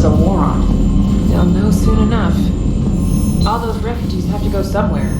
was a war on. They'll know soon enough. All those refugees have to go somewhere.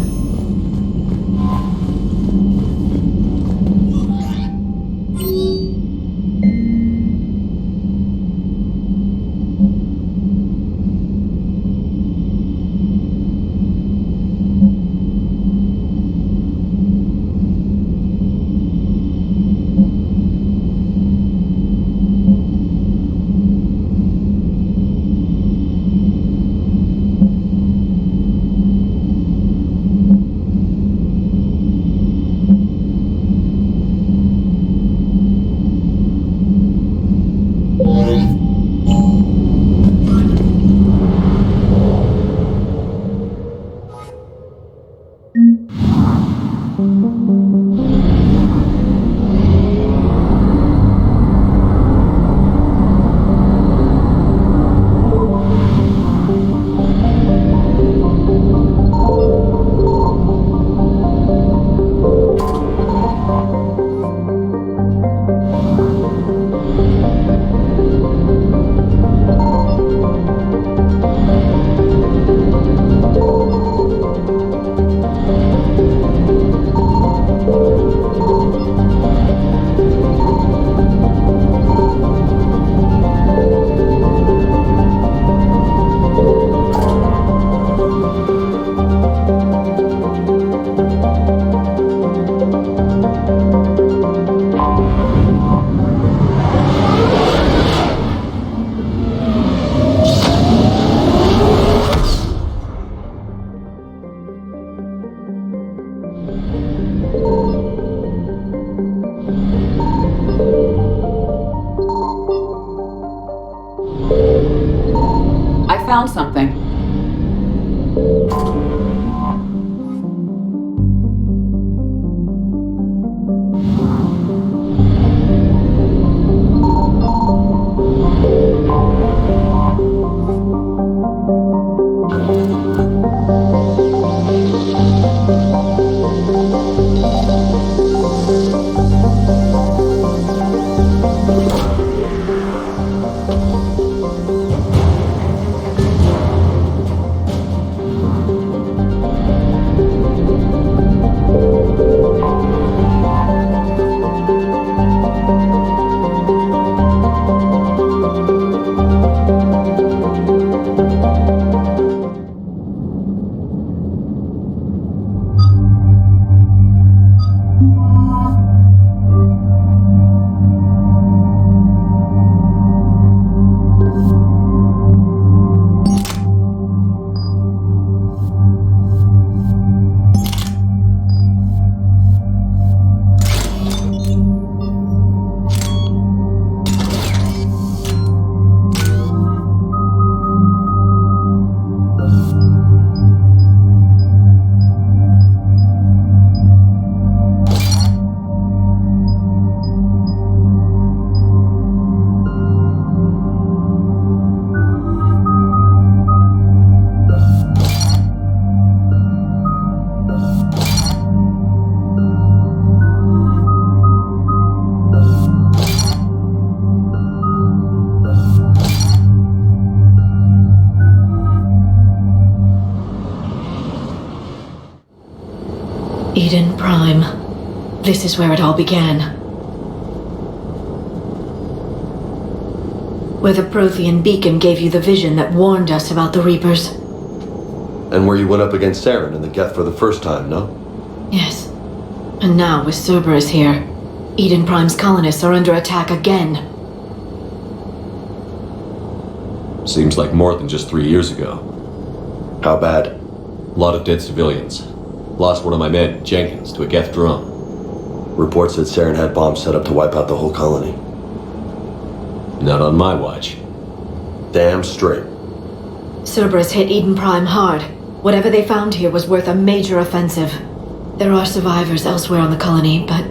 I found something. Eden Prime. This is where it all began. Where the Prothean beacon gave you the vision that warned us about the Reapers. And where you went up against Saren in the Geth for the first time, no? Yes. And now, with Cerberus here, Eden Prime's colonists are under attack again. Seems like more than just 3 years ago. How bad? A lot of dead civilians. Lost one of my men, Jenkins, to a Geth drone. Reports said Saren had bombs set up to wipe out the whole colony. Not on my watch. Damn straight. Cerberus hit Eden Prime hard. Whatever they found here was worth a major offensive. There are survivors elsewhere on the colony, but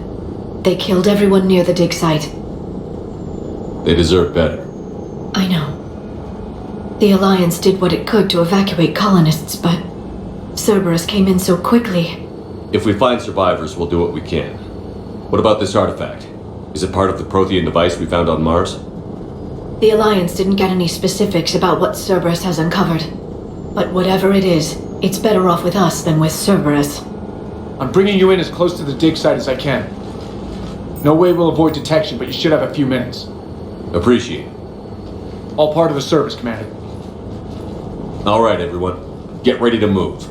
they killed everyone near the dig site. They deserve better. I know. The Alliance did what it could to evacuate colonists, but Cerberus came in so quickly. If we find survivors, we'll do what we can. What about this artifact? Is it part of the Prothean device we found on Mars? The Alliance didn't get any specifics about what Cerberus has uncovered. But whatever it is, it's better off with us than with Cerberus. I'm bringing you in as close to the dig site as I can. No way we'll avoid detection, but you should have a few minutes. Appreciate it. All part of the service, Commander. All right, everyone. Get ready to move.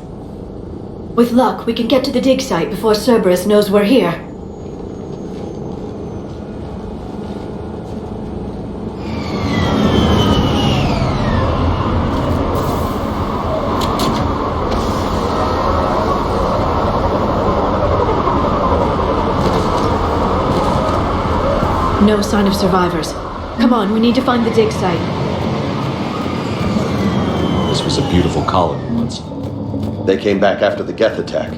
With luck, we can get to the dig site before Cerberus knows we're here. No sign of survivors. Come on, we need to find the dig site. This was a beautiful colony once. They came back after the Geth attack.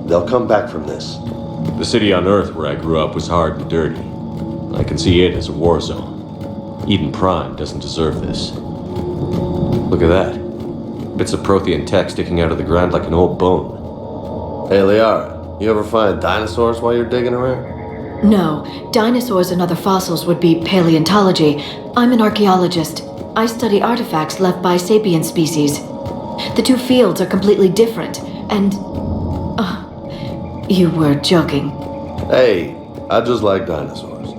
They'll come back from this. The city on Earth where I grew up was hard and dirty. I can see it as a war zone. Eden Prime doesn't deserve this. Look at that. Bits of Prothean tech sticking out of the ground like an old bone. Hey, Liara, you ever find dinosaurs while you're digging around? No, dinosaurs and other fossils would be paleontology. I'm an archaeologist. I study artifacts left by sapient species. The two fields are completely different, and... you were joking. Hey, I just like dinosaurs.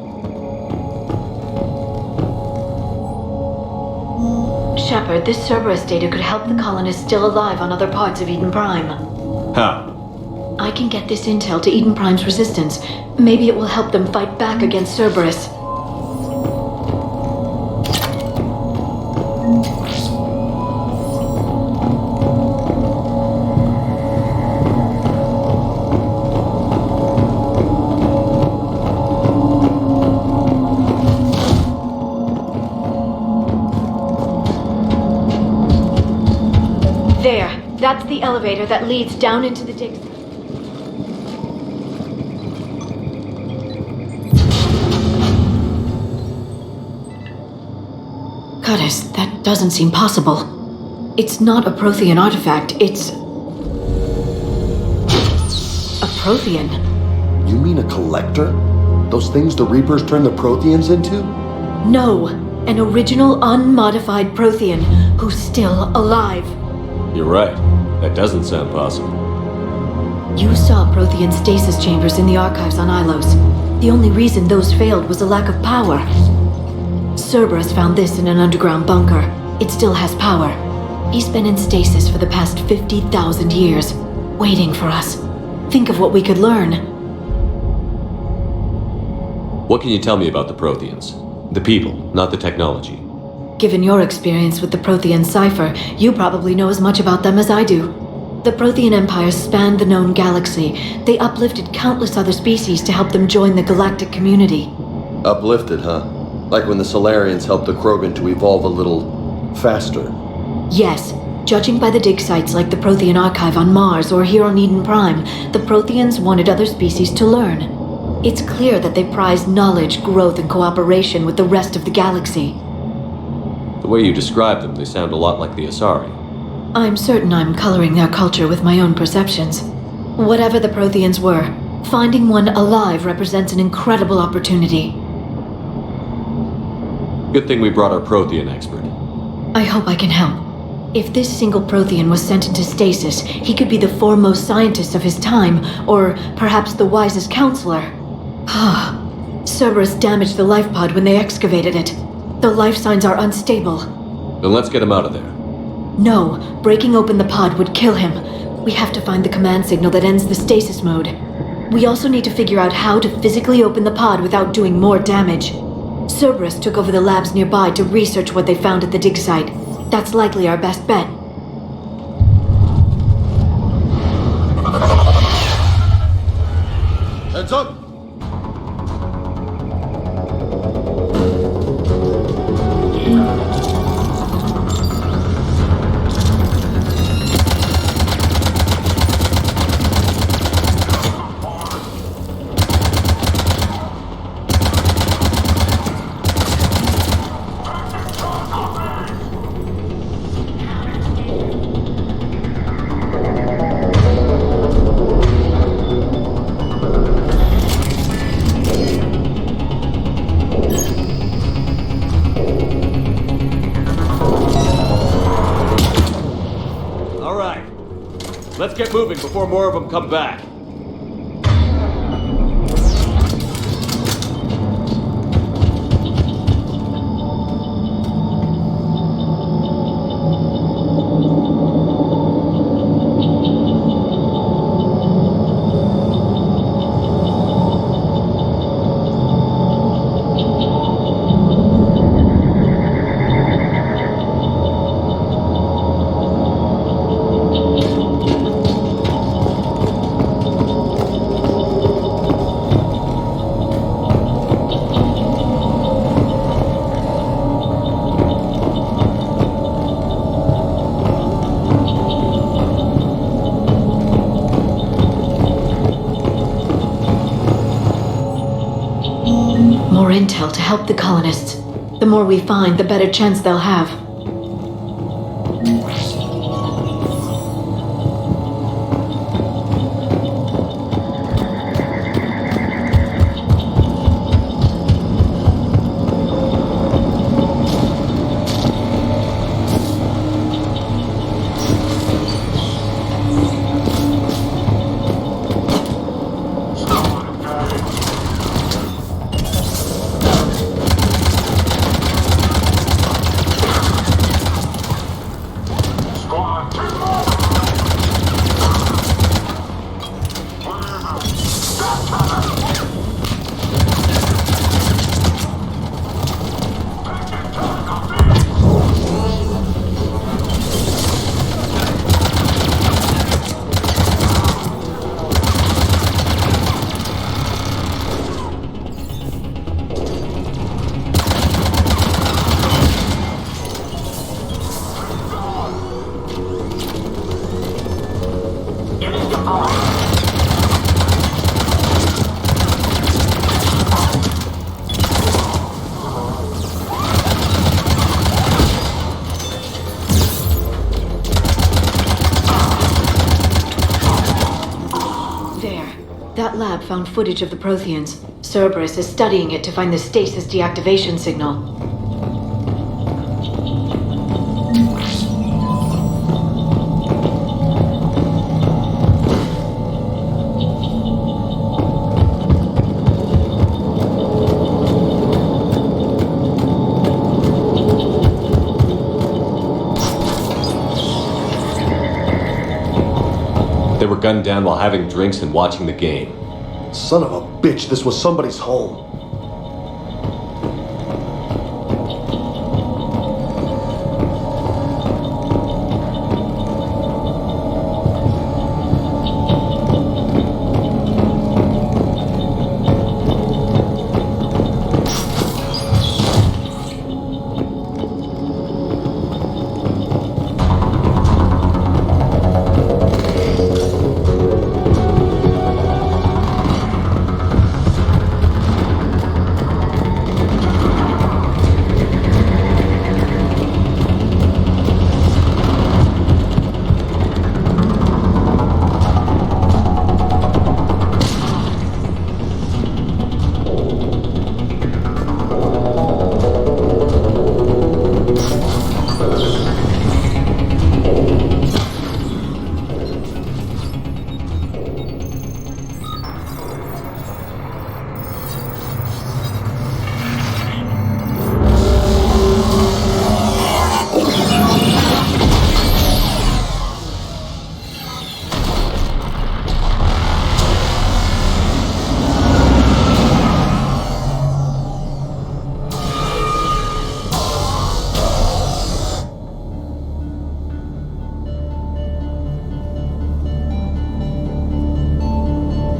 Shepard, this Cerberus data could help the colonists still alive on other parts of Eden Prime. How? I can get this intel to Eden Prime's resistance. Maybe it will help them fight back against Cerberus. There. That's the elevator that leads down into the dig. Goddess, that doesn't seem possible. It's not a Prothean artifact, it's... a Prothean. You mean a collector? Those things the Reapers turn the Protheans into? No, an original unmodified Prothean who's still alive. You're right. That doesn't sound possible. You saw Prothean stasis chambers in the archives on Ilos. The only reason those failed was a lack of power. Cerberus found this in an underground bunker. It still has power. He's been in stasis for the past 50,000 years, waiting for us. Think of what we could learn. What can you tell me about the Protheans? The people, not the technology. Given your experience with the Prothean cipher, you probably know as much about them as I do. The Prothean Empire spanned the known galaxy. They uplifted countless other species to help them join the galactic community. Uplifted, huh? Like when the Solarians helped the Krogan to evolve a little faster. Yes, judging by the dig sites like the Prothean Archive on Mars or here on Eden Prime, the Protheans wanted other species to learn. It's clear that they prize knowledge, growth, and cooperation with the rest of the galaxy. The way you describe them, they sound a lot like the Asari. I'm certain I'm coloring their culture with my own perceptions. Whatever the Protheans were, finding one alive represents an incredible opportunity. Good thing we brought our Prothean expert. I hope I can help. If this single Prothean was sent into stasis, he could be the foremost scientist of his time, or perhaps the wisest counselor. Cerberus damaged the life pod when they excavated it. The life signs are unstable. Then let's get him out of there. No, breaking open the pod would kill him. We have to find the command signal that ends the stasis mode. We also need to figure out how to physically open the pod without doing more damage. Cerberus took over the labs nearby to research what they found at the dig site. That's likely our best bet. Heads up! Let's get moving before more of them come back. More intel to help the colonists. The more we find, the better chance they'll have. That lab found footage of the Protheans. Cerberus is studying it to find the stasis deactivation signal. They were gunned down while having drinks and watching the game. Son of a bitch, this was somebody's home.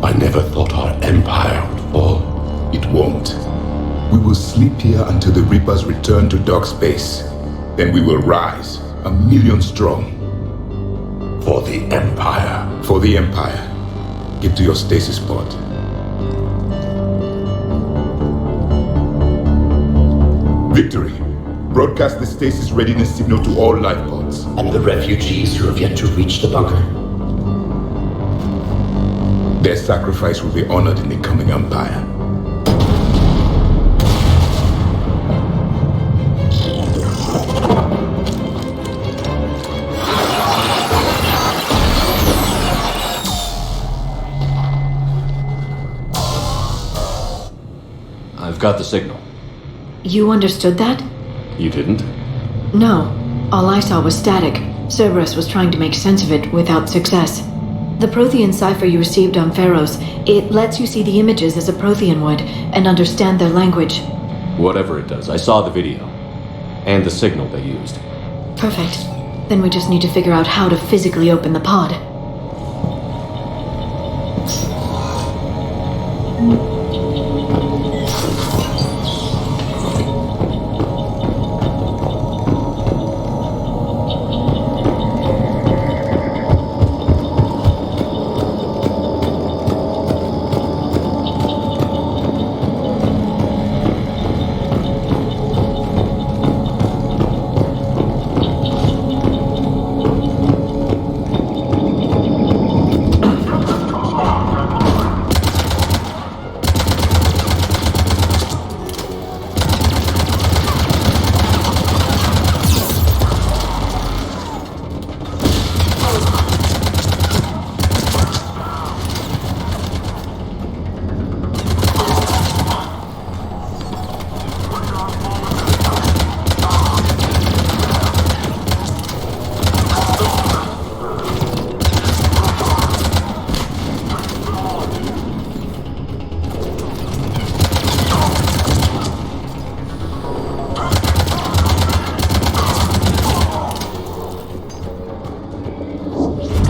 I never thought our empire would fall. It won't. We will sleep here until the Reapers return to dark space. Then we will rise, 1,000,000 strong. For the Empire. For the Empire. Get to your stasis pod. Victory. Broadcast the stasis readiness signal to all life pods. And the refugees who have yet to reach the bunker. Their sacrifice will be honored in the coming Empire. got the signal. You understood that? You didn't? No. All I saw was static. Cerberus was trying to make sense of it without success. The Prothean cipher you received on Pharos, it lets you see the images as a Prothean would, and understand their language. Whatever it does, I saw the video. And the signal they used. Perfect. Then we just need to figure out how to physically open the pod.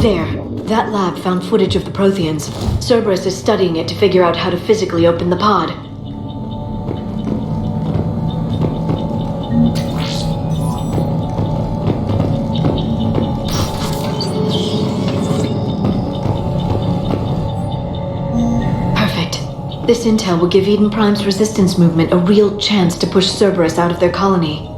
There. That lab found footage of the Protheans. Cerberus is studying it to figure out how to physically open the pod. Perfect. This intel will give Eden Prime's resistance movement a real chance to push Cerberus out of their colony.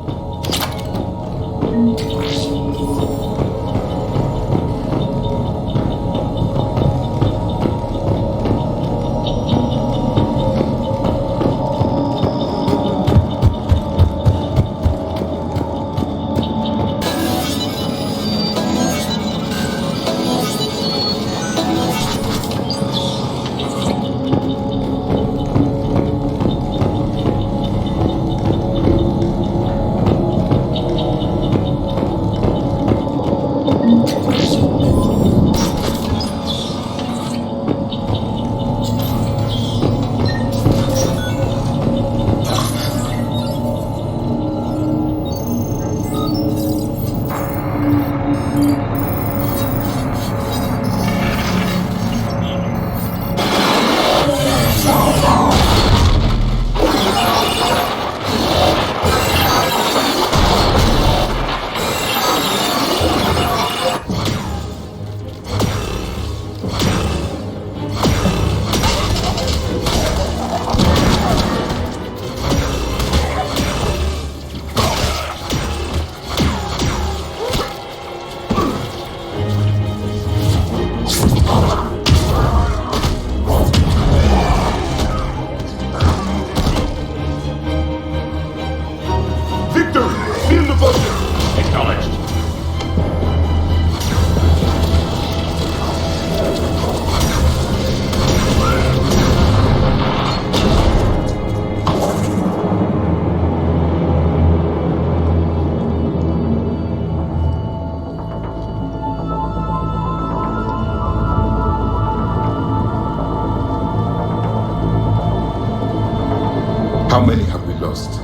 How many have we lost?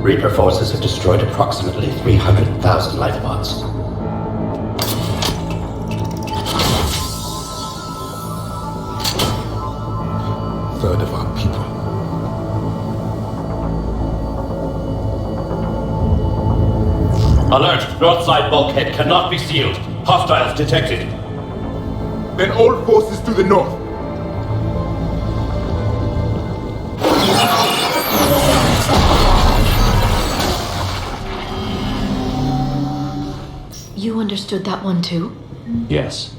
Reaper forces have destroyed approximately 300,000 life pods. Third of our people. Alert! North side bulkhead cannot be sealed. Hostiles detected. Then all forces to the north. You understood that one too? Yes.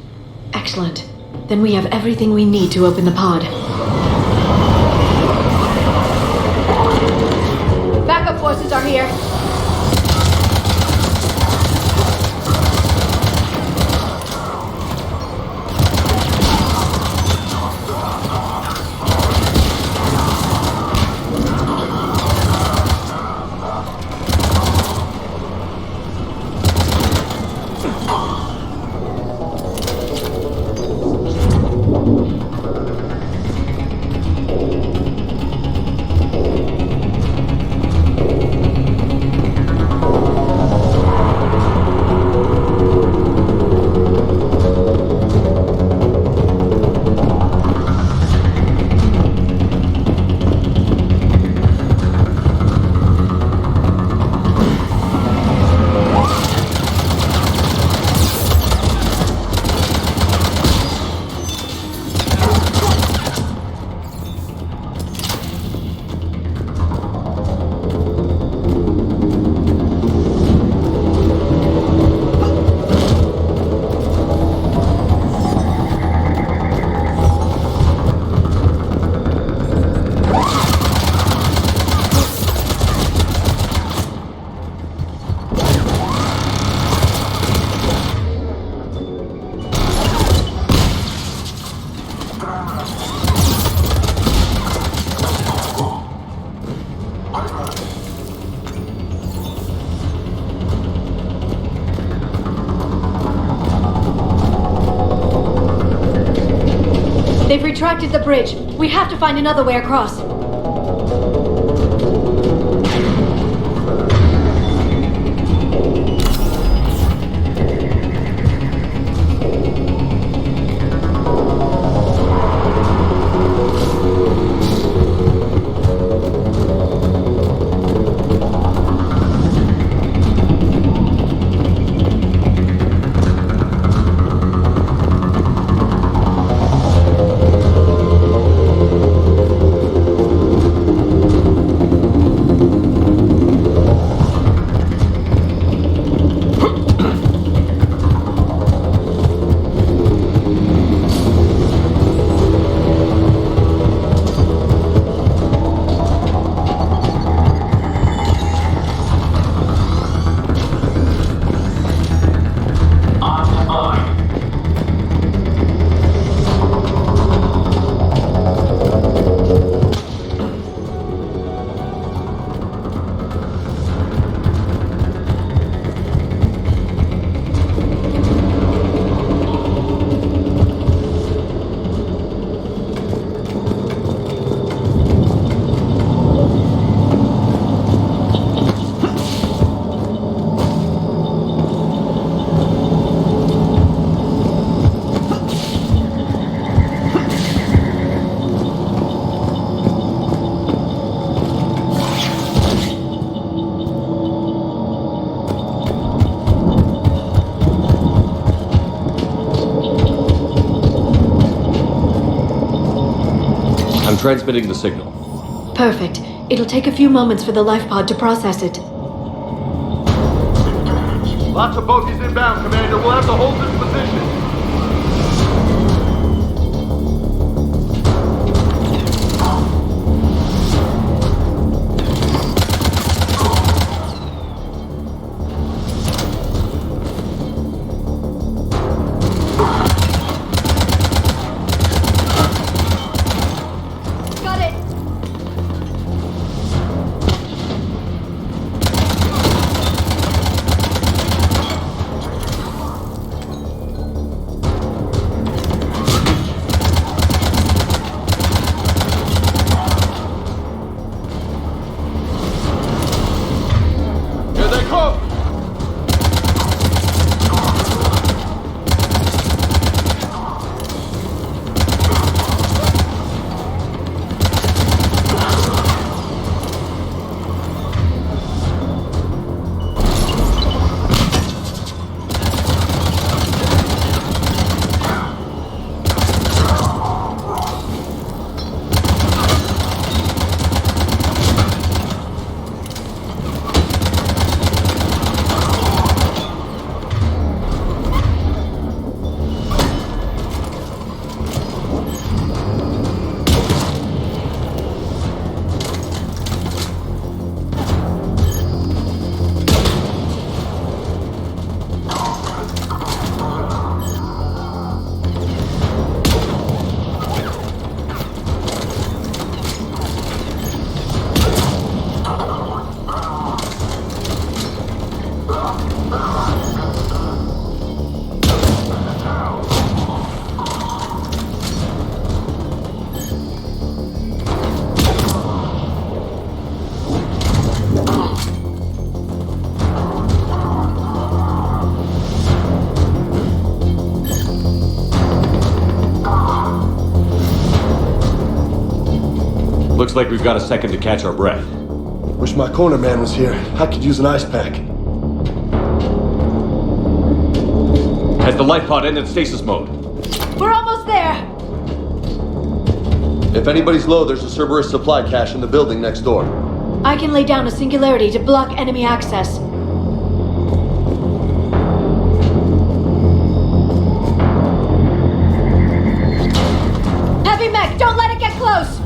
Excellent. Then we have everything we need to open the pod. Backup forces are here. They've retracted the bridge. We have to find another way across. I'm transmitting the signal. Perfect. It'll take a few moments for the life pod to process it. Lots of bogies inbound, Commander. We'll have to hold this position. Got it! Here they come! Looks like we've got a second to catch our breath. Wish my corner man was here. I could use an ice pack. Has the life pod entered stasis mode? We're almost there! If anybody's low, there's a Cerberus supply cache in the building next door. I can lay down a singularity to block enemy access. Heavy mech, don't let it get close!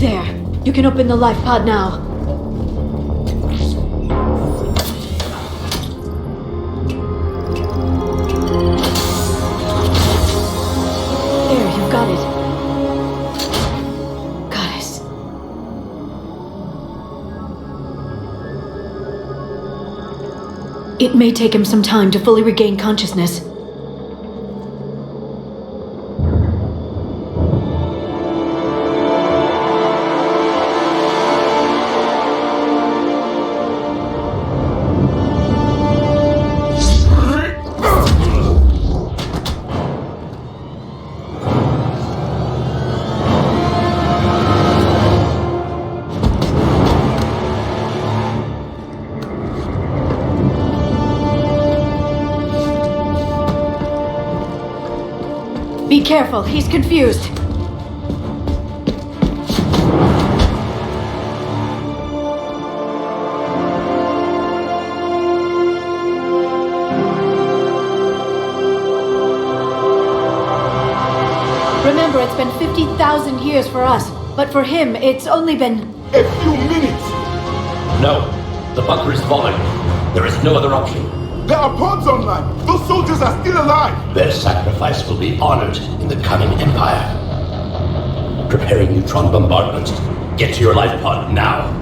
There. You can open the life pod now. There, you've got it. Goddess. It may take him some time to fully regain consciousness. Be careful, he's confused. Remember, it's been 50,000 years for us, but for him, it's only been... A few minutes! No. The bunker is falling. There is no other option. There are pods online! Those soldiers are still alive! Their sacrifice will be honored in the coming Empire. Preparing neutron bombardment. Get to your life pod now.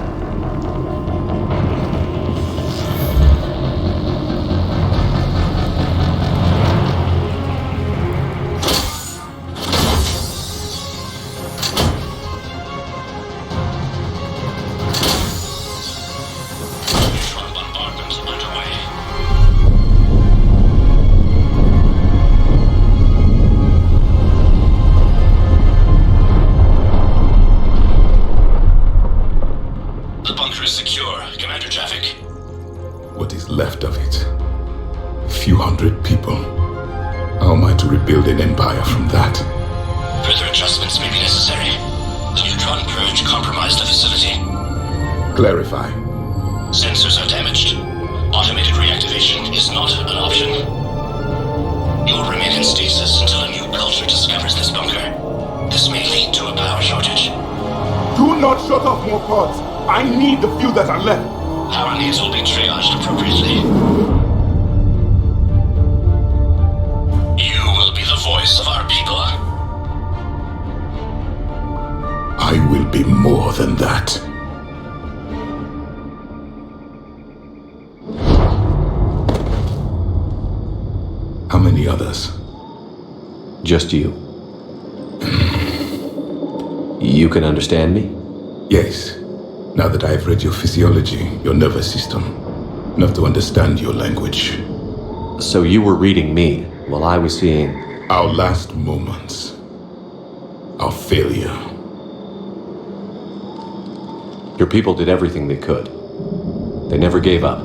Neutron bombardment underway. The bunker is secure, Commander Traffic. What is left of it? A few hundred people. How am I to rebuild an empire from that? Further adjustments may be necessary. The neutron purge compromised the facility. Clarify. Sensors are damaged. Automated reactivation is not an option. You'll remain in stasis until a new culture discovers this bunker. This may lead to a power shortage. Do not shut off more pods! I need the few that are left! Power needs will be triaged appropriately. You will be the voice of our people. I will be more than that. How many others? Just you. You can understand me? Yes. Now that I've read your physiology, your nervous system, enough to understand your language. So you were reading me while I was seeing... Our last moments. Our failure. Your people did everything they could. They never gave up.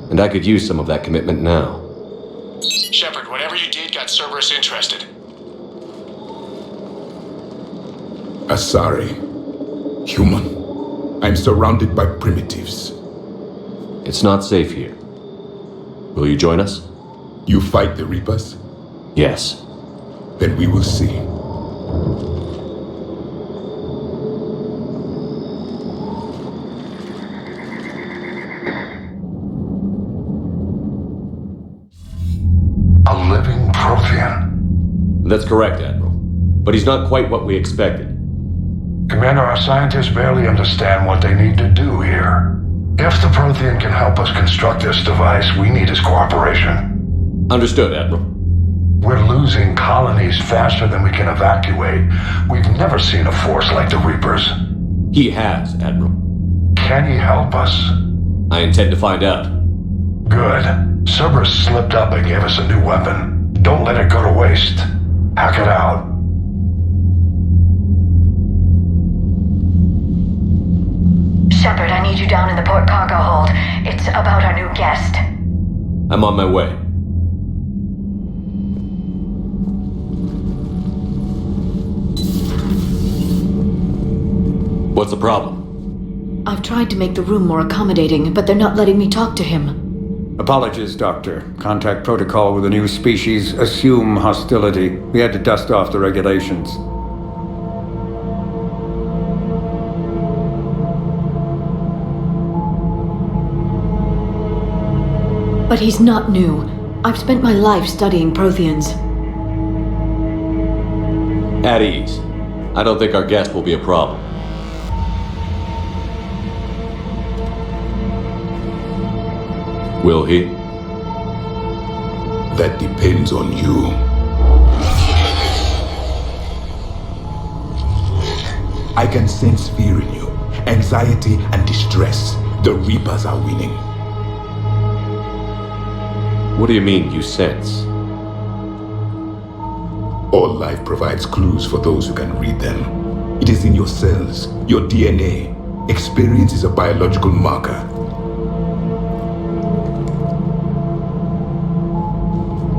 And I could use some of that commitment now. Shepard, whatever you did got Cerberus interested. Asari. Human. I'm surrounded by primitives. It's not safe here. Will you join us? You fight the Reapers? Yes. Then we will see. A living Prothean? That's correct, Admiral. But he's not quite what we expected. Commander, our scientists barely understand what they need to do here. If the Prothean can help us construct this device, we need his cooperation. Understood, Admiral. We're losing colonies faster than we can evacuate. We've never seen a force like the Reapers. He has, Admiral. Can he help us? I intend to find out. Good. Cerberus slipped up and gave us a new weapon. Don't let it go to waste. Hack it out. Shepard, I need you down in the port cargo hold. It's about our new guest. I'm on my way. What's the problem? I've tried to make the room more accommodating, but they're not letting me talk to him. Apologies, Doctor. Contact protocol with a new species. Assume hostility. We had to dust off the regulations. But he's not new. I've spent my life studying Protheans. At ease. I don't think our guest will be a problem. Will he? That depends on you. I can sense fear in you, anxiety and distress. The Reapers are winning. What do you mean, you sense? All life provides clues for those who can read them. It is in your cells, your DNA. Experience is a biological marker.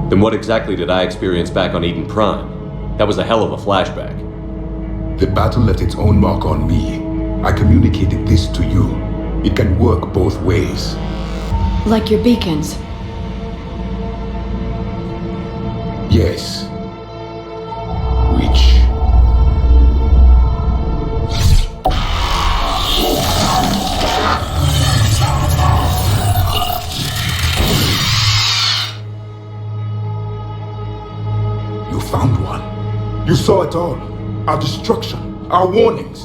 Then what exactly did I experience back on Eden Prime? That was a hell of a flashback. The battle left its own mark on me. I communicated this to you. It can work both ways. Like your beacons. Yes. Which? You found one. You saw it all. Our destruction, our warnings.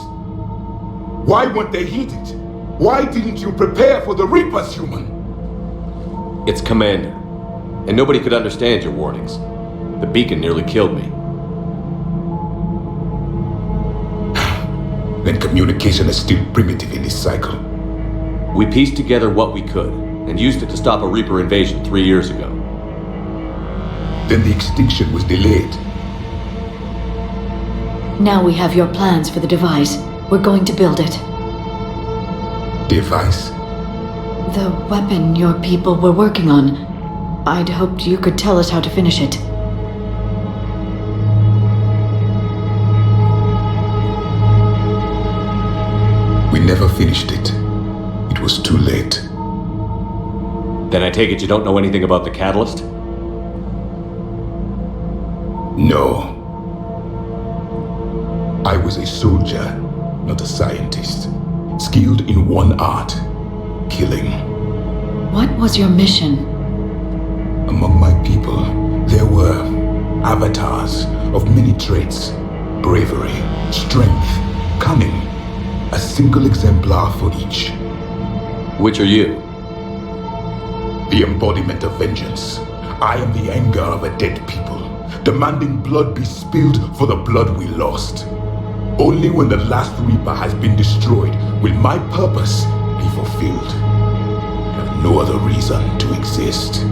Why weren't they heeded? Why didn't you prepare for the Reapers, human? It's Commander. And nobody could understand your warnings. The beacon nearly killed me. Then communication is still primitive in this cycle. We pieced together what we could, and used it to stop a Reaper invasion 3 years ago. Then the extinction was delayed. Now we have your plans for the device. We're going to build it. Device? The weapon your people were working on. I'd hoped you could tell us how to finish it. We never finished it. It was too late. Then I take it you don't know anything about the catalyst? No. I was a soldier, not a scientist. Skilled in one art, killing. What was your mission? Among my people, there were avatars of many traits. Bravery, strength, cunning. A single exemplar for each. Which are you? The embodiment of vengeance. I am the anger of a dead people, demanding blood be spilled for the blood we lost. Only when the last Reaper has been destroyed will my purpose be fulfilled. I have no other reason to exist.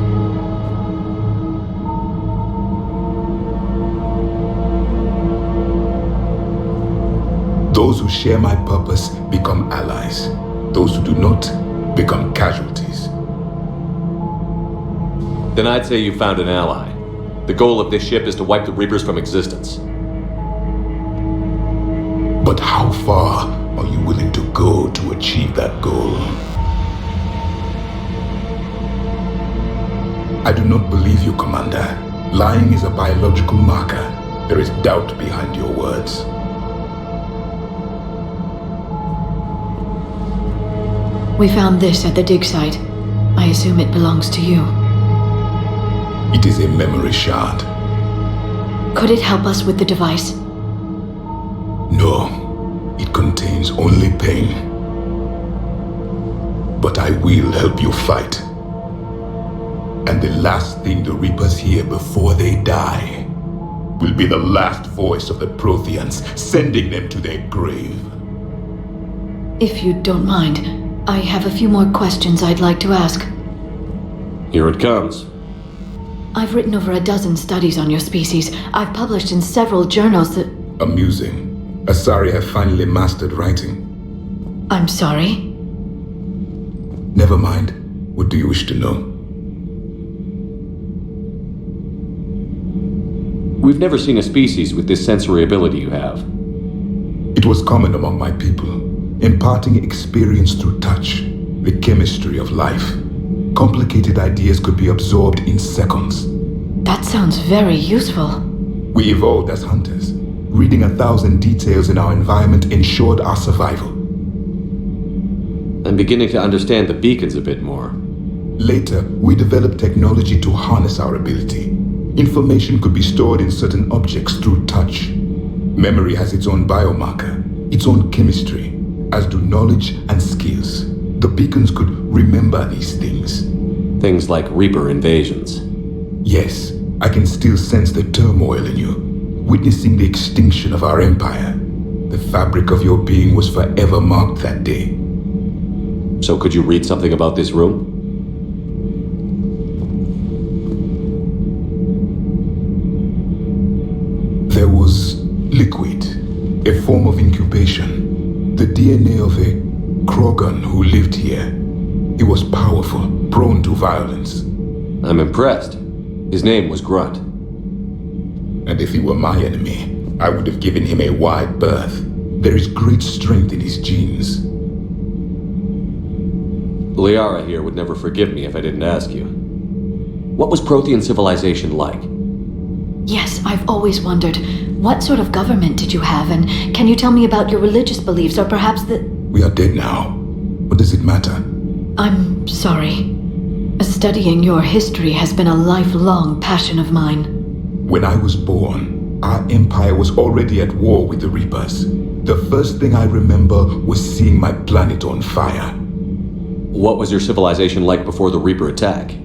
Those who share my purpose become allies. Those who do not become casualties. Then I'd say you found an ally. The goal of this ship is to wipe the Reapers from existence. But how far are you willing to go to achieve that goal? I do not believe you, Commander. Lying is a biological marker. There is doubt behind your words. We found this at the dig site. I assume it belongs to you. It is a memory shard. Could it help us with the device? No, it contains only pain. But I will help you fight. And the last thing the Reapers hear before they die will be the last voice of the Protheans, sending them to their grave. If you don't mind, I have a few more questions I'd like to ask. Here it comes. I've written over a dozen studies on your species. I've published in several journals that... Amusing. Asari have finally mastered writing. I'm sorry? Never mind. What do you wish to know? We've never seen a species with this sensory ability you have. It was common among my people, imparting experience through touch, the chemistry of life. Complicated ideas could be absorbed in seconds. That sounds very useful. We evolved as hunters. Reading 1,000 details in our environment ensured our survival. I'm beginning to understand the beacons a bit more. Later, we developed technology to harness our ability. Information could be stored in certain objects through touch. Memory has its own biomarker, its own chemistry, as do knowledge and skills. The beacons could remember these things. Things like Reaper invasions. Yes, I can still sense the turmoil in you, witnessing the extinction of our empire. The fabric of your being was forever marked that day. So could you read something about this room? There was liquid, a form of incubation. The DNA of a Krogan who lived here. He was powerful, prone to violence. I'm impressed. His name was Grunt. And if he were my enemy, I would have given him a wide berth. There is great strength in his genes. Liara here would never forgive me if I didn't ask you. What was Prothean civilization like? Yes, I've always wondered, what sort of government did you have, and can you tell me about your religious beliefs, or perhaps the... We are dead now. What does it matter? I'm sorry. Studying your history has been a lifelong passion of mine. When I was born, our empire was already at war with the Reapers. The first thing I remember was seeing my planet on fire. What was your civilization like before the Reaper attack?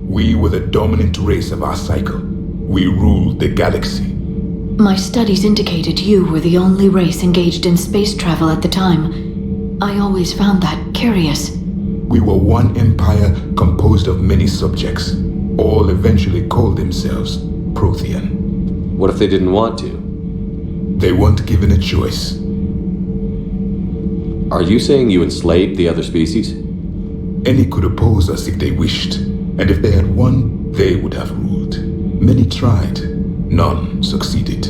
We were the dominant race of our cycle. We ruled the galaxy. My studies indicated you were the only race engaged in space travel at the time. I always found that curious. We were one empire composed of many subjects. All eventually called themselves Prothean. What if they didn't want to? They weren't given a choice. Are you saying you enslaved the other species? Any could oppose us if they wished. And if they had won, they would have ruled. Many tried. None succeeded.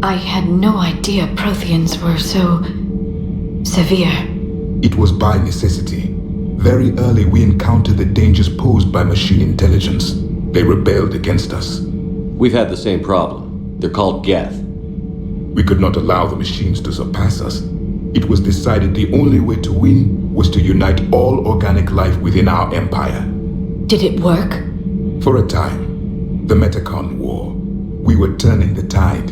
I had no idea Protheans were so... severe. It was by necessity. Very early we encountered the dangers posed by machine intelligence. They rebelled against us. We've had the same problem. They're called Geth. We could not allow the machines to surpass us. It was decided the only way to win was to unite all organic life within our empire. Did it work? For a time. The Metacon War. We were turning the tide.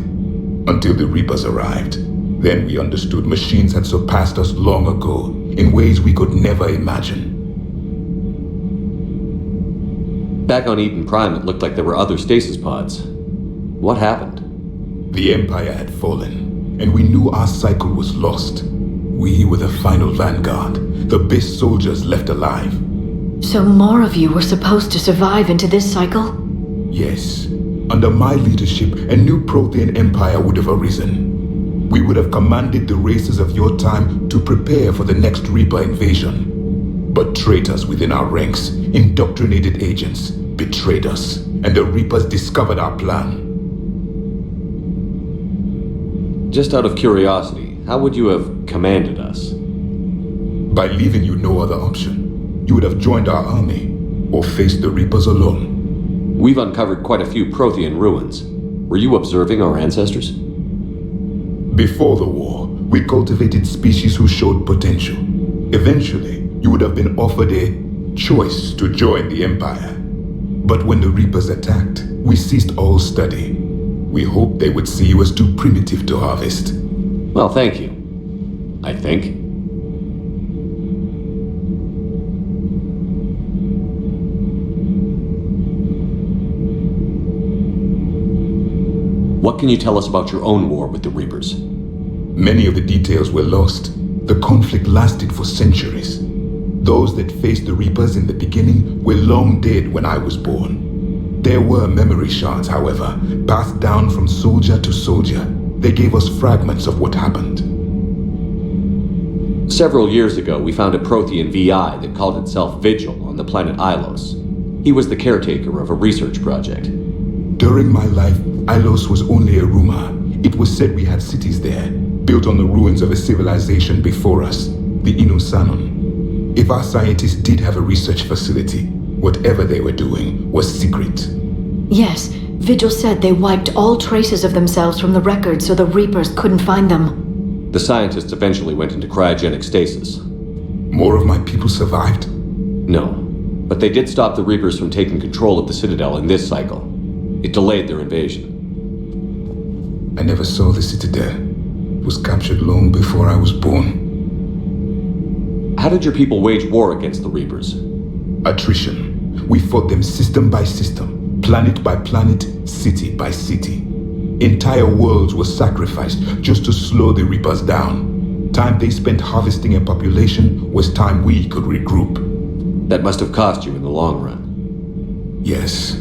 Until the Reapers arrived. Then we understood machines had surpassed us long ago, in ways we could never imagine. Back on Eden Prime, it looked like there were other stasis pods. What happened? The Empire had fallen, and we knew our cycle was lost. We were the final vanguard, the best soldiers left alive. So more of you were supposed to survive into this cycle? Yes. Under my leadership, a new Prothean empire would have arisen. We would have commanded the races of your time to prepare for the next Reaper invasion. But traitors within our ranks, indoctrinated agents, betrayed us, and the Reapers discovered our plan. Just out of curiosity, how would you have commanded us? By leaving you no other option. You would have joined our army, or faced the Reapers alone. We've uncovered quite a few Prothean ruins. Were you observing our ancestors? Before the war, we cultivated species who showed potential. Eventually, you would have been offered a choice to join the Empire. But when the Reapers attacked, we ceased all study. We hoped they would see you as too primitive to harvest. Well, thank you. I think. What can you tell us about your own war with the Reapers? Many of the details were lost. The conflict lasted for centuries. Those that faced the Reapers in the beginning were long dead when I was born. There were memory shards, however, passed down from soldier to soldier. They gave us fragments of what happened. Several years ago, we found a Prothean VI that called itself Vigil on the planet Ilos. He was the caretaker of a research project. During my life, Ilos was only a rumor. It was said we had cities there, built on the ruins of a civilization before us, the Inusanon. If our scientists did have a research facility, whatever they were doing was secret. Yes, Vigil said they wiped all traces of themselves from the records so the Reapers couldn't find them. The scientists eventually went into cryogenic stasis. More of my people survived? No. But they did stop the Reapers from taking control of the Citadel in this cycle. It delayed their invasion. I never saw the Citadel. It was captured long before I was born. How did your people wage war against the Reapers? Attrition. We fought them system by system, planet by planet, city by city. Entire worlds were sacrificed just to slow the Reapers down. Time they spent harvesting a population was time we could regroup. That must have cost you in the long run. Yes.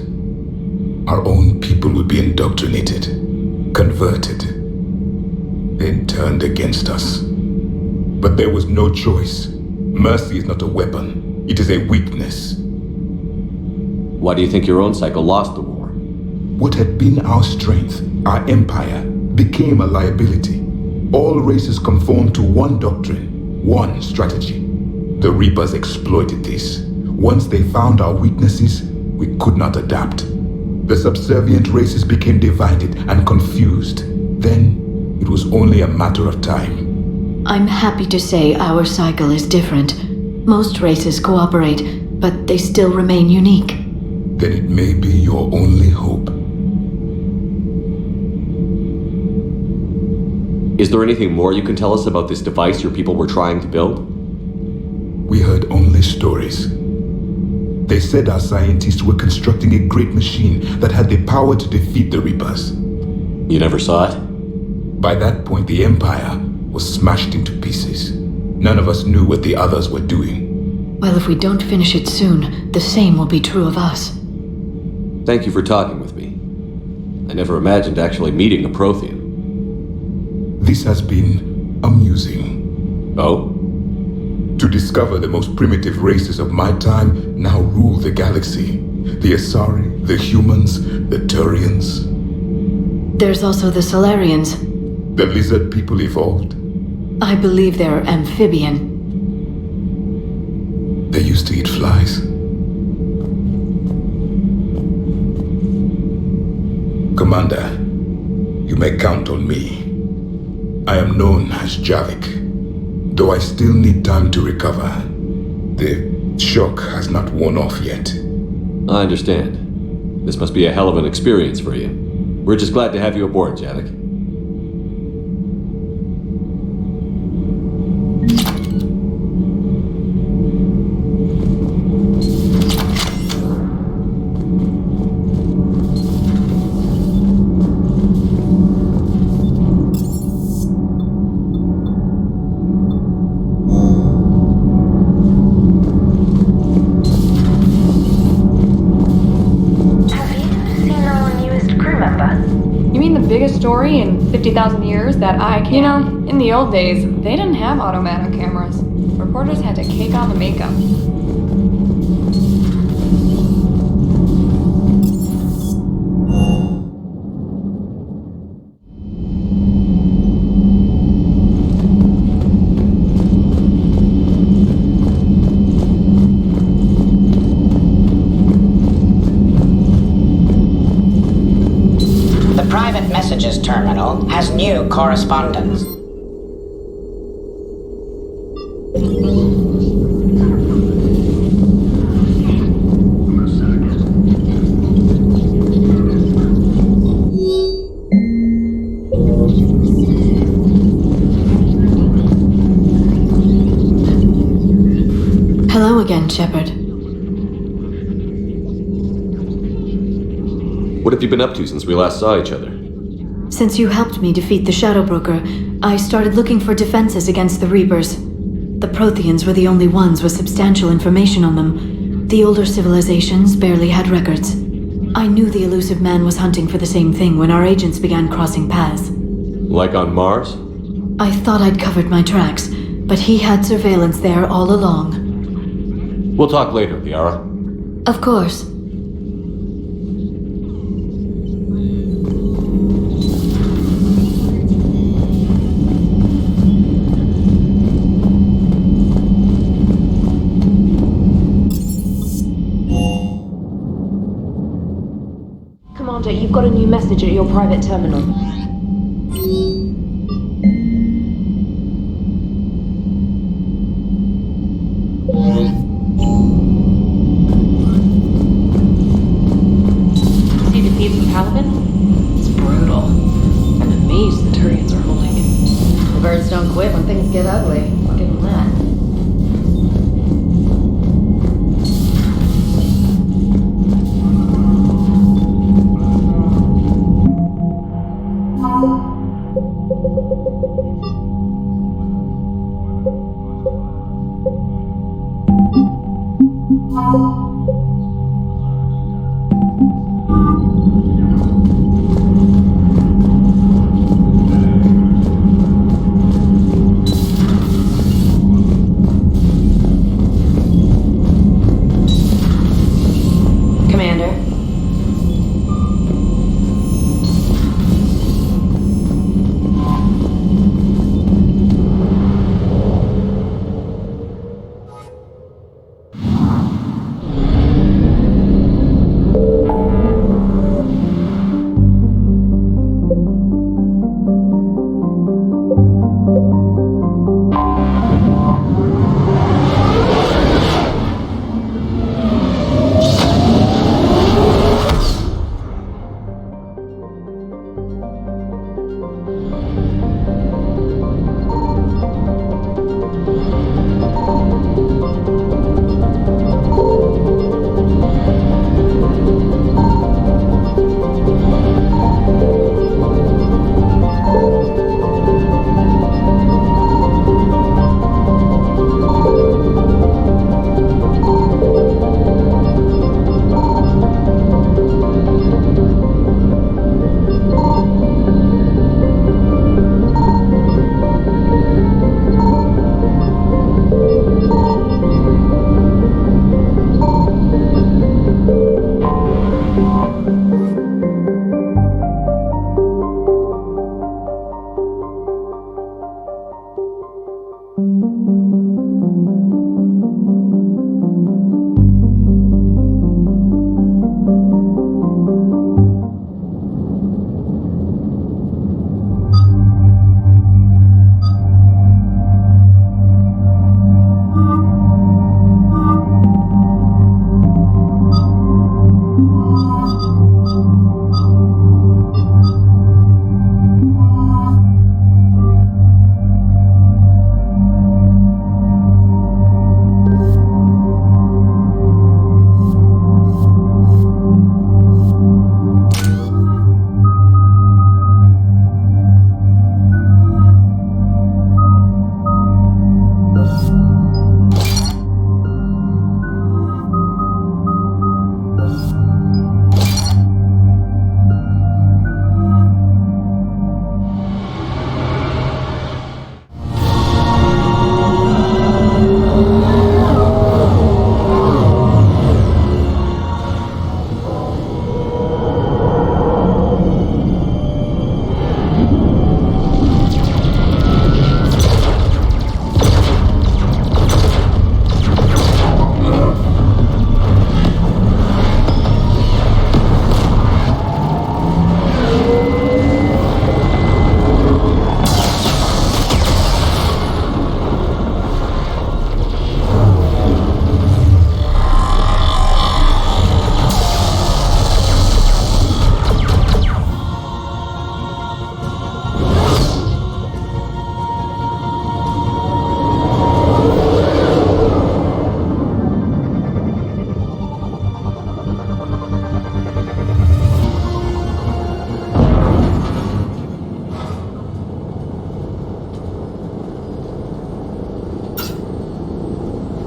Our own people would be indoctrinated, converted, then turned against us. But there was no choice. Mercy is not a weapon. It is a weakness. Why do you think your own cycle lost the war? What had been our strength, our empire, became a liability. All races conformed to one doctrine, one strategy. The Reapers exploited this. Once they found our weaknesses, we could not adapt. The subservient races became divided and confused. Then, it was only a matter of time. I'm happy to say our cycle is different. Most races cooperate, but they still remain unique. Then it may be your only hope. Is there anything more you can tell us about this device your people were trying to build? We heard only stories. They said our scientists were constructing a great machine that had the power to defeat the Reapers. You never saw it? By that point, the Empire was smashed into pieces. None of us knew what the others were doing. Well, if we don't finish it soon, the same will be true of us. Thank you for talking with me. I never imagined actually meeting a Prothean. This has been amusing. Oh? To discover the most primitive races of my time now rule the galaxy. The Asari, the humans, the Turians. There's also the Solarians. The lizard people evolved. I believe they're amphibian. They used to eat flies. Commander, you may count on me. I am known as Javik, though I still need time to recover. The shock has not worn off yet. I understand. This must be a hell of an experience for you. We're just glad to have you aboard, Javik. Story in 50,000 years that I can. You know, in the old days, they didn't have automatic cameras. Reporters had to cake on the makeup. Messages terminal has new correspondence. Hello again, Shepard. What have you been up to since we last saw each other? Since you helped me defeat the Shadow Broker, I started looking for defenses against the Reapers. The Protheans were the only ones with substantial information on them. The older civilizations barely had records. I knew the elusive man was hunting for the same thing when our agents began crossing paths. Like on Mars? I thought I'd covered my tracks, but he had surveillance there all along. We'll talk later, Liara. Of course. Commander, you've got a new message at your private terminal.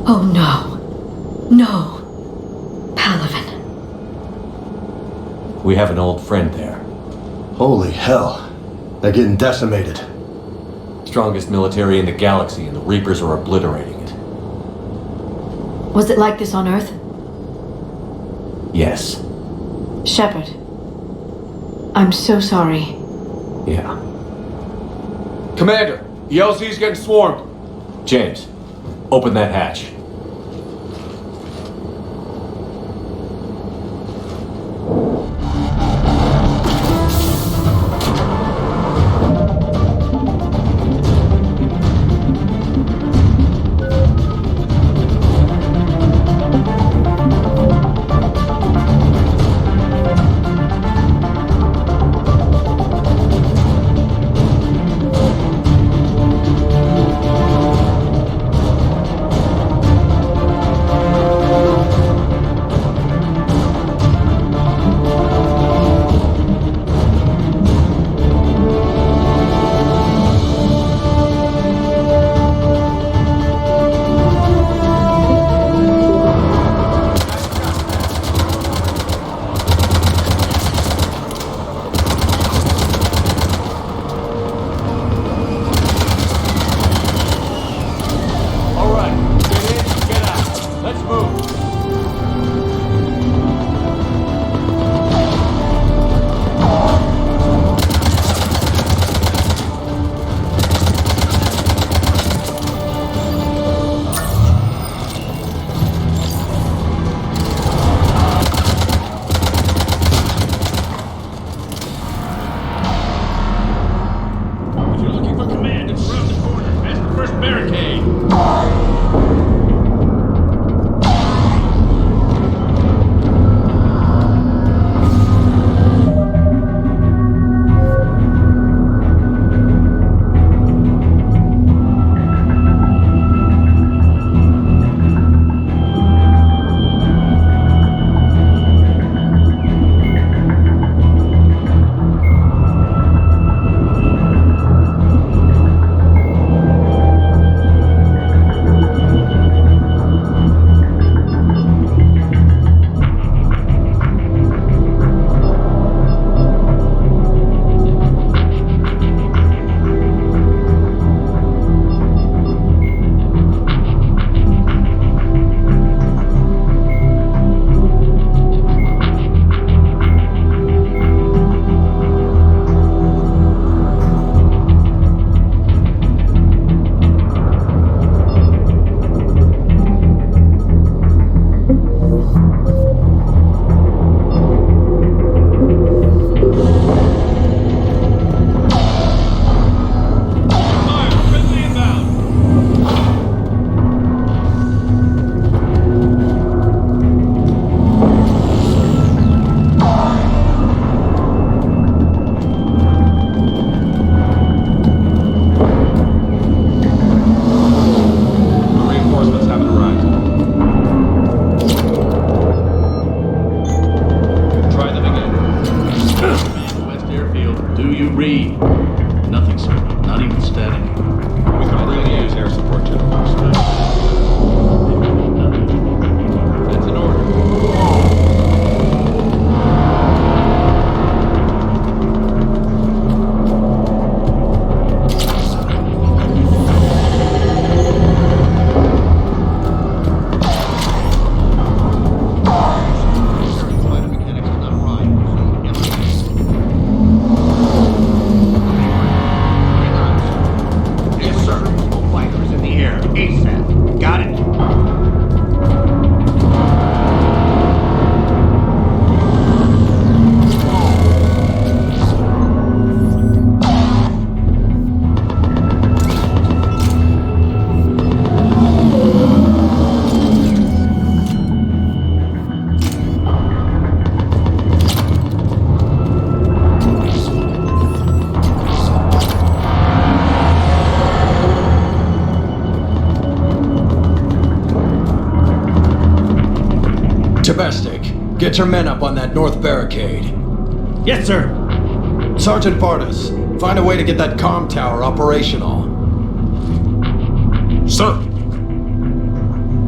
Oh no. No. Palaven. We have an old friend there. Holy hell. They're getting decimated. Strongest military in the galaxy, and the Reapers are obliterating it. Was it like this on Earth? Yes. Shepard. I'm so sorry. Yeah. Commander, the LZ's getting swarmed. James, open that hatch. Tebestik, get your men up on that north barricade. Yes, sir. Sergeant Bartas, find a way to get that comm tower operational. Sir.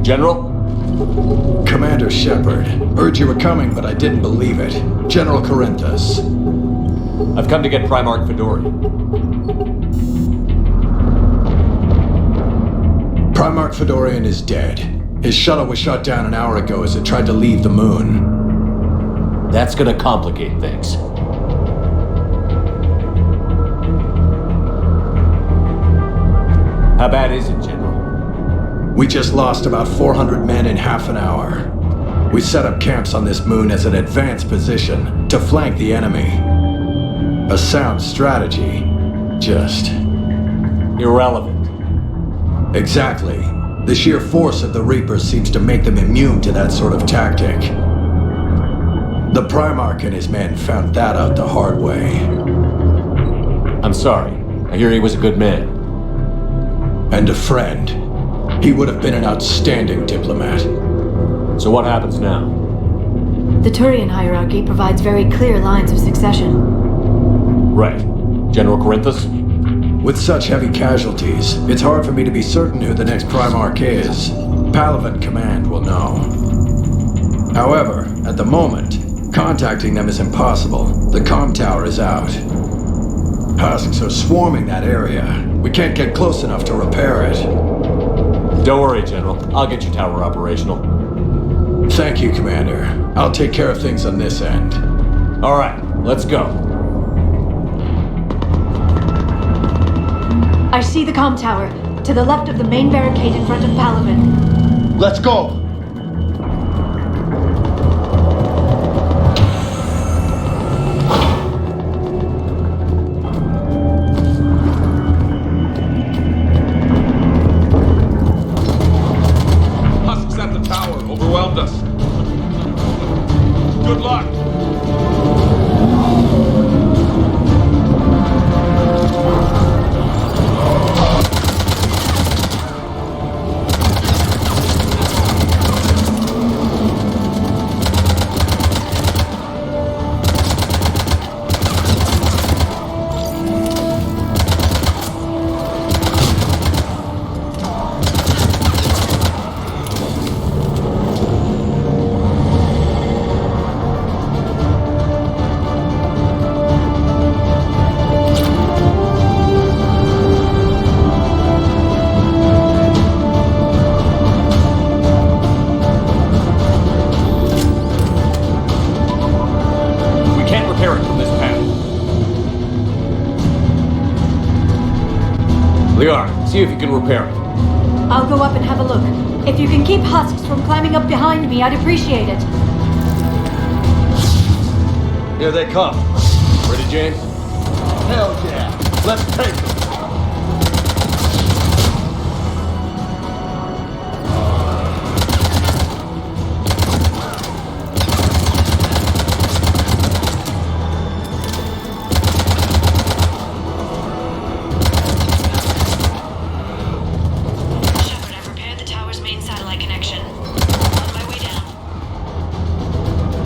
General? Commander Shepard. Heard you were coming, but I didn't believe it. General Corinthus. I've come to get Primarch Fedorian. Primarch Fedorian is dead. His shuttle was shot down an hour ago as it tried to leave the moon. That's gonna complicate things. How bad is it, General? We just lost about 400 men in half an hour. We set up camps on this moon as an advanced position to flank the enemy. A sound strategy. Just... irrelevant. Exactly. The sheer force of the Reapers seems to make them immune to that sort of tactic. The Primarch and his men found that out the hard way. I'm sorry. I hear he was a good man. And a friend. He would have been an outstanding diplomat. So what happens now? The Turian hierarchy provides very clear lines of succession. Right. General Corinthus? With such heavy casualties, it's hard for me to be certain who the next Primarch is. Palaven Command will know. However, at the moment, contacting them is impossible. The comm tower is out. Husks are swarming that area. We can't get close enough to repair it. Don't worry, General. I'll get your tower operational. Thank you, Commander. I'll take care of things on this end. All right, let's go. I see the comm tower, to the left of the main barricade in front of Palaven. Let's go! Husks at the tower, overwhelmed us. Good luck! Liara, see if you can repair it. I'll go up and have a look. If you can keep Husks from climbing up behind me, I'd appreciate it. Here they come. Ready, James? Hell yeah! Let's take them!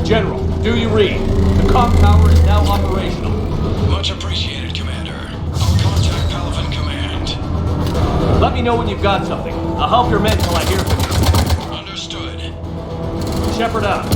General, do you read? The comm tower is now operational. Much appreciated, Commander. I'll contact Palaven Command. Let me know when you've got something. I'll help your men till I hear from you. Understood. Shepard out.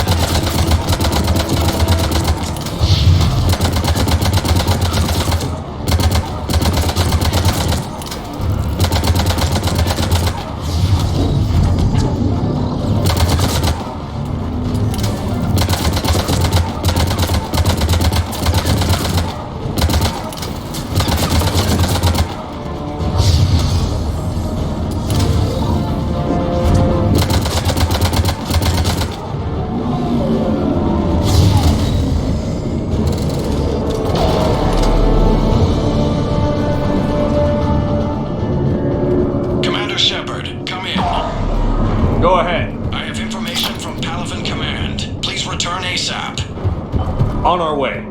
Go ahead. I have information from Palaven Command. Please return ASAP. On our way.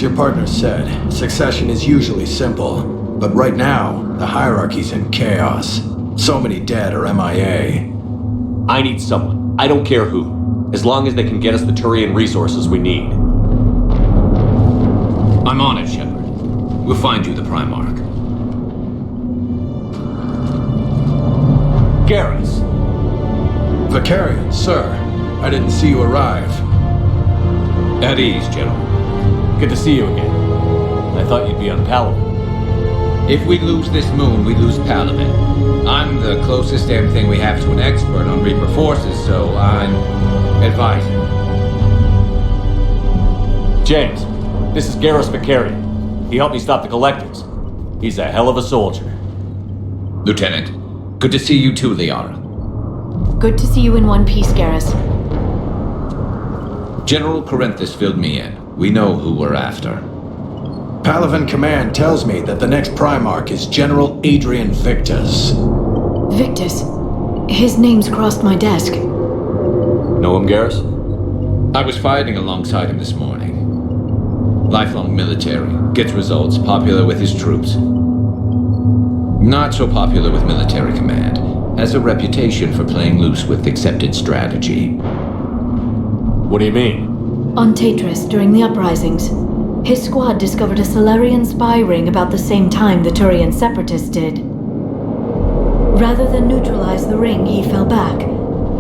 As your partner said, succession is usually simple. But right now, the hierarchy's in chaos. So many dead or MIA. I need someone. I don't care who. As long as they can get us the Turian resources we need. I'm on it, Shepard. We'll find you the Primarch. Garrus. Vicarian, sir. I didn't see you arrive. At ease, General. Good to see you again. I thought you'd be on Palaven. If we lose this moon, we lose Palaven. I'm the closest damn thing we have to an expert on Reaper forces, so I'm advising. James, this is Garrus Vicarian. He helped me stop the Collectors. He's a hell of a soldier. Lieutenant, good to see you too, Liara. Good to see you in one piece, Garrus. General Corinthus filled me in. We know who we're after. Palaven Command tells me that the next Primarch is General Adrian Victus. Victus? His name's crossed my desk. Know him, Garrus? I was fighting alongside him this morning. Lifelong military, gets results, popular with his troops. Not so popular with military command. Has a reputation for playing loose with accepted strategy. What do you mean? On Tatris, during the uprisings, his squad discovered a Solarian spy ring about the same time the Turian separatists did. Rather than neutralize the ring, he fell back.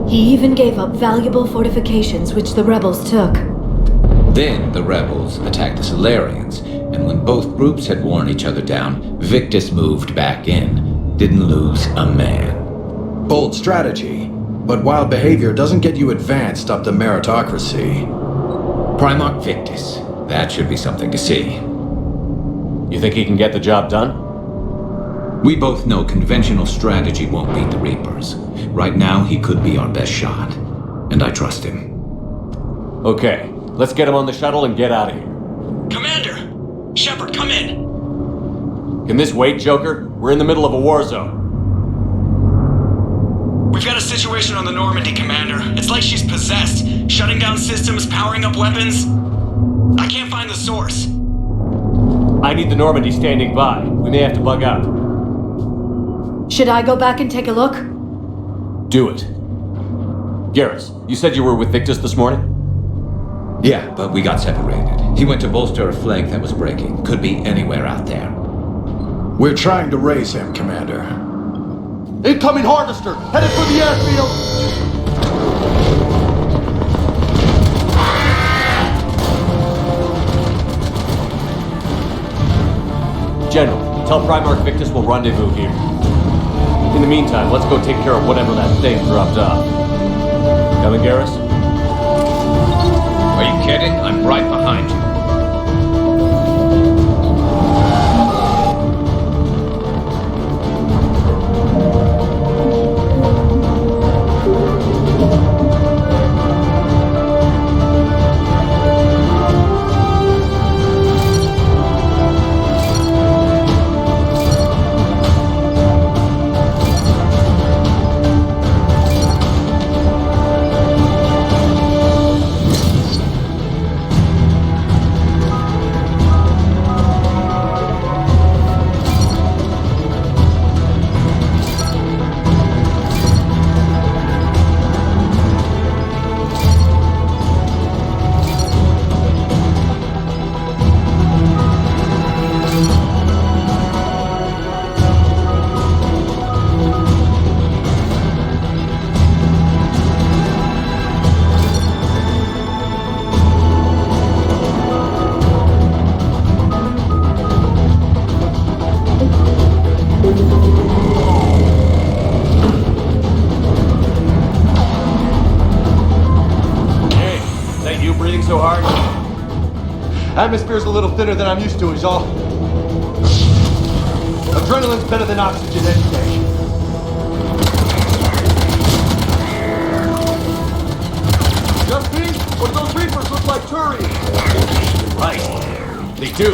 He even gave up valuable fortifications which the rebels took. Then the rebels attacked the Solarians, and when both groups had worn each other down, Victus moved back in. Didn't lose a man. Bold strategy, but wild behavior doesn't get you advanced up the meritocracy. Primarch Victus. That should be something to see. You think he can get the job done? We both know conventional strategy won't beat the Reapers. Right now, he could be our best shot. And I trust him. Okay, let's get him on the shuttle and get out of here. Commander! Shepard, come in! Can this wait, Joker? We're in the middle of a war zone. We've got a situation on the Normandy, Commander. It's like she's possessed. Shutting down systems, powering up weapons. I can't find the source. I need the Normandy standing by. We may have to bug out. Should I go back and take a look? Do it. Garrus, you said you were with Victus this morning? Yeah, but we got separated. He went to bolster a flank that was breaking. Could be anywhere out there. We're trying to raise him, Commander. Incoming Harvester! Headed for the airfield! General, tell Primarch Victus we'll rendezvous here. In the meantime, let's go take care of whatever that thing dropped off. Coming, Garrus? Are you kidding? I'm right behind you. so hard? Atmosphere's a little thinner than I'm used to, is all. Adrenaline's better than oxygen any day. Just me? Or do those Reapers look like Turians? Right. They do.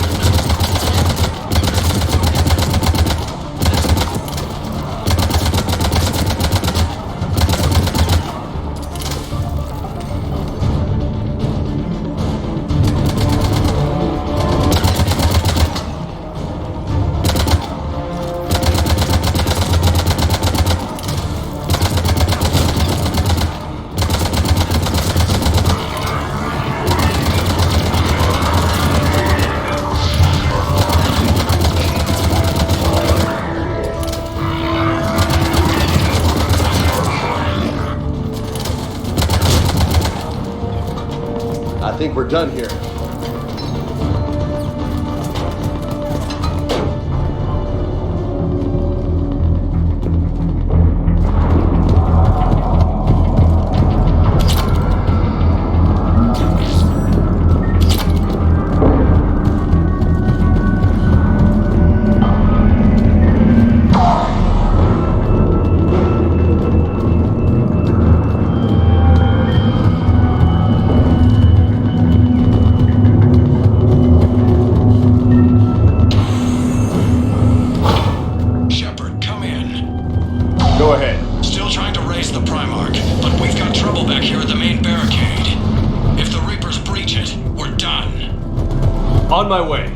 we're done here. On my way.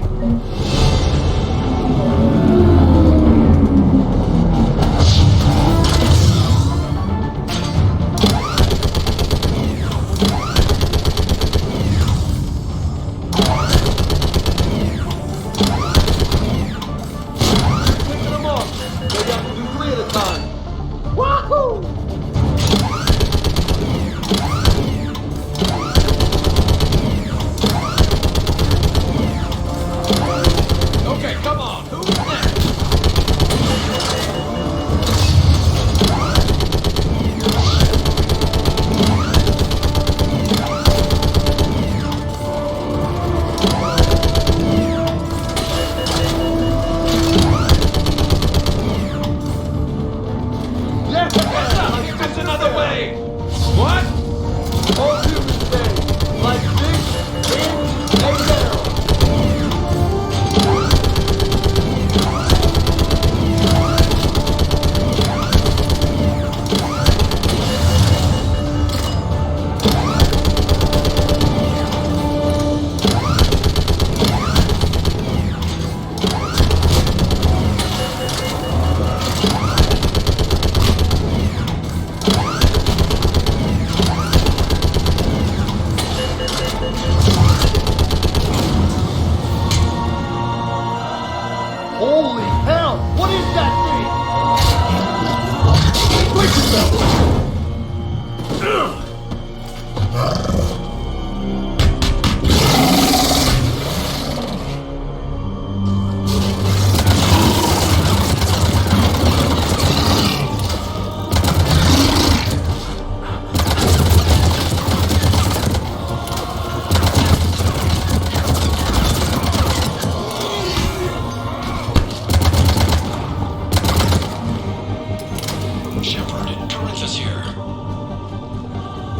Holy hell! What is that thing? Brace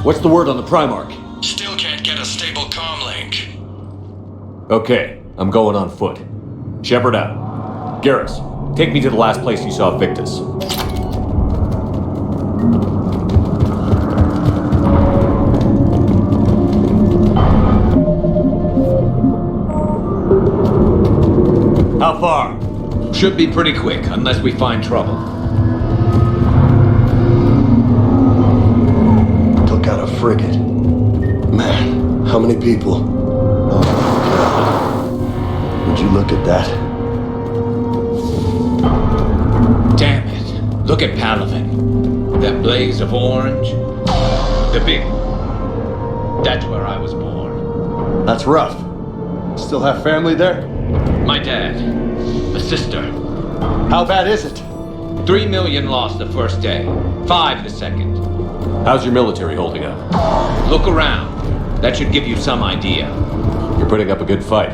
What's the word on the Primarch? Still can't get a stable comm link. Okay, I'm going on foot. Shepard out. Garrus, take me to the last place you saw Victus. How far? Should be pretty quick, unless we find trouble. Took out a frigate. Man, how many people? Oh my God. Would you look at that? Damn it. Look at Palaven. That blaze of orange. The big... That's where I was born. That's rough. Still have family there? My dad. A sister. How bad is it? 3 million lost the first day. 5 the second. How's your military holding up? Look around. That should give you some idea. You're putting up a good fight.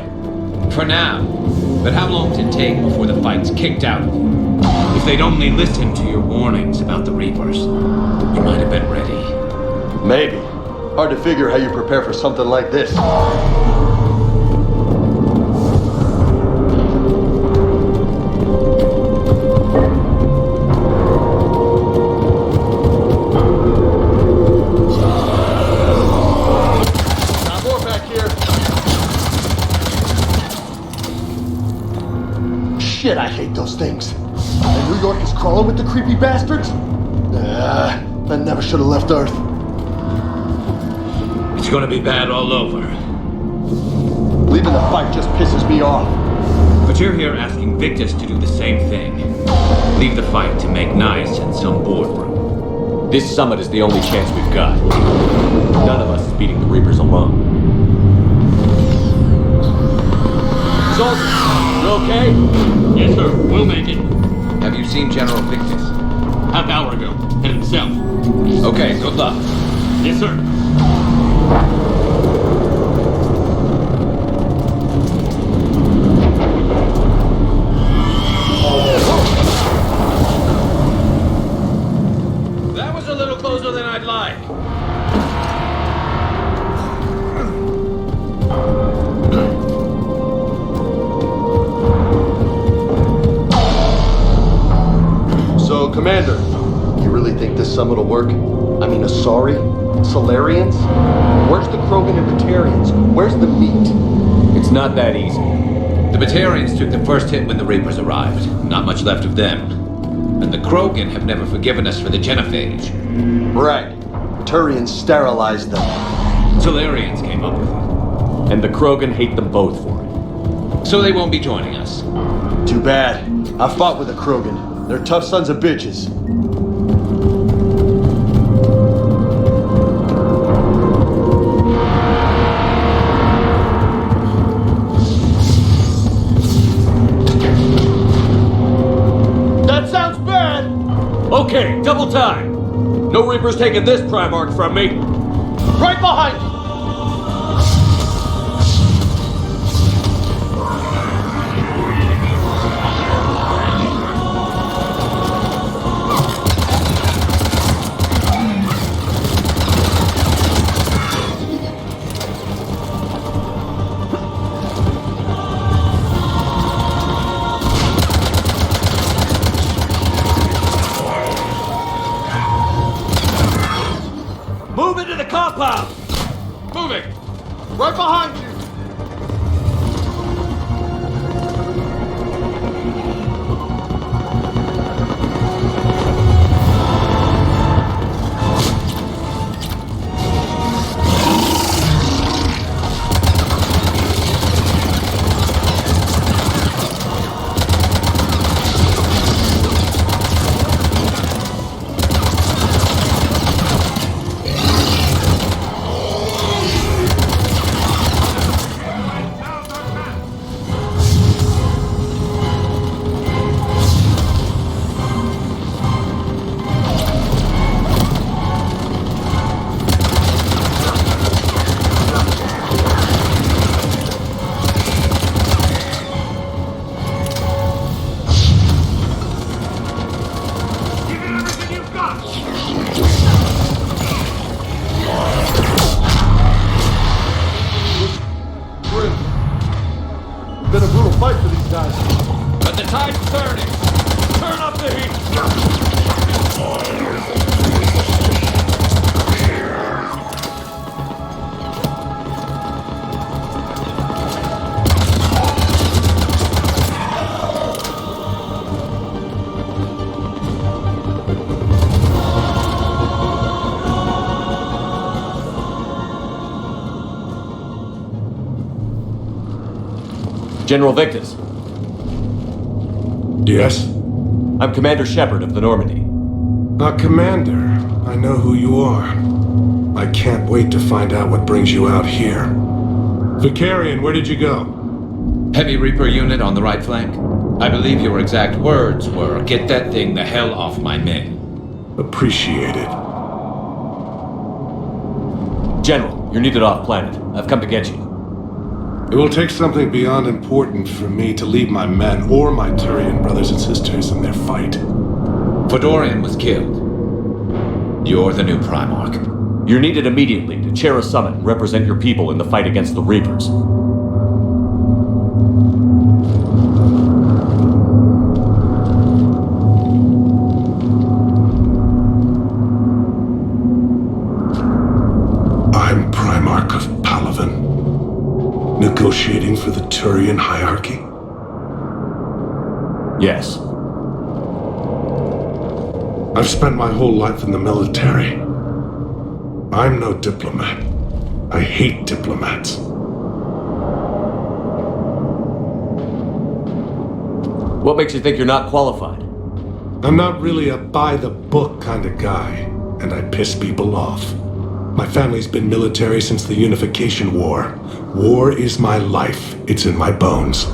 For now. But how long does it take before the fight's kicked out? If they'd only listened to your warnings about the Reapers, you might have been ready. Maybe. Hard to figure how you prepare for something like this. Shit, I hate those things. And New York is crawling with the creepy bastards? I never should have left Earth. It's gonna be bad all over. Leaving the fight just pisses me off. But you're here asking Victus to do the same thing. Leave the fight to make nice in some boardroom. This summit is the only chance we've got. None of us is beating the Reapers alone. Soldier, you okay? Yes, sir. We'll make it. Have you seen General Victus? Half hour ago. Headed south. Okay, good luck. Yes, sir. That was a little closer than I'd like. So, Commander, you really think this summit will work? I mean, Asari? Solarians? Where's the Krogan and Batarians? Where's the meat? It's not that easy. The Batarians took the first hit when the Reapers arrived. Not much left of them. And the Krogan have never forgiven us for the genophage. Right. Turians sterilized them. Solarians came up with it. And the Krogan hate them both for it. So they won't be joining us. Too bad. I fought with the Krogan. They're tough sons of bitches. That sounds bad! Okay, double time. No Reaper's taking this Primarch from me. Right behind you! Move into the compound! Moving! Right behind you! Been a brutal fight for these guys. But the tide's turning! Turn up the heat! General Victus. Yes? I'm Commander Shepard of the Normandy. Commander, I know who you are. I can't wait to find out what brings you out here. Vicarian, where did you go? Heavy Reaper unit on the right flank. I believe your exact words were, "Get that thing the hell off my men." Appreciate it. General, you're needed off planet. I've come to get you. It will take something beyond important for me to leave my men or my Turian brothers and sisters in their fight. Fedorian was killed. You're the new Primarch. You're needed immediately to chair a summit and represent your people in the fight against the Reapers. I'm Primarch of Palaven. Negotiating for the Turian hierarchy? Yes. I've spent my whole life in the military. I'm no diplomat. I hate diplomats. What makes you think you're not qualified? I'm not really a by-the-book kind of guy, and I piss people off. My family's been military since the Unification War. War is my life. It's in my bones.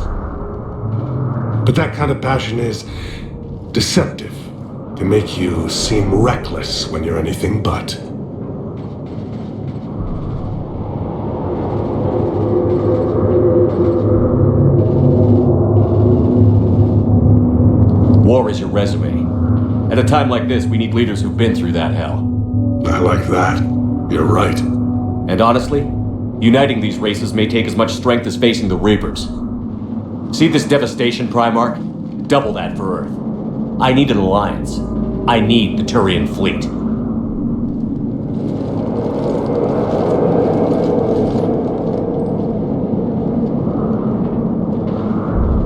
But that kind of passion is deceptive. Can make you seem reckless when you're anything but. War is your resume. At a time like this, we need leaders who've been through that hell. I like that. You're right. And honestly, uniting these races may take as much strength as facing the Reapers. See this devastation, Primarch? Double that for Earth. I need an alliance. I need the Turian fleet.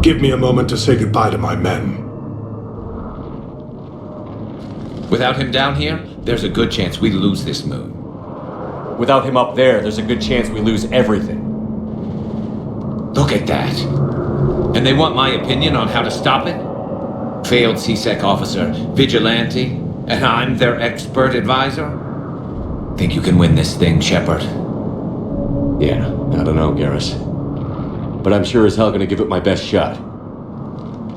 Give me a moment to say goodbye to my men. Without him down here, there's a good chance we lose this moon. Without him up there's a good chance we lose everything. Look at that. And they want my opinion on how to stop it? Failed CSEC officer, vigilante, and I'm their expert advisor? Think you can win this thing, Shepard? Yeah, I don't know, Garrus. But I'm sure as hell gonna give it my best shot.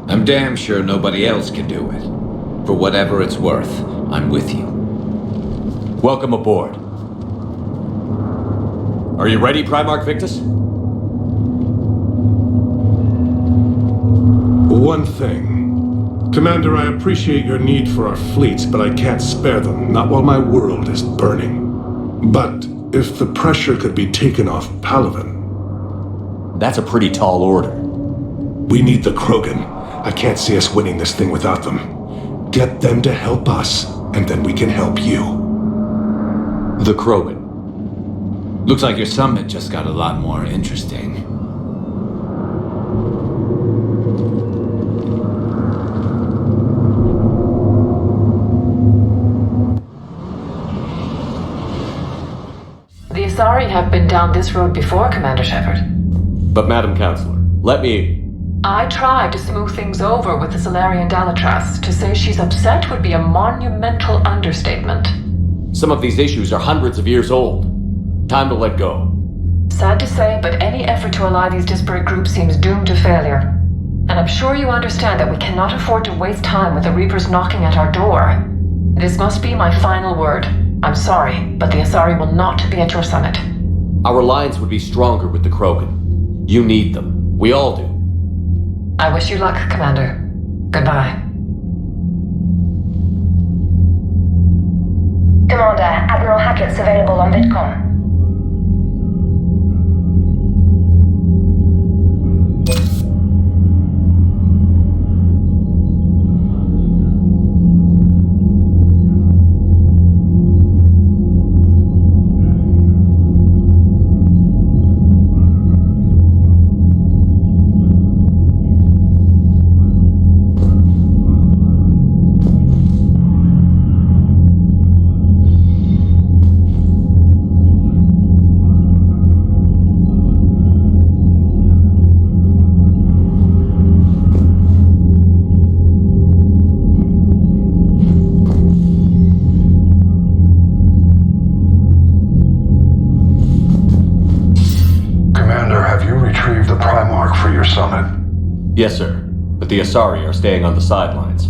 I'm damn sure nobody else can do it. For whatever it's worth, I'm with you. Welcome aboard. Are you ready, Primarch Victus? One thing. Commander, I appreciate your need for our fleets, but I can't spare them, not while my world is burning. But if the pressure could be taken off Palaven... That's a pretty tall order. We need the Krogan. I can't see us winning this thing without them. Get them to help us, and then we can help you. The Krogan. Looks like your summit just got a lot more interesting. The Asari have been down this road before, Commander Shepard. But Madam Counselor, let me... I tried to smooth things over with the Salarian Dalatras. To say she's upset would be a monumental understatement. Some of these issues are hundreds of years old. Time to let go. Sad to say, but any effort to ally these disparate groups seems doomed to failure. And I'm sure you understand that we cannot afford to waste time with the Reapers knocking at our door. This must be my final word. I'm sorry, but the Asari will not be at your summit. Our alliance would be stronger with the Krogan. You need them. We all do. I wish you luck, Commander. Goodbye. Commander, Admiral Hackett's available on VidCom. Yes, sir. But the Asari are staying on the sidelines.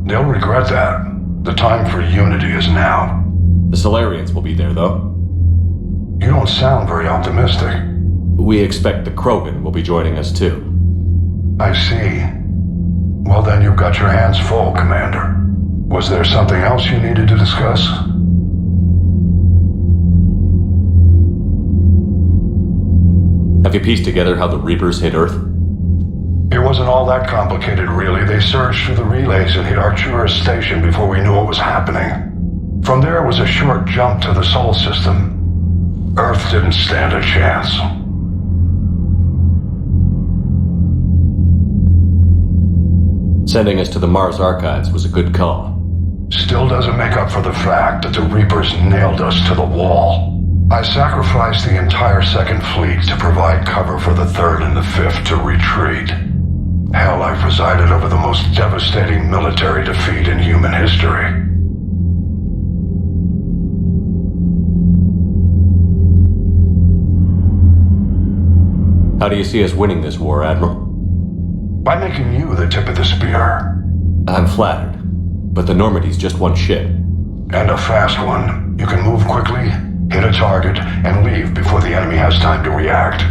They'll regret that. The time for unity is now. The Salarians will be there, though. You don't sound very optimistic. We expect the Krogan will be joining us, too. I see. Well, then you've got your hands full, Commander. Was there something else you needed to discuss? Have you pieced together how the Reapers hit Earth? It wasn't all that complicated, really. They surged through the relays and hit Arcturus Station before we knew what was happening. From there, it was a short jump to the Sol system. Earth didn't stand a chance. Sending us to the Mars Archives was a good call. Still doesn't make up for the fact that the Reapers nailed us to the wall. I sacrificed the entire Second Fleet to provide cover for the Third and the Fifth to retreat. Hell, I presided over the most devastating military defeat in human history. How do you see us winning this war, Admiral? By making you the tip of the spear. I'm flattered, but the Normandy's just one ship. And a fast one. You can move quickly, hit a target, and leave before the enemy has time to react.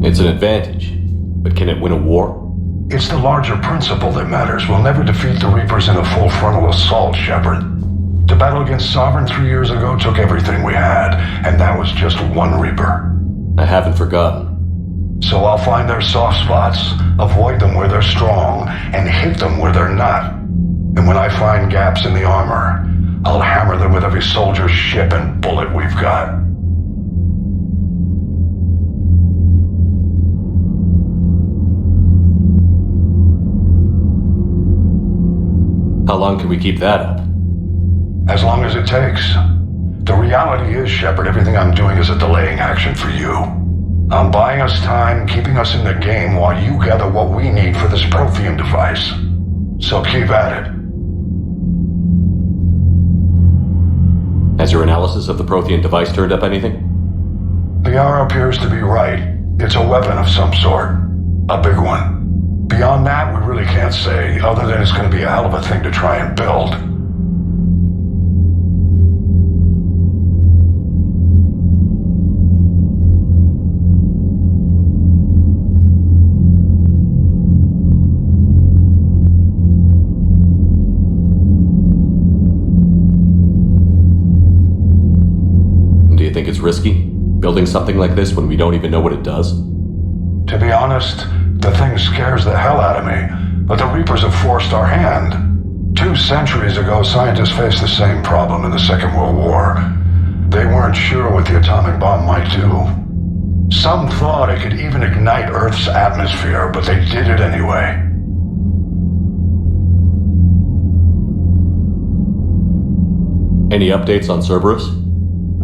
It's an advantage, but can it win a war? It's the larger principle that matters. We'll never defeat the Reapers in a full frontal assault, Shepard. To battle against Sovereign 3 years ago took everything we had, and that was just one Reaper. I haven't forgotten. So I'll find their soft spots, avoid them where they're strong, and hit them where they're not. And when I find gaps in the armor, I'll hammer them with every soldier, ship, and bullet we've got. How long can we keep that up? As long as it takes. The reality is, Shepard, everything I'm doing is a delaying action for you. I'm buying us time, keeping us in the game while you gather what we need for this Prothean device. So keep at it. Has your analysis of the Prothean device turned up anything? The R appears to be right. It's a weapon of some sort. A big one. Beyond that, we really can't say, other than it's going to be a hell of a thing to try and build. Do you think it's risky, building something like this when we don't even know what it does? To be honest, the thing scares the hell out of me, but the Reapers have forced our hand. 2 centuries ago, scientists faced the same problem in the Second World War. They weren't sure what the atomic bomb might do. Some thought it could even ignite Earth's atmosphere, but they did it anyway. Any updates on Cerberus?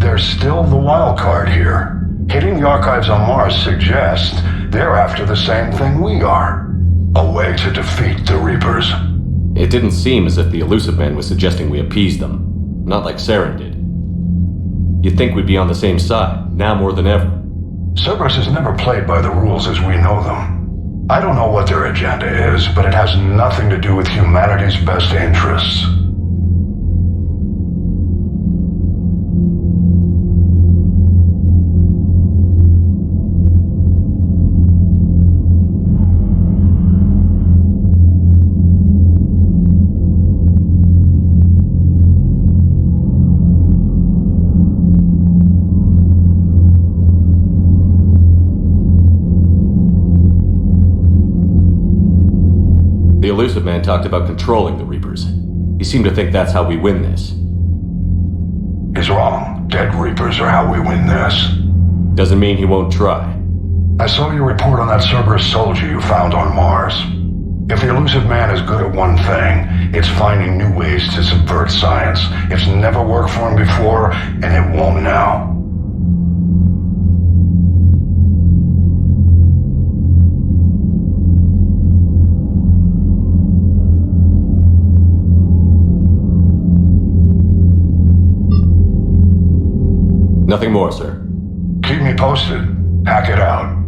They're still the wild card here. Hitting the archives on Mars suggests they're after the same thing we are. A way to defeat the Reapers. It didn't seem as if the Illusive Man was suggesting we appease them. Not like Saren did. You'd think we'd be on the same side, now more than ever. Cerberus has never played by the rules as we know them. I don't know what their agenda is, but it has nothing to do with humanity's best interests. The Illusive Man talked about controlling the Reapers. He seemed to think that's how we win this. He's wrong. Dead Reapers are how we win this. Doesn't mean he won't try. I saw your report on that Cerberus soldier you found on Mars. If the Illusive Man is good at one thing, it's finding new ways to subvert science. It's never worked for him before, and it won't now. Nothing more, sir. Keep me posted. Hack it out.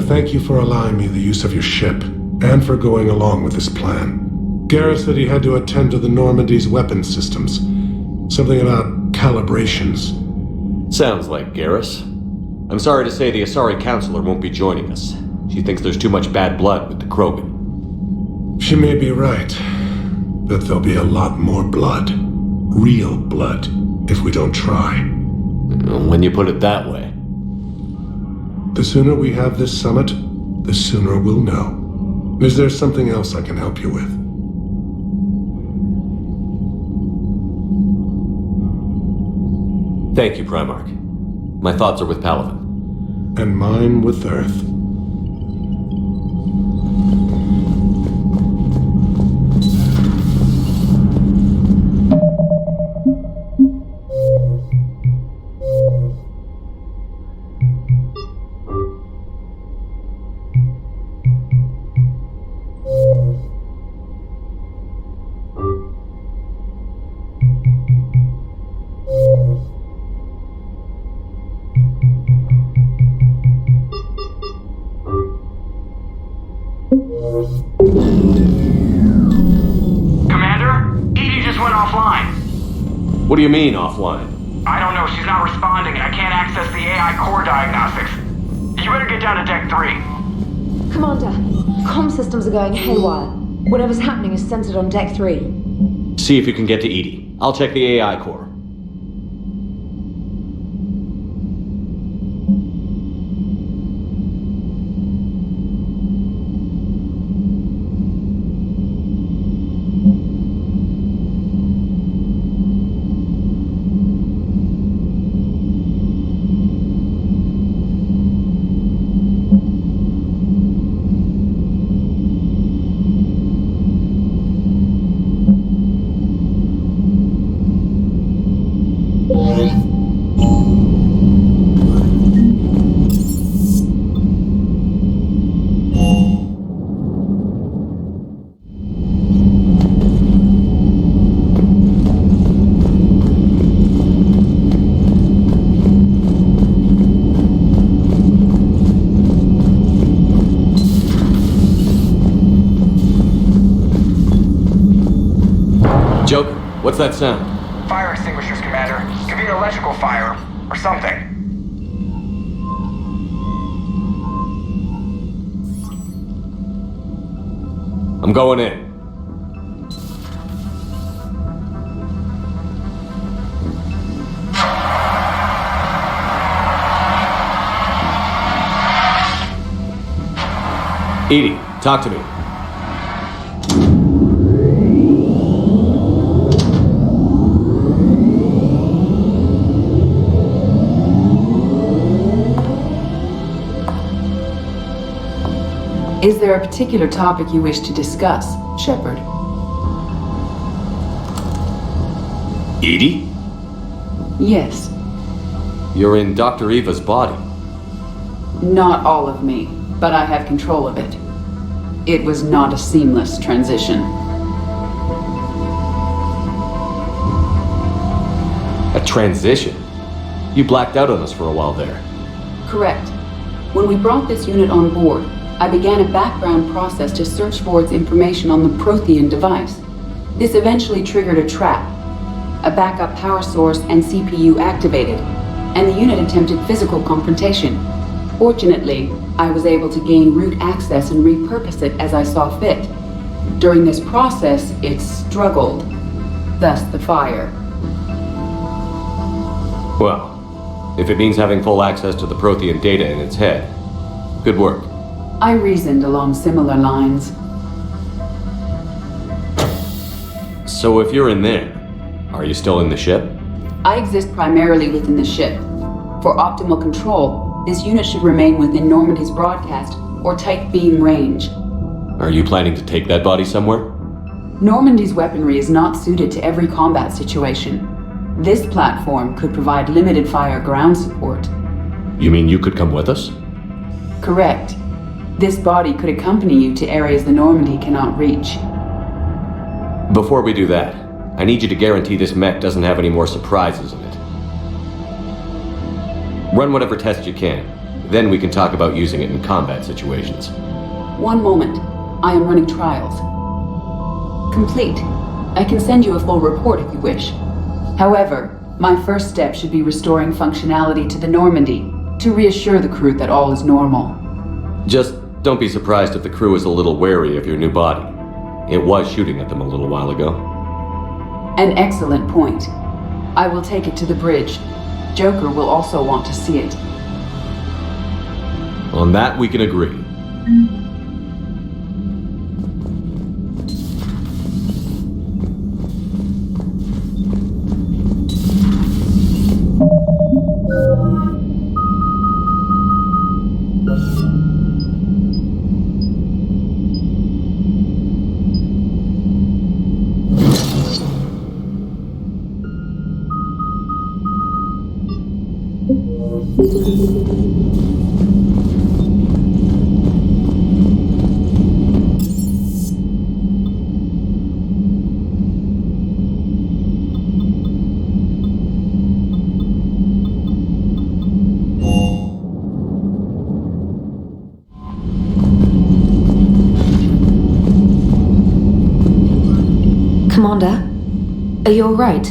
Thank you for allowing me the use of your ship, and for going along with this plan. Garrus said he had to attend to the Normandy's weapons systems. Something about calibrations. Sounds like Garrus. I'm sorry to say the Asari Counselor won't be joining us. She thinks there's too much bad blood with the Krogan. She may be right, but there'll be a lot more blood. Real blood. if we don't try. When you put it that way. The sooner we have this summit, the sooner we'll know. Is there something else I can help you with? Thank you, Primarch. My thoughts are with Palaven. And mine with Earth. Commander? Edie just went offline. What do you mean, offline? I don't know, she's not responding and I can't access the AI core diagnostics. You better get down to Deck 3. Commander, comm systems are going haywire. Whatever's happening is centered on Deck 3. See if you can get to Edie. I'll check the AI core. Joker, what's that sound? Fire extinguishers, Commander. Could be an electrical fire, or something. I'm going in. Edie, talk to me. Is there a particular topic you wish to discuss, Shepard? Edie? Yes. You're in Dr. Eva's body. Not all of me, but I have control of it. It was not a seamless transition. A transition? You blacked out on us for a while there. Correct. When we brought this unit on board, I began a background process to search for its information on the Prothean device. This eventually triggered a trap. A backup power source and CPU activated, and the unit attempted physical confrontation. Fortunately, I was able to gain root access and repurpose it as I saw fit. During this process, it struggled. Thus the fire. Well, if it means having full access to the Prothean data in its head, good work. I reasoned along similar lines. So if you're in there, are you still in the ship? I exist primarily within the ship. For optimal control, this unit should remain within Normandy's broadcast or tight beam range. Are you planning to take that body somewhere? Normandy's weaponry is not suited to every combat situation. This platform could provide limited fire ground support. You mean you could come with us? Correct. This body could accompany you to areas the Normandy cannot reach. Before we do that, I need you to guarantee this mech doesn't have any more surprises in it. Run whatever tests you can. Then we can talk about using it in combat situations. One moment. I am running trials. Complete. I can send you a full report if you wish. However, my first step should be restoring functionality to the Normandy to reassure the crew that all is normal. Just don't be surprised if the crew is a little wary of your new body. It was shooting at them a little while ago. An excellent point. I will take it to the bridge. Joker will also want to see it. On that, we can agree. Commander, are you alright?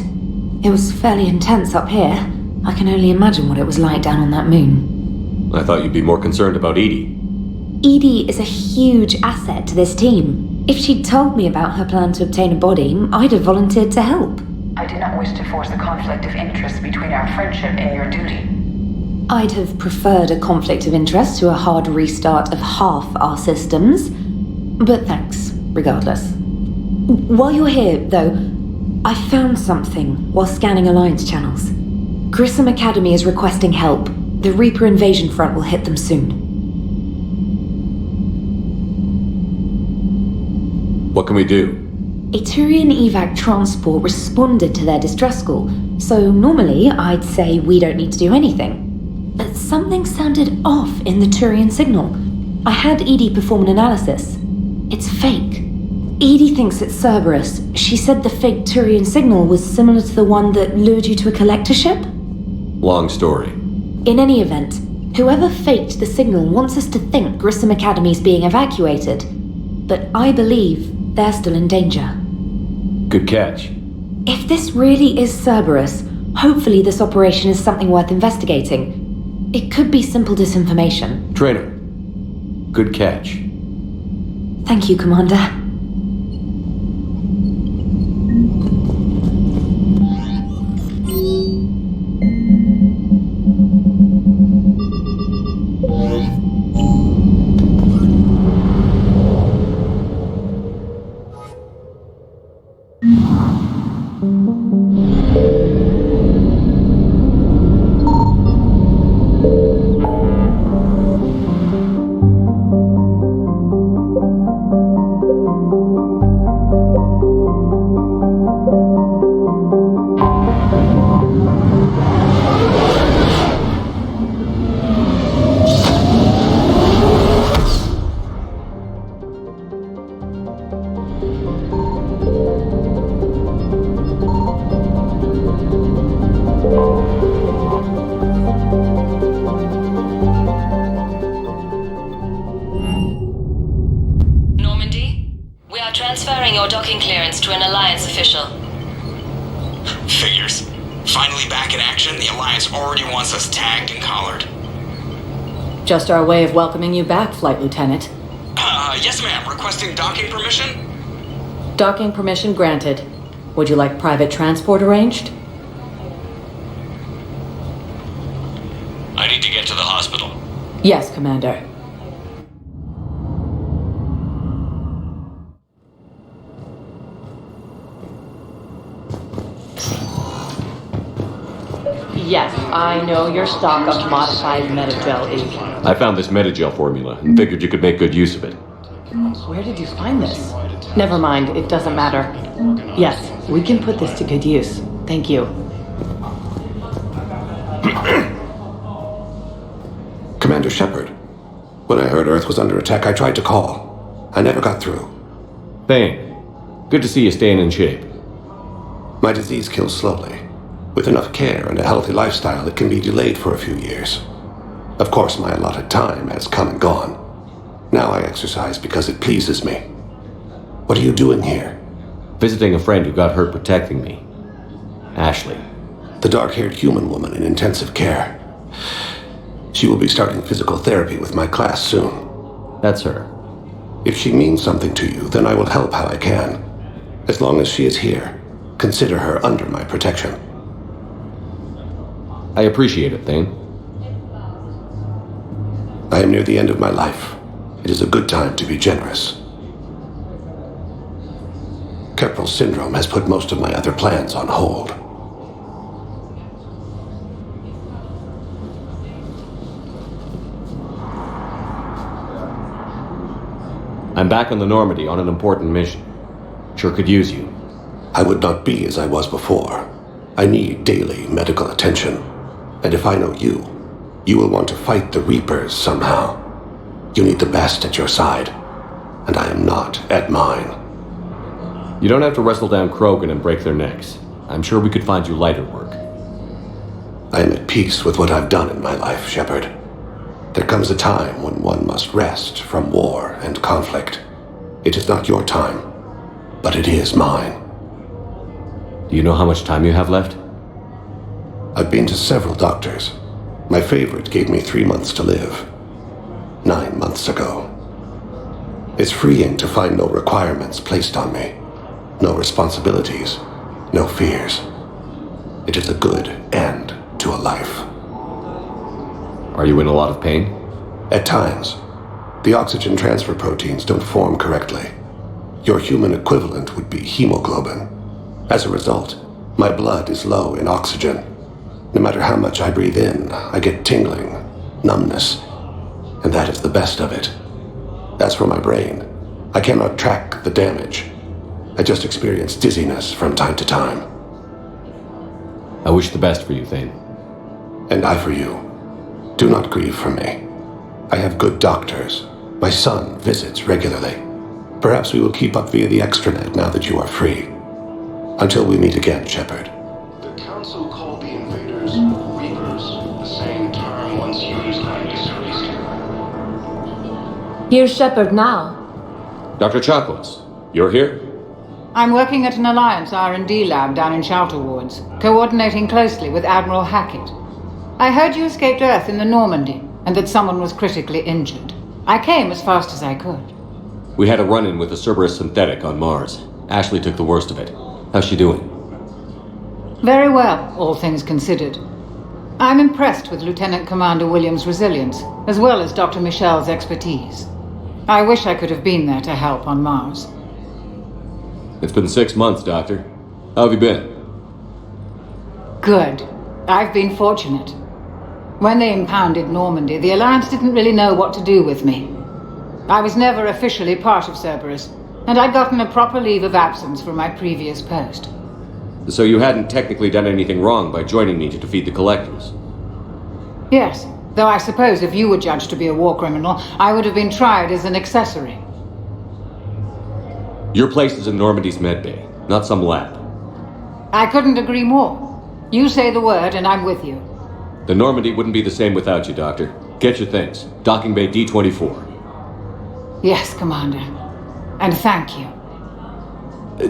It was fairly intense up here. I can only imagine what it was like down on that moon. I thought you'd be more concerned about Edie. Edie is a huge asset to this team. If she'd told me about her plan to obtain a body, I'd have volunteered to help. I do not wish to force a conflict of interest between our friendship and your duty. I'd have preferred a conflict of interest to a hard restart of half our systems. But thanks, regardless. While you're here, though, I found something while scanning Alliance channels. Grissom Academy is requesting help. The Reaper invasion front will hit them soon. What can we do? A Turian evac transport responded to their distress call, so normally I'd say we don't need to do anything. But something sounded off in the Turian signal. I had Edie perform an analysis. It's fake. Edie thinks it's Cerberus. She said the fake Turian signal was similar to the one that lured you to a collector ship? Long story. In any event, whoever faked the signal wants us to think Grissom Academy's being evacuated. But I believe they're still in danger. Good catch. If this really is Cerberus, hopefully this operation is something worth investigating. It could be simple disinformation. Trainer. Good catch. Thank you, Commander. Transferring your docking clearance to an Alliance official. Figures. Finally back in action, the Alliance already wants us tagged and collared. Just our way of welcoming you back, Flight Lieutenant. Yes ma'am. Requesting docking permission? Docking permission granted. Would you like private transport arranged? I need to get to the hospital. Yes, Commander. Yes, I know your stock of modified Metagel is... I found this Metagel formula and figured you could make good use of it. Where did you find this? Never mind, it doesn't matter. Yes, we can put this to good use. Thank you. Commander Shepard, when I heard Earth was under attack, I tried to call. I never got through. Bane, good to see you staying in shape. My disease kills slowly. With enough care and a healthy lifestyle, it can be delayed for a few years. Of course, my allotted time has come and gone. Now I exercise because it pleases me. What are you doing here? Visiting a friend who got hurt protecting me. Ashley. The dark-haired human woman in intensive care. She will be starting physical therapy with my class soon. That's her. If she means something to you, then I will help how I can. As long as she is here, consider her under my protection. I appreciate it, Thane. I am near the end of my life. It is a good time to be generous. Keppel syndrome has put most of my other plans on hold. I'm back on the Normandy on an important mission. Sure could use you. I would not be as I was before. I need daily medical attention. And if I know you, you will want to fight the Reapers somehow. You need the best at your side, and I am not at mine. You don't have to wrestle down Krogan and break their necks. I'm sure we could find you lighter work. I am at peace with what I've done in my life, Shepard. There comes a time when one must rest from war and conflict. It is not your time, but it is mine. Do you know how much time you have left? I've been to several doctors. My favorite gave me 3 months to live. 9 months ago. It's freeing to find no requirements placed on me. No responsibilities. No fears. It is a good end to a life. Are you in a lot of pain? At times. The oxygen transfer proteins don't form correctly. Your human equivalent would be hemoglobin. As a result, my blood is low in oxygen. No matter how much I breathe in, I get tingling, numbness, and that is the best of it. As for my brain, I cannot track the damage. I just experience dizziness from time to time. I wish the best for you, Thane. And I for you. Do not grieve for me. I have good doctors. My son visits regularly. Perhaps we will keep up via the extranet now that you are free. Until we meet again, Shepard. The Council called the invaders Reapers, the same term once used by disgraced. Here's Shepard now. Dr. Chakwas, you're here? I'm working at an Alliance R&D lab down in Shelter Wards, coordinating closely with Admiral Hackett. I heard you escaped Earth in the Normandy, and that someone was critically injured. I came as fast as I could. We had a run-in with a Cerberus synthetic on Mars. Ashley took the worst of it. How's she doing? Very well, all things considered. I'm impressed with Lieutenant Commander Williams' resilience, as well as Dr. Michel's expertise. I wish I could have been there to help on Mars. It's been 6 months, Doctor. How have you been? Good. I've been fortunate. When they impounded Normandy, the Alliance didn't really know what to do with me. I was never officially part of Cerberus, and I'd gotten a proper leave of absence from my previous post. So you hadn't technically done anything wrong by joining me to defeat the Collectors? Yes, though I suppose if you were judged to be a war criminal, I would have been tried as an accessory. Your place is in Normandy's medbay, not some lab. I couldn't agree more. You say the word and I'm with you. The Normandy wouldn't be the same without you, Doctor. Get your things. Docking Bay D-24. Yes, Commander. And thank you.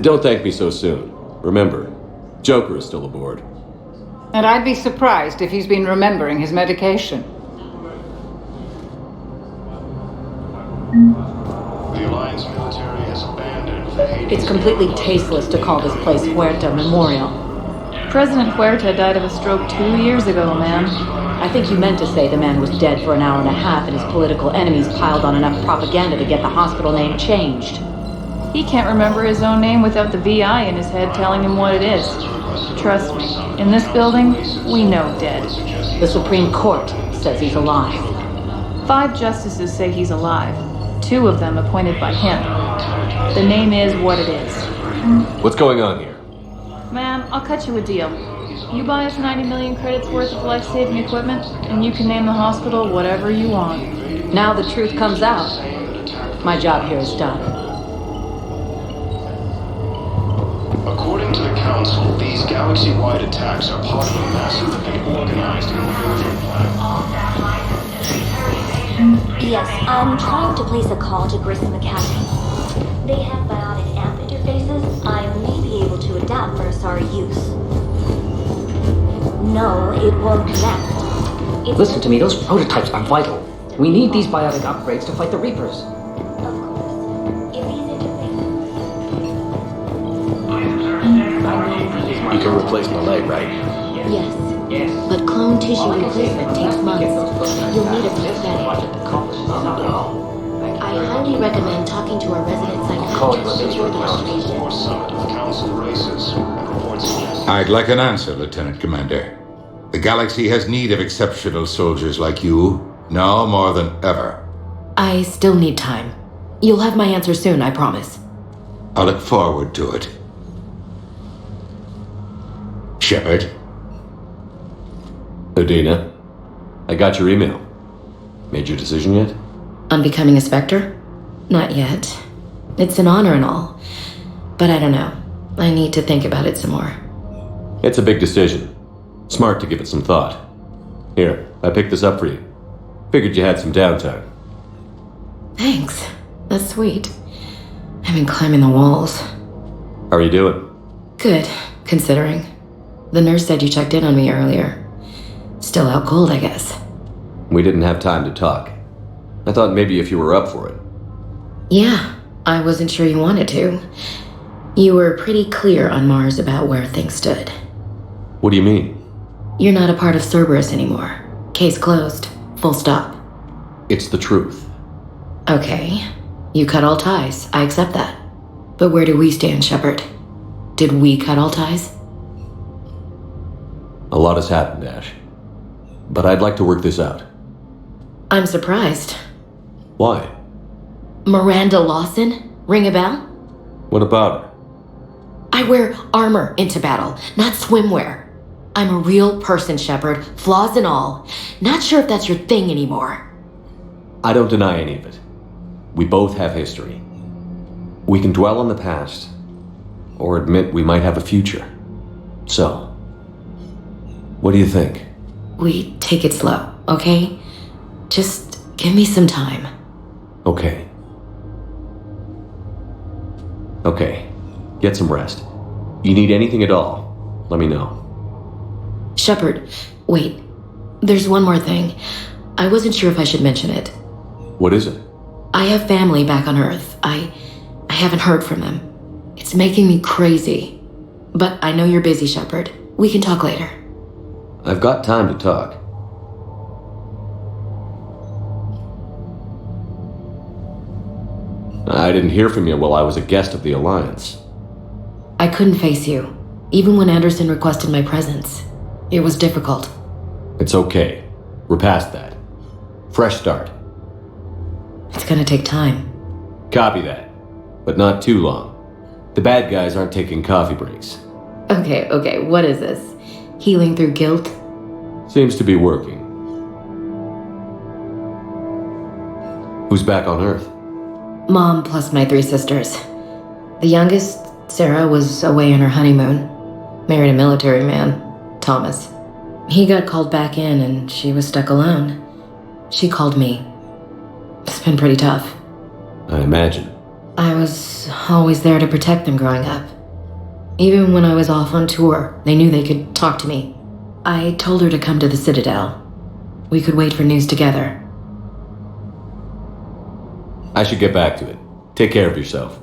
Don't thank me so soon. Remember, Joker is still aboard. And I'd be surprised if he's been remembering his medication. The Alliance military has abandoned the Hades. It's completely tasteless to call this place Huerta Memorial. President Huerta died of a stroke 2 years ago, ma'am. I think you meant to say the man was dead for an hour and a half and his political enemies piled on enough propaganda to get the hospital name changed. He can't remember his own name without the VI in his head telling him what it is. Trust me, in this building, we know dead. The Supreme Court says he's alive. 5 justices say he's alive. 2 of them appointed by him. The name is what it is. What's going on here? Ma'am, I'll cut you a deal. You buy us 90 million credits worth of life-saving equipment, and you can name the hospital whatever you want. Now the truth comes out. My job here is done. According to the Council, these galaxy-wide attacks are part of a massively organized invasion plan. Yes, I'm trying to place a call to Grissom Academy. They have biotic amp interfaces I may be able to adapt for Asari use. No, it won't connect. Listen to me, those prototypes are vital. We need these biotic upgrades to fight the Reapers. You can replace my leg, right? Yes. But clone tissue replacement takes months. You'll need a prosthetic. I highly recommend talking to our resident psychiatrist before the operation. I'd like an answer, Lieutenant Commander. The galaxy has need of exceptional soldiers like you, now more than ever. I still need time. You'll have my answer soon, I promise. I look forward to it. Shepard? Udina, I got your email. Made your decision yet? On becoming a Spectre? Not yet. It's an honor and all. But I don't know. I need to think about it some more. It's a big decision. Smart to give it some thought. Here, I picked this up for you. Figured you had some downtime. Thanks. That's sweet. I've been climbing the walls. How are you doing? Good, considering. The nurse said you checked in on me earlier. Still out cold, I guess. We didn't have time to talk. I thought maybe if you were up for it. Yeah, I wasn't sure you wanted to. You were pretty clear on Mars about where things stood. What do you mean? You're not a part of Cerberus anymore. Case closed. Full stop. It's the truth. Okay. You cut all ties. I accept that. But where do we stand, Shepard? Did we cut all ties? A lot has happened, Ash. But I'd like to work this out. I'm surprised. Why? Miranda Lawson? Ring a bell? What about her? I wear armor into battle, not swimwear. I'm a real person, Shepard, flaws and all. Not sure if that's your thing anymore. I don't deny any of it. We both have history. We can dwell on the past, or admit we might have a future. So, what do you think? We take it slow, okay? Just give me some time. Okay. Okay. Get some rest. You need anything at all, let me know. Shepard, wait. There's one more thing. I wasn't sure if I should mention it. What is it? I have family back on Earth. I haven't heard from them. It's making me crazy. But I know you're busy, Shepard. We can talk later. I've got time to talk. I didn't hear from you while I was a guest of the Alliance. I couldn't face you, even when Anderson requested my presence. It was difficult. It's okay. We're past that. Fresh start. It's gonna take time. Copy that. But not too long. The bad guys aren't taking coffee breaks. Okay, what is this? Healing through guilt? Seems to be working. Who's back on Earth? Mom plus my 3 sisters. The youngest, Sarah, was away on her honeymoon. Married a military man, Thomas. He got called back in and she was stuck alone. She called me. It's been pretty tough. I imagine. I was always there to protect them growing up. Even when I was off on tour, they knew they could talk to me. I told her to come to the Citadel. We could wait for news together. I should get back to it. Take care of yourself.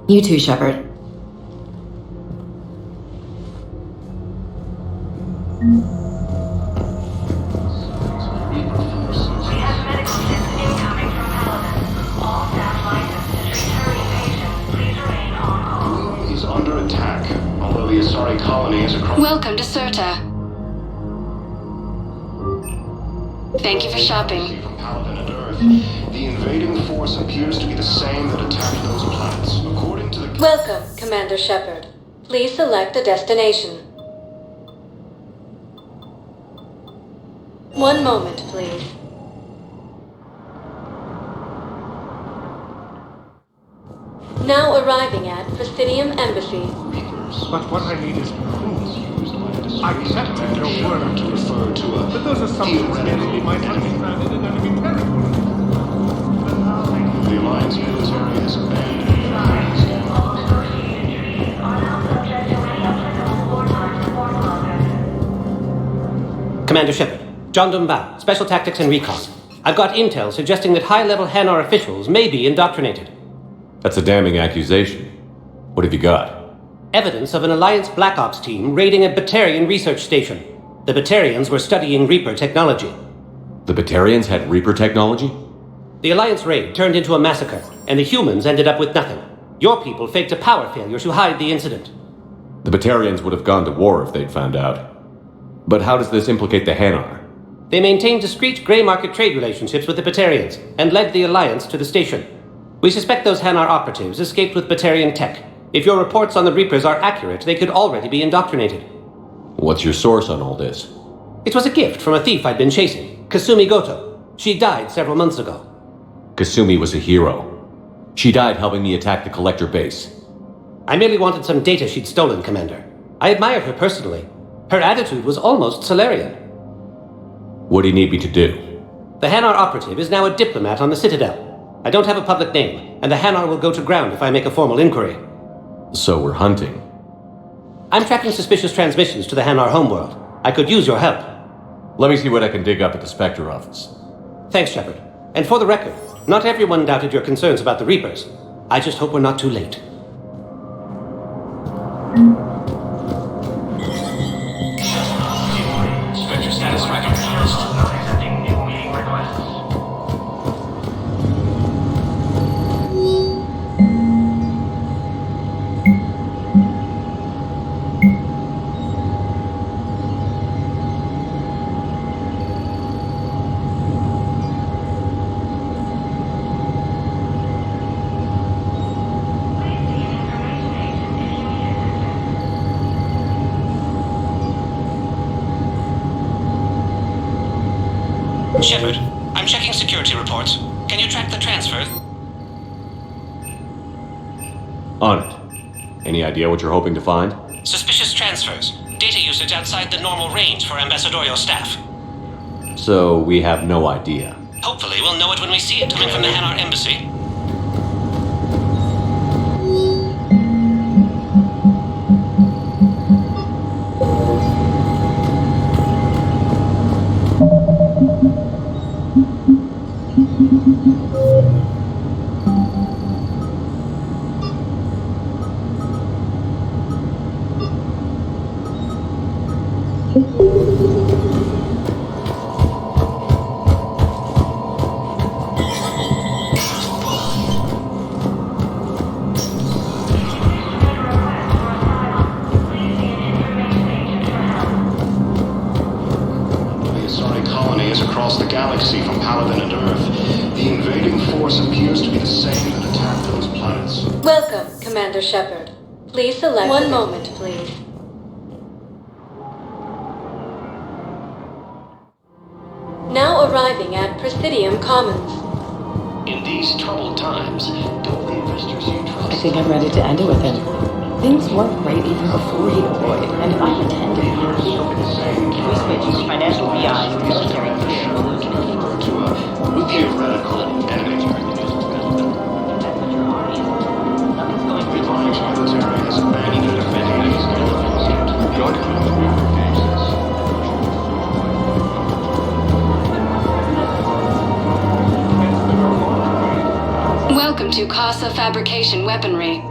You too, Shepard. Is under attack, although the Asari colony is across. Welcome to Serta. Thank you for shopping. The invading force appears to be the same that attacked those planets. According to the... Welcome, Commander Shepard. Please select a destination. One moment, please. Now arriving at Presidium Embassy. But what I need is proof. I accepted your word to refer to a... But those assumptions merely might understand in enemy territory. The Alliance military has abandoned. Commander Shepard, John Dumbau, Special Tactics and Recon. I've got intel suggesting that high-level Hanar officials may be indoctrinated. That's a damning accusation. What have you got? Evidence of an Alliance Black Ops team raiding a Batarian research station. The Batarians were studying Reaper technology. The Batarians had Reaper technology? The Alliance raid turned into a massacre, and the humans ended up with nothing. Your people faked a power failure to hide the incident. The Batarians would have gone to war if they'd found out. But how does this implicate the Hanar? They maintained discreet grey market trade relationships with the Batarians, and led the Alliance to the station. We suspect those Hanar operatives escaped with Batarian tech. If your reports on the Reapers are accurate, they could already be indoctrinated. What's your source on all this? It was a gift from a thief I'd been chasing, Kasumi Goto. She died several months ago. Kasumi was a hero. She died helping me attack the Collector base. I merely wanted some data she'd stolen, Commander. I admired her personally. Her attitude was almost Solarian. What do you need me to do? The Hanar operative is now a diplomat on the Citadel. I don't have a public name, and the Hanar will go to ground if I make a formal inquiry. So we're hunting. I'm tracking suspicious transmissions to the Hanar homeworld. I could use your help. Let me see what I can dig up at the Spectre office. Thanks, Shepard. And for the record, not everyone doubted your concerns about the Reapers. I just hope we're not too late. Spectre status recognized. Accepting new meeting requests. Shepard, I'm checking security reports. Can you track the transfer? On it. Any idea what you're hoping to find? Suspicious transfers. Data usage outside the normal range for ambassadorial staff. So we have no idea. Hopefully we'll know it when we see it coming from the Hanar embassy. Welcome, Commander Shepard. Please select... One moment, please. Now arriving at Presidium Commons. In these troubled times, don't the investors you trust... I think I'm ready to end it with him. Things weren't great even before he deployed, and if I pretend to be we switch to financial BIs, military to a theoretical enemy. Military has abandoned Welcome to Casa Fabrication Weaponry.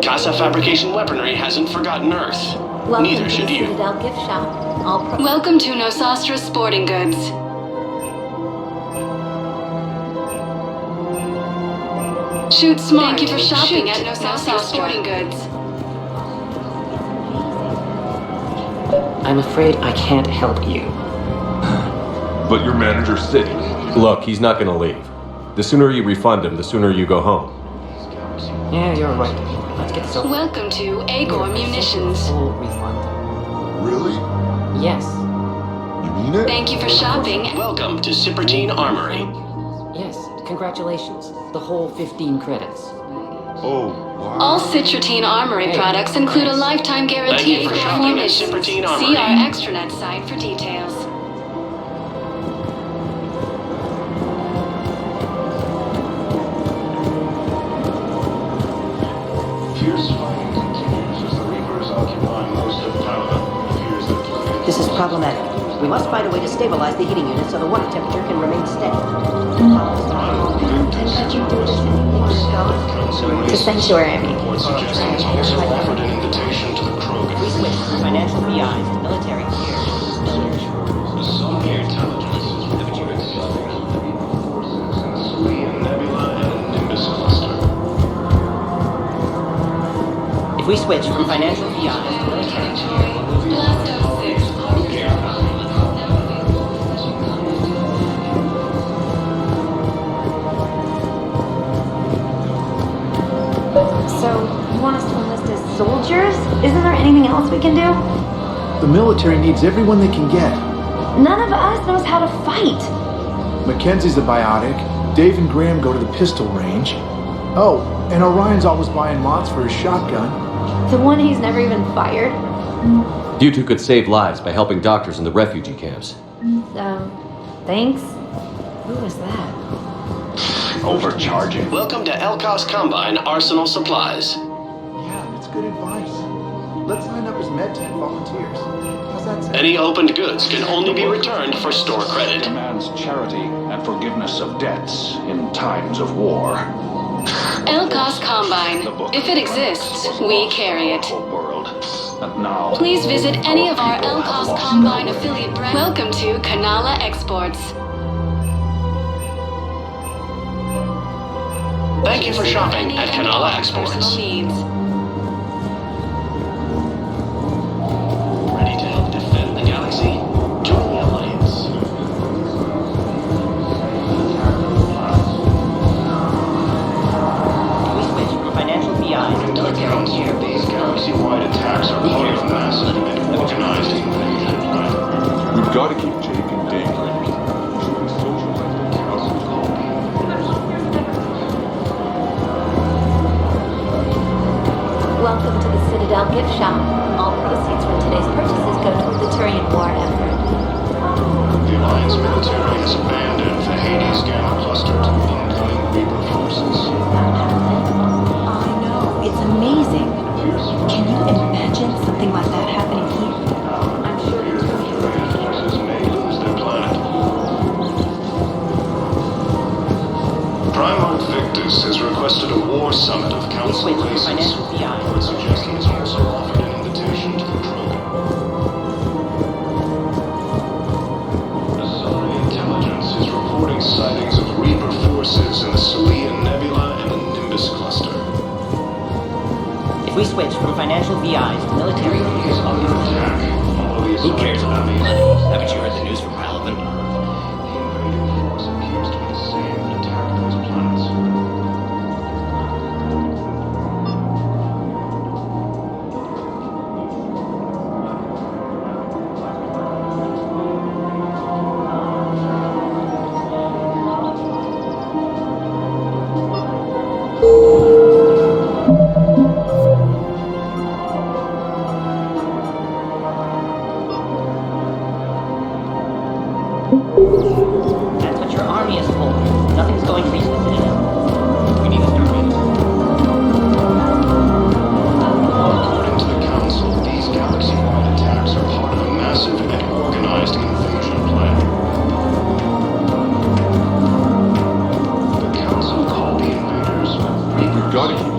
Casa Fabrication Weaponry hasn't forgotten Earth. Neither should you. Gift shop. Welcome to Nosastra Sporting Goods. Shoot smart. Thank you for shopping at Nosastra Sporting Goods. I'm afraid I can't help you. But your manager's sick. Look, he's not gonna leave. The sooner you refund him, the sooner you go home. Yeah, you're right. Let's get this over. Welcome to Agor Munitions. Full refund. Really? Yes. You mean it? Thank you for shopping. Welcome to Cipertine Armory. Yes, congratulations. The whole 15 credits. Oh, wow. All Citratine Armory products include a lifetime guarantee Thank you for for shopping at munitions. Cipertine Armory. See our extranet site for details. Fierce fighting continues as the Reapers occupy most of Paladin. This is problematic. We must find a way to stabilize the heating unit so the water temperature can remain steady. I don't think this Did you do this to sanctuary, I mean? Suggestions also offered an invitation to the Krogan. We switch from financial PIs to military gear. The Solar Intelligence Selene Nebula and Nimbus Cluster. If we switch from financial PIs to military gear, So, you want us to enlist as soldiers? Isn't there anything else we can do? The military needs everyone they can get. None of us knows how to fight. Mackenzie's a biotic. Dave and Graham go to the pistol range. Oh, and Orion's always buying mods for his shotgun. The one he's never even fired. You two could save lives by helping doctors in the refugee camps. Thanks. Who was that? Overcharging. Welcome to Elkos Combine Arsenal Supplies. Yeah, it's good advice. Let's sign up as MedTech volunteers. How's that sound? Any opened goods can only be returned for store credit. Demands charity and forgiveness of debts in times of war. Elkos Combine. If it exists, we carry it. And now, Please visit any of our Elkos Combine affiliate brands. Welcome to Kanala Exports. Thank you for shopping at Kanala Exports. Needs. Ready to help defend the galaxy? Join the Alliance. we switch from financial PIs to military gear. these galaxy-wide attacks are part of a massive and organized invasion plan. We've got to keep Jake and Dave ready. Welcome to the Citadel gift shop. All proceeds from today's purchases go toward the Turian war effort. The Alliance military has abandoned the Hades Gamma cluster to incoming Reaper forces. I know, it's amazing. Can you imagine something like that happening here? I'm sure the Turian Forces may lose their planet. Primarch Victus has requested a war summit of council races. But suggestions also offered an invitation to the Krogan. The Solar Intelligence is reporting sightings of Reaper forces in the Selene Nebula and the Nimbus cluster. If we switch from financial PIs to military gear, Under attack. Who cares about money? Haven't you heard the news from Palavin? The invading force appears to be the same that attacked those planets. that's what your army is for. Nothing's going to reach the Citadel. We need to start reading. According to the Council, these galaxy-wide attacks are part of a massive and organized invasion plan. The Council called the invaders Reaper. We've got to keep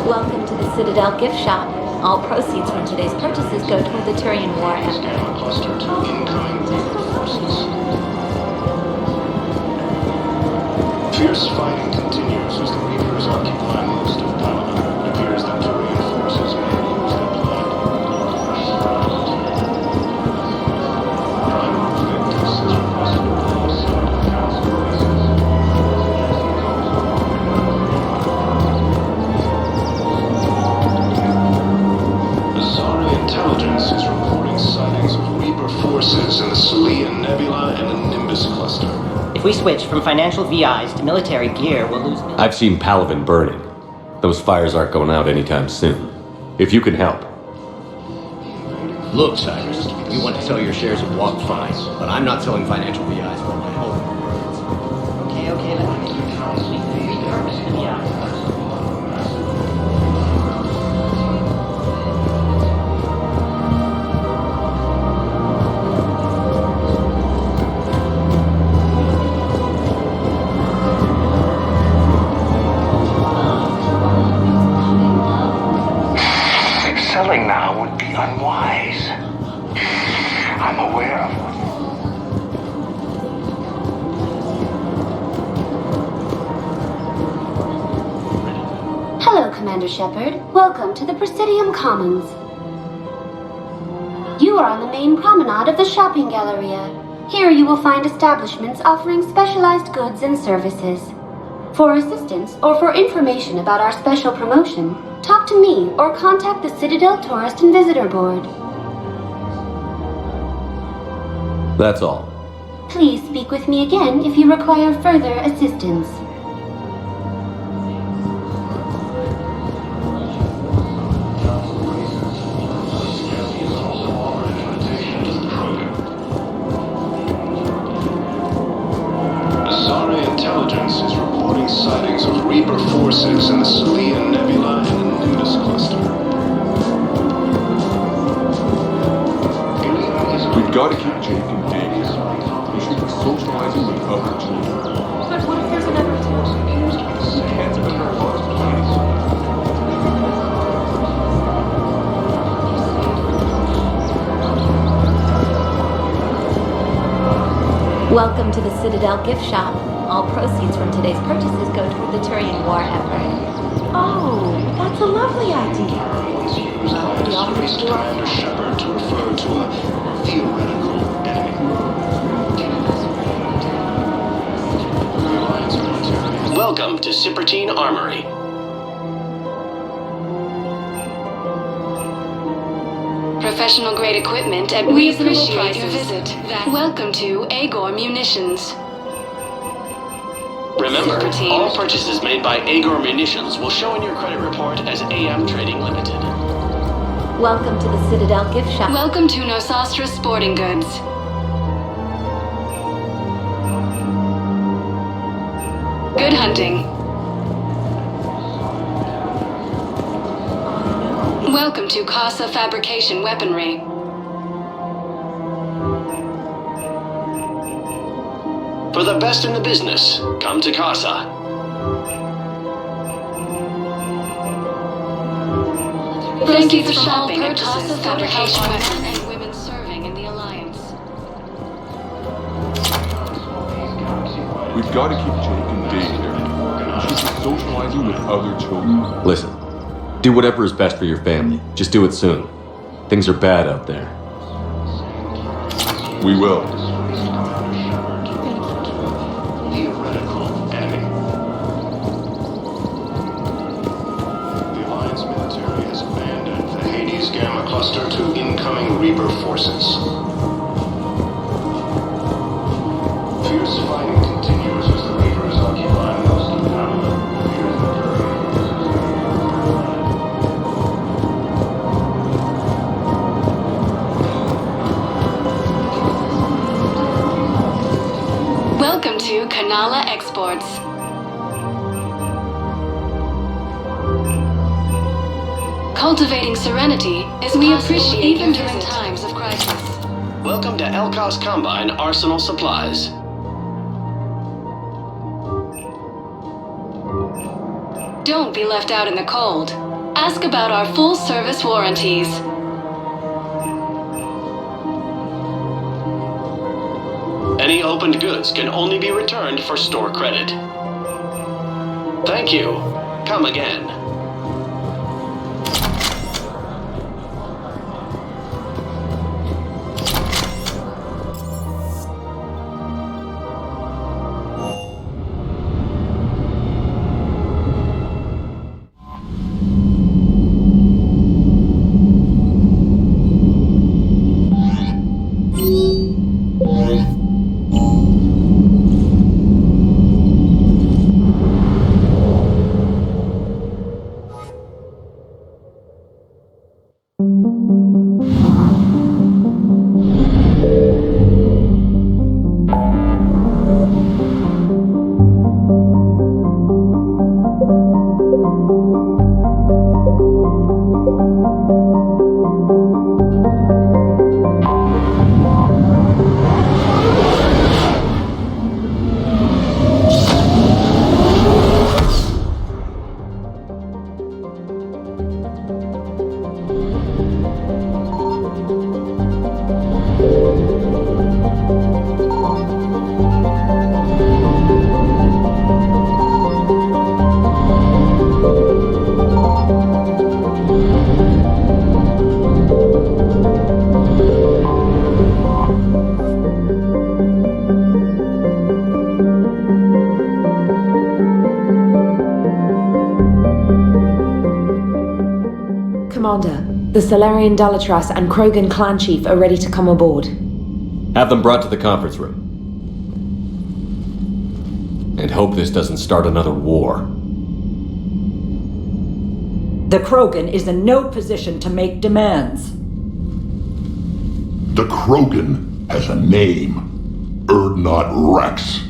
Welcome to the Citadel gift shop. All proceeds from today's purchases go toward the Turian war effort. Gamma cluster to incoming Reaper forces. Fierce fighting continues as the Reapers occupy most of Paladin. It appears that Turian forces may lose their planet. Primarch Victus has requested a war summit of council races. The Zara Intelligence is reporting sightings of Reaper forces in the Selene Nebula and the Nimbus cluster. If we switch from financial VIs to military gear, we'll lose... I've seen Palavin burning. Those fires aren't going out anytime soon. If you can help. Look, Cyrus, you want to sell your shares of Walk fine, but I'm not selling financial VIs for my home. Okay, let's repurpose the VIs. killing now would be unwise. I'm aware of what. Hello, Commander Shepard. Welcome to the Presidium Commons. You are on the main promenade of the shopping galleria. Here you will find establishments offering specialized goods and services. For assistance or for information about our special promotion, talk to me or contact the Citadel Tourist and Visitor Board. That's all. Please speak with me again if you require further assistance. Asari Intelligence is reporting sightings of Reaper forces in the Salian Nebula and Nudus Cluster. We've got to keep Jake engaged. He should be socializing with other children. But what if there's another attempt? Can't spend our hearts place. Welcome to the Citadel gift shop. All proceeds from today's purchases go toward the Turian war effort. Oh, that's a lovely idea. The operates Commander Shepard to refer to a theoretical enemy. Welcome to Cypertine Armory. Professional grade equipment at reasonable prices. Your visit. Welcome to Agor Munitions. Remember, all purchases made by Agor Munitions will show in your credit report as AM Trading Limited. Welcome to the Citadel gift shop. Welcome to Nosastra Sporting Goods. Good hunting. Welcome to Casa Fabrication Weaponry. For the best in the business, come to Casa. Thank you for shopping at Casa Fabrication Weaponry and women serving in the Alliance. We've got to keep Jake engaged. He should be socializing with other children. Listen, do whatever is best for your family. Just do it soon. Things are bad out there. We will. Theoretical enemy. The Alliance military has abandoned the Hades Gamma Cluster to incoming Reaper forces. Fierce fighting continues as the Reapers occupy most of Pamela. Welcome to Kanala Exports. Cultivating serenity is we appreciate even during times of crisis. Welcome to Elkos Combine Arsenal Supplies. Don't be left out in the cold. Ask about our full service warranties. Any opened goods can only be returned for store credit. Thank you. Come again. Commander. The Solarian Dalatras and Krogan clan chief are ready to come aboard. Have them brought to the conference room. And hope this doesn't start another war. The Krogan is in no position to make demands. The Krogan has a name. Urdnot Rex.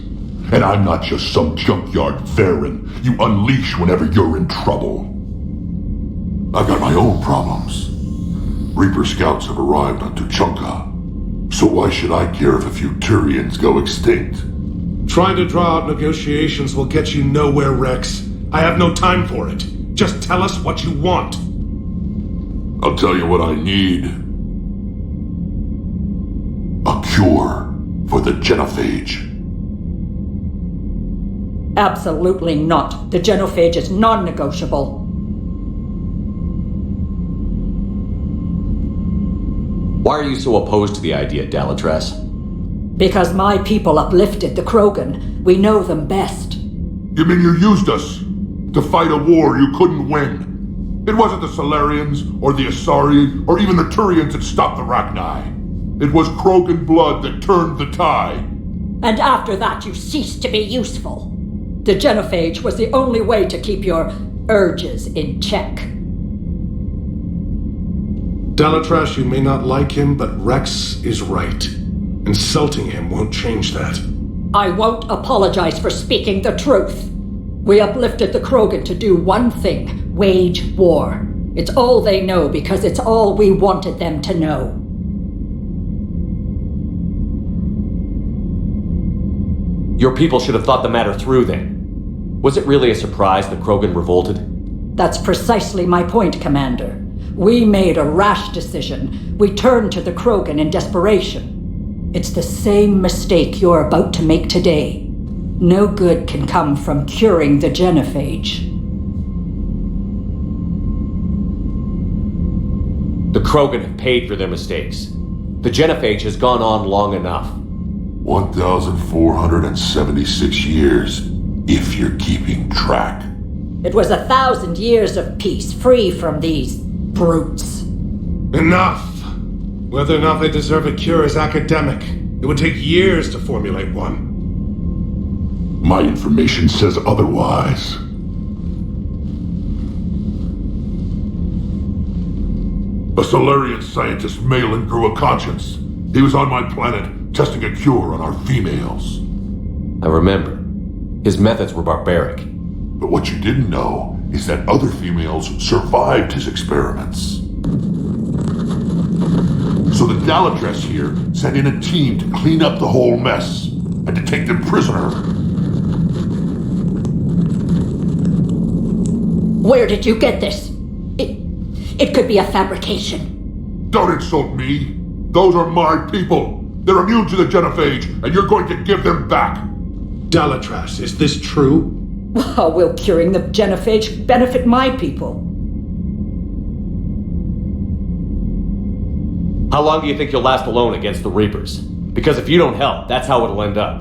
And I'm not just some junkyard Varen you unleash whenever you're in trouble. I've got my own problems. Reaper scouts have arrived on Tuchanka. So why should I care if a few Turians go extinct? Trying to draw out negotiations will get you nowhere, Rex. I have no time for it. Just tell us what you want. I'll tell you what I need. A cure for the genophage. Absolutely not. The genophage is non-negotiable. Why are you so opposed to the idea, Dalatras? Because my people uplifted the Krogan. We know them best. You mean you used us to fight a war you couldn't win? It wasn't the Solarians, or the Asari, or even the Turians that stopped the Rachni. It was Krogan blood that turned the tide. And after that you ceased to be useful. The genophage was the only way to keep your urges in check. Dalatras, you may not like him, but Rex is right. Insulting him won't change that. I won't apologize for speaking the truth. We uplifted the Krogan to do one thing: wage war. It's all they know because it's all we wanted them to know. Your people should have thought the matter through then. Was it really a surprise the Krogan revolted? That's precisely my point, Commander. We made a rash decision. We turned to the Krogan in desperation. It's the same mistake you're about to make today. No good can come from curing the genophage. The Krogan have paid for their mistakes. The genophage has gone on long enough. 1,476 years, if you're keeping track. It was 1,000 years of peace, free from these brutes. Enough! Whether or not they deserve a cure is academic. It would take years to formulate one. My information says otherwise. A Solarian scientist, Malin, grew a conscience. He was on my planet, testing a cure on our females. I remember. His methods were barbaric. But what you didn't know is that other females survived his experiments. So the Dalatras here sent in a team to clean up the whole mess and to take them prisoner. Where did you get this? It could be a fabrication. Don't insult me. Those are my people. They're immune to the genophage, and you're going to give them back. Dalatras, is this true? How will curing the genophage benefit my people? How long do you think you'll last alone against the Reapers? Because if you don't help, that's how it'll end up.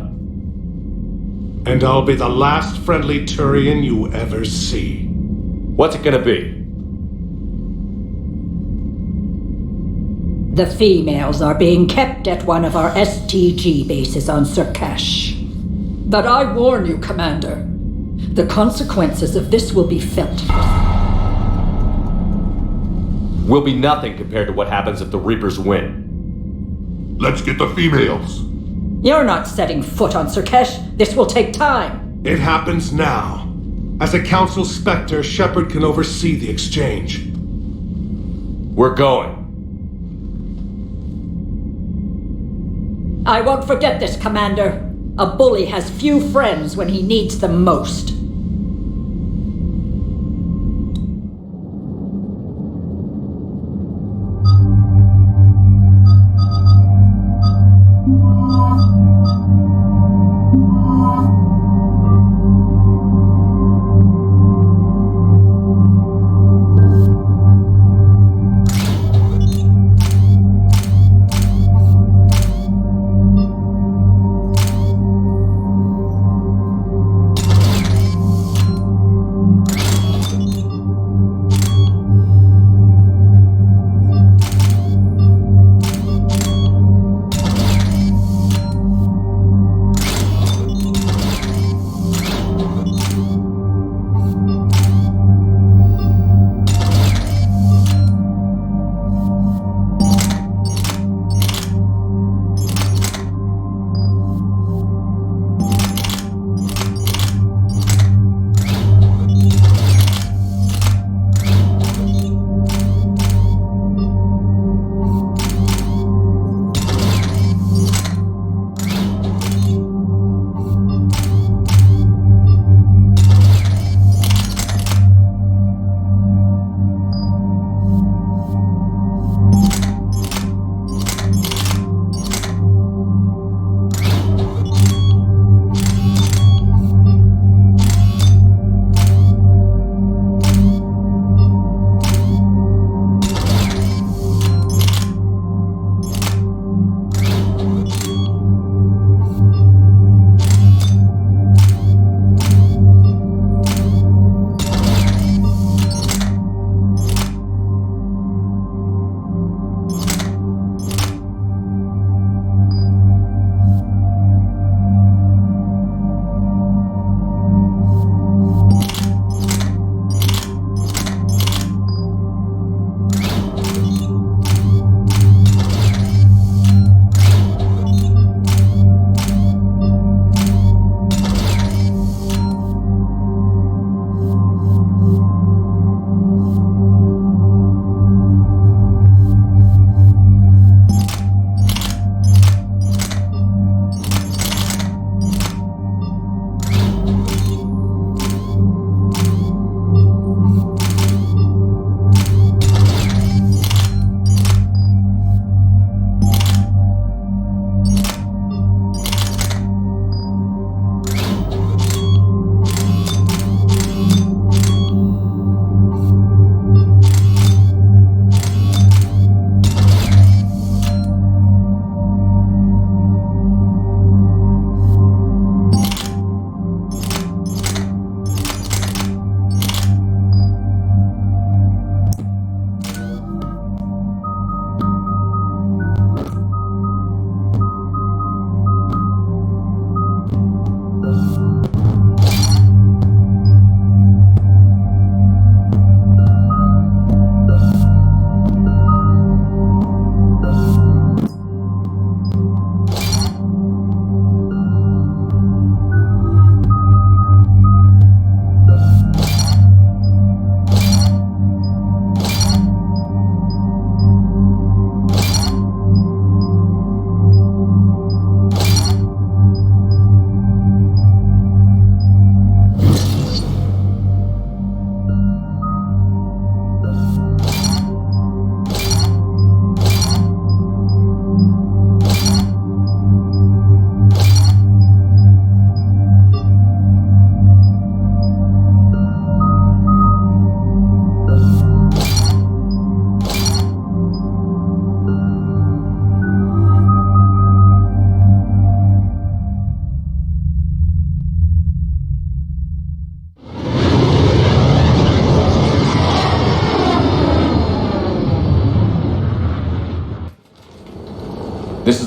And I'll be the last friendly Turian you ever see. What's it gonna be? The females are being kept at one of our STG bases on Surkash. But I warn you, Commander, the consequences of this will be felt. Will be nothing compared to what happens if the Reapers win. Let's get the females. You're not setting foot on Surkash. This will take time. It happens now. As a Council Spectre, Shepard can oversee the exchange. We're going. I won't forget this, Commander. A bully has few friends when he needs them most.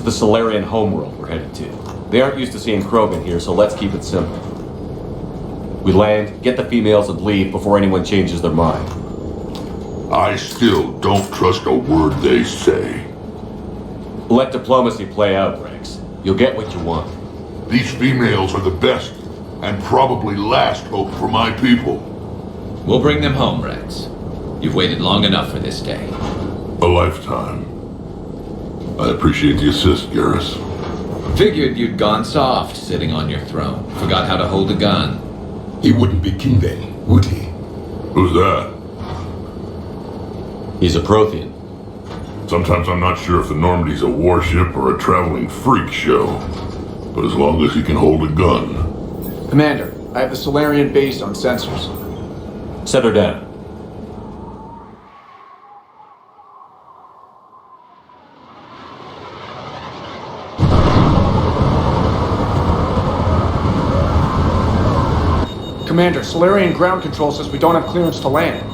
is the Solarian homeworld we're headed to. They aren't used to seeing Krogan here, so let's keep it simple. We land, get the females, and leave before anyone changes their mind. I still don't trust a word they say. Let diplomacy play out, Rex. You'll get what you want. These females are the best, and probably last hope for my people. We'll bring them home, Rex. You've waited long enough for this day. A lifetime. I appreciate the assist, Garrus. Figured you'd gone soft sitting on your throne. Forgot how to hold a gun. He wouldn't be king then, would he? Who's that? He's a Prothean. Sometimes I'm not sure if the Normandy's a warship or a traveling freak show. But as long as he can hold a gun. Commander, I have the Solarian base on sensors. Set her down. Commander, Solarian ground control says we don't have clearance to land.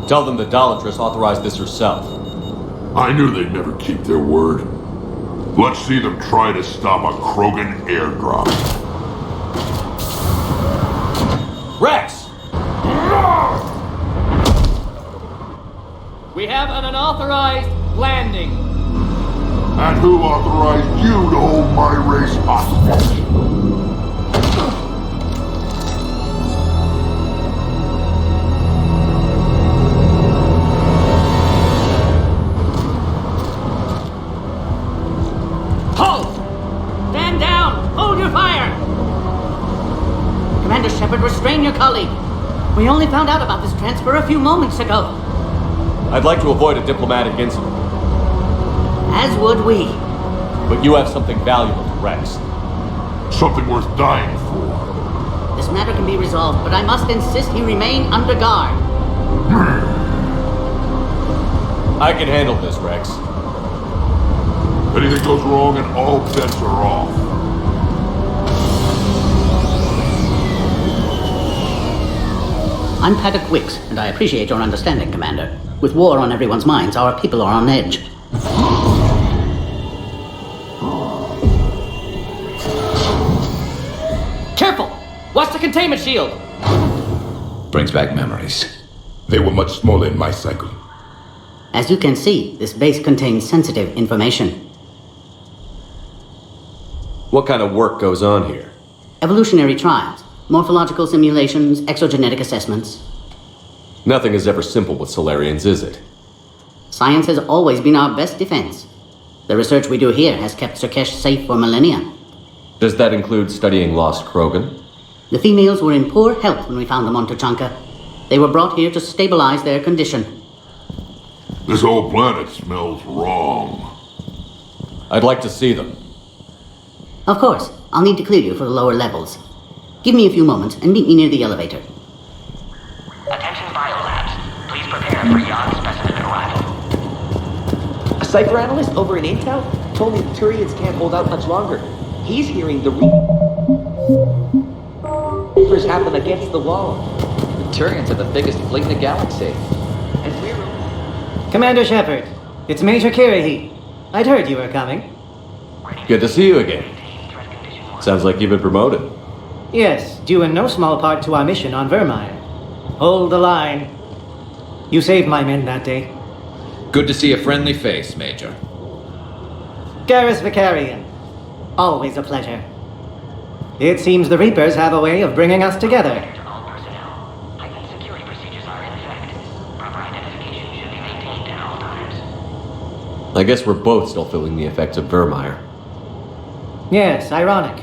Tell them the Dalatress authorized this herself. I knew they'd never keep their word. Let's see them try to stop a Krogan airdrop. Rex! We have an unauthorized landing. And who authorized you to hold my race hostage? Commander Shepard, restrain your colleague. We only found out about this transfer a few moments ago. I'd like to avoid a diplomatic incident. As would we. But you have something valuable to Rex. Something worth dying for. This matter can be resolved, but I must insist he remain under guard. I can handle this, Rex. Anything goes wrong and all bets are off. I'm Paddock Wicks, and I appreciate your understanding, Commander. With war on everyone's minds, our people are on edge. Careful! Watch the containment shield! Brings back memories. They were much smaller in my cycle. As you can see, this base contains sensitive information. What kind of work goes on here? Evolutionary trials. Morphological simulations, exogenetic assessments. Nothing is ever simple with Solarians, is it? Science has always been our best defense. The research we do here has kept Surkesh safe for millennia. Does that include studying lost Krogan? The females were in poor health when we found them on Tuchanka. They were brought here to stabilize their condition. This whole planet smells wrong. I'd like to see them. Of course. I'll need to clear you for the lower levels. Give me a few moments and meet me near the elevator. Attention biolabs. Please prepare for yon specimen arrival. A cipher analyst over in Intel told me the Turians can't hold out much longer. He's hearing the Reapers have them against the wall. The Turians are the biggest fleet in the galaxy. And we're... Commander Shepard, it's Major Kirahi. I'd heard you were coming. Good to see you again. Sounds like you've been promoted. Yes, due in no small part to our mission on Vermire. Hold the line. You saved my men that day. Good to see a friendly face, Major. Garrus Vicarian. Always a pleasure. It seems the Reapers have a way of bringing us together. I guess we're both still feeling the effects of Vermire. Yes, ironic.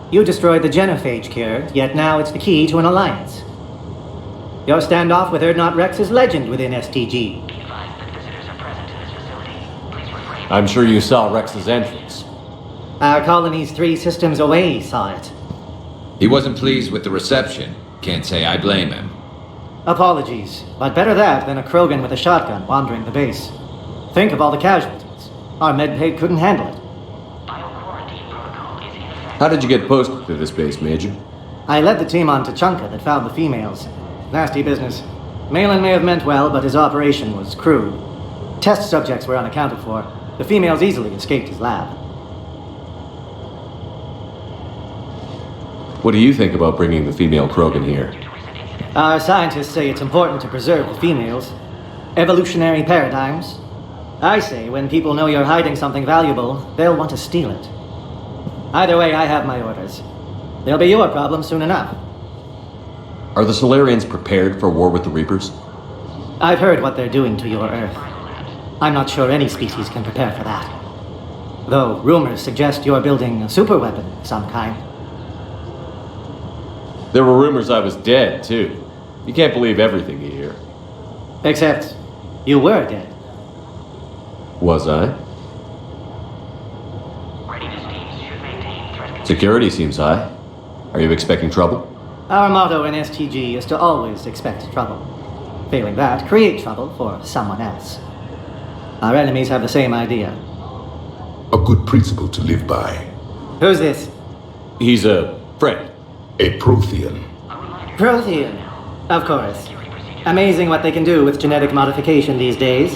You destroyed the genophage cure, yet now it's the key to an alliance. Your standoff with Urdnot Rex is legend within STG. I'm sure you saw Rex's entrance. Our colony's 3 systems away saw it. He wasn't pleased with the reception. Can't say I blame him. Apologies, but better that than a Krogan with a shotgun wandering the base. Think of all the casualties. Our medbay couldn't handle it. How did you get posted to this base, Major? I led the team on Tuchanka that found the females. Nasty business. Malin may have meant well, but his operation was crude. Test subjects were unaccounted for. The females easily escaped his lab. What do you think about bringing the female Krogan here? Our scientists say it's important to preserve the females. Evolutionary paradigms. I say when people know you're hiding something valuable, they'll want to steal it. Either way, I have my orders. They'll be your problem soon enough. Are the Solarians prepared for war with the Reapers? I've heard what they're doing to your Earth. I'm not sure any species can prepare for that. Though rumors suggest you're building a superweapon of some kind. There were rumors I was dead, too. You can't believe everything you hear. Except, you were dead. Was I? Security seems high. Are you expecting trouble? Our motto in STG is to always expect trouble. Failing that, create trouble for someone else. Our enemies have the same idea. A good principle to live by. Who's this? He's a friend. A Prothean. Prothean. Of course. Amazing what they can do with genetic modification these days.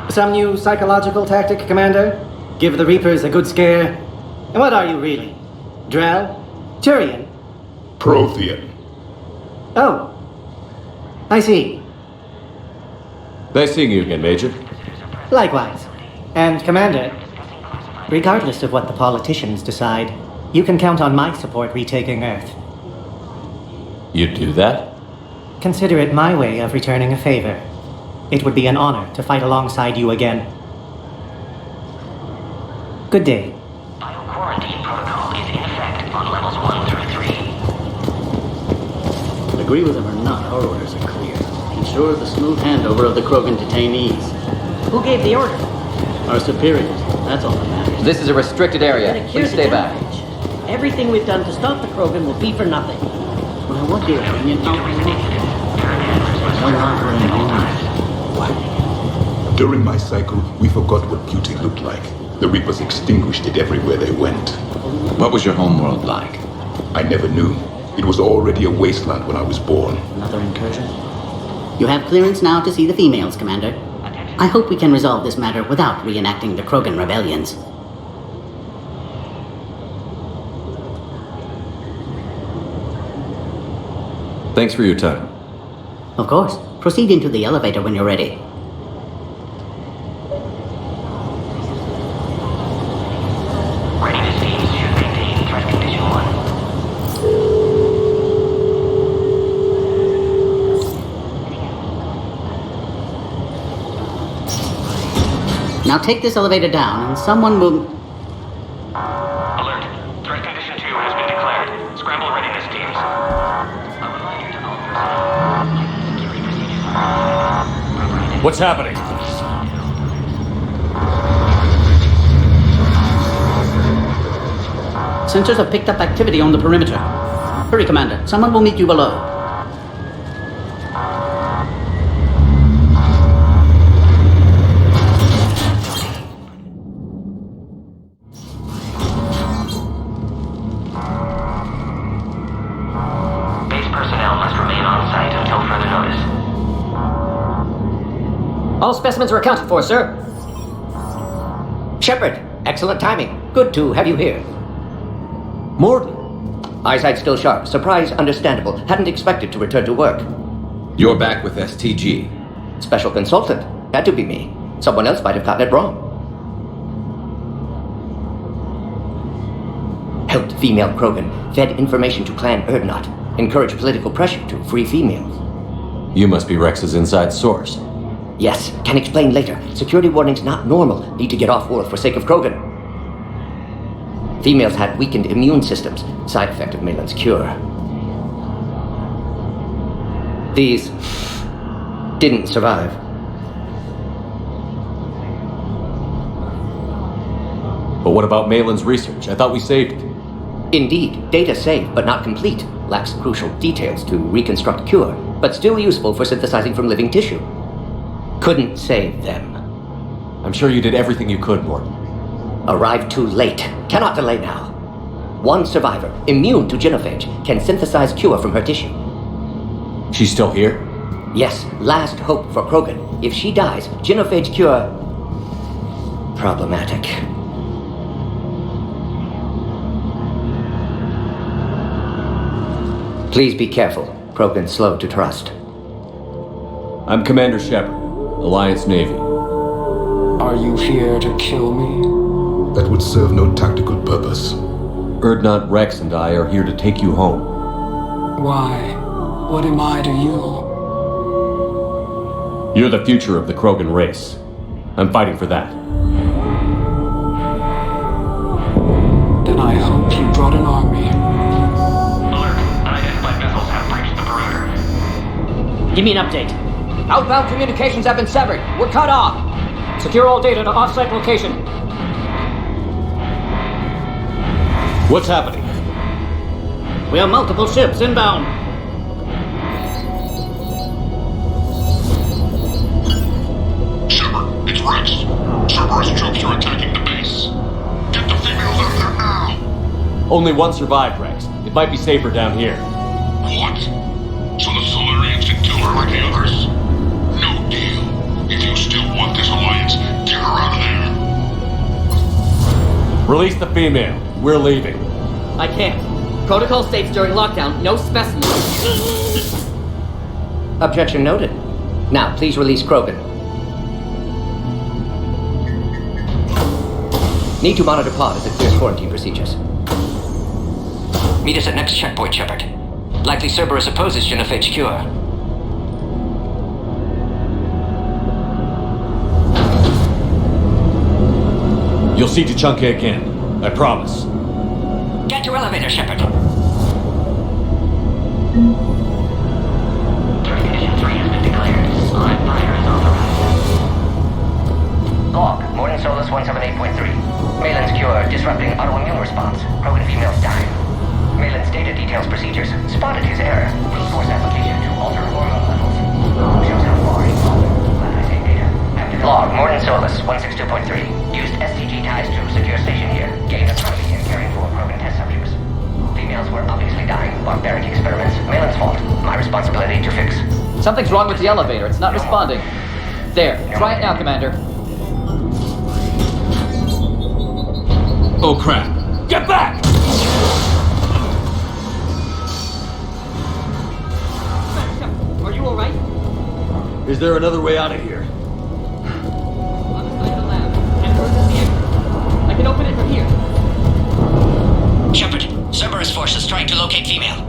Some new psychological tactic, Commander? Give the Reapers a good scare? And what are you really? Drell? Turian? Prothean. Oh. I see. Nice seeing you again, Major. Likewise. And Commander, regardless of what the politicians decide, you can count on my support retaking Earth. You'd do that? Consider it my way of returning a favor. It would be an honor to fight alongside you again. Good day. Quarantine protocol is in effect on levels 1 through 3. Agree with them or not, our orders are clear. Ensure the smooth handover of the Krogan detainees. Who gave the order? Our superiors. That's all that matters. This is a restricted area. Please stay back. Everything we've done to stop the Krogan will be for nothing. Well, what do you opinion? During my cycle, we forgot what beauty looked like. The Reapers extinguished it everywhere they went. What was your homeworld like? I never knew. It was already a wasteland when I was born. Another incursion? You have clearance now to see the females, Commander. I hope we can resolve this matter without reenacting the Krogan rebellions. Thanks for your time. Of course. Proceed into the elevator when you're ready. Readiness teams should maintain threat condition 1. Now take this elevator down and someone will... Alert. Threat condition 2 has been declared. Scramble readiness teams. What's happening? Sensors have picked up activity on the perimeter. Hurry, Commander. Someone will meet you below. Base personnel must remain on site until further notice. All specimens are accounted for, sir. Shepard, excellent timing. Good to have you here. Mordin. Eyesight still sharp. Surprise understandable. Hadn't expected to return to work. You're back with STG. Special consultant. Had to be me. Someone else might have gotten it wrong. Helped female Krogan. Fed information to Clan Urdnot. Encouraged political pressure to free females. You must be Rex's inside source. Yes, can explain later. Security warnings not normal. Need to get off world for sake of Krogan. Females had weakened immune systems. Side effect of Malin's cure. These didn't survive. But what about Malin's research? I thought we saved it. Indeed, data saved but not complete. Lacks crucial details to reconstruct cure, but still useful for synthesizing from living tissue. Couldn't save them. I'm sure you did everything you could, Mordin. Arrived too late. Cannot delay now. One survivor, immune to genophage, can synthesize cure from her tissue. She's still here? Yes, last hope for Krogan. If she dies, genophage cure... problematic. Please be careful. Krogan's slow to trust. I'm Commander Shepard, Alliance Navy. Are you here to kill me? That would serve no tactical purpose. Urdnot Rex and I are here to take you home. Why? What am I to you? You're the future of the Krogan race. I'm fighting for that. Then I hope you brought an army. Alert. Unidentified vessels have breached the perimeter. Give me an update. Outbound communications have been severed. We're cut off. Secure all data to off-site location. What's happening? We have multiple ships inbound. Shepard, it's Rex. Cerberus troops are attacking the base. Get the females out of there now! Only one survived, Rex. It might be safer down here. What? So the Solarians can kill her like the others? No deal. If you still want this alliance, get her out of there. Release the female. We're leaving. I can't. Protocol states during lockdown, no specimens. Objection noted. Now, please release Krogan. Need to monitor pod as it clears quarantine procedures. Meet us at next checkpoint, Shepard. Likely Cerberus opposes genophage cure. You'll see Tuchanka again. I promise. Get to elevator, Shepard. Threat condition 3 has been declared. Live fire is authorized. Log, Morning Solus 178.3. Malin's cure disrupting autoimmune response. Krogan females dying. Malin's data details procedures. Spotted his error. Force application to alter hormone levels. Shows how far he data. Log, Morning Solus 162.3. Used STG ties to secure station here. Gained autonomy in caring for Krogan test subjects. Females were obviously dying. Barbaric experiments. Malin's fault. My responsibility to fix. Something's wrong with the elevator. It's not responding. There. Try it now, Commander. Oh crap. Get back! Are you alright? Is there another way out of here? I can open it from here. Shepard, Cerberus forces trying to locate female.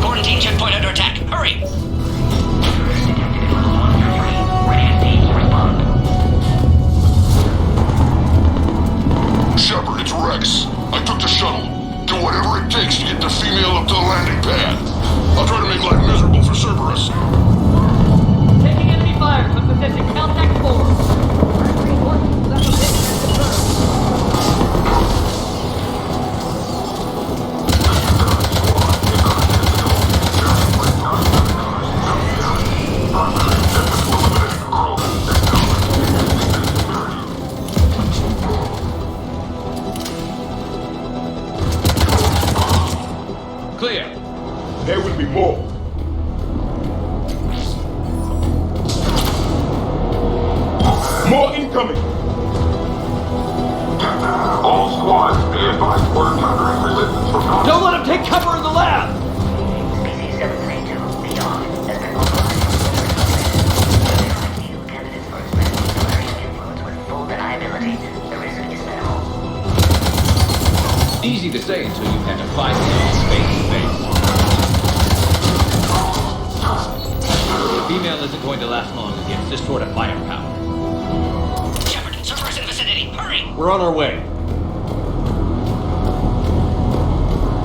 Quarantine checkpoint under attack. Hurry! Detected at level 1 through 3. Radiant teams respond. Shepard, it's Rex. I took the shuttle. Do whatever it takes to get the female up to the landing pad. I'll try to make life miserable for Cerberus. Taking enemy fire from position Caltech 4. Reinforcements left of this Clear. There will be more. More incoming! All squads, be advised we're encountering resistance from Nazis. Don't let him take cover in the lab! PC-732, beyond, has been authorized. New candidates for experimental Solarian influence with full deniability. The risk is minimal. Easy to say until you've had to fight it face to face. The female isn't going to last long against this sort of firepower. Shepard, Cerberus in vicinity. Hurry! We're on our way.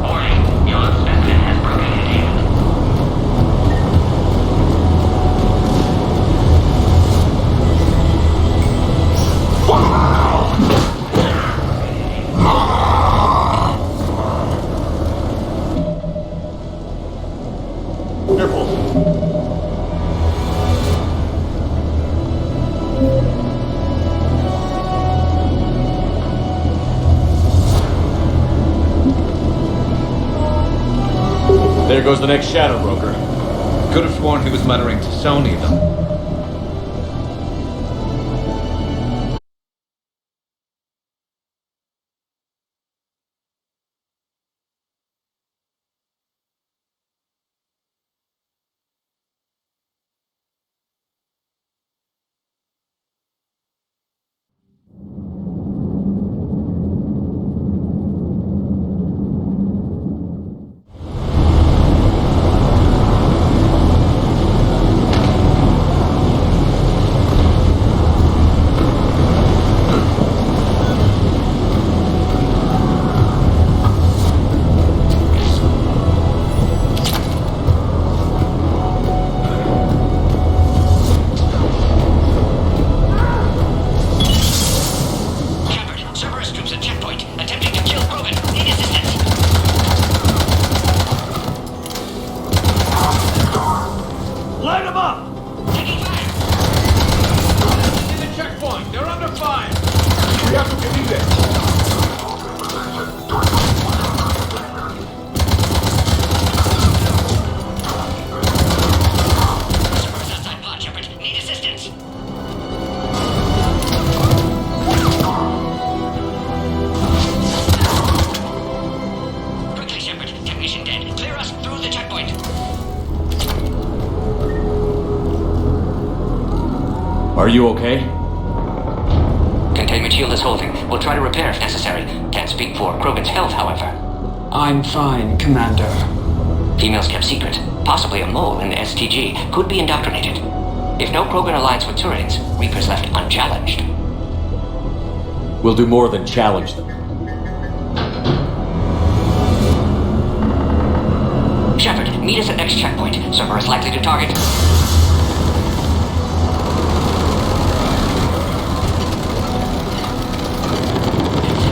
Warning. Your specimen has broken containment. Careful. There goes the next shadow broker. Could have sworn he was muttering to Sony, though. Are you okay? Containment shield is holding. We'll try to repair if necessary. Can't speak for Krogan's health, however. I'm fine, Commander. Females kept secret. Possibly a mole in the STG. Could be indoctrinated. If no Krogan alliance with Turians, Reaper's left unchallenged. We'll do more than challenge them. Shepard, meet us at next checkpoint. Cerberus likely to target.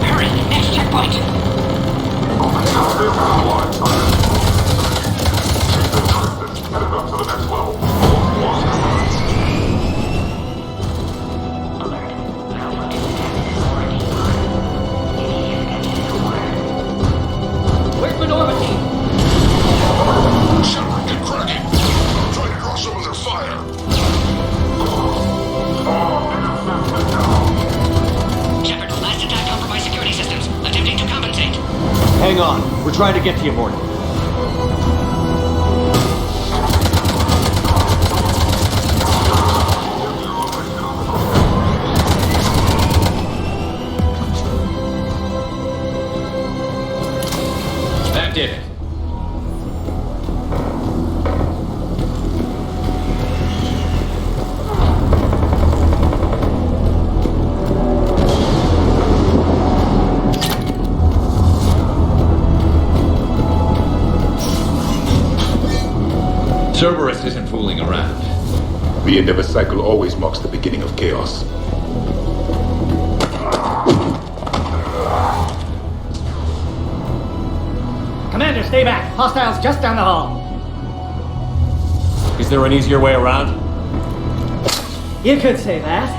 Hurry, next checkpoint. Where's Minorva team? Shepard, get cracking! Try to draw some of their fire! Shepard, last attack compromised security systems. Attempting to compensate. Hang on. We're trying to get to you, Morton. That did it. Cerberus isn't fooling around. The end of a cycle always marks the beginning of chaos. Commander, stay back. Hostiles just down the hall. Is there an easier way around? You could say that.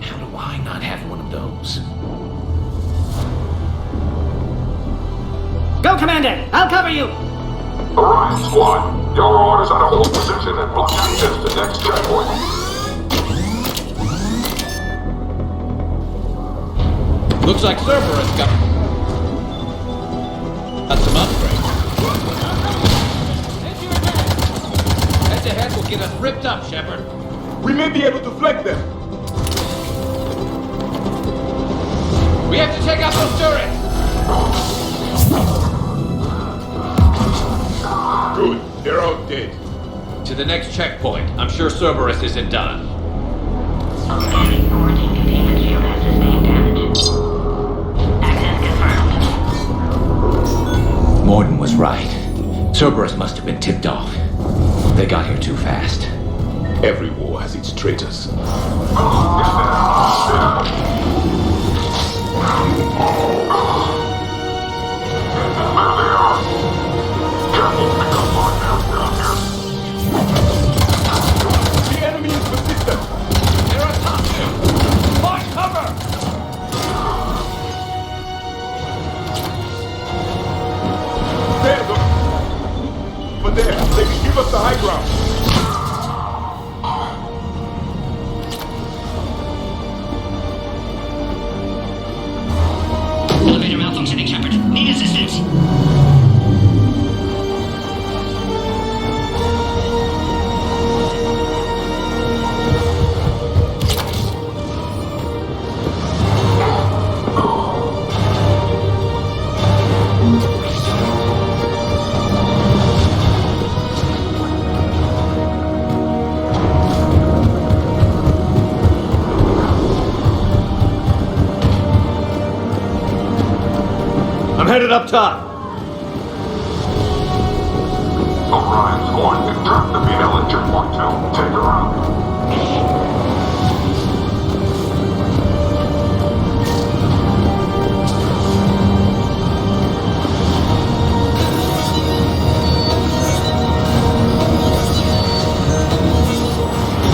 How do I not have one of those? Go, Commander! I'll cover you! Orion Squad, your orders are to hold position and block access to next checkpoint. Looks like Cerberus got some upgrades. Head to head will get us ripped up, Shepard. We may be able to flank them. We have to take out those turrets! Good, they're all dead. To the next checkpoint. I'm sure Cerberus isn't done. Scanning quarantine containment shield has sustained damage. Access confirmed. Morden was right. Cerberus must have been tipped off. They got here too fast. Every war has its traitors. The enemy is persistent. They're on top too. Find cover! There, look. But there, they can give us the high ground. Elevator malfunctioning, Shepard. Need assistance. I'm headed up top. Orion Squad, track the female at checkpoint 2. Take her out.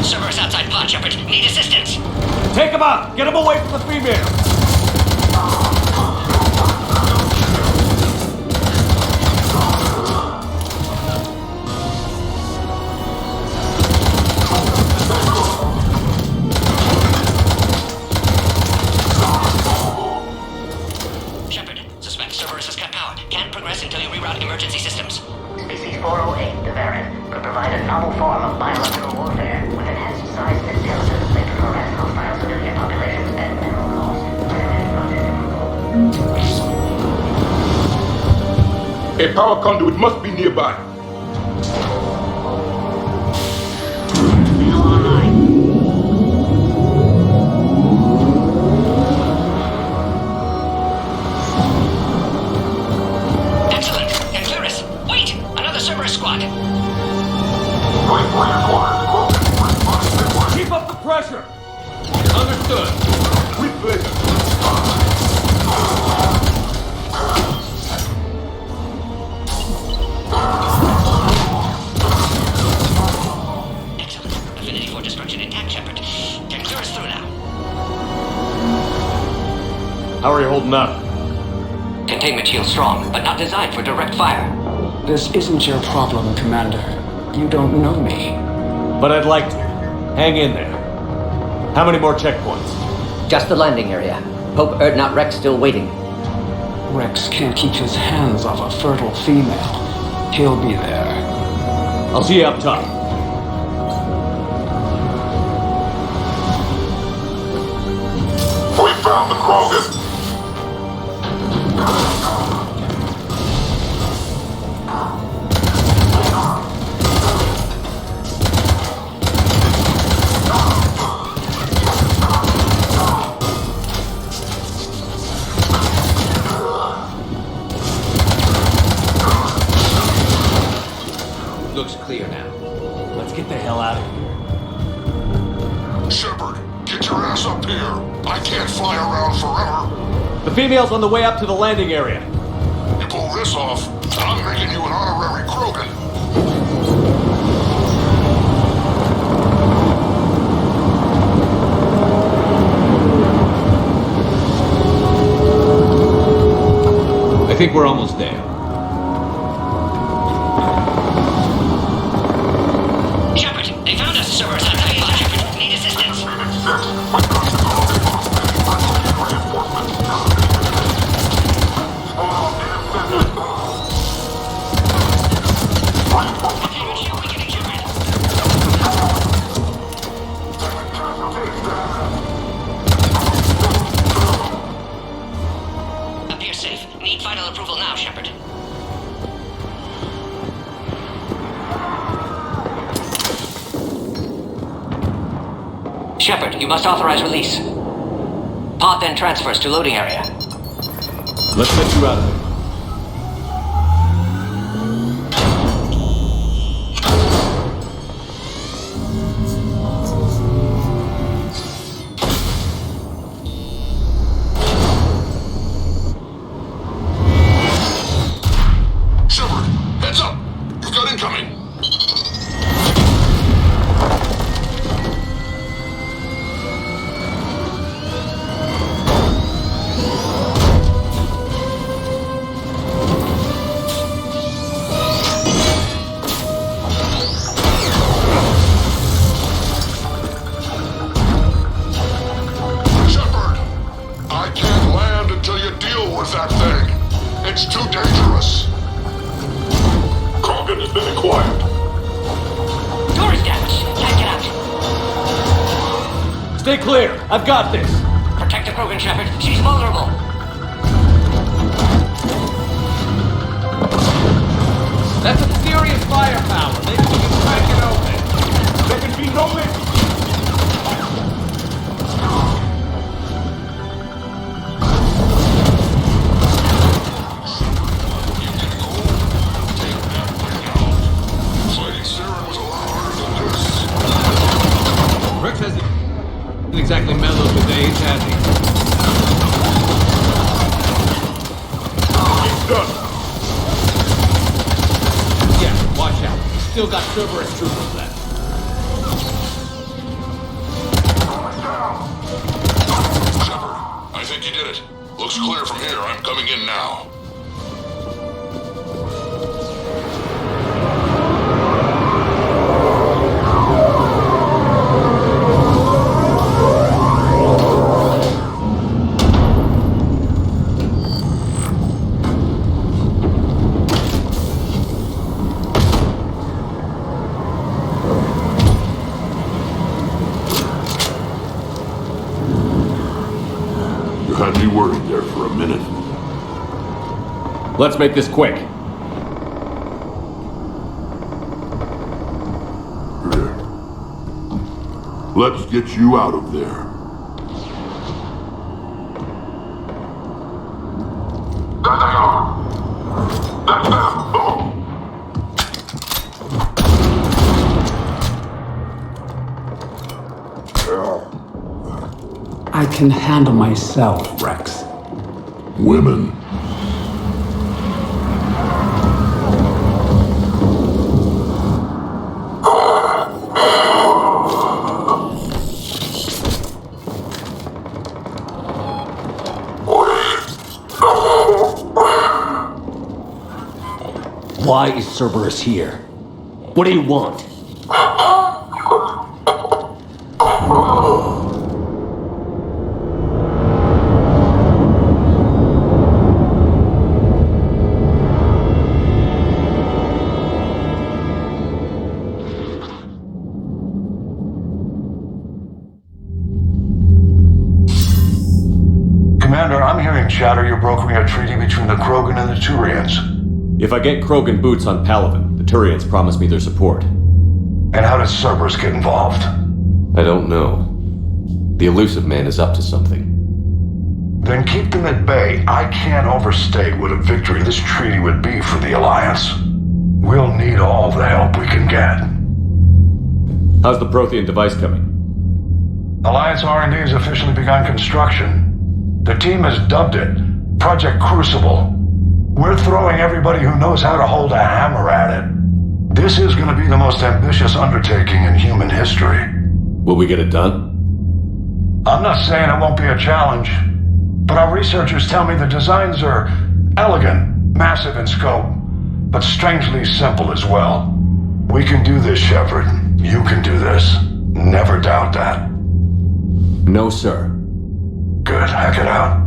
Cerberus outside pod, Shepard. Need assistance. Take him out! Get him away from the female! Shepard, suspect Cerberus has cut power. Can't progress until you reroute emergency systems. SCP-408, the Varan, could provide a novel form of biological warfare with enhanced size and intelligence that could harass hostile civilian populations at minimal cost. A power conduit must be nearby. Excellent. And Clearus, wait! Another Cerberus squad. Keep up the pressure! Understood. With pleasure. Excellent. Affinity for destruction intact, Shepard. Can clear us through now. How are you holding up? Containment shield strong, but not designed for direct fire. This isn't your problem, Commander. You don't know me. But I'd like to. Hang in there. How many more checkpoints? Just the landing area. Hope Erdnot Rex still waiting. Rex can't keep his hands off a fertile female. He'll be there. I'll see you up top. We found the Krogan. Looks clear now. Let's get the hell out of here. Shepard, get your ass up here. I can't fly around forever. The female's on the way up to the landing area. You pull this off, I'm making you an honorary Krogan. I think we're almost there. Shepard, they found us, Cerberus. I'm coming by. Shepard, need assistance. Appear safe. Need final approval now, Shepard. Shepard, you must authorize release. Pod then transfers to loading area. Let's get you out of there. Shepard, heads up. You've got incoming. Shepard, I can't land until you deal with that thing. It's too dangerous. Krogan has been acquired. Door is damaged. Can't get out. Stay clear. I've got this. Protect the Krogan, Shepard. She's vulnerable. That's some serious firepower. Maybe we can crack it open. There can be no mistake. Fighting Saren was a lot harder than this. Rex hasn't exactly mellowed with age, has he? It's done. Yeah, watch out. Still got Cerberus troopers left. Shepard, I think you did it. Looks clear from here. I'm coming in now. We were in there for a minute. Let's make this quick. Let's get you out of there. I can handle myself, Rex. Women. Why is Cerberus here? What do you want? Commander, I'm hearing chatter you're brokering a treaty between the Krogan and the Turians. If I get Krogan boots on Palaven, the Turians promise me their support. And how does Cerberus get involved? I don't know. The Illusive Man is up to something. Then keep them at bay. I can't overstate what a victory this treaty would be for the Alliance. We'll need all the help we can get. How's the Prothean device coming? Alliance R&D has officially begun construction. The team has dubbed it Project Crucible. We're throwing everybody who knows how to hold a hammer at it. This is going to be the most ambitious undertaking in human history. Will we get it done? I'm not saying it won't be a challenge, but our researchers tell me the designs are elegant, massive in scope, but strangely simple as well. We can do this, Shepard. You can do this. Never doubt that. No, sir. Good. Hack it out.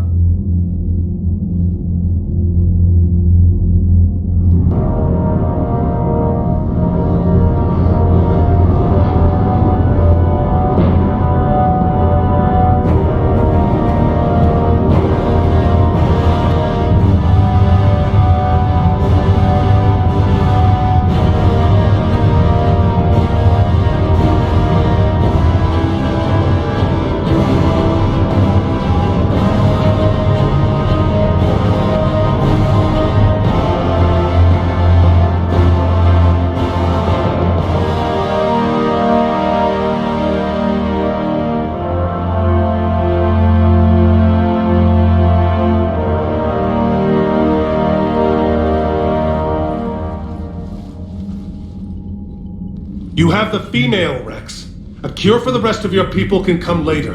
You have the female, Rex. A cure for the rest of your people can come later.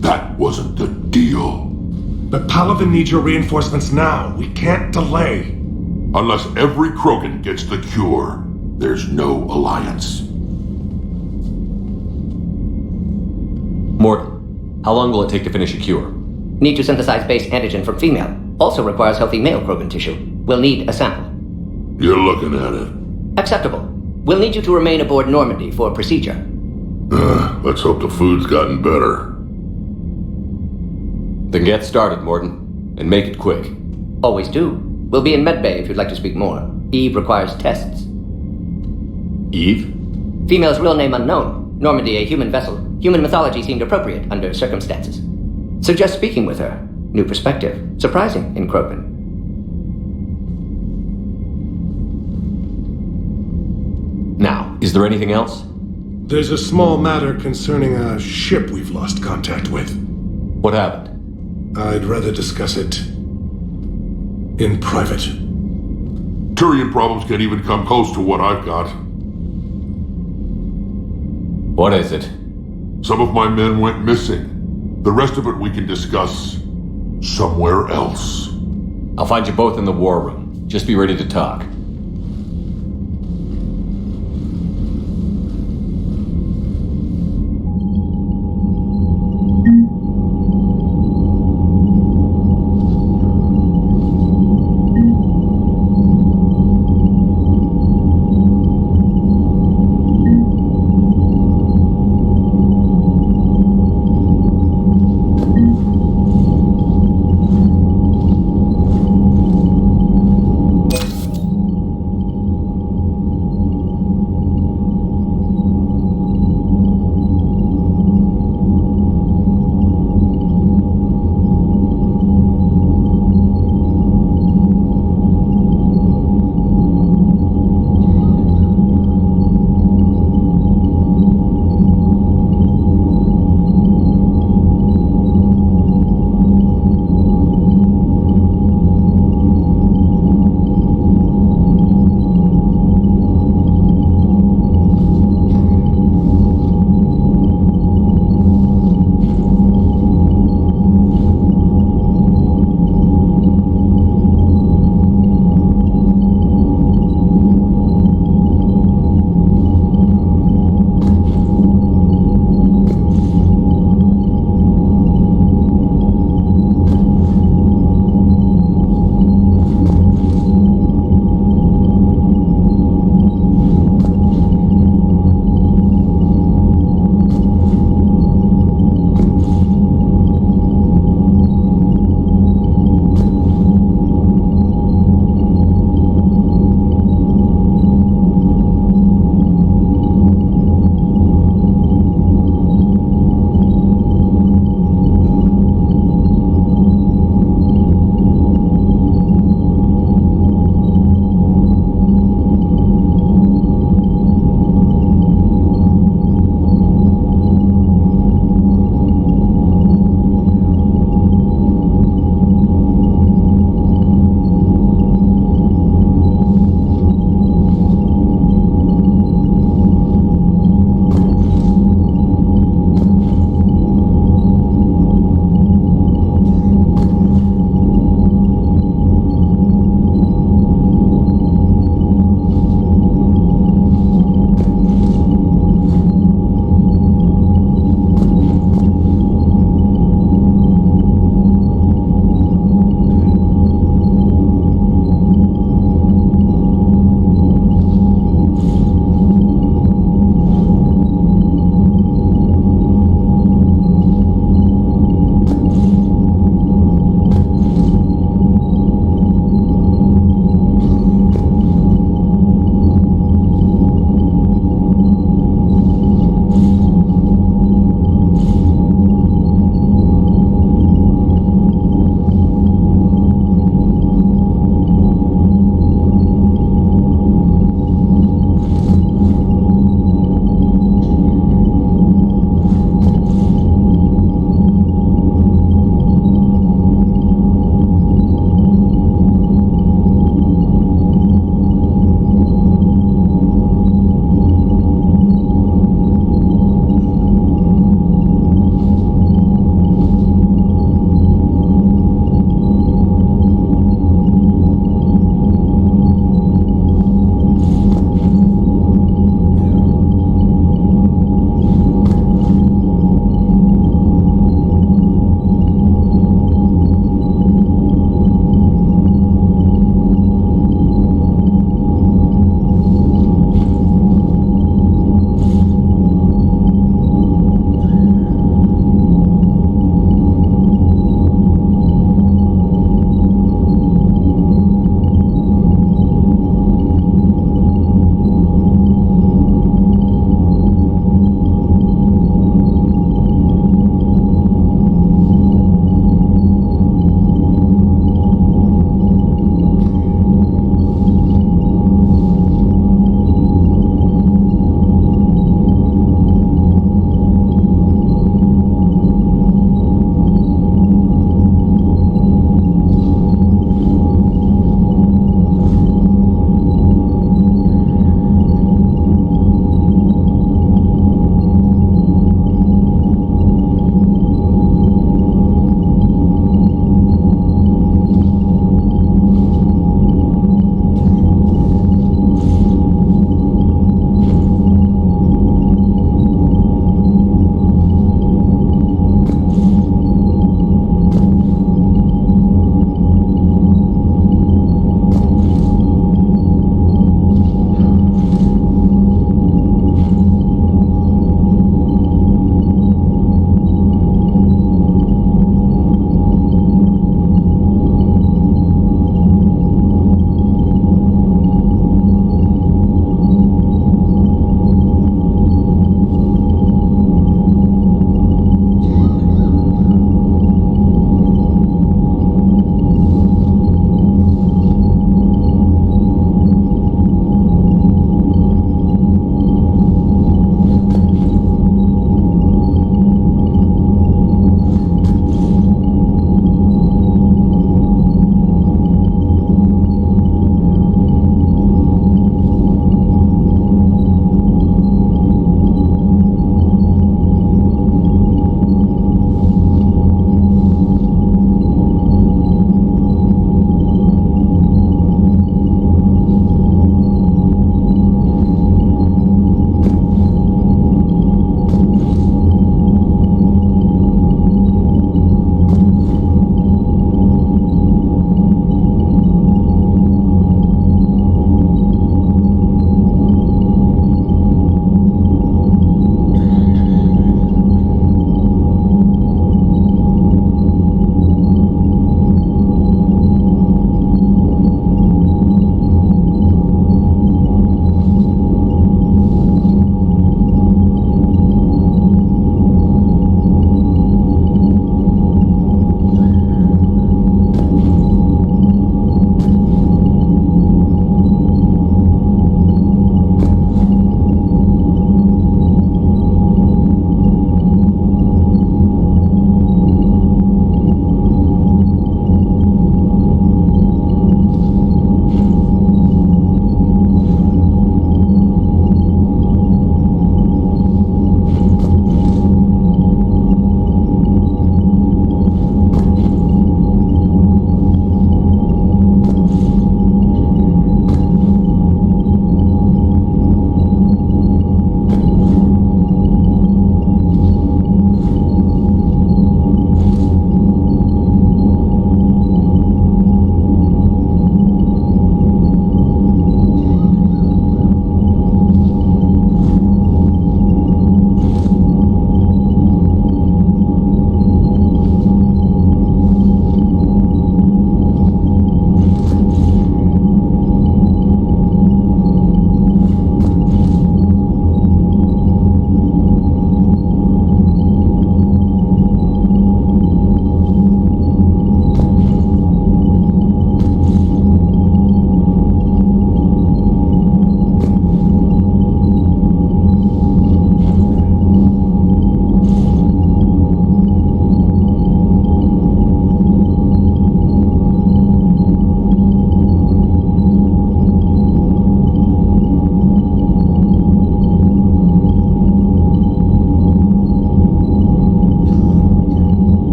That wasn't the deal. But Palaven needs your reinforcements now. We can't delay. Unless every Krogan gets the cure, there's no alliance. Morton, how long will it take to finish a cure? Need to synthesize base antigen from female. Also requires healthy male Krogan tissue. We'll need a sample. You're looking at it. Acceptable. We'll need you to remain aboard Normandy for procedure. Let's hope the food's gotten better. Then get started, Morton. And make it quick. Always do. We'll be in medbay if you'd like to speak more. Eve requires tests. Eve? Female's real name unknown. Normandy a human vessel. Human mythology seemed appropriate under circumstances. Suggest speaking with her. New perspective. Surprising in Krogan. Now, is there anything else? There's a small matter concerning a ship we've lost contact with. What happened? I'd rather discuss it in private. Turian problems can't even come close to what I've got. What is it? Some of my men went missing. The rest of it we can discuss somewhere else. I'll find you both in the war room. Just be ready to talk.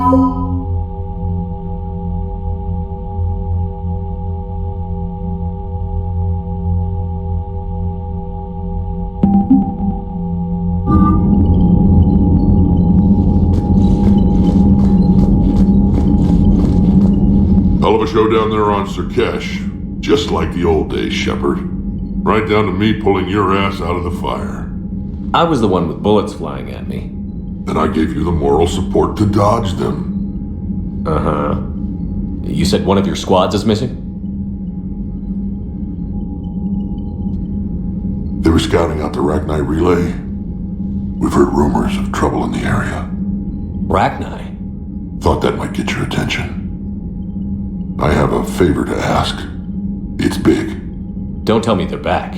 Hell of a show down there on Surkesh. Just like the old days, Shepard. Right down to me pulling your ass out of the fire. I was the one with bullets flying at me. And I gave you the moral support to dodge them. Uh-huh. You said one of your squads is missing? They were scouting out the Rachni relay. We've heard rumors of trouble in the area. Rachni? Thought that might get your attention. I have a favor to ask. It's big. Don't tell me they're back.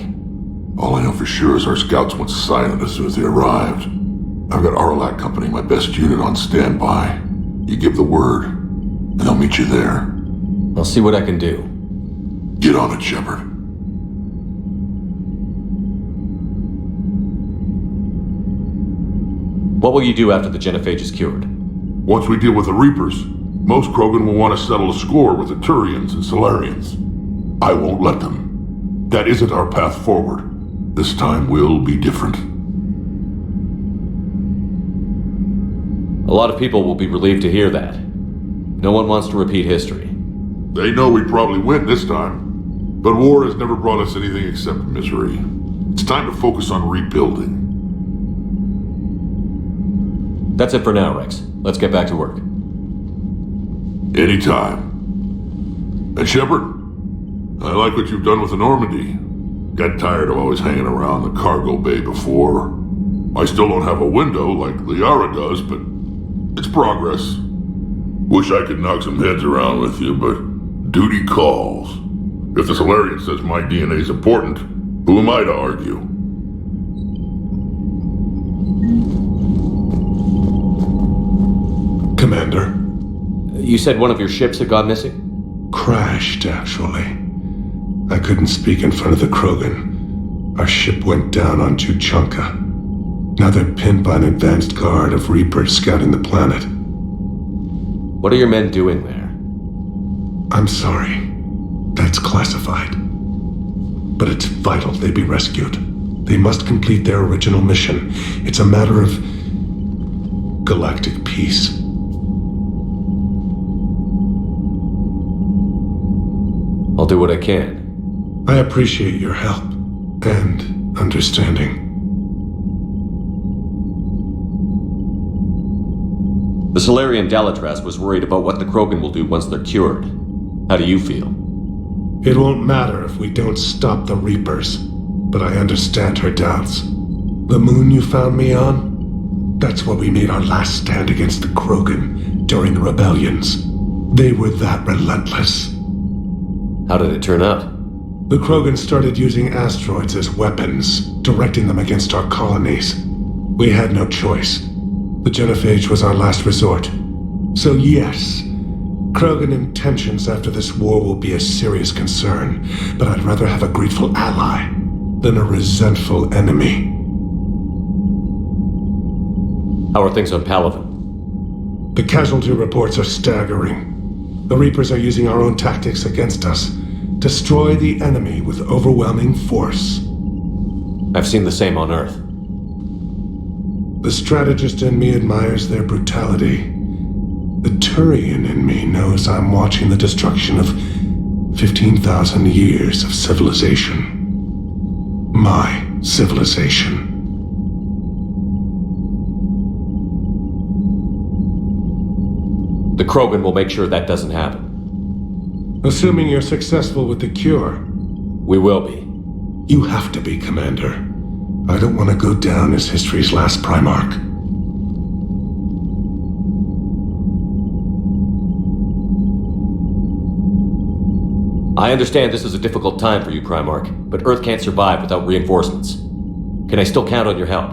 All I know for sure is our scouts went silent as soon as they arrived. I've got Aralak Company, my best unit, on standby. You give the word, and they'll meet you there. I'll see what I can do. Get on it, Shepard. What will you do after the genophage is cured? Once we deal with the Reapers, most Krogan will want to settle a score with the Turians and Solarians. I won't let them. That isn't our path forward. This time will be different. A lot of people will be relieved to hear that. No one wants to repeat history. They know we probably win this time, but war has never brought us anything except misery. It's time to focus on rebuilding. That's it for now, Rex. Let's get back to work. Anytime. And Shepard, I like what you've done with the Normandy. Got tired of always hanging around the cargo bay before. I still don't have a window like Liara does, but it's progress. Wish I could knock some heads around with you, but duty calls. If the Solarian says my DNA's important, who am I to argue? Commander. You said one of your ships had gone missing? Crashed, actually. I couldn't speak in front of the Krogan. Our ship went down on Tuchanka. Now they're pinned by an advanced guard of Reapers scouting the planet. What are your men doing there? I'm sorry. That's classified. But it's vital they be rescued. They must complete their original mission. It's a matter of galactic peace. I'll do what I can. I appreciate your help and understanding. The Solarian Dalatras was worried about what the Krogan will do once they're cured. How do you feel? It won't matter if we don't stop the Reapers, but I understand her doubts. The moon you found me on? That's where we made our last stand against the Krogan during the rebellions. They were that relentless. How did it turn out? The Krogan started using asteroids as weapons, directing them against our colonies. We had no choice. The genophage was our last resort. So yes, Krogan intentions after this war will be a serious concern, but I'd rather have a grateful ally than a resentful enemy. How are things on Palaven? The casualty reports are staggering. The Reapers are using our own tactics against us. Destroy the enemy with overwhelming force. I've seen the same on Earth. The strategist in me admires their brutality. The Turian in me knows I'm watching the destruction of 15,000 years of civilization. My civilization. The Krogan will make sure that doesn't happen. Assuming you're successful with the cure. We will be. You have to be, Commander. I don't want to go down as history's last Primarch. I understand this is a difficult time for you, Primarch, but Earth can't survive without reinforcements. Can I still count on your help?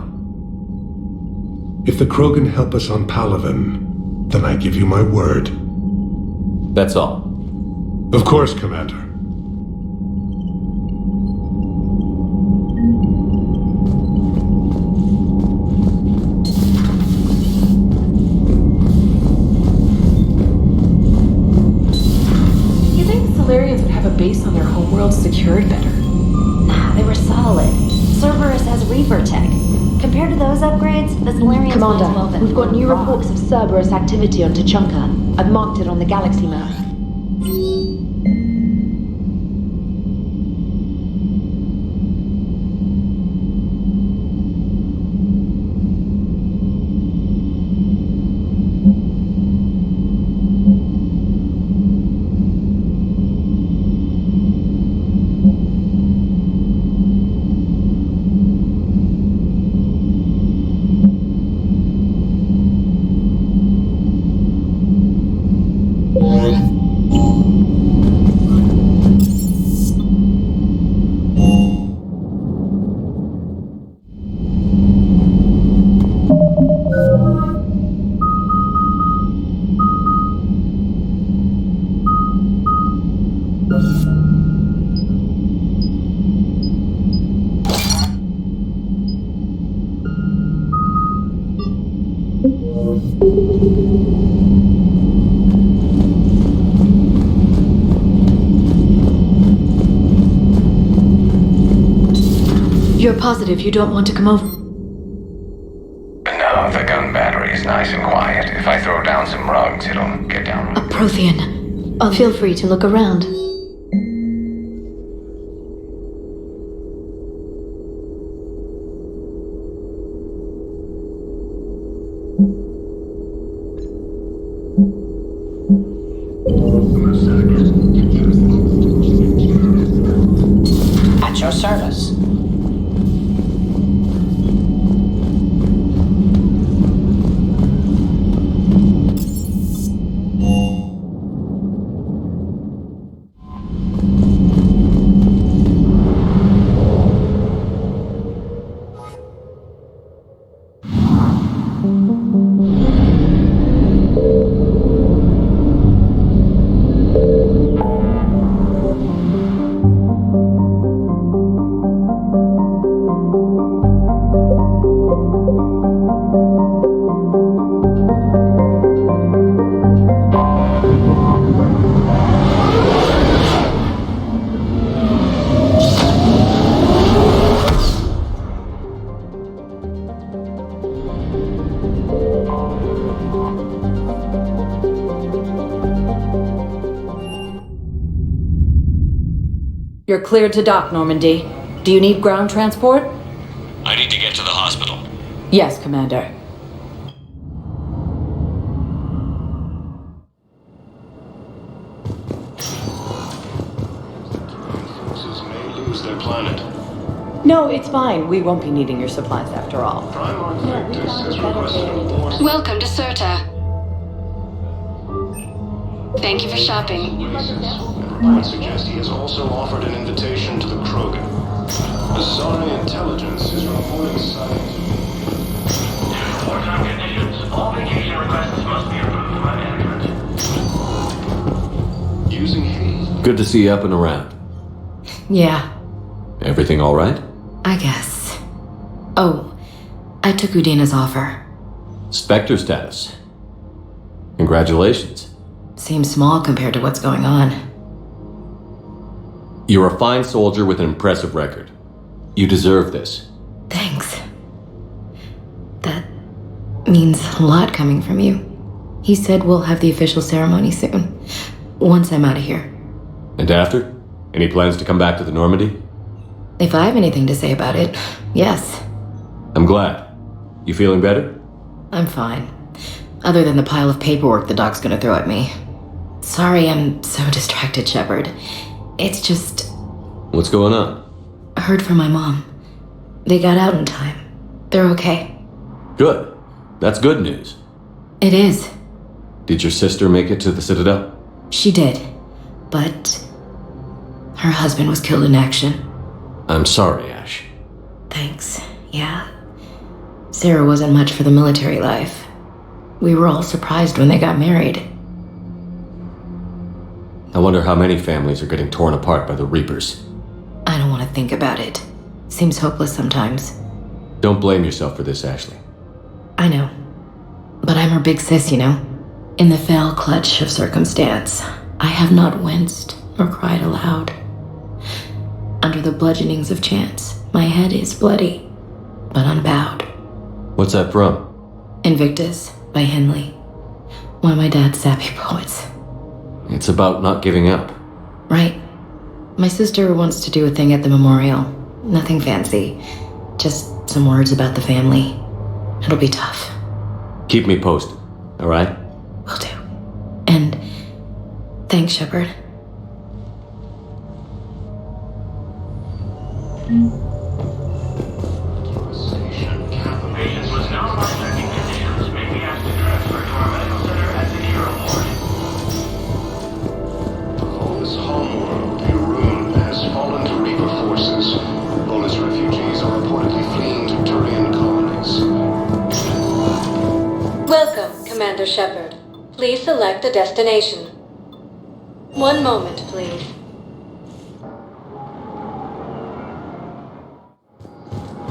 If the Krogan help us on Palaven, then I give you my word. That's all. Of course, Commander. Reaper tech. Compared to those upgrades, the Solarians might as well Commander, been we've got new wrong. reports of Cerberus activity on Tuchanka. I've marked it on the galaxy map. You're positive you don't want to come over? No, the gun battery is nice and quiet. If I throw down some rugs, it'll get down. A Prothean. Feel free to look around. At your service. You're cleared to dock, Normandy. Do you need ground transport? I need to get to the hospital. Yes, Commander. Forces may lose their planet. No, it's fine. We won't be needing your supplies after all. Primarch Victus has requested a more... Welcome to Serta. Thank you for shopping. I suggest he has also offered an invitation to the Krogan. Asari intelligence is reporting sightings. Wartime conditions. All vacation requests must be approved by management. Using haze. Good to see you up and around. Yeah, Everything all right? I guess. Oh, I took Udina's offer. Spectre status. Congratulations. Seems small compared to what's going on. You're a fine soldier with an impressive record. You deserve this. Thanks. That means a lot coming from you. He said we'll have the official ceremony soon, once I'm out of here. And after? Any plans to come back to the Normandy? If I have anything to say about it, yes. I'm glad. You feeling better? I'm fine. Other than the pile of paperwork the doc's gonna throw at me. Sorry I'm so distracted, Shepard. It's just... What's going on? I heard from my mom. They got out in time. They're okay. Good. That's good news. It is. Did your sister make it to the Citadel? She did. But... her husband was killed in action. I'm sorry, Ash. Thanks. Yeah. Sarah wasn't much for the military life. We were all surprised when they got married. I wonder how many families are getting torn apart by the Reapers. I don't want to think about it. Seems hopeless sometimes. Don't blame yourself for this, Ashley. I know. But I'm her big sis, you know? In the fell clutch of circumstance, I have not winced or cried aloud. Under the bludgeonings of chance, my head is bloody. but unbowed. What's that from? Invictus by Henley. One of my dad's sappy poets. It's about not giving up. Right. My sister wants to do a thing at the memorial. Nothing fancy. Just some words about the family. It'll be tough. Keep me posted, alright? Will do. And thanks, Shepard. This homeworld, Irun, has fallen to Reaper forces. Bonus refugees are reportedly fleeing to Turian colonies. Welcome, Commander Shepard. Please select a destination. One moment, please.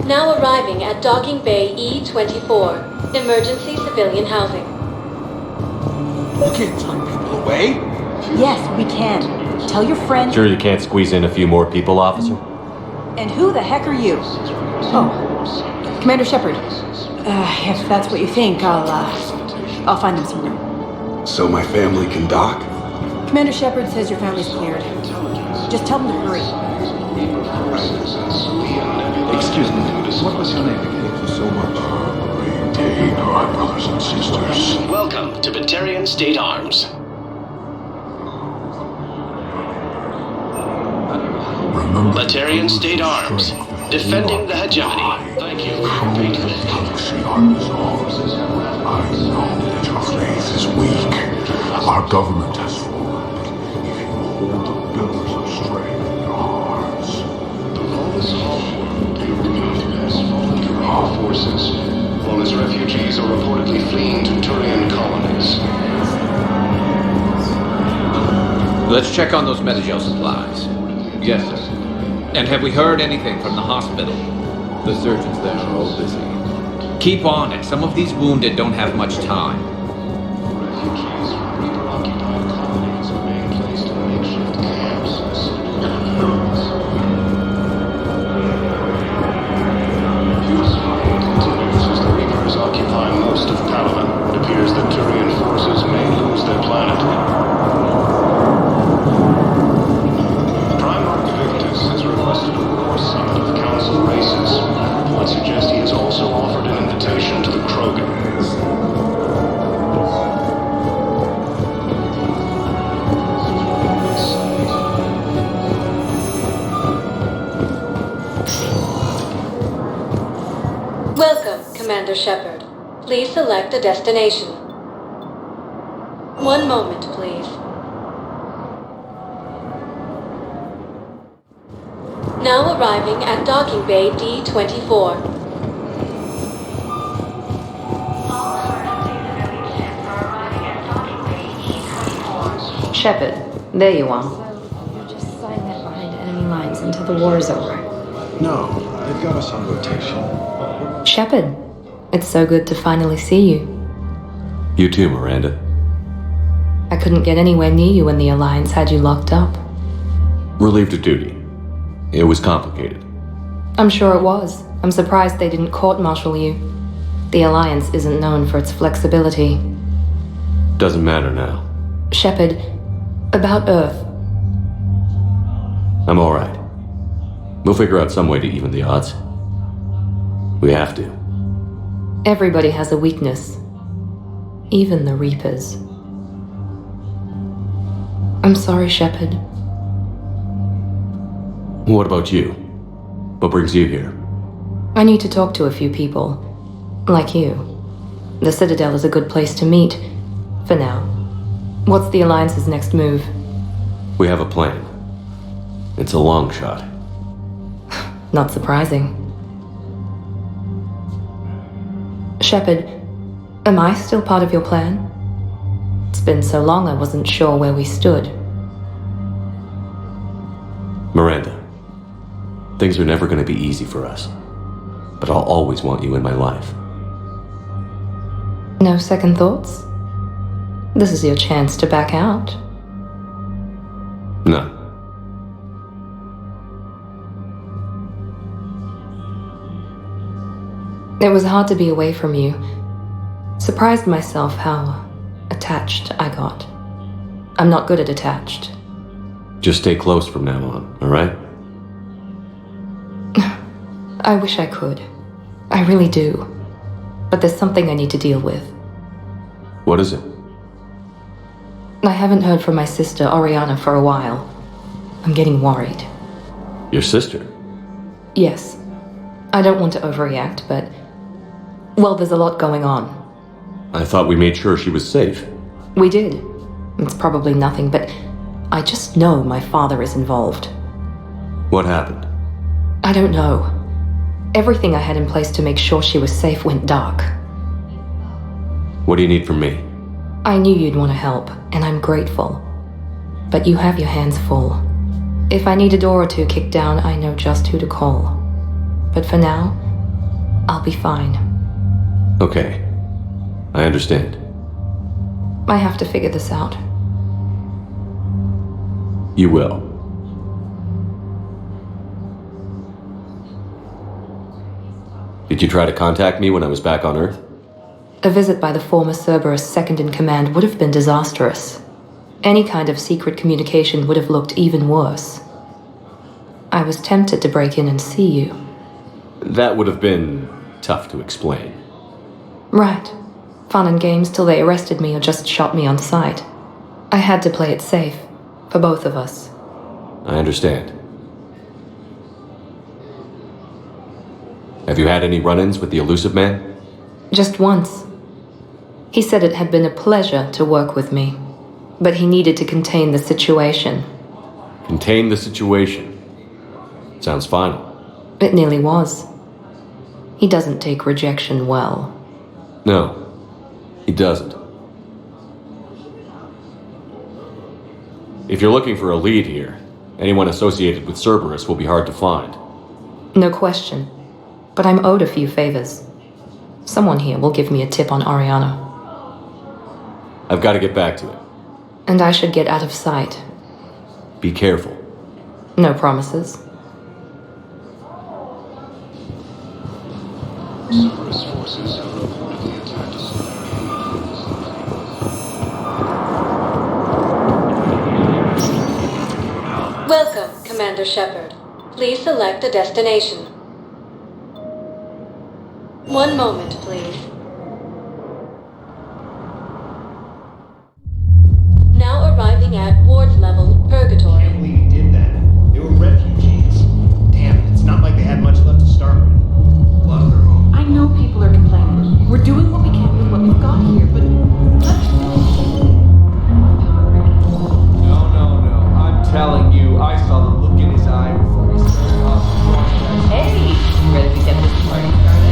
Now arriving at Docking Bay E-24, emergency civilian housing. You can't turn people away. Yes, we can. Tell your friend. Sure you can't squeeze in a few more people, officer? And who the heck are you? Oh, Commander Shepard. If that's what you think, I'll find them some room. So my family can dock? Commander Shepard says your family's cleared. Just tell them to hurry. Excuse me, what was your name again? Thank you so much. Day, our brothers and sisters. Welcome to Batarian State Arms. Batarian State Arms. Defending the hegemony. Thank you for your faithful. I know that your faith is weak. Our government has fallen. If you hold the pillars of strength in your hearts. The lawless homeworld, Irun, has fallen to Reaper forces. Bonus refugees are reportedly fleeing to Turian colonies. Let's check on those Metagel supplies. Yes, sir. And have we heard anything from the hospital? The surgeons there are all busy. Keep on it. Some of these wounded don't have much time. Refugees from Reaper-occupied colonies are being placed in makeshift camps. Continues as the Reapers occupy most of Palaven. It appears that Turian forces may lose their planet. Primarch Victus has requested a war summit of Council races. Reports suggest he has also offered an invitation to the Krogan. Welcome, Commander Shepard. Please select a destination. One moment, please. Now arriving at Docking Bay D-24. Shepard, there you are. So you'll just sign that behind enemy lines until the war is over. No, they've got us on rotation. Shepard, it's so good to finally see you. You too, Miranda. I couldn't get anywhere near you when the Alliance had you locked up. Relieved of duty. It was complicated. I'm sure it was. I'm surprised they didn't court-martial you. The Alliance isn't known for its flexibility. Doesn't matter now. Shepard, about Earth. I'm alright. We'll figure out some way to even the odds. We have to. Everybody has a weakness. Even the Reapers. I'm sorry, Shepard. What about you? What brings you here? I need to talk to a few people. Like you. The Citadel is a good place to meet. For now. What's the Alliance's next move? We have a plan. It's a long shot. Not surprising. Shepard, am I still part of your plan? It's been so long I wasn't sure where we stood. Miranda, things are never going to be easy for us. But I'll always want you in my life. No second thoughts? This is your chance to back out. No. It was hard to be away from you. Surprised myself how attached I got. I'm not good at attached. Just stay close from now on, alright? I wish I could. I really do. But there's something I need to deal with. What is it? I haven't heard from my sister, Oriana, for a while. I'm getting worried. Your sister? Yes. I don't want to overreact, but... well, there's a lot going on. I thought we made sure she was safe. We did. It's probably nothing, but I just know my father is involved. What happened? I don't know. Everything I had in place to make sure she was safe went dark. What do you need from me? I knew you'd want to help, and I'm grateful. But you have your hands full. If I need a door or two kicked down, I know just who to call. But for now, I'll be fine. Okay. I understand. I have to figure this out. You will. Did you try to contact me when I was back on Earth? A visit by the former Cerberus second-in-command would have been disastrous. Any kind of secret communication would have looked even worse. I was tempted to break in and see you. That would have been tough to explain. Right. Fun and games till they arrested me or just shot me on sight. I had to play it safe, for both of us. I understand. Have you had any run-ins with the Elusive Man? Just once. He said it had been a pleasure to work with me, but he needed to contain the situation. Contain the situation. Sounds final. It nearly was. He doesn't take rejection well. No, he doesn't. If you're looking for a lead here, anyone associated with Cerberus will be hard to find. No question. But I'm owed a few favors. Someone here will give me a tip on Oriana. I've got to get back to it. And I should get out of sight. Be careful. No promises. Cerberus forces have reportedly attacked a Welcome, Commander Shepard. Please select a destination. One moment, please. Now arriving at Ward's level, Purgatory. I can't believe he did that. They were refugees. Damn it, it's not like they had much left to start with. Lost their home. I know people are complaining. We're doing what we can with what we've got here, but... No. I'm telling you, I saw the look in his eye before he started off. Hey! You ready to get this party started?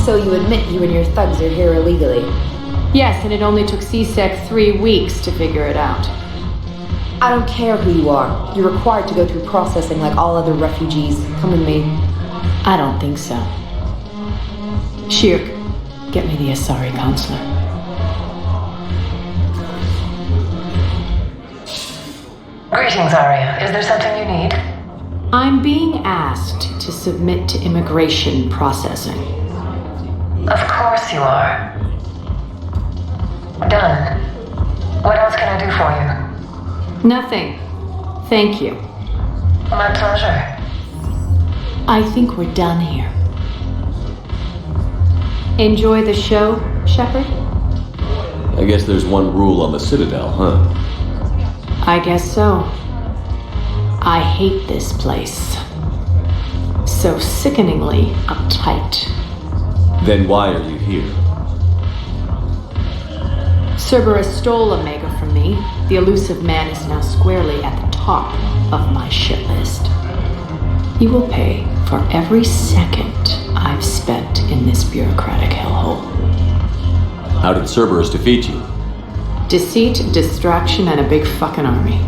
So you admit you and your thugs are here illegally? Yes, and it only took CSEC 3 weeks to figure it out. I don't care who you are. You're required to go through processing like all other refugees. Come with me. I don't think so. Shirk, get me the Asari counselor. Greetings, Arya. Is there something you need? I'm being asked to submit to immigration processing. Of course you are. Done. What else can I do for you? Nothing. Thank you. My pleasure. I think we're done here. Enjoy the show, Shepard? I guess there's one rule on the Citadel, huh? I guess so. I hate this place. So sickeningly uptight. Then why are you here? Cerberus stole Omega from me. The Elusive Man is now squarely at the top of my shit list. You will pay for every second I've spent in this bureaucratic hellhole. How did Cerberus defeat you? Deceit, distraction, and a big fucking army.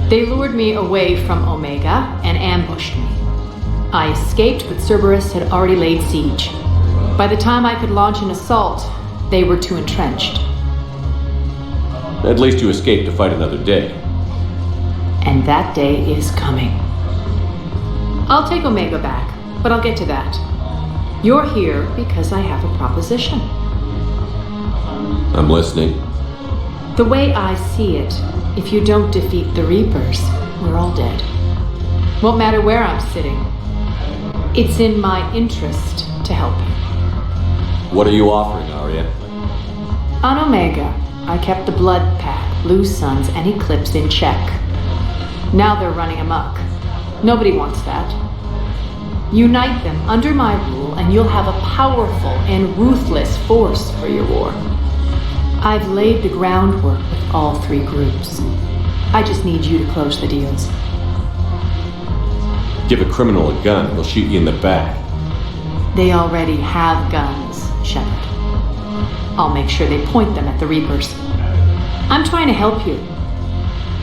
They lured me away from Omega and ambushed me. I escaped, but Cerberus had already laid siege. By the time I could launch an assault, they were too entrenched. At least you escaped to fight another day. And that day is coming. I'll take Omega back, but I'll get to that. You're here because I have a proposition. I'm listening. The way I see it, if you don't defeat the Reapers, we're all dead. Won't matter where I'm sitting. It's in my interest to help you. What are you offering, Arya? On Omega, I kept the Blood Pack, Blue Suns, and Eclipse in check. Now they're running amok. Nobody wants that. Unite them under my rule, and you'll have a powerful and ruthless force for your war. I've laid the groundwork with all three groups. I just need you to close the deals. Give a criminal a gun, he'll shoot you in the back. They already have guns, Shepard. I'll make sure they point them at the Reapers. I'm trying to help you.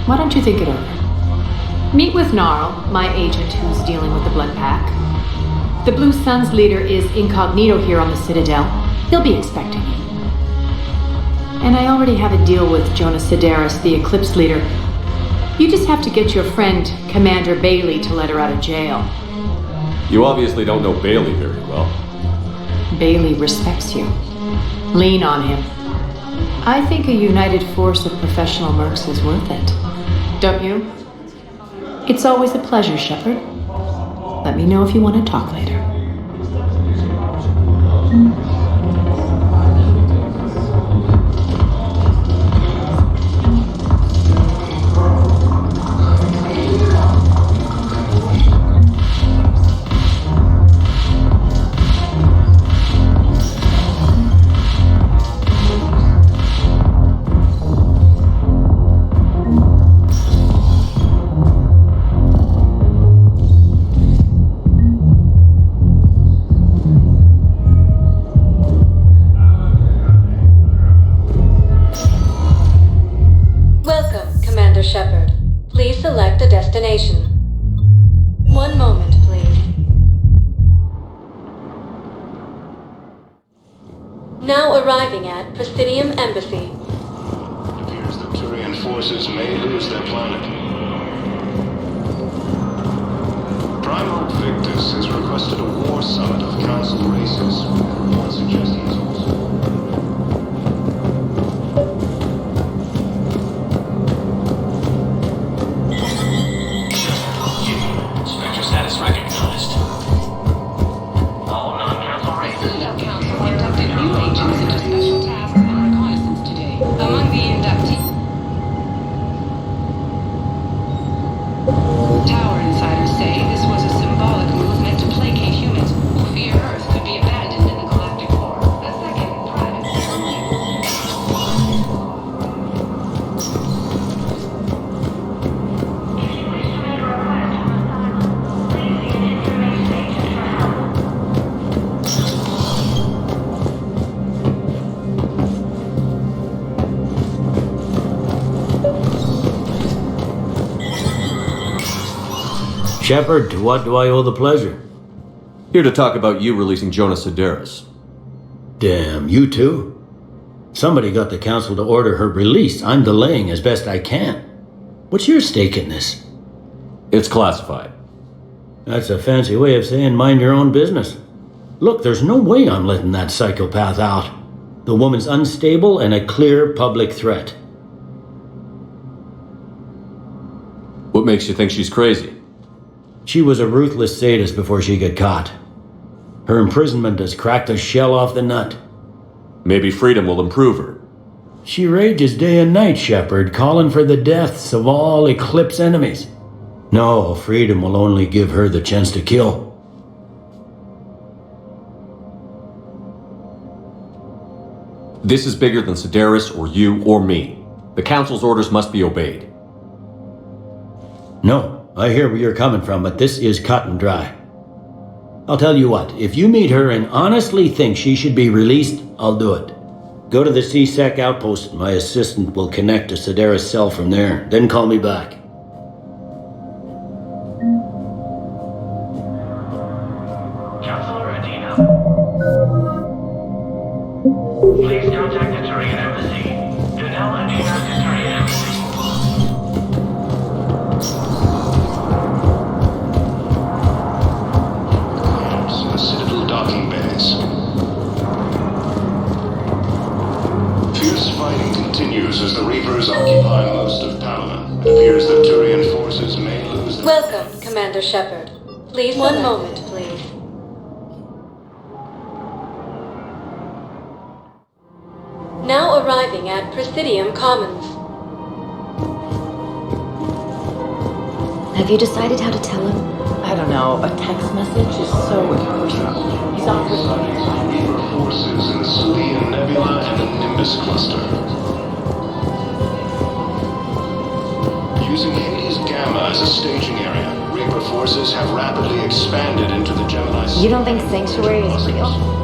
Why don't you think it over? Meet with Gnarl, my agent who's dealing with the Blood Pack. The Blue Suns leader is incognito here on the Citadel. He'll be expecting you. And I already have a deal with Jonas Sidaris, the Eclipse leader. You just have to get your friend, Commander Bailey, to let her out of jail. You obviously don't know Bailey very well. Bailey respects you. Lean on him. I think a united force of professional mercs is worth it. Don't you? It's always a pleasure, Shepard. Let me know if you want to talk later. Shepard, please select a destination. One moment, please. Now arriving at Presidium Embassy. It appears the Turian forces may lose their planet. Primarch Victus has requested a war summit of Council races. One suggestion is also... Recognized. All non-council races. Council inducted new agents into special tasks and reconnaissance today. Among the inductees... Tower insiders say this was a symbolic move meant to placate humans who fear Earth could be abandoned in the Galactic War. A second private... Shepard, to what do I owe the pleasure? Here to talk about you releasing Jonas Sidaris. Damn, you too? Somebody got the council to order her release. I'm delaying as best I can. What's your stake in this? It's classified. That's a fancy way of saying mind your own business. Look, there's no way I'm letting that psychopath out. The woman's unstable and a clear public threat. What makes you think she's crazy? She was a ruthless sadist before she got caught. Her imprisonment has cracked the shell off the nut. Maybe freedom will improve her. She rages day and night, Shepard, calling for the deaths of all Eclipse enemies. No, freedom will only give her the chance to kill. This is bigger than Sidaris or you or me. The Council's orders must be obeyed. No, I hear where you're coming from, but this is cut and dry. I'll tell you what, if you meet her and honestly think she should be released, I'll do it. Go to the CSEC outpost. My assistant will connect to Sedaris' cell from there. Then call me back. Chancellor Adina. Please contact the Turian Embassy. Denell Adina to Turian Embassy. Citadel docking bays. Fierce fighting continues as the Reapers occupy most of Palaven. It appears that Turian forces may lose their... Welcome, Commander Shepard. Please, one moment, please. Now arriving at Presidium Commons. Have you decided how to tell him? I don't know. A text message is so impersonal. He's off with Reaper forces in the Selian Nebula and the Nimbus cluster. Using Hades Gamma as a staging area, Reaper forces have rapidly expanded into the Gemini system. You don't think Sanctuary is real?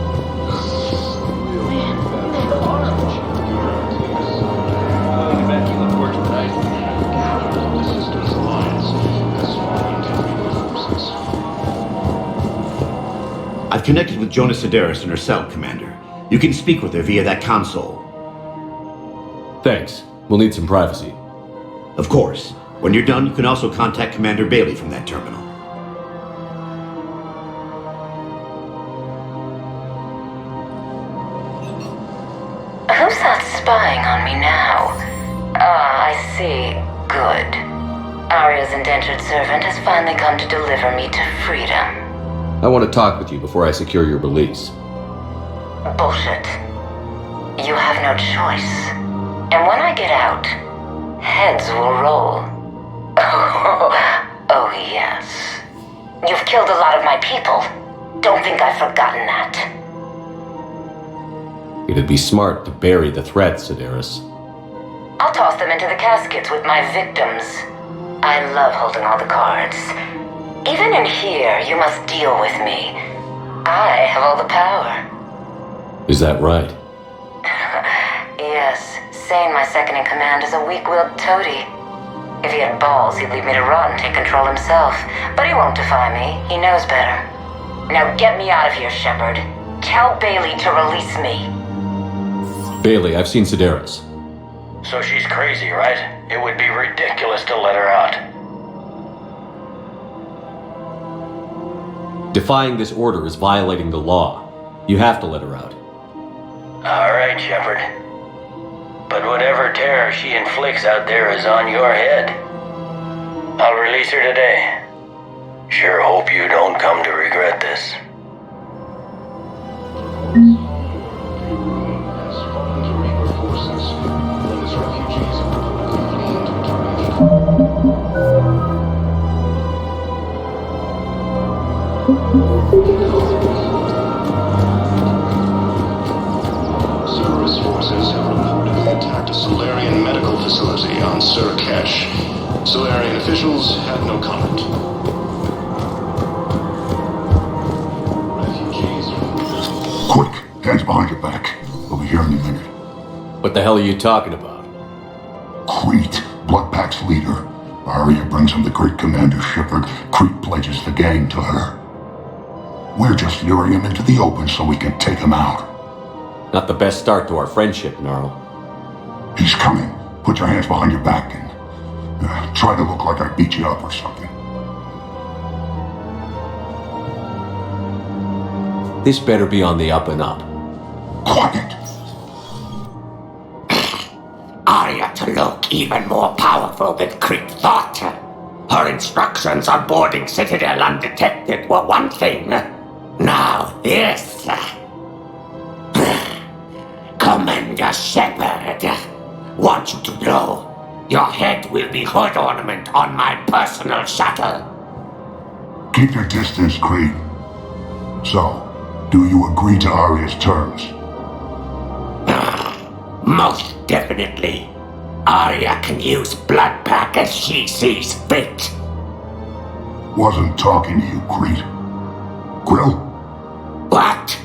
I've connected with Jonas Sedaris in her cell, Commander. You can speak with her via that console. Thanks. We'll need some privacy. Of course. When you're done, you can also contact Commander Bailey from that terminal. Who's that spying on me now? Ah, I see. Good. Arya's indentured servant has finally come to deliver me to freedom. I want to talk with you before I secure your release. Bullshit. You have no choice. And when I get out, heads will roll. Oh, yes. You've killed a lot of my people. Don't think I've forgotten that. It'd be smart to bury the threat, Sedaris. I'll toss them into the caskets with my victims. I love holding all the cards. Even in here, you must deal with me. I have all the power. Is that right? Yes, Sane, my second-in-command, is a weak-willed toady. If he had balls, he'd leave me to rot and take control himself. But he won't defy me. He knows better. Now get me out of here, Shepard. Tell Bailey to release me. Bailey, I've seen Sedaris. So she's crazy, right? It would be ridiculous to let her out. Defying this order is violating the law. You have to let her out. All right, Shepard. But whatever terror she inflicts out there is on your head. I'll release her today. Sure hope you don't come to regret this. Cerberus forces have reportedly attacked a Solarian medical facility on Surkesh. Solarian officials had no comment. Quick, hands behind your back. We'll be here any minute. What the hell are you talking about? Crete, Bloodpack's leader. Arya brings him the great Commander Shepard. Crete pledges the gang to her. We're just luring him into the open so we can take him out. Not the best start to our friendship, Gnarl. He's coming. Put your hands behind your back and try to look like I beat you up or something. This better be on the up and up. Quiet. Arya to look even more powerful than Crete thought. Her instructions on boarding Citadel undetected were one thing. Now this. Commander Shepard, want you to know, your head will be hood ornament on my personal shuttle. Keep your distance, Crete. So, do you agree to Arya's terms? Most definitely. Arya can use Bloodpack as she sees fit. Wasn't talking to you, Crete. Grill? What?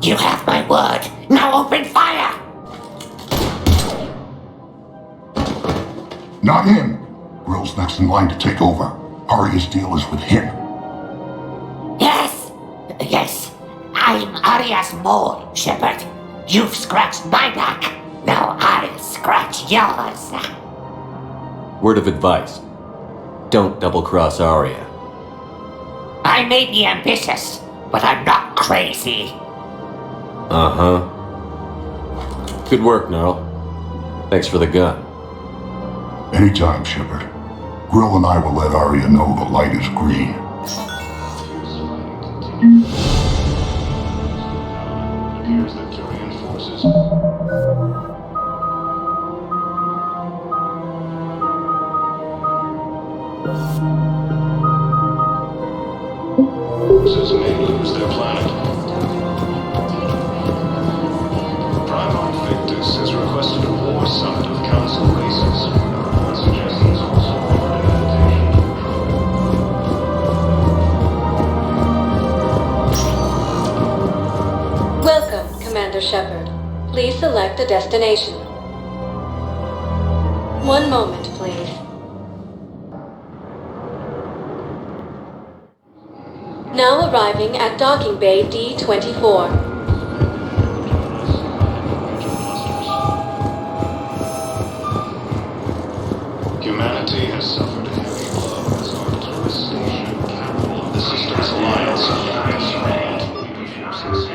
You have my word. Now open fire! Not him. Grill's next in line to take over. Arya's deal is with him. Yes. Yes. I'm Arya's mole, Shepard. You've scratched my back. Now I'll scratch yours. Word of advice. Don't double-cross Arya. I may be ambitious, but I'm not crazy. Uh-huh. Good work, Gnarl. Thanks for the gun. Anytime, Shepard. Grill and I will let Arya know the light is green. Appears that Turian forces may lose their planet. Primarch Victus has requested a war summit of Council races. Suggestions also offered an invitation to Welcome, Commander Shepard. Please select a destination. One moment, please. Now arriving at Docking Bay D-24. Humanity has suffered a heavy blow as Arcturus Station, capital of the Systems Alliance, has failed forces.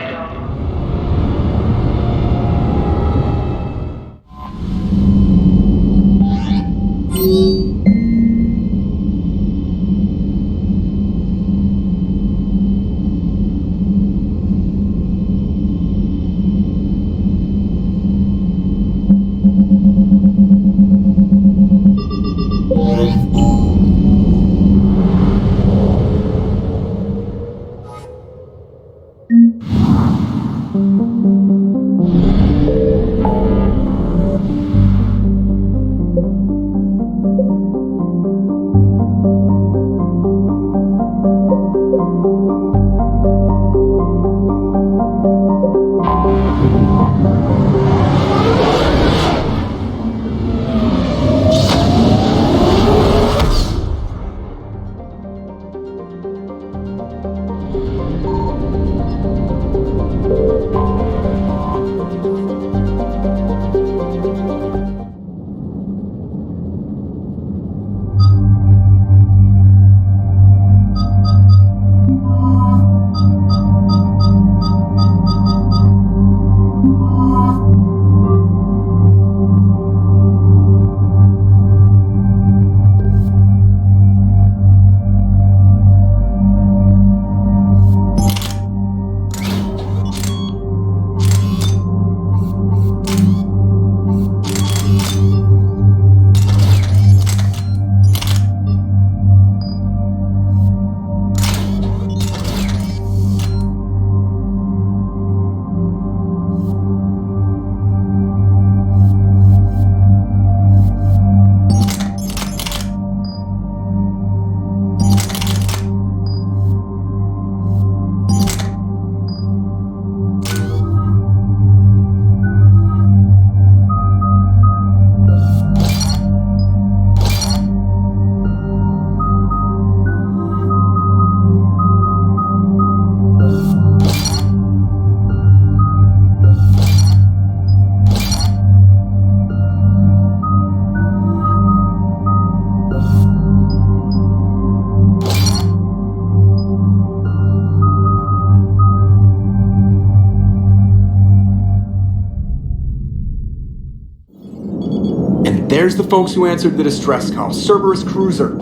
There's the folks who answered the distress call. Cerberus cruiser.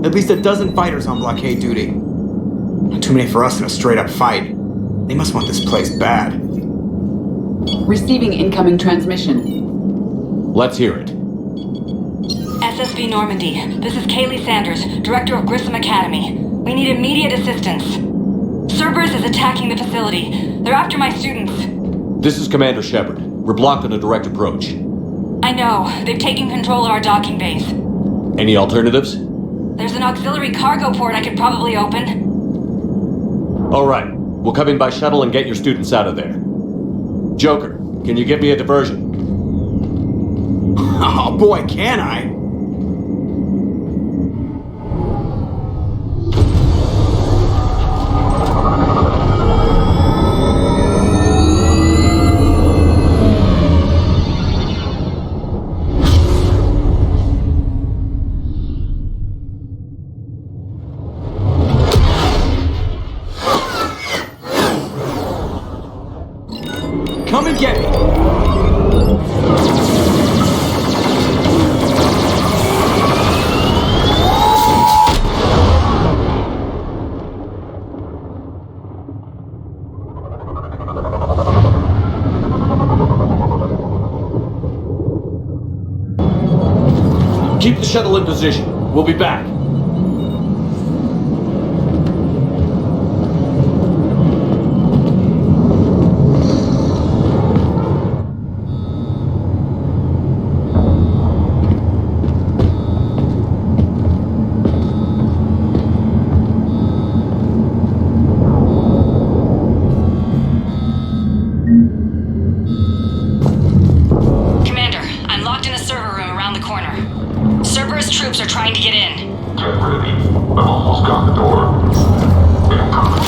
At least a dozen fighters on blockade duty. Not too many for us in a straight-up fight. They must want this place bad. Receiving incoming transmission. Let's hear it. SSV Normandy, this is Kaylee Sanders, Director of Grissom Academy. We need immediate assistance. Cerberus is attacking the facility. They're after my students. This is Commander Shepard. We're blocked on a direct approach. I know. They've taken control of our docking base. Any alternatives? There's an auxiliary cargo port I could probably open. All right. We'll come in by shuttle and get your students out of there. Joker, can you give me a diversion? Oh boy, can I? Come and get me! Keep the shuttle in position. We'll be back. Commander, I'm locked in a server room around the corner. Cerberus troops are trying to get in. Get ready. I've almost got the door. Incoming.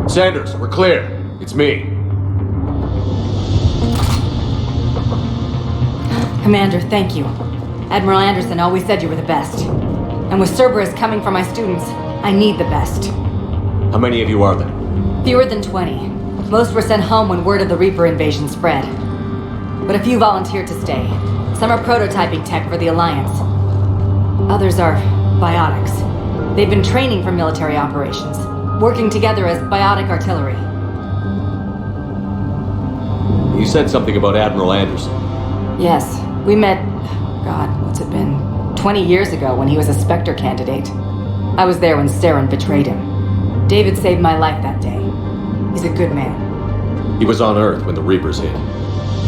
Sanders, we're clear. It's me. Commander, thank you. Admiral Anderson always said you were the best. And with Cerberus coming for my students, I need the best. How many of you are there? Fewer than 20. Most were sent home when word of the Reaper invasion spread. But a few volunteered to stay. Some are prototyping tech for the Alliance. Others are biotics. They've been training for military operations, working together as biotic artillery. You said something about Admiral Anderson. Yes, we met, God, what's it been? 20 years ago when he was a Spectre candidate. I was there when Saren betrayed him. David saved my life that day. He's a good man. He was on Earth when the Reapers hit.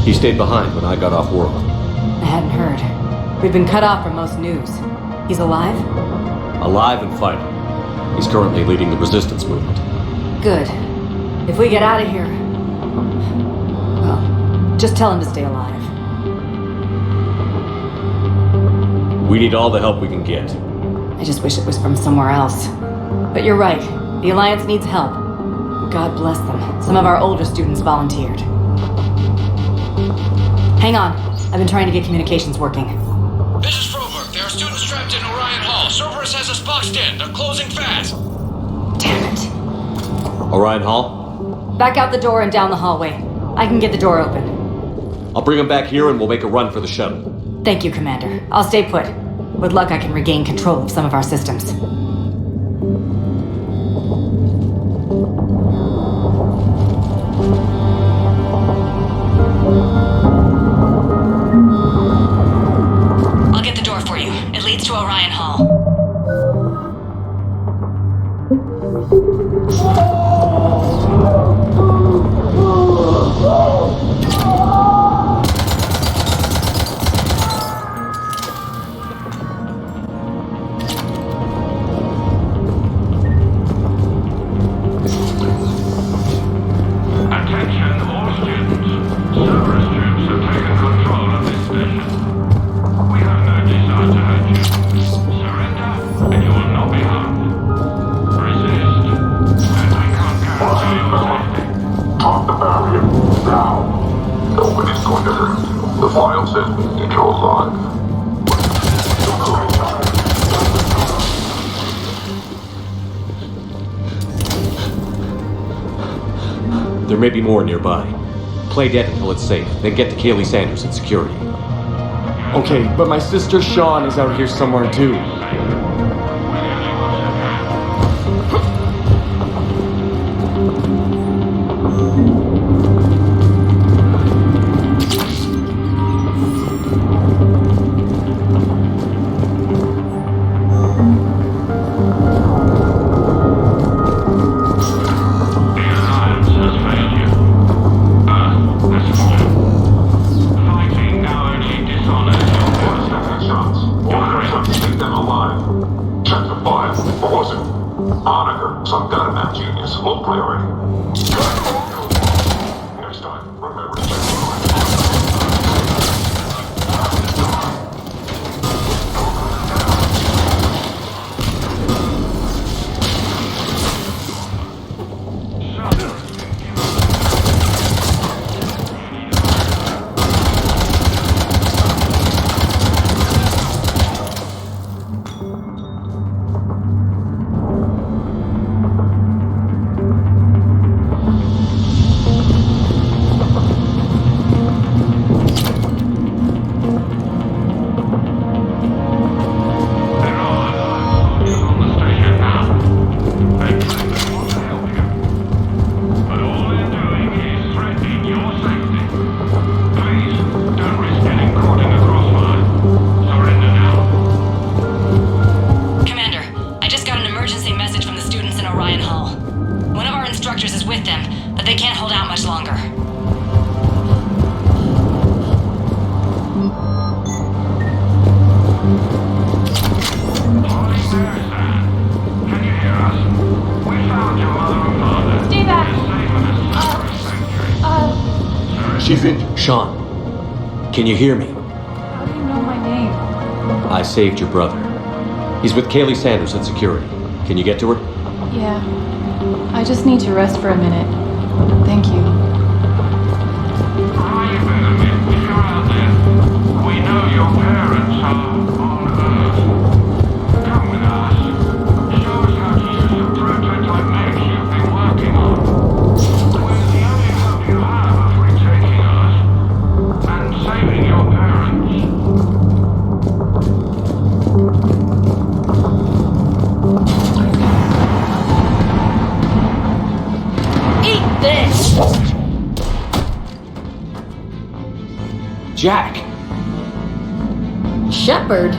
He stayed behind when I got off world. I hadn't heard. We've been cut off from most news. He's alive? Alive and fighting. He's currently leading the resistance movement. Good. If we get out of here... well, just tell him to stay alive. We need all the help we can get. I just wish it was from somewhere else. But you're right. The Alliance needs help. God bless them. Some of our older students volunteered. Hang on. I've been trying to get communications working. This is Froberg. There are students trapped in Orion Hall. Cerberus has us boxed in. They're closing fast. Damn it. Orion Hall? Back out the door and down the hallway. I can get the door open. I'll bring them back here and we'll make a run for the shuttle. Thank you, Commander. I'll stay put. With luck, I can regain control of some of our systems. I'll get the door for you. It leads to Orion Hall. There may be more nearby. Play dead until it's safe, then get to Kaylee Sanders in security. Okay, but my sister Sean is out here somewhere too. moniker, some gunman genius. Low priority. Next time, remember to check the line. Sean, can you hear me? How do you know my name? I saved your brother. He's with Kaylee Sanders at security. Can you get to her? Yeah. I just need to rest for a minute. Thank you. We know your parents are on Earth. Come with us. Show us how to use the prototype mech you've been working on. We're the only hope you have of retaking us and saving your parents. Eat this! Jack! Shepard?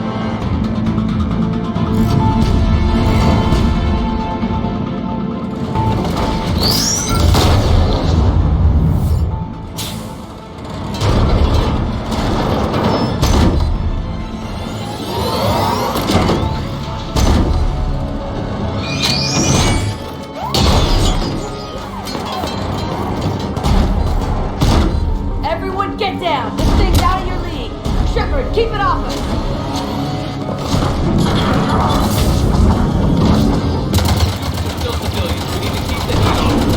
Everyone get down! This thing's out of your league! Shepard, keep it off us! Still civilians. We need to keep the heat on.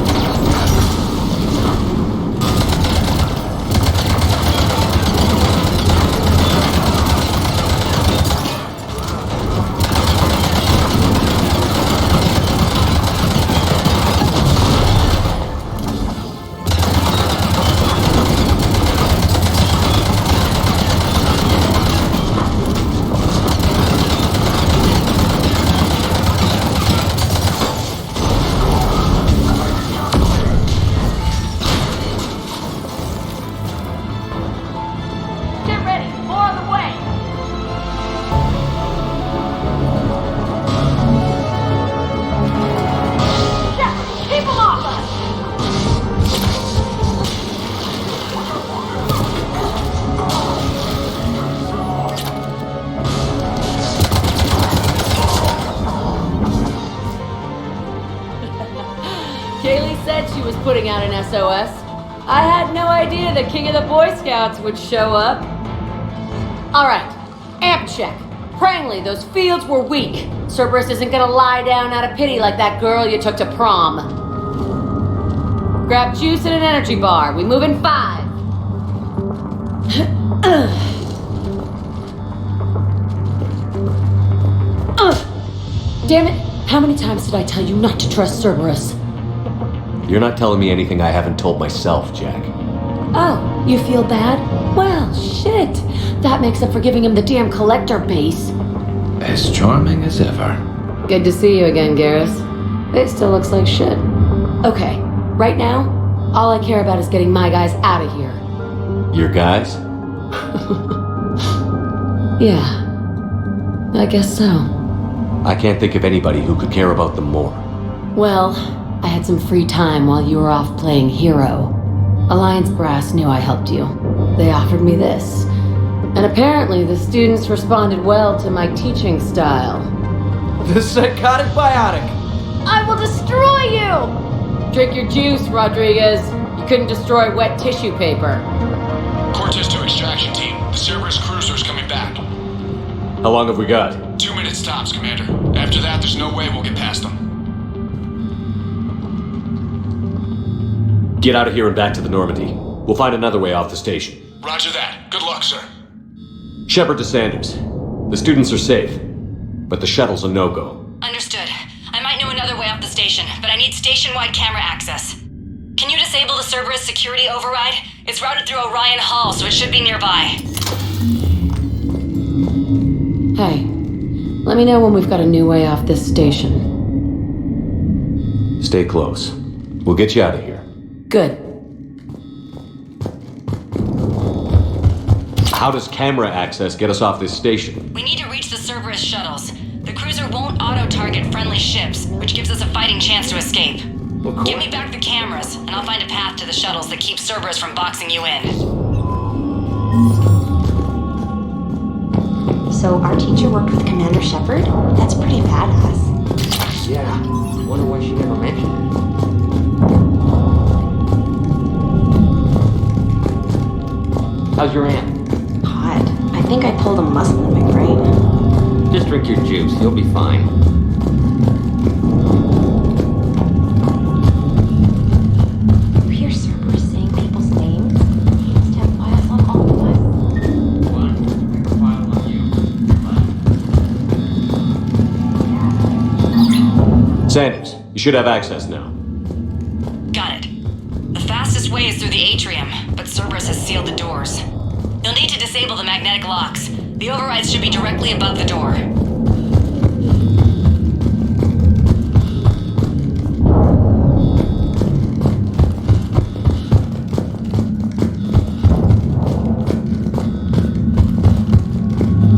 Get ready! More on the way! Shepard, keep them off us! Kaylee said she was putting out an SOS. I had no idea the king of the Boy Scouts would show up. Alright, amp check. Prangley, those fields were weak. Cerberus isn't gonna lie down out of pity like that girl you took to prom. Grab juice and an energy bar. We move in 5. Damn it! How many times did I tell you not to trust Cerberus? You're not telling me anything I haven't told myself, Jack. Oh, you feel bad? Well, shit. That makes up for giving him the damn collector base. As charming as ever. Good to see you again, Garrus. It still looks like shit. Okay, right now, all I care about is getting my guys out of here. Your guys? Yeah. I guess so. I can't think of anybody who could care about them more. Well, I had some free time while you were off playing hero. Alliance Brass knew I helped you. They offered me this. And apparently the students responded well to my teaching style. The psychotic biotic. I fail! Drink your juice, Rodriguez. You couldn't destroy wet tissue paper. Cortez to extraction team. The Cerberus cruiser's coming back. How long have we got? 2 minutes tops, Commander. After that, there's no way we'll get past them. Get out of here and back to the Normandy. We'll find another way off the station. Roger that. Good luck, sir. Shepard to Sanders. The students are safe, but the shuttle's a no-go. Understood. I might know another way off the station, but I need station-wide camera access. Can you disable the Cerberus security override? It's routed through Orion Hall, so it should be nearby. Hey, let me know when we've got a new way off this station. Stay close. We'll get you out of here. Good. How does camera access get us off this station? We need to reach the Cerberus shuttles. The cruiser won't auto-target friendly ships, which gives us a fighting chance to escape. Give me back the cameras, and I'll find a path to the shuttles that keeps Cerberus from boxing you in. So our teacher worked with Commander Shepard? That's pretty badass. Yeah, wonder why she never mentioned it. How's your aunt? Hot. I think I pulled a muscle in my brain. Just drink your juice, you'll be fine. You hear Cerberus saying people's names? He must have files on all of us. Sanders, you should have access now. Got it. The fastest way is through the atrium, but Cerberus has sealed the doors. You'll need to disable the magnetic locks. The overrides should be directly above the door.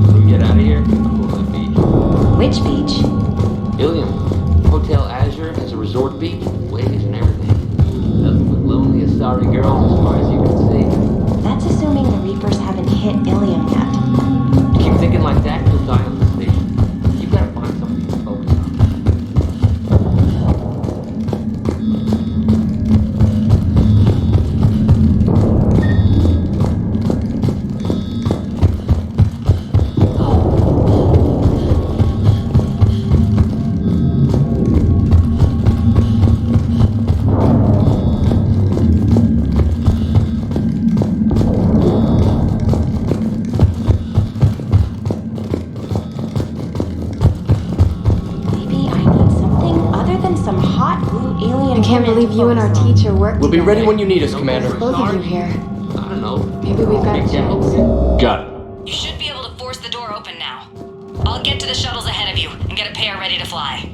When we get out of here, we'll go to the beach. Which beach? Ilium. Hotel Azure has a resort beach, waves and everything. Nothing but lonely Asari girls as far as you can see. That's assuming the Reapers haven't hit Ilium yet. You keep thinking like that, you'll die on the station. You gotta find something to focus on. I can't believe you and our teacher worked We'll be together. ready when you need us, Commander. Both of you here. I don't know. Maybe we've got a chance. Got it. You should be able to force the door open now. I'll get to the shuttles ahead of you and get a pair ready to fly.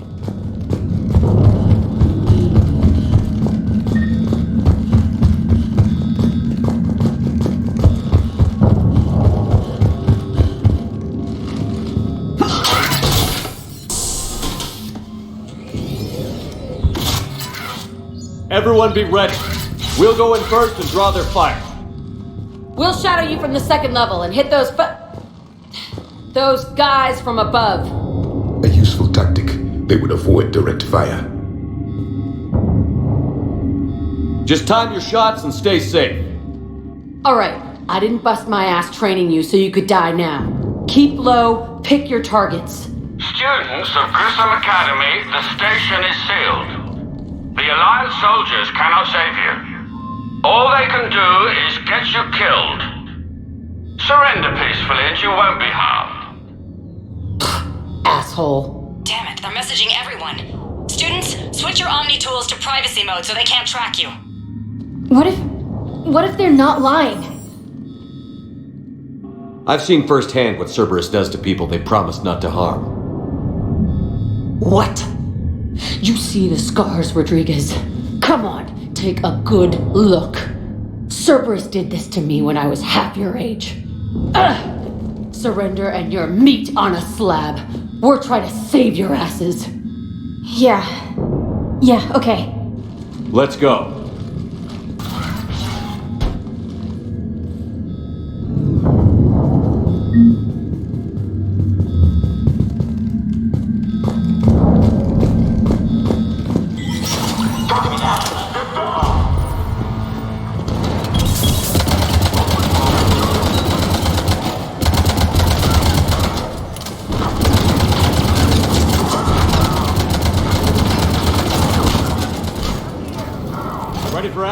Everyone be ready. We'll go in first and draw their fire. We'll shadow you from the second level and hit those guys from above. A useful tactic. They would avoid direct fire. Just time your shots and stay safe. Alright, I didn't bust my ass training you so you could die now. Keep low, pick your targets. Students of Grissom Academy, the station is sealed. The Alliance soldiers cannot save you. All they can do is get you killed. Surrender peacefully and you won't be harmed. Asshole. Damn it, they're messaging everyone. Students, switch your Omni tools to privacy mode so they can't track you. What if they're not lying? I've seen firsthand what Cerberus does to people they promise not to harm. What? You see the scars, Rodriguez. Come on, take a good look. Cerberus did this to me when I was half your age. Surrender and you're meat on a slab. We're trying to save your asses. Yeah, okay. Let's go.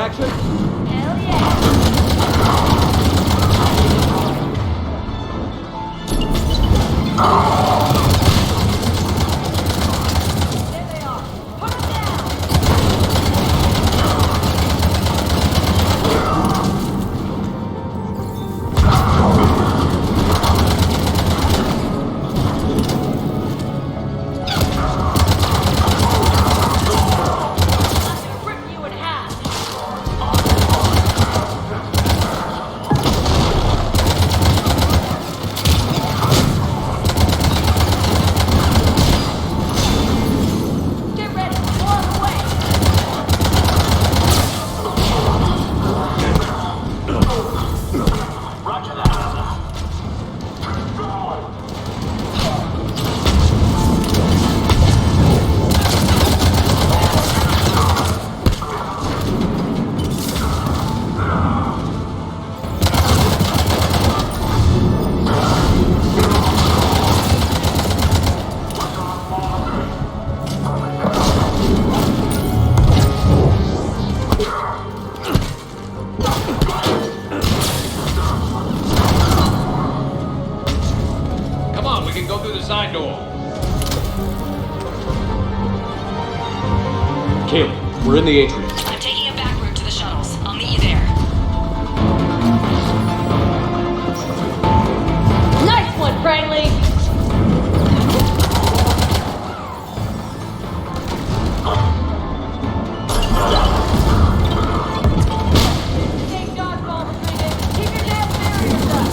action? Hell yeah! Come on, we can go through the side door. Caleb, we're in the atrium. I'm taking a back route to the shuttles. I'll meet you there. Nice one, Franklin! Take dodgeball, Rodriguez. Keep your damn barriers up!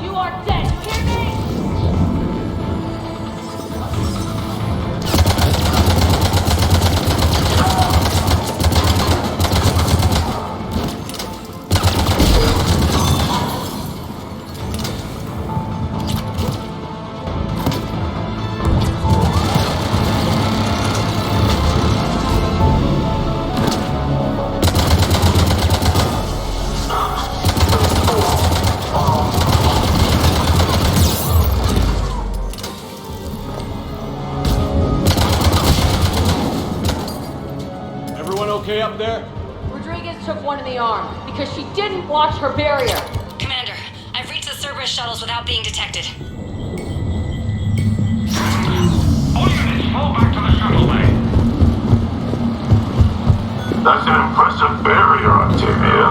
You are dead, hear me? Everyone okay up there? Rodriguez took one in the arm because she didn't watch her barrier. Commander, I've reached the Cerberus shuttles without being detected. All units, fall back to the shuttle bay. That's an impressive barrier, Octavia.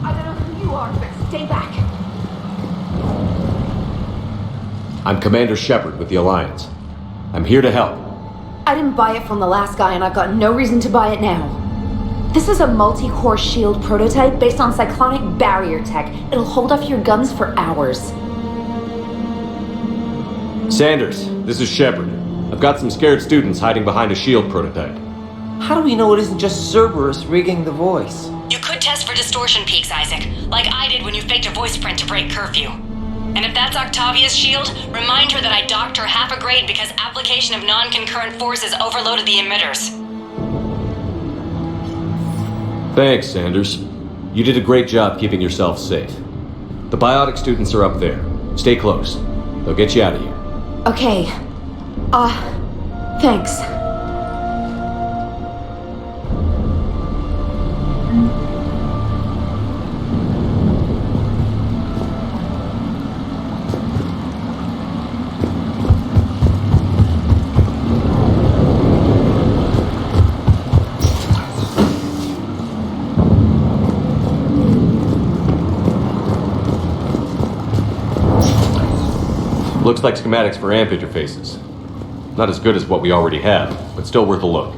I don't know who you are, but stay back. I'm Commander Shepard with the Alliance. I'm here to help. I didn't buy it from the last guy, and I've got no reason to buy it now. This is a multi-core shield prototype based on cyclonic barrier tech. It'll hold off your guns for hours. Sanders, this is Shepard. I've got some scared students hiding behind a shield prototype. How do we know it isn't just Cerberus rigging the voice? You could test for distortion peaks, Isaac, like I did when you faked a voice print to break curfew. And if that's Octavia's shield, remind her that I docked her half a grade because application of non-concurrent forces overloaded the emitters. Thanks, Sanders. You did a great job keeping yourself safe. The biotic students are up there. Stay close. They'll get you out of here. Okay. Thanks. Looks like schematics for AMP interfaces. Not as good as what we already have, but still worth a look.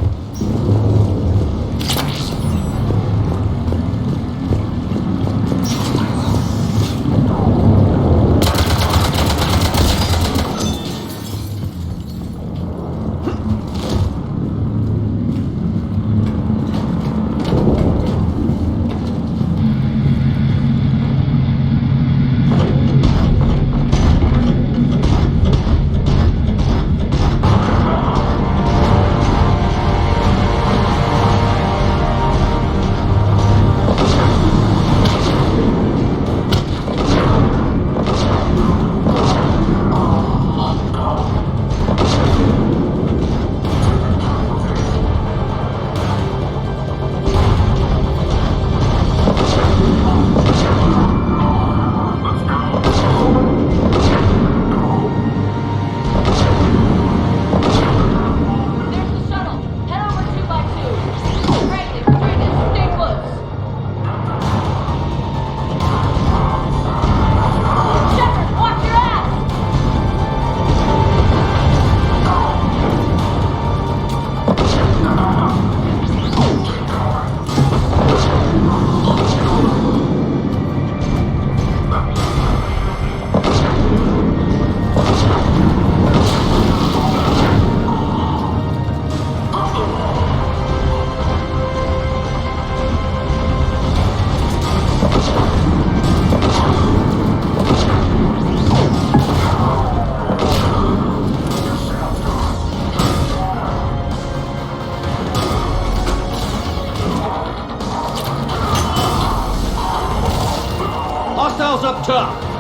Hostiles up top!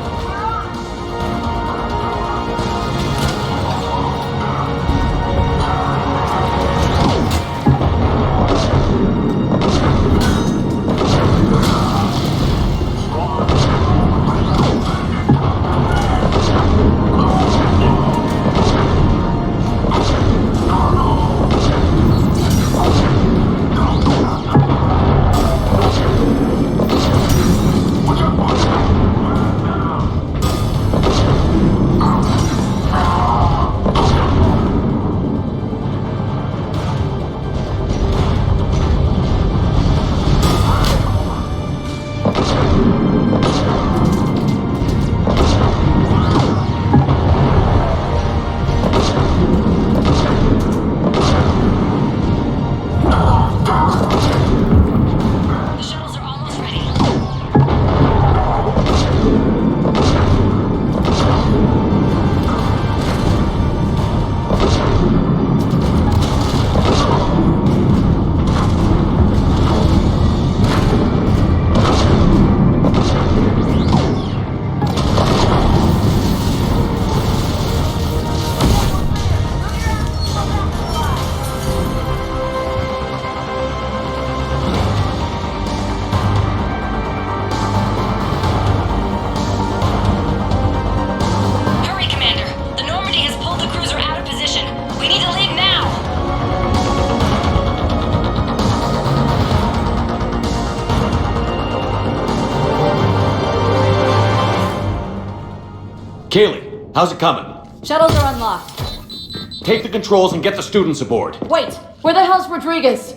Kaylee, how's it coming? Shuttles are unlocked. Take the controls and get the students aboard. Wait, where the hell's Rodriguez?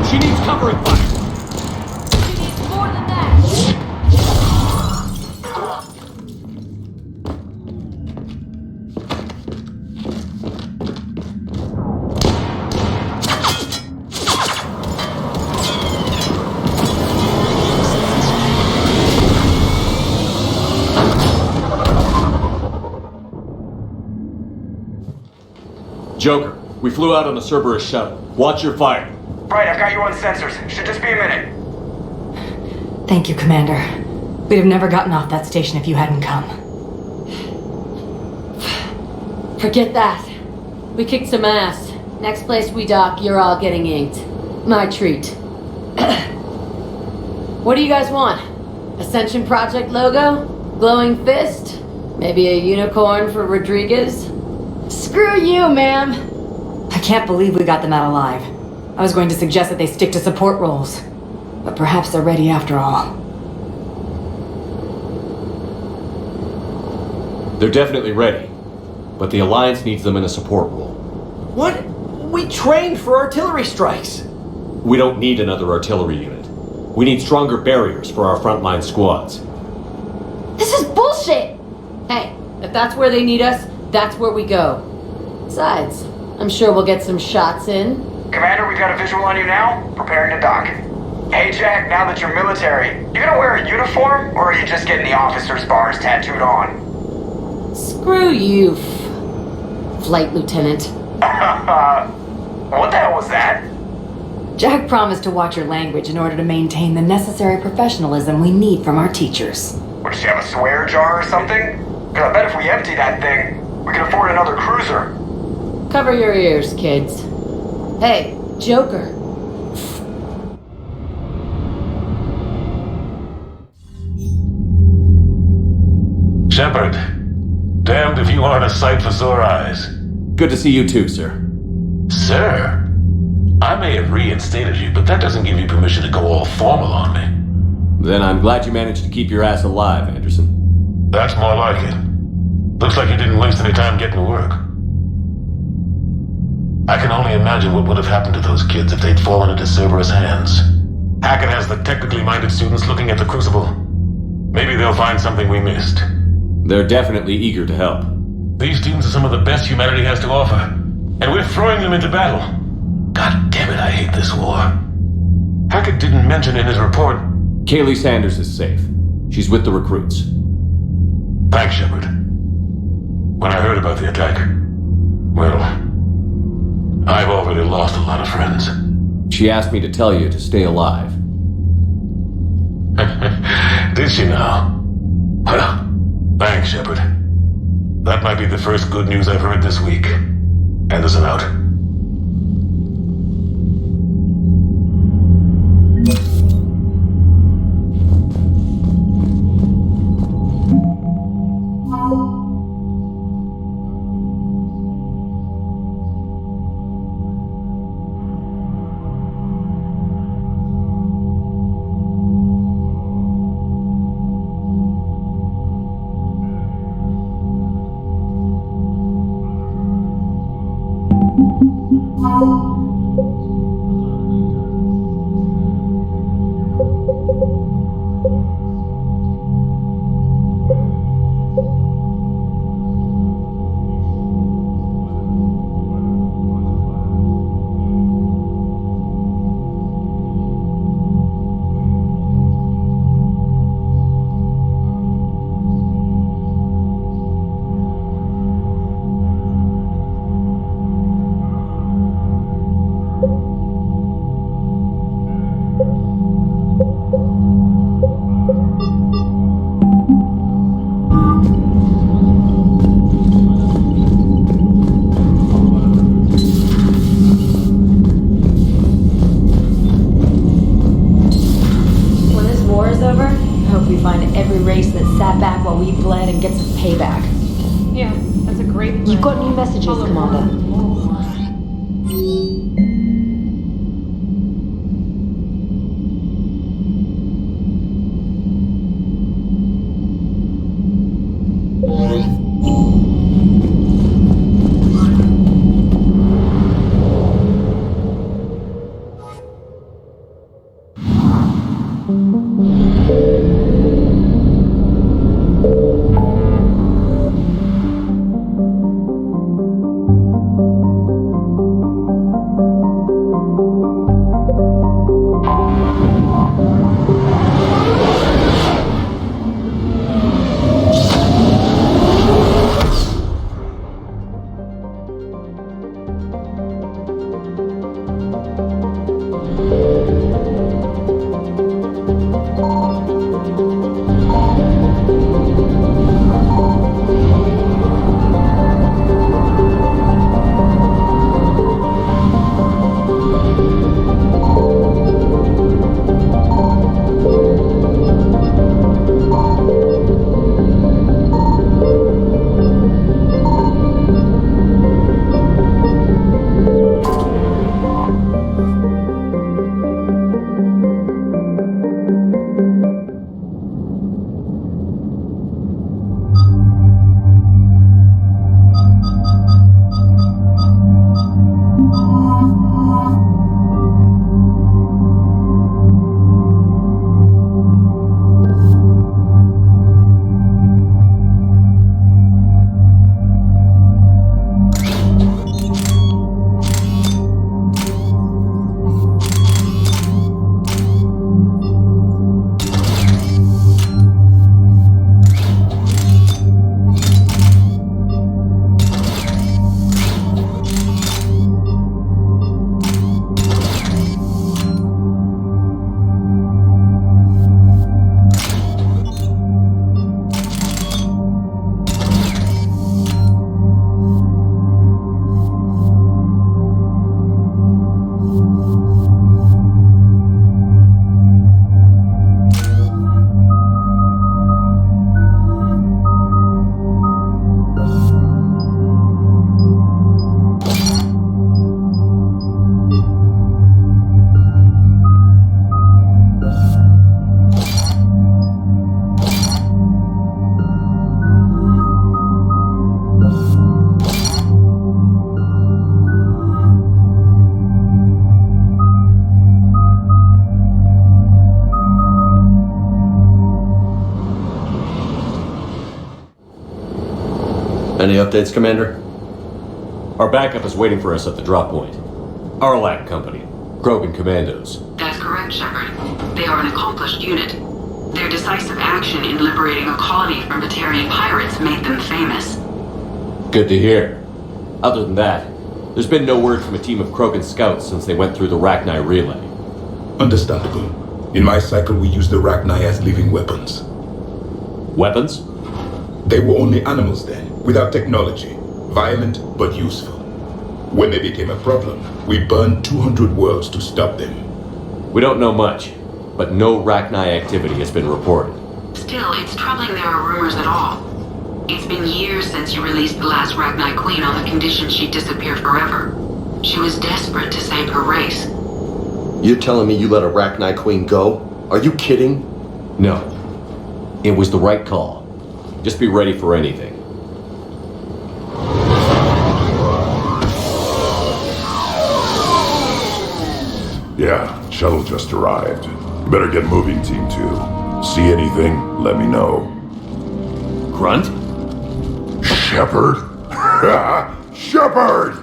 She needs covering fire. She needs more than that. Joker, we flew out on the Cerberus shuttle. Watch your fire. Right, I've got you on sensors. Should just be a minute. Thank you, Commander. We'd have never gotten off that station if you hadn't come. Forget that. We kicked some ass. Next place we dock, you're all getting inked. My treat. What do you guys want? Ascension Project logo? Glowing fist? Maybe a unicorn for Rodriguez? Screw you, ma'am! I can't believe we got them out alive. I was going to suggest that they stick to support roles. But perhaps they're ready after all. They're definitely ready, but the Alliance needs them in a support role. What? We trained for artillery strikes. We don't need another artillery unit. We need stronger barriers for our frontline squads. This is bullshit! Hey, if that's where they need us, that's where we go. Besides, I'm sure we'll get some shots in. Commander, we've got a visual on you now. Preparing to dock. Hey Jack, now that you're military, you gonna wear a uniform, or are you just getting the officer's bars tattooed on? Screw you, Flight Lieutenant. What the hell was that? Jack promised to watch your language in order to maintain the necessary professionalism we need from our teachers. What, does she have a swear jar or something? Because I bet if we empty that thing, we can afford another cruiser. Cover your ears, kids. Hey, Joker. Shepard, damned if you aren't a sight for sore eyes. Good to see you too, sir. Sir? I may have reinstated you, but that doesn't give you permission to go all formal on me. Then I'm glad you managed to keep your ass alive, Anderson. That's more like it. Looks like you didn't waste any time getting to work. I can only imagine what would have happened to those kids if they'd fallen into Cerberus' hands. Hackett has the technically minded students looking at the Crucible. Maybe they'll find something we missed. They're definitely eager to help. These students are some of the best humanity has to offer, and we're throwing them into battle. God damn it, I hate this war. Hackett didn't mention in his report. Kaylee Sanders is safe. She's with the recruits. Thanks, Shepard. When I heard about the attack, well, I've already lost a lot of friends. She asked me to tell you to stay alive. Did she now? Well, thanks, Shepard. That might be the first good news I've heard this week. Anderson out. You've got new messages, Commander. Any updates, Commander? Our backup is waiting for us at the drop point. Arlac Company. Krogan Commandos. That's correct, Shepard. They are an accomplished unit. Their decisive action in liberating a colony from Batarian pirates made them famous. Good to hear. Other than that, there's been no word from a team of Krogan scouts since they went through the Rachni relay. Understandable. In my cycle, we use the Rachni as living weapons. Weapons? They were only animals then, without technology. Violent, but useful. When they became a problem, we burned 200 worlds to stop them. We don't know much, but no Rachni activity has been reported. Still, it's troubling there are rumors at all. It's been years since you released the last Rachni Queen on the condition she'd disappear forever. She was desperate to save her race. You're telling me you let a Rachni Queen go? Are you kidding? No. It was the right call. Just be ready for anything. Yeah, shuttle just arrived. You better get moving, Team 2. See anything, let me know. Grunt? Shepard? Shepard!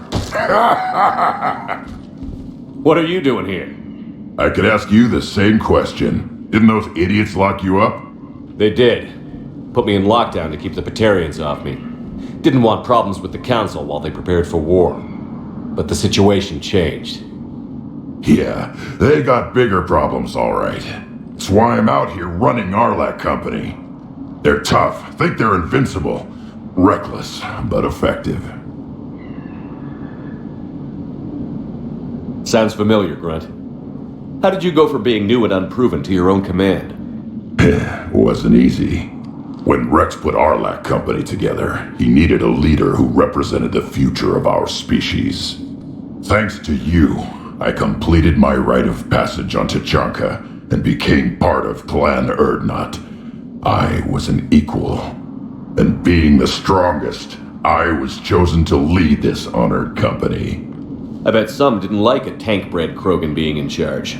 What are you doing here? I could ask you the same question. Didn't those idiots lock you up? They did. Put me in lockdown to keep the Batarians off me. Didn't want problems with the Council while they prepared for war. But the situation changed. Yeah, they got bigger problems, all right. That's why I'm out here running Arlac Company. They're tough, think they're invincible. Reckless, but effective. Sounds familiar, Grunt. How did you go from being new and unproven to your own command? Wasn't easy. When Rex put Arlac Company together, he needed a leader who represented the future of our species. Thanks to you, I completed my rite of passage on Tuchanka and became part of Clan Urdnot. I was an equal, and being the strongest, I was chosen to lead this honored company. I bet some didn't like a tank-bred Krogan being in charge.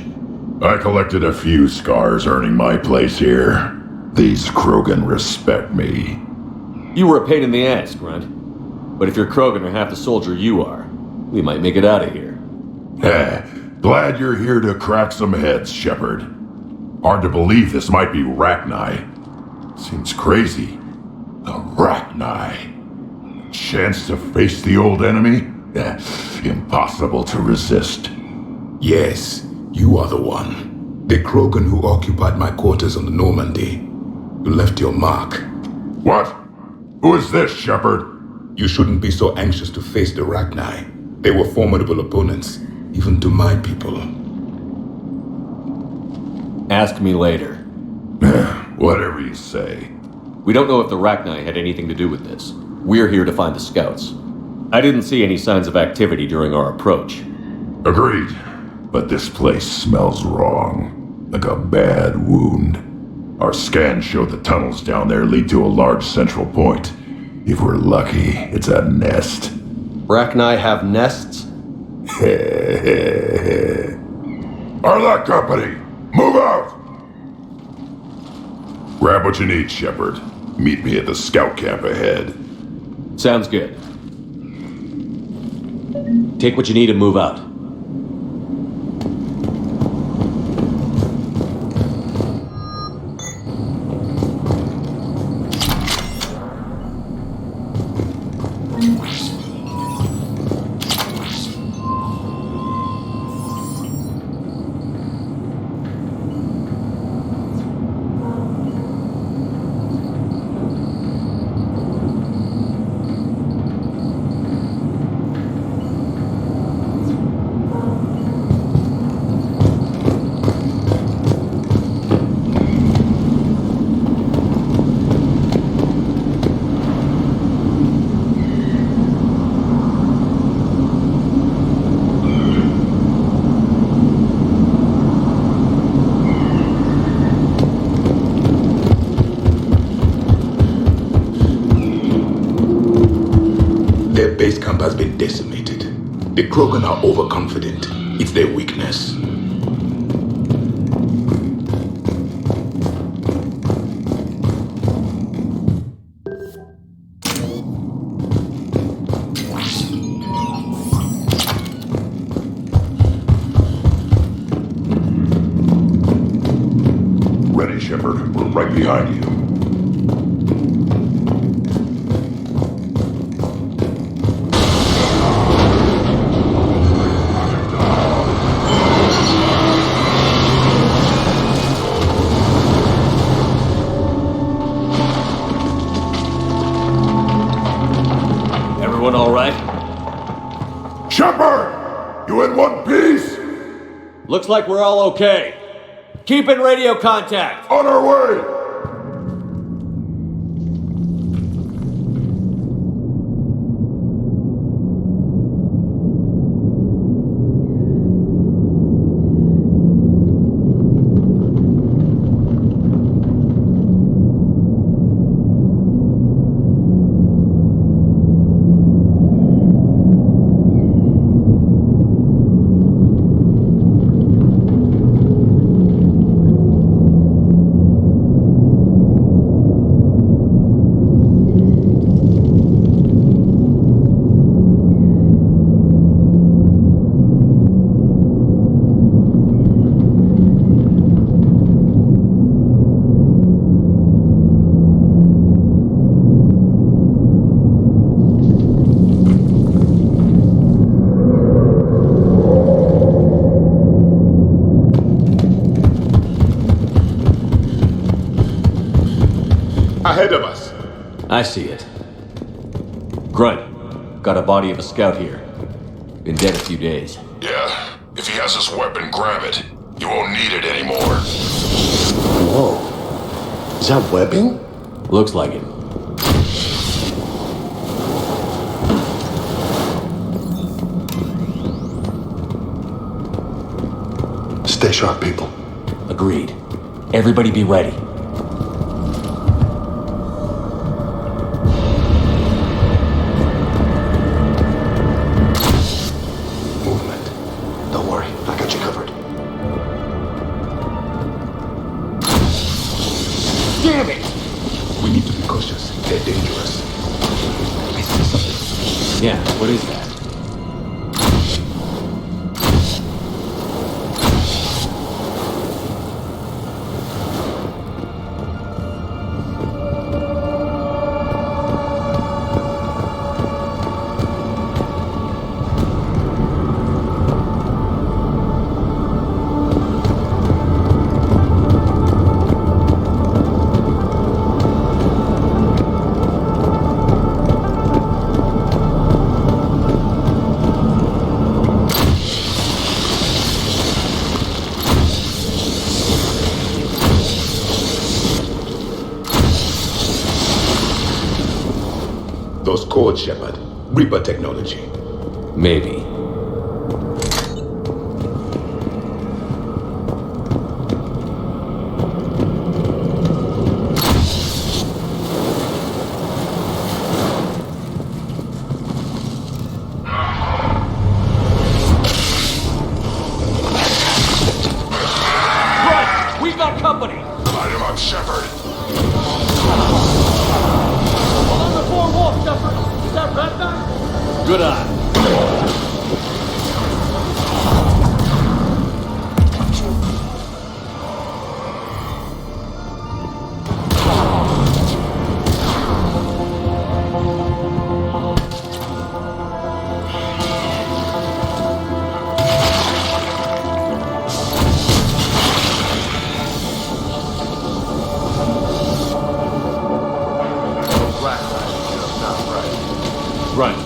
I collected a few scars earning my place here. These Krogan respect me. You were a pain in the ass, Grunt. But if your Krogan are half the soldier you are, we might make it out of here. Glad you're here to crack some heads, Shepard. Hard to believe this might be Rachni. Seems crazy. The Rachni. Chance to face the old enemy? Impossible to resist. Yes, you are the one. The Krogan who occupied my quarters on the Normandy. You left your mark. What? Who is this, Shepard? You shouldn't be so anxious to face the Rachni. They were formidable opponents, even to my people. Ask me later. Whatever you say. We don't know if the Rachni had anything to do with this. We're here to find the scouts. I didn't see any signs of activity during our approach. Agreed. But this place smells wrong. Like a bad wound. Our scans show the tunnels down there lead to a large central point. If we're lucky, it's a nest. Rachni have nests? Arlac Company, move out! Grab what you need, Shepard. Meet me at the scout camp ahead. Sounds good. Take what you need and move out. Base camp has been decimated. The Krogan are overconfident. It's their weakness. Shepard. We're right behind you. Everyone all right? Shepard! You in one piece? Looks like we're all okay. Keep in radio contact. On our way! Ahead of us. I see it. Grunt, got a body of a scout here. Been dead a few days. Yeah. If he has his weapon, grab it. You won't need it anymore. Whoa. Is that webbing? Looks like it. Stay sharp, people. Agreed. Everybody be ready. Don't worry, I got you covered. Damn it! We need to be cautious. They're dangerous. I see something. Yeah, what is that? Those codes, Shepard. Reaper technology. Maybe. Right! We got company! Light him up, Shepard. On the four walls, Shepard! Is that red guy? Good eye. Grunt,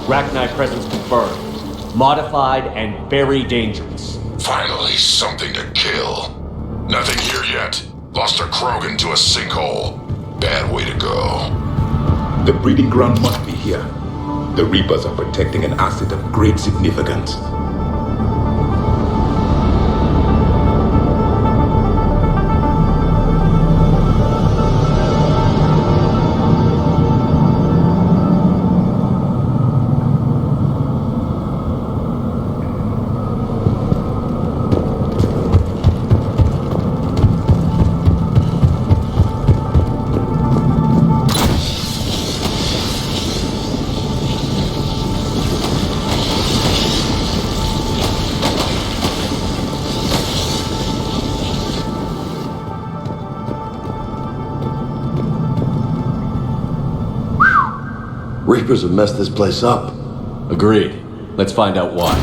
Rachni presence confirmed. Modified and very dangerous. Finally, something to kill. Nothing here yet. Lost a Krogan to a sinkhole. Bad way to go. The breeding ground must be here. The Reapers are protecting an asset of great significance. Reapers have messed this place up. Agreed. Let's find out why.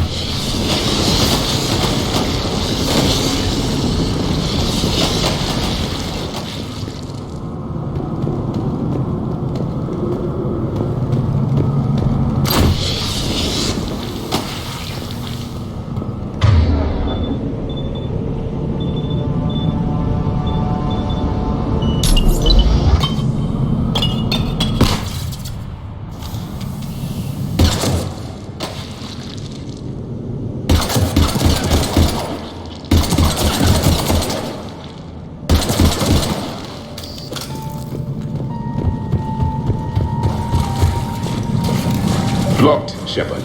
Blocked, Shepard.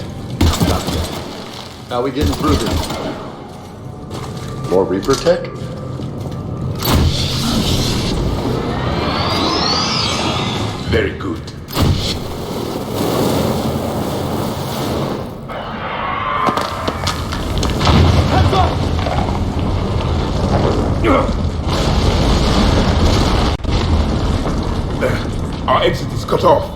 How we getting through this? More Reaper tech? Very good. Heads up! Our exit is cut off.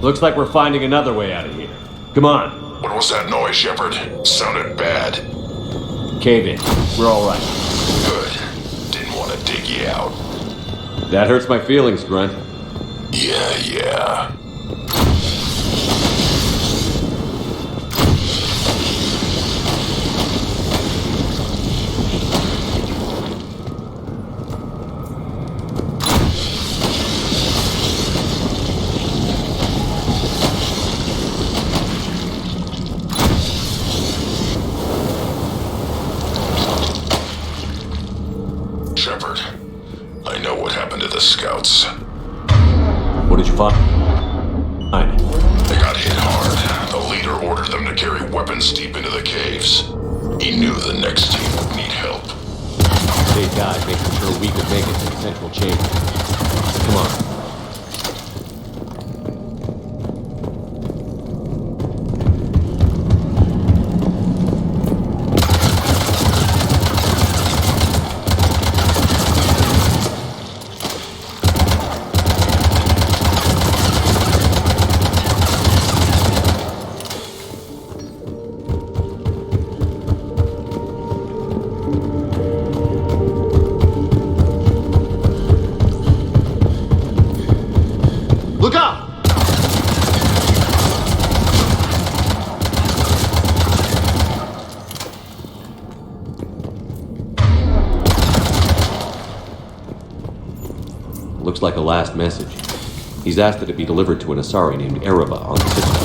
Looks like we're finding another way out of here. Come on. What was that noise, Shepard? Sounded bad. Cave in. We're all right. Good. Didn't want to dig you out. That hurts my feelings, Grunt. Yeah. Shepard, I know what happened to the scouts. What did you find? They got hit hard. The leader ordered them to carry weapons deep into the caves. He knew the next team would need help. They died making sure we could make it to the central chamber. Come on. Look out! Looks like a last message. He's asked that it be delivered to an Asari named Ereba on the system.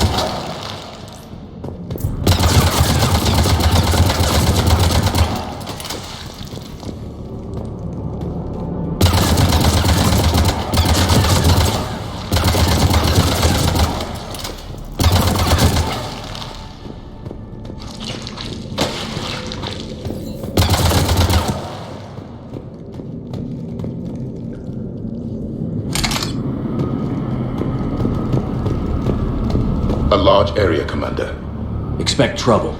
A large area, Commander. Expect trouble.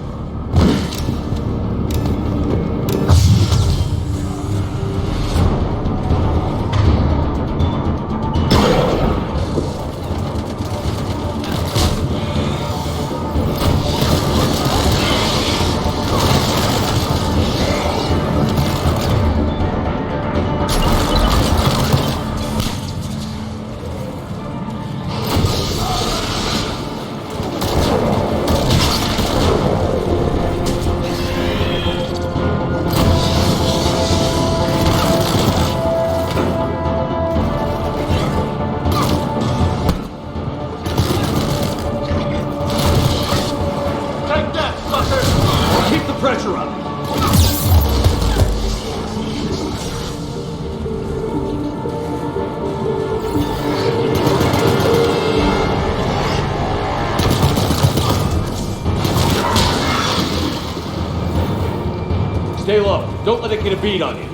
Pressure up! Stay low. Don't let it get a bead on you.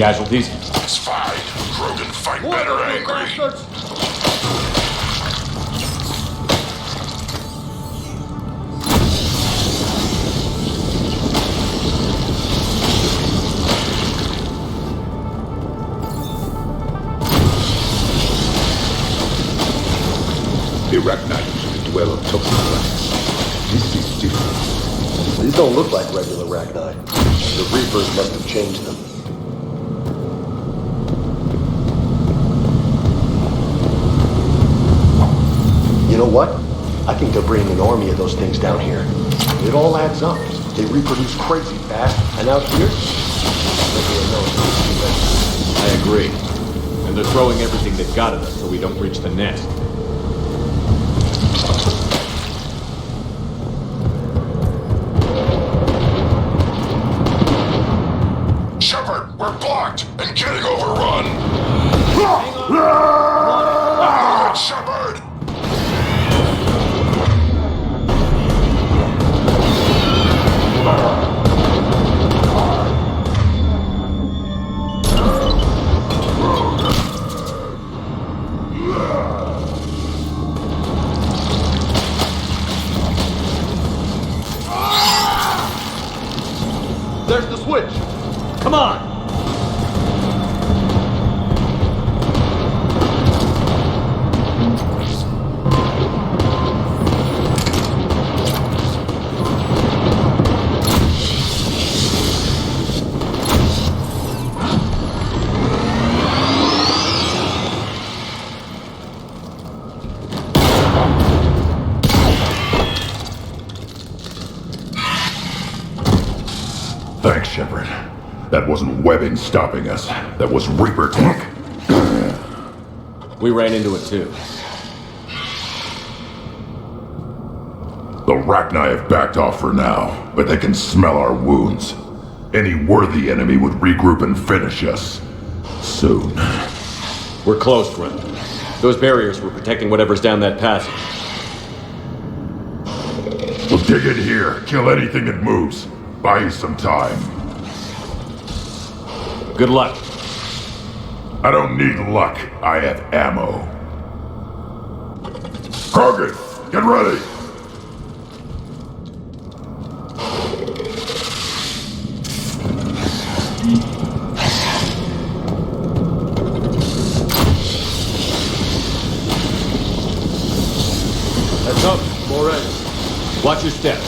Casualties? It's fine. Krogan fight better angry. The Arachnites who dwell on top of the planets. This is different. These don't look like regular Rachni. The Reapers must have changed them. You know what? I think they're bringing an army of those things down here. It all adds up. They reproduce crazy fast, and out here, I agree. And they're throwing everything they've got at us so we don't reach the nest. Shepard, we're blocked and getting overrun. Shepard! There's the switch. Come on. Thanks, Shepard. That wasn't webbing stopping us. That was Reaper tech. We ran into it too. The Rachni have backed off for now, but they can smell our wounds. Any worthy enemy would regroup and finish us. Soon. We're close, Grunt. Those barriers were protecting whatever's down that passage. We'll dig in here, kill anything that moves. Buy you some time. Good luck. I don't need luck. I have ammo. Krogan, get ready! Heads up, more ready. Watch your step.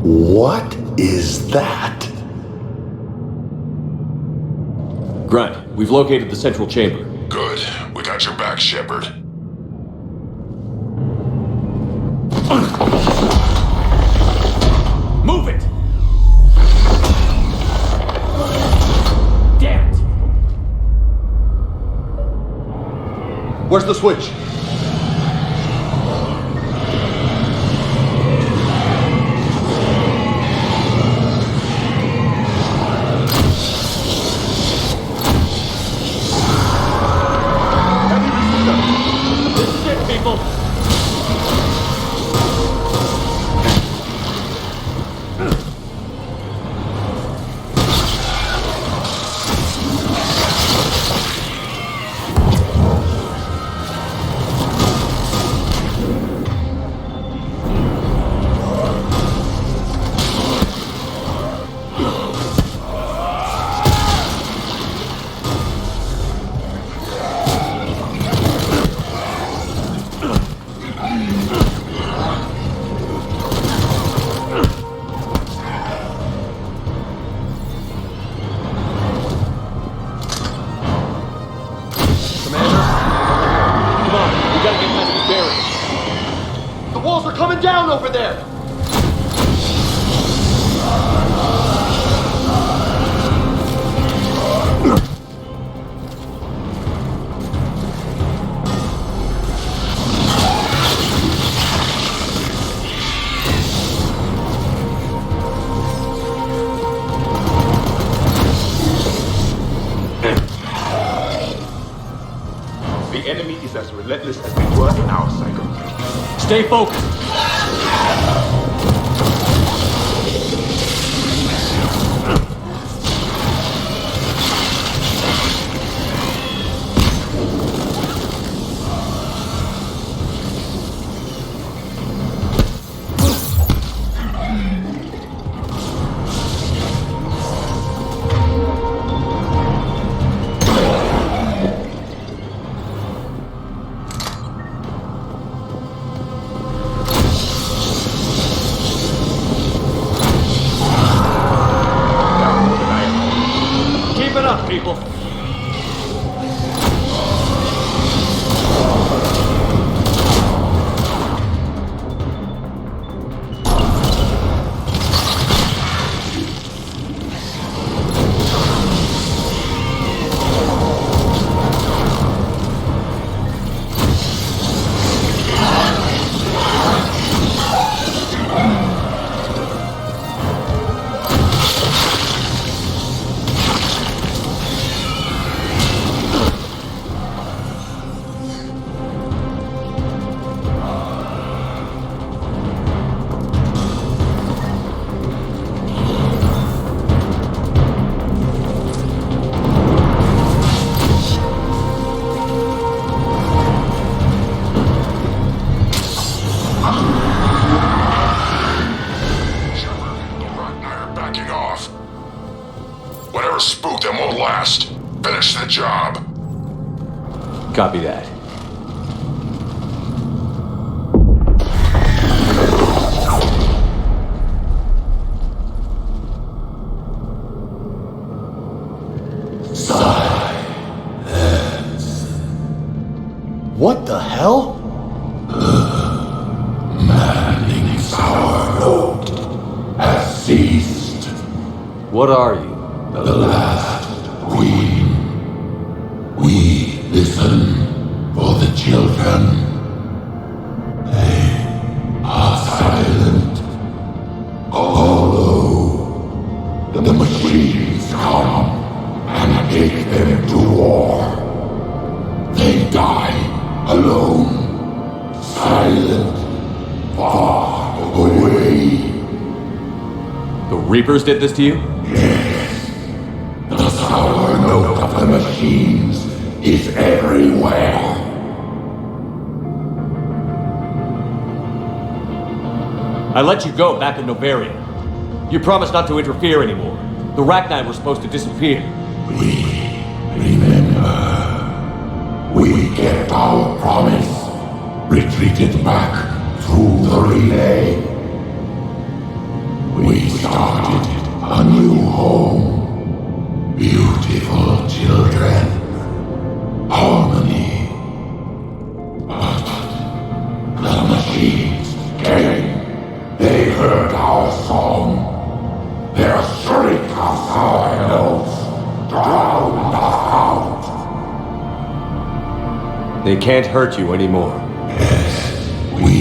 What is that? Grunt, we've located the central chamber. Good. We got your back, Shepard. Move it! Damn it! Where's the switch? Beings as relentless as they were in our cycle. Stay focused. People. Spook them won't last. Finish the job. Copy that. What the hell? Manning's our road has ceased. What are you? The last queen. We listen for the children. They are silent. Although the machines come and take them to war, they die alone, silent, far away. The Reapers did this to you? Yes. The sour note of the machines is everywhere. I let you go back in Noveria. You promised not to interfere anymore. The Rachni were supposed to disappear. We remember. We kept our promise. Retreated back through the relay. We started a new home. Beautiful children. Harmony. But the machines came. They heard our song. Their shriek of sour notes drowned us out. They can't hurt you anymore. Yes, we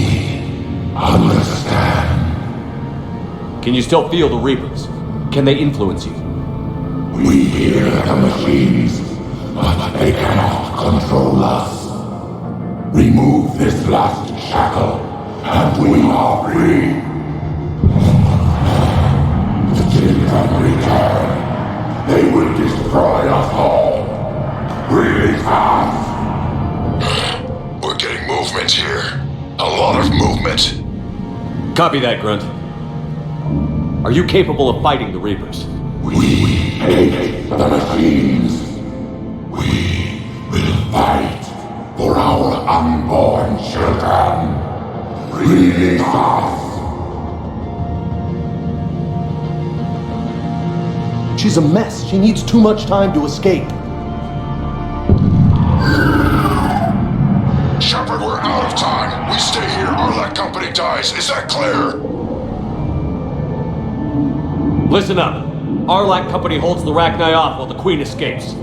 understand. Can you still feel the Reapers? Can they influence you? We hear the machines, but they cannot control us. Remove this last shackle, and we are free. The children return. They will destroy us all. Really fast. We're getting movement here. A lot of movement. Copy that, Grunt. Are you capable of fighting the Reapers? We hate the machines. We will fight for our unborn children. Release us. She's a mess. She needs too much time to escape. Shepard, we're out of time. We stay here, Arlec Company dies. Is that clear? Listen up. Arlec Company holds the Rachni off while the Queen escapes.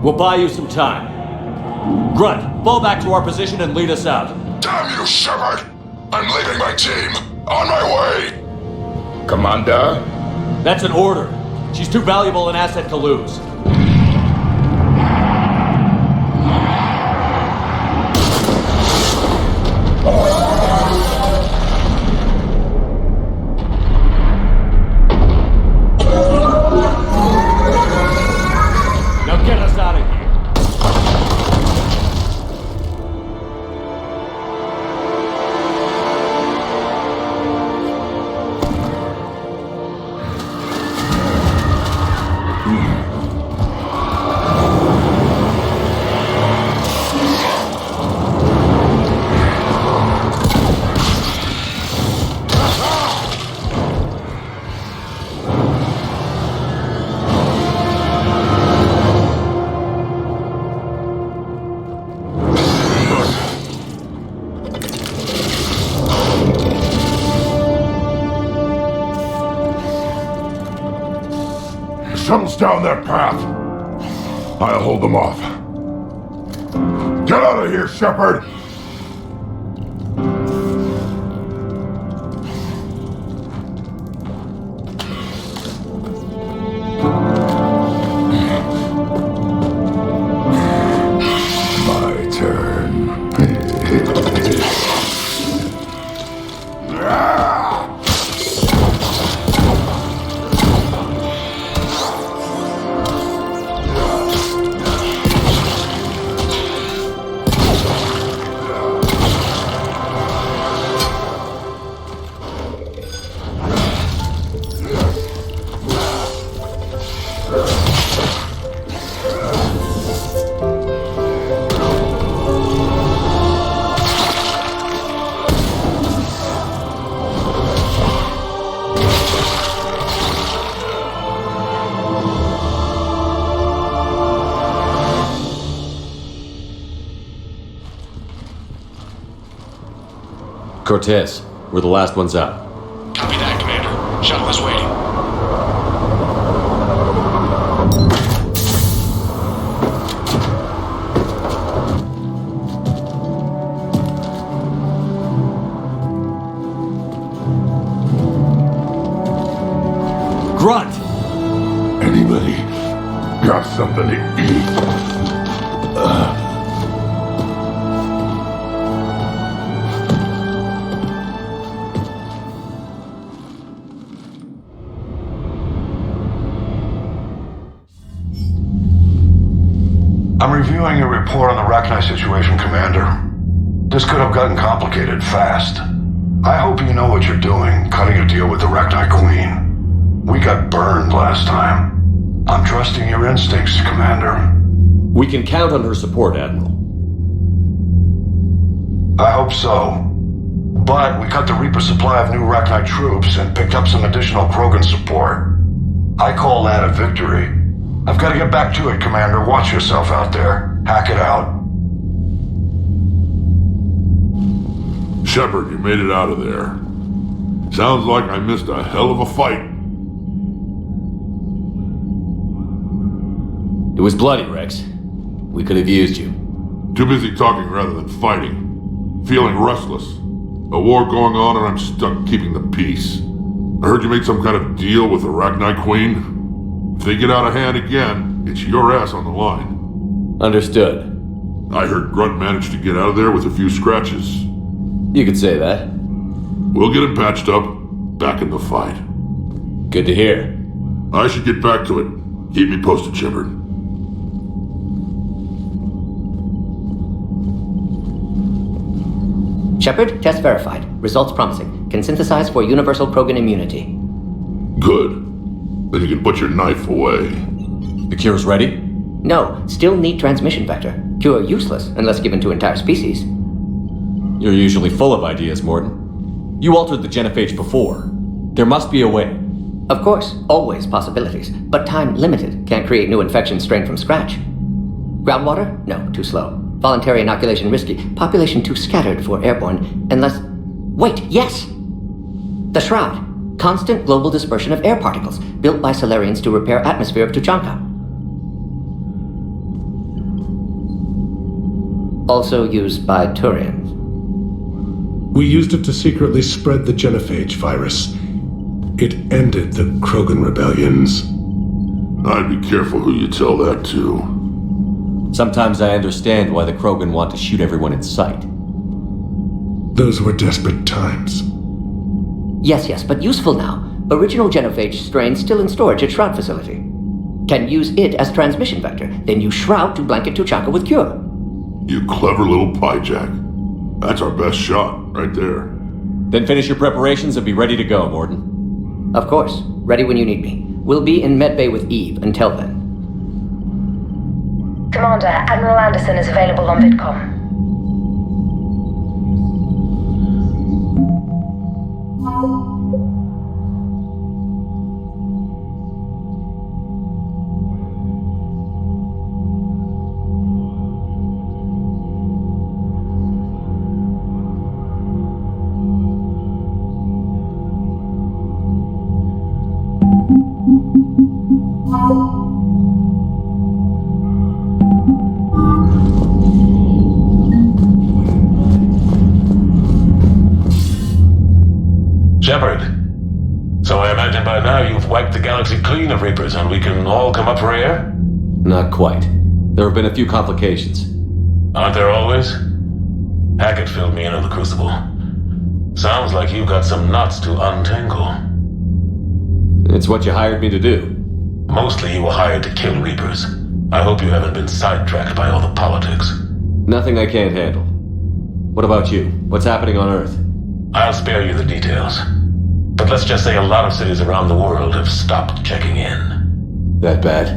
We'll buy you some time. Grunt, fall back to our position and lead us out. Damn you, Shepard! I'm leaving my team. On my way. Commander? That's an order. She's too valuable an asset to lose. tunnels down that path. I'll hold them off. Get out of here, Shepard! My turn. Cortez, we're the last ones out. Copy that, Commander. Shuttle is waiting. Grunt! Anybody got something to eat? I'm reviewing your report on the Rachni situation, Commander. This could have gotten complicated fast. I hope you know what you're doing, cutting a deal with the Rachni Queen. We got burned last time. I'm trusting your instincts, Commander. We can count on her support, Admiral. I hope so. But we cut the Reaper supply of new Rachni troops and picked up some additional Krogan support. I call that a victory. I've got to get back to it, Commander. Watch yourself out there. Hack it out. Shepard, you made it out of there. Sounds like I missed a hell of a fight. It was bloody, Rex. We could have used you. Too busy talking rather than fighting. Feeling restless. A war going on and I'm stuck keeping the peace. I heard you made some kind of deal with the Rachni Queen. If they get out of hand again, it's your ass on the line. Understood. I heard Grunt managed to get out of there with a few scratches. You could say that. We'll get him patched up, back in the fight. Good to hear. I should get back to it. Keep me posted, Shepard. Shepard, test verified. Results promising. Can synthesize for universal Krogan immunity. Good. Then you can put your knife away. The cure's ready? No, still need transmission vector. Cure useless unless given to entire species. You're usually full of ideas, Morton. You altered the genophage before. There must be a way. Of course, always possibilities, but time limited. Can't create new infection strain from scratch. Groundwater? No, too slow. Voluntary inoculation risky. Population too scattered for airborne, unless... Wait, yes! The Shroud. Constant global dispersion of air particles, built by Solarians to repair atmosphere of Tuchanka. Also used by Turians. We used it to secretly spread the genophage virus. It ended the Krogan rebellions. I'd be careful who you tell that to. Sometimes I understand why the Krogan want to shoot everyone in sight. Those were desperate times. Yes, but useful now. Original genophage strain still in storage at Shroud facility. Can use it as transmission vector, then use Shroud to blanket Tuchanka with cure. You clever little piejack. That's our best shot, right there. Then finish your preparations and be ready to go, Morton. Of course. Ready when you need me. We'll be in Medbay with Eve until then. Commander, Admiral Anderson is available on VidCom. Thank you. Shepard. So I imagine by now you've wiped the galaxy clean of Reapers and we can all come up for air? Not quite. There have been a few complications. Aren't there always? Hackett filled me in on the Crucible. Sounds like you've got some knots to untangle. It's what you hired me to do. Mostly you were hired to kill Reapers. I hope you haven't been sidetracked by all the politics. Nothing I can't handle. What about you? What's happening on Earth? I'll spare you the details. But let's just say a lot of cities around the world have stopped checking in. That bad?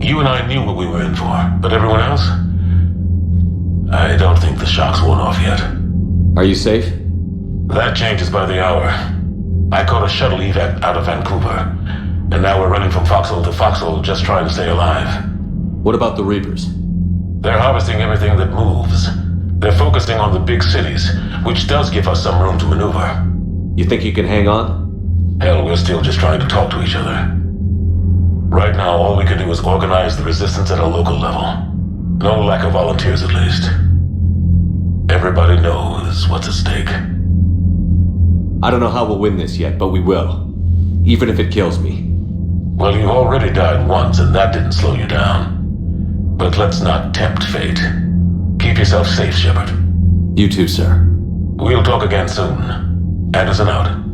You and I knew what we were in for, but everyone else? I don't think the shock's worn off yet. Are you safe? That changes by the hour. I caught a shuttle evac out of Vancouver, and now we're running from foxhole to foxhole just trying to stay alive. What about the Reapers? They're harvesting everything that moves. They're focusing on the big cities, which does give us some room to maneuver. You think you can hang on? Hell, we're still just trying to talk to each other. Right now, all we can do is organize the resistance at a local level. No lack of volunteers, at least. Everybody knows what's at stake. I don't know how we'll win this yet, but we will. Even if it kills me. Well, you already died once, and that didn't slow you down. But let's not tempt fate. Keep yourself safe, Shepard. You too, sir. We'll talk again soon. Anderson out.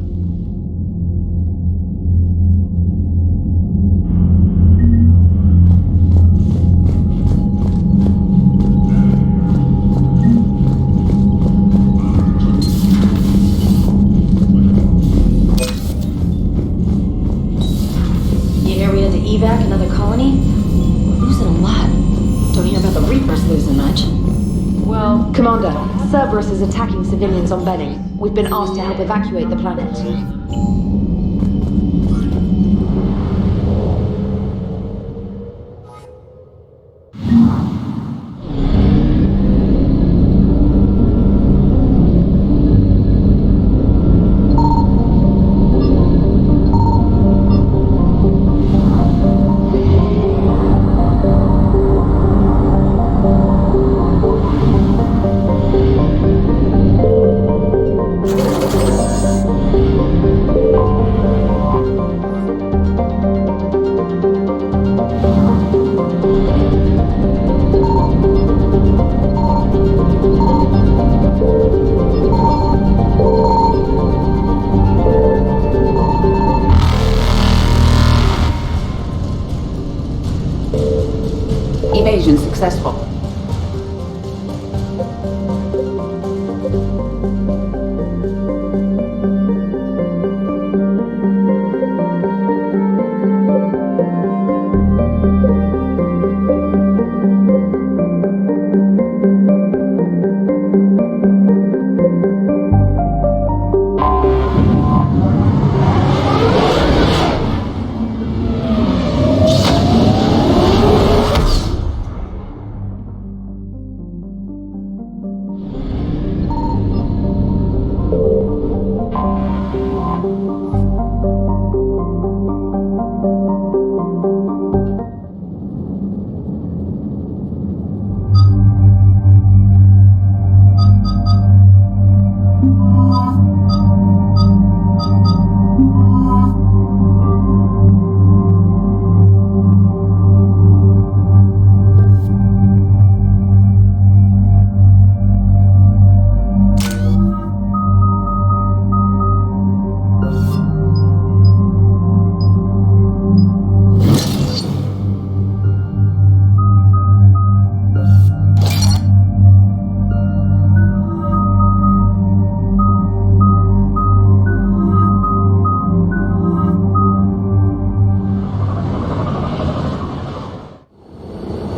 Evac another colony? We're losing a lot. Don't hear about the Reapers losing much. Well, Commander, Cerberus is attacking civilians on Benning. We've been asked to help evacuate the planet. Evasion successful.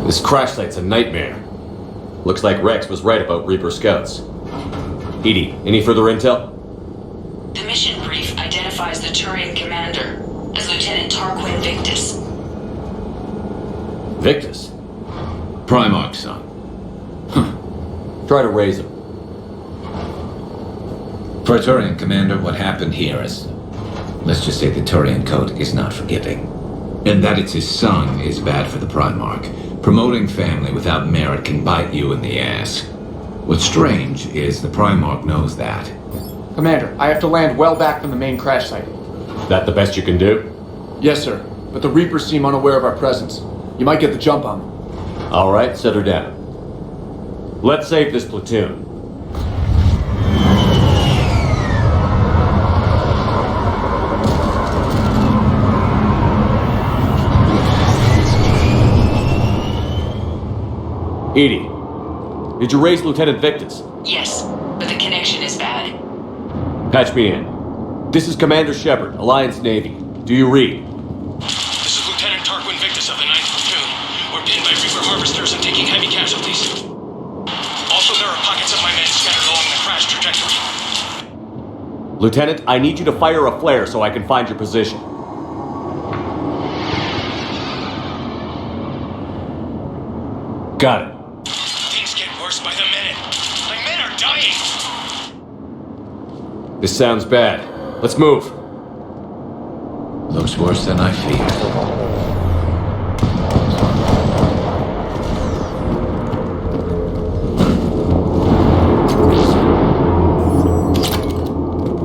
This crash site's a nightmare. Looks like Rex was right about Reaper scouts. Edie, any further intel? The mission brief identifies the Turian commander as Lieutenant Tarquin Victus. Victus? Primarch's son. Try to raise him. For a Turian commander, what happened here is... let's just say the Turian code is not forgiving. And that it's his son is bad for the Primarch. Promoting family without merit can bite you in the ass. What's strange is the Primarch knows that. Commander, I have to land well back from the main crash site. That the best you can do? Yes, sir. But the Reapers seem unaware of our presence. You might get the jump on them. All right, set her down. Let's save this platoon. Edie, did you raise Lieutenant Victus? Yes, but the connection is bad. Patch me in. This is Commander Shepard, Alliance Navy. Do you read? This is Lieutenant Tarquin Victus of the 9th Platoon. We're pinned by Reaper harvesters and taking heavy casualties. Also, there are pockets of my men scattered along the crash trajectory. Lieutenant, I need you to fire a flare so I can find your position. Got it. Things get worse by the minute. My men are dying! This sounds bad. Let's move. Looks worse than I feared.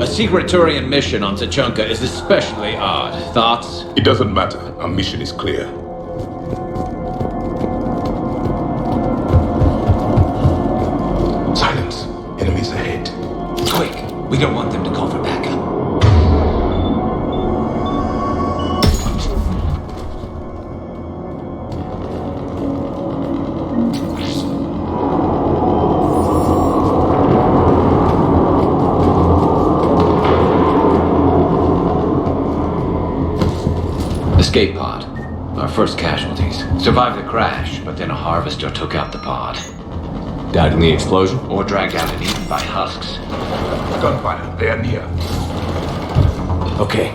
A secret Turian mission on Tuchanka is especially odd. Thoughts? It doesn't matter. Our mission is clear. Silence. Enemies ahead. Quick! We don't want them to call for backup. Escape pod. Our first casualties. Survived the crash, but then a harvester took out the pod. Died in the explosion? Or dragged out and eaten by husks. Gunfire. They are near. Okay.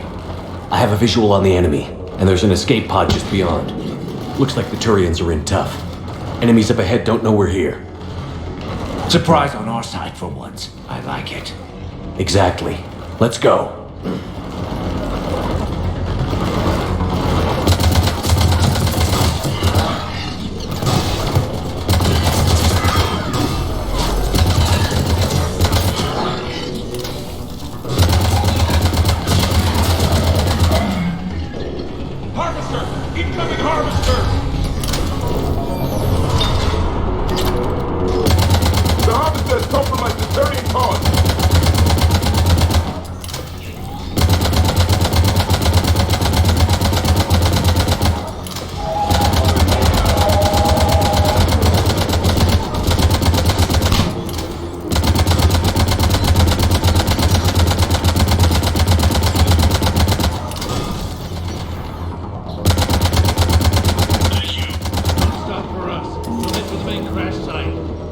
I have a visual on the enemy, and there's an escape pod just beyond. Looks like the Turians are in tough. Enemies up ahead don't know we're here. Surprise on our side for once. I like it. Exactly. Let's go.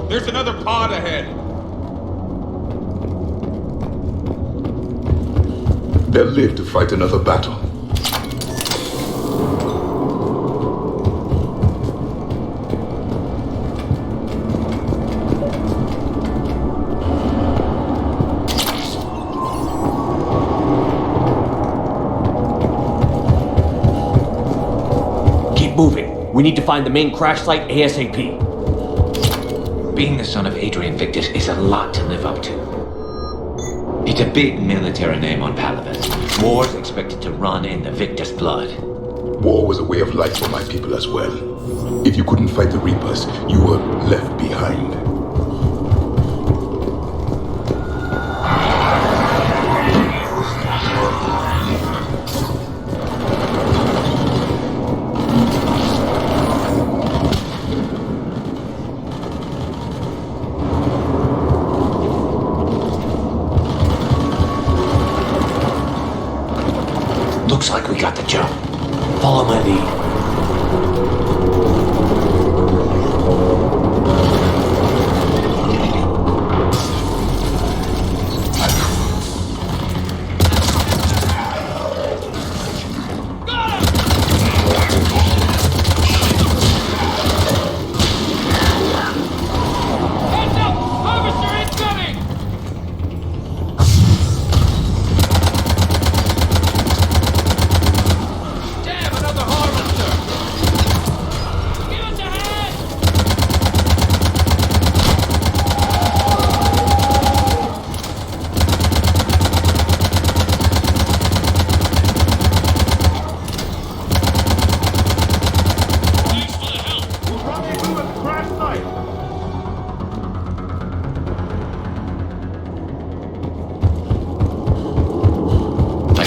There's another pod ahead. They'll live to fight another battle. Keep moving. We need to find the main crash site ASAP. Being the son of Adrian Victus is a lot to live up to. It's a big military name on Palaven. War's expected to run in the Victus blood. War was a way of life for my people as well. If you couldn't fight the Reapers, you were left behind. Looks like we got the jump. Follow my lead.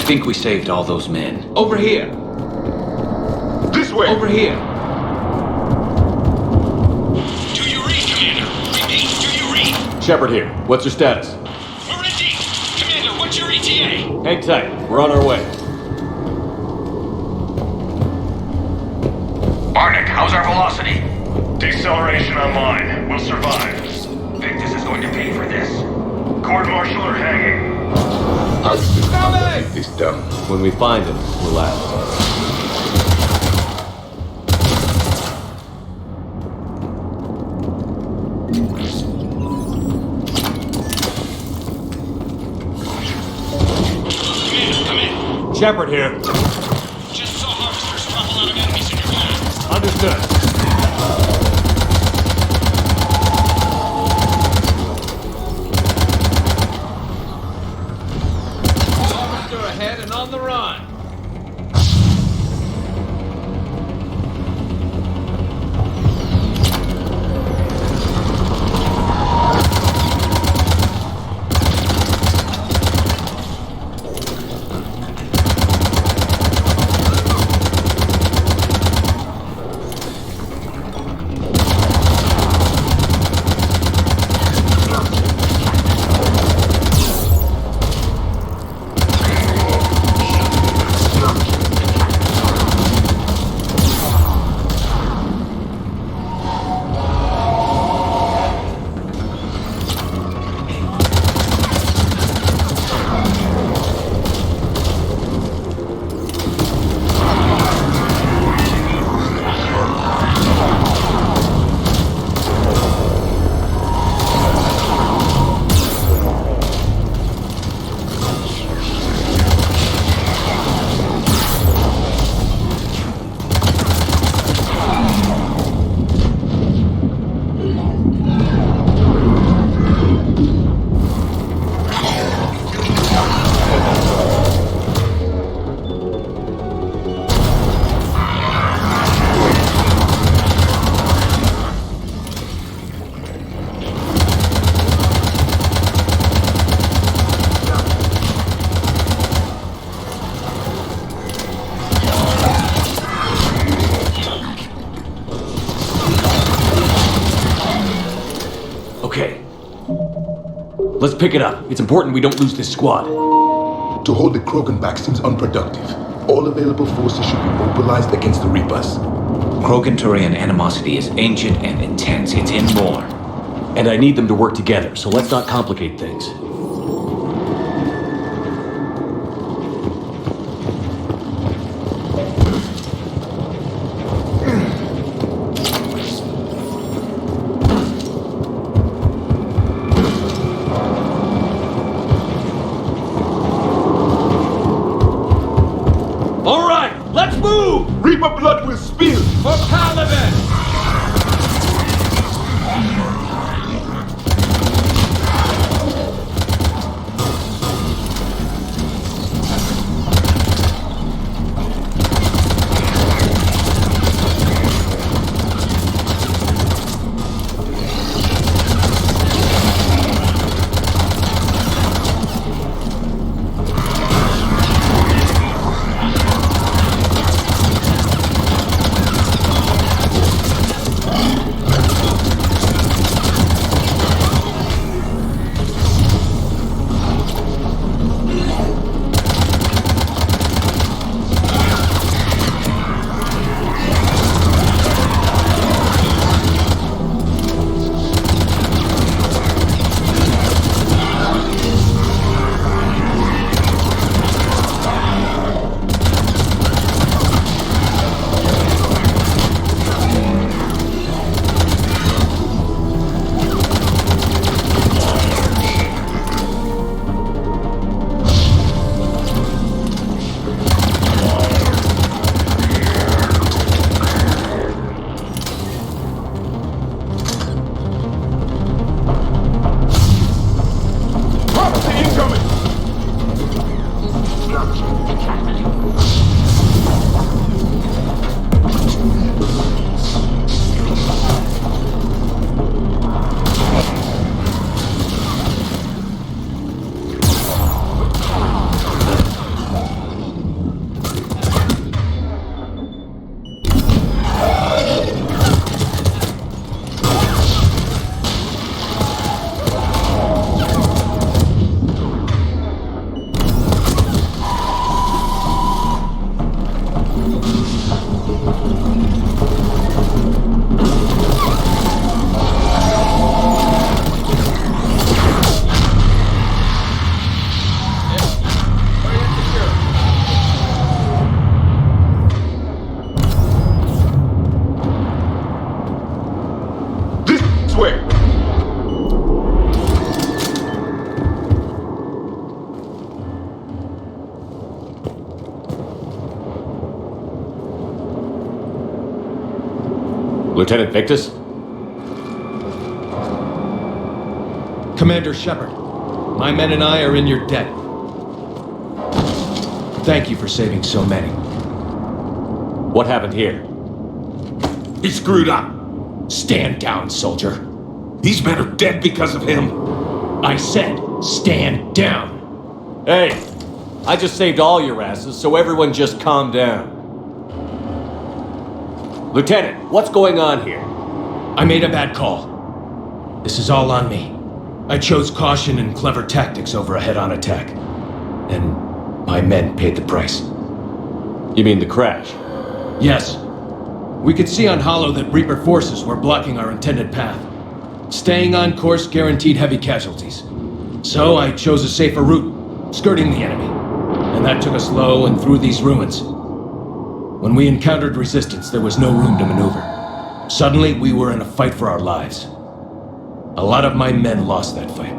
think we saved all those men. Over here. This way! Over here. Do you read, Commander? Repeat, do you read? Shepard here. What's your status? We're in deep. Commander, what's your ETA? Hang tight. We're on our way. Barnick, how's our velocity? Deceleration online. We'll survive. Victus is going to pay for this. Court-martial or hanging? How did this get this done? When we find him, we'll ask. Shepard here. Just saw harvesters drop a lot of enemies in your path. Understood. Harvester ahead and on the run. Let's pick it up. It's important we don't lose this squad. To hold the Krogan back seems unproductive. All available forces should be mobilized against the Reapers. Krogan-Turian animosity is ancient and intense. It's in war. And I need them to work together, so let's not complicate things. Reaper blood will spill! For Caliban! Lieutenant Victus? Commander Shepard, my men and I are in your debt. Thank you for saving so many. What happened here? He screwed up. Stand down, soldier. These men are dead because of him. I said, stand down. Hey, I just saved all your asses, so everyone just calm down. Lieutenant, what's going on here? I made a bad call. This is all on me. I chose caution and clever tactics over a head-on attack. And my men paid the price. You mean the crash? Yes. We could see on Hollow that Reaper forces were blocking our intended path. Staying on course guaranteed heavy casualties. So I chose a safer route, skirting the enemy. And that took us low and through these ruins. When we encountered resistance, there was no room to maneuver. Suddenly, we were in a fight for our lives. A lot of my men lost that fight.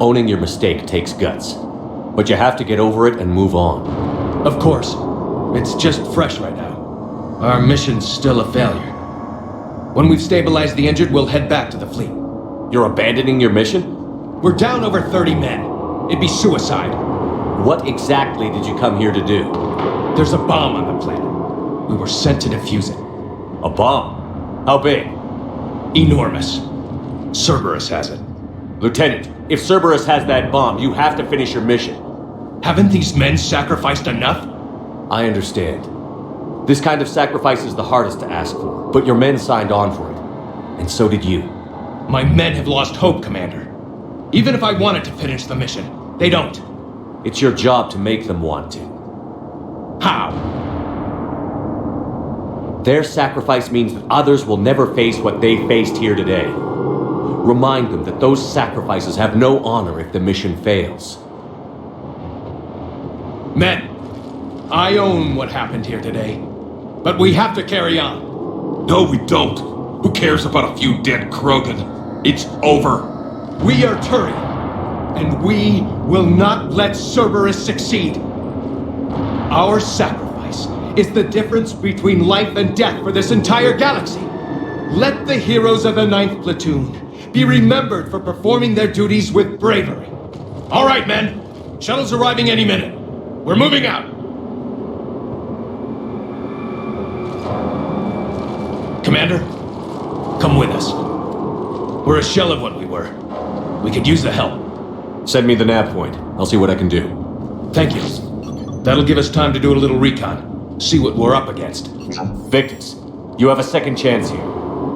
Owning your mistake takes guts. But you have to get over it and move on. Of course. It's just fresh right now. Our mission's still a failure. When we've stabilized the injured, we'll head back to the fleet. You're abandoning your mission? We're down over 30 men. It'd be suicide. What exactly did you come here to do? There's a bomb on the planet. We were sent to defuse it. A bomb? How big? Enormous. Cerberus has it. Lieutenant, if Cerberus has that bomb, you have to finish your mission. Haven't these men sacrificed enough? I understand. This kind of sacrifice is the hardest to ask for, but your men signed on for it. And so did you. My men have lost hope, Commander. Even if I wanted to finish the mission, they don't. It's your job to make them want to. How? Their sacrifice means that others will never face what they faced here today. Remind them that those sacrifices have no honor if the mission fails. Men, I own what happened here today. But we have to carry on. No, we don't. Who cares about a few dead Krogan? It's over. We are Turian, and we will not let Cerberus succeed. Our sacrifice is the difference between life and death for this entire galaxy. Let the heroes of the 9th Platoon be remembered for performing their duties with bravery. All right, men. Shuttle's arriving any minute. We're moving out. Commander, come with us. We're a shell of what we were. We could use the help. Send me the nav point. I'll see what I can do. Thank you. That'll give us time to do a little recon. See what we're up against. Victus, you have a second chance here.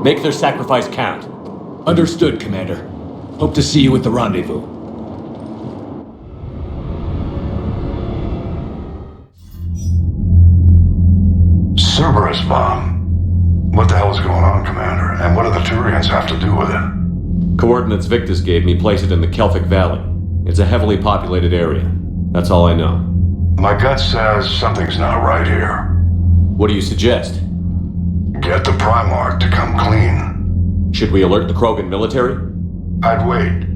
Make their sacrifice count. Understood, Commander. Hope to see you at the rendezvous. Cerberus bomb. What the hell is going on, Commander? And what do the Turians have to do with it? Coordinates Victus gave me place it in the Kelphic Valley. It's a heavily populated area. That's all I know. My gut says something's not right here. What do you suggest? Get the Primarch to come clean. Should we alert the Krogan military? I'd wait.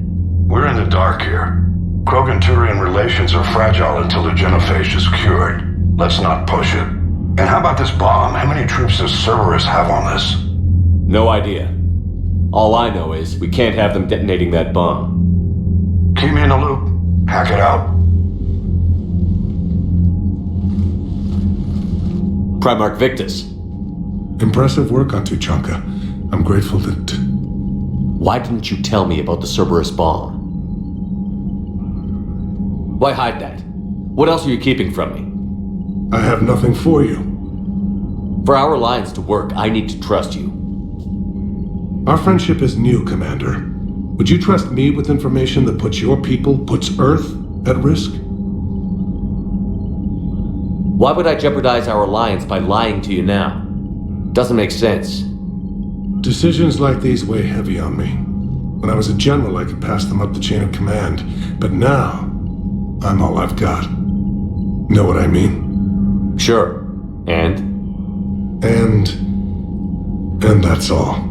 We're in the dark here. Krogan-Turian relations are fragile until the genophage is cured. Let's not push it. And how about this bomb? How many troops does Cerberus have on this? No idea. All I know is we can't have them detonating that bomb. Keep me in the loop. Hack it out. Primarch Victus. Impressive work on Tuchanka. I'm grateful that... Why didn't you tell me about the Cerberus bomb? Why hide that? What else are you keeping from me? I have nothing for you. For our alliance to work, I need to trust you. Our friendship is new, Commander. Would you trust me with information that puts your people, puts Earth, at risk? Why would I jeopardize our alliance by lying to you now? Doesn't make sense. Decisions like these weigh heavy on me. When I was a general, I could pass them up the chain of command. But now, I'm all I've got. Know what I mean? Sure. And that's all.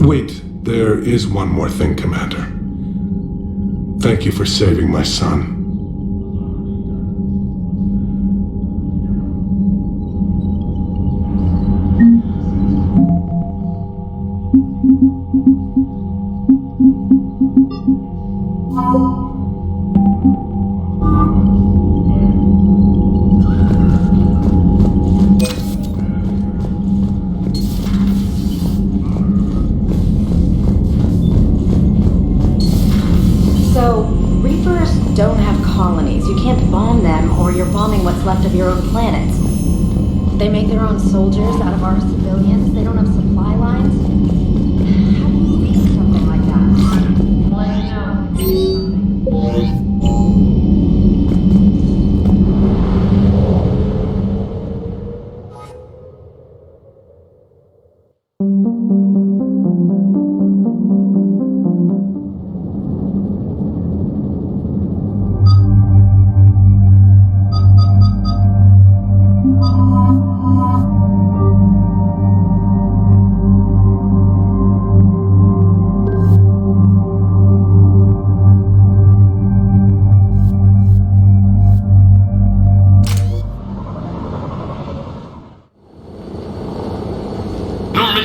Wait, there is one more thing, Commander. Thank you for saving my son. colonies. You can't bomb them, or you're bombing what's left of your own planet. They make their own soldiers out of our civilians. They don't have supply lines. How do you beat something like that? Let me know.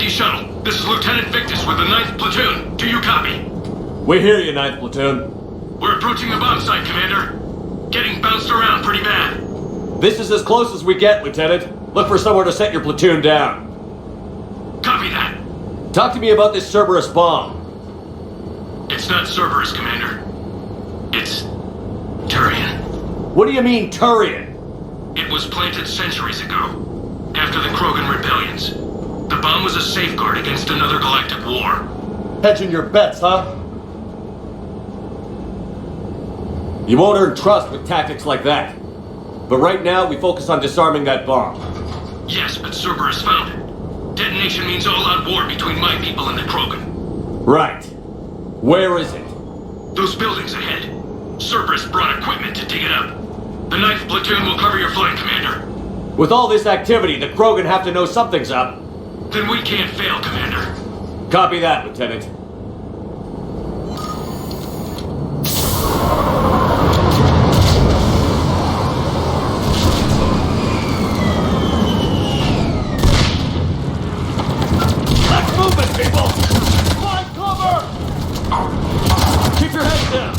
Shuttle, this is Lieutenant Victus with the 9th Platoon. Do you copy? We hear you, 9th Platoon. We're approaching the bomb site, Commander. Getting bounced around pretty bad. This is as close as we get, Lieutenant. Look for somewhere to set your platoon down. Copy that. Talk to me about this Cerberus bomb. It's not Cerberus, Commander. It's Turian. What do you mean, Turian? It was planted centuries ago, after the Krogan rebellions. The bomb was a safeguard against another galactic war. Hedging your bets, huh? You won't earn trust with tactics like that. But right now, we focus on disarming that bomb. Yes, but Cerberus found it. Detonation means all-out war between my people and the Krogan. Right. Where is it? Those buildings ahead. Cerberus brought equipment to dig it up. The 9th Platoon will cover your flank, Commander. With all this activity, the Krogan have to know something's up. Then we can't fail, Commander. Copy that, Lieutenant. Let's move it, people! Find cover! Keep your heads down.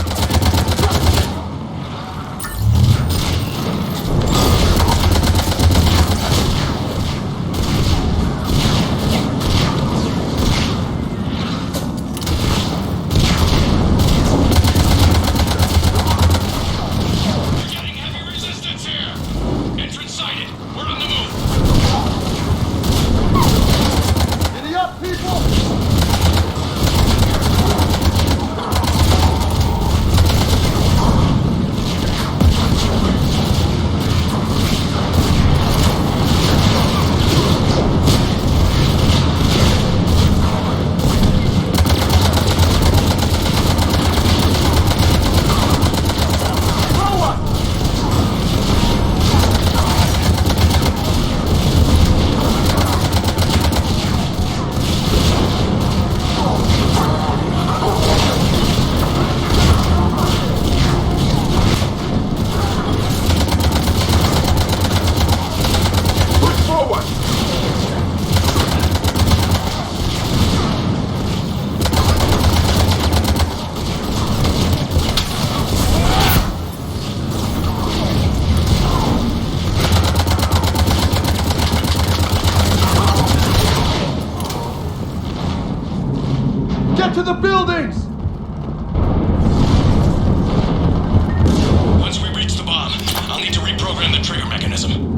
Get to the buildings! Once we reach the bomb, I'll need to reprogram the trigger mechanism.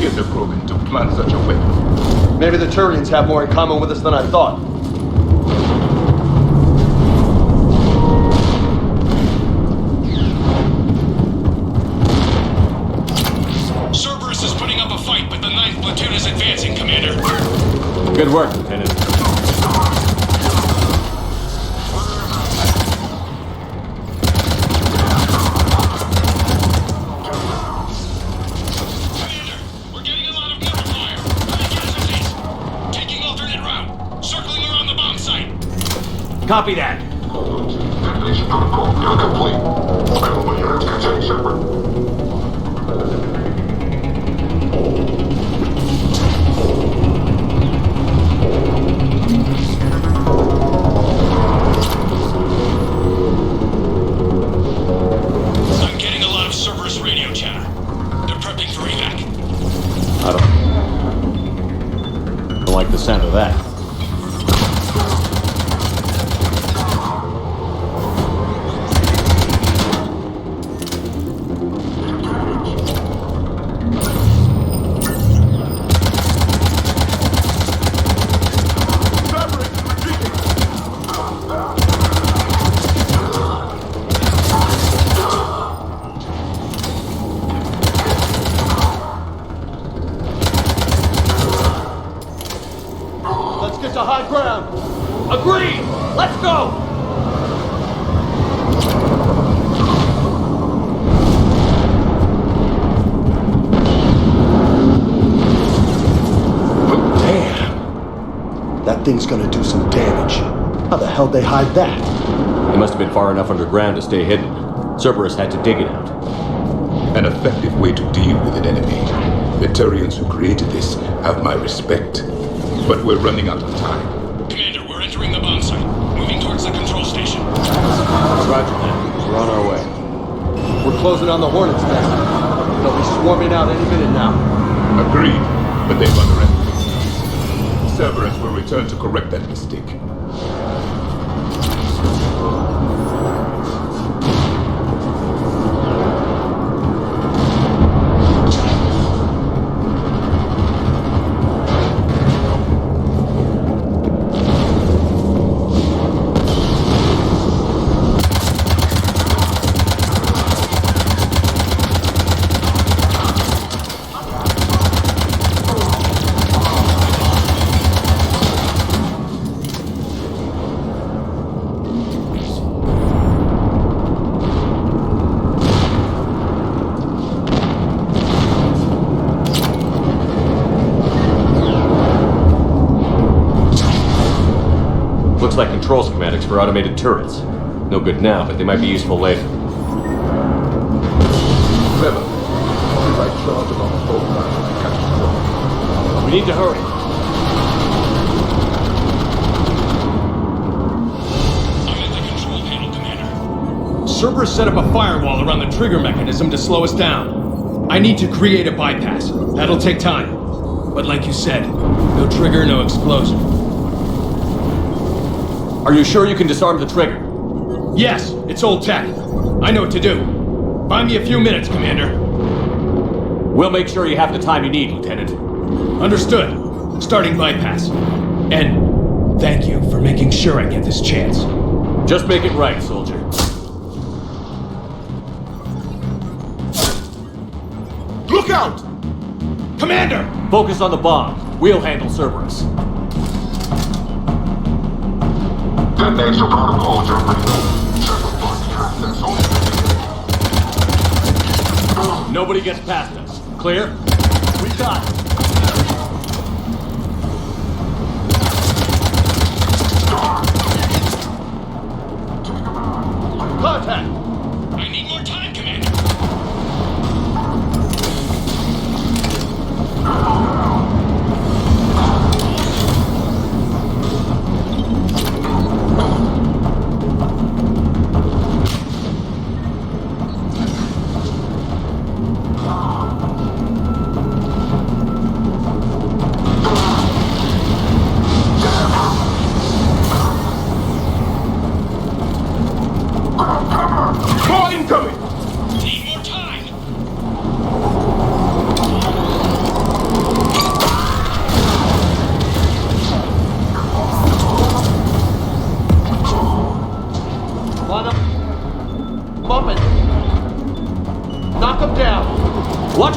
Theater probing to plant such a weapon. Maybe the Turians have more in common with us than I thought. Cerberus is putting up a fight, but the 9th platoon is advancing, Commander. Good work, Lieutenant. Copy that. Detonation protocol incomplete. Available units contain Shepard. I'm getting a lot of Cerberus radio chatter. They're prepping for evac. I don't like the sound of that. To high ground. Agreed! Let's go! Damn. That thing's gonna do some damage. How the hell they hide that? It must have been far enough underground to stay hidden. Cerberus had to dig it out. An effective way to deal with an enemy. The Turians who created this have my respect. But we're running out of time. Commander, we're entering the bomb site. Moving towards the control station. Roger that. We're on our way. We're closing on the Hornets' nest. They'll be swarming out any minute now. Agreed, but they've underestimated. Cerberus will return to correct that mistake. Looks like control schematics for automated turrets. No good now, but they might be useful later. Clever. If I charge along the whole line, I catch the We need to hurry. I'm at the control panel, Commander. Cerberus set up a firewall around the trigger mechanism to slow us down. I need to create a bypass. That'll take time. But like you said, no trigger, no explosion. Are you sure you can disarm the trigger? Yes, it's old tech. I know what to do. Buy me a few minutes, Commander. We'll make sure you have the time you need, Lieutenant. Understood. Starting bypass. And thank you for making sure I get this chance. Just make it right, soldier. Look out! Commander! Focus on the bomb. We'll handle Cerberus. Detonation protocol generated. Nobody gets past us. Clear? We got it. Contact! I need more time, Commander.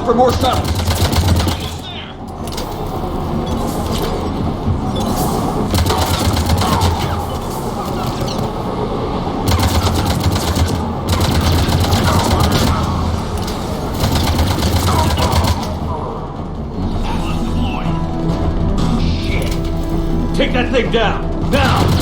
for more shuttles. Take that thing down, now!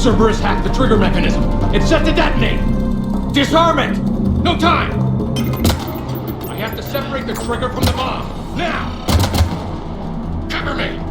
Cerberus hacked the trigger mechanism. It's set to detonate. Disarm it! No time! I have to separate the trigger from the bomb. Now! Cover me!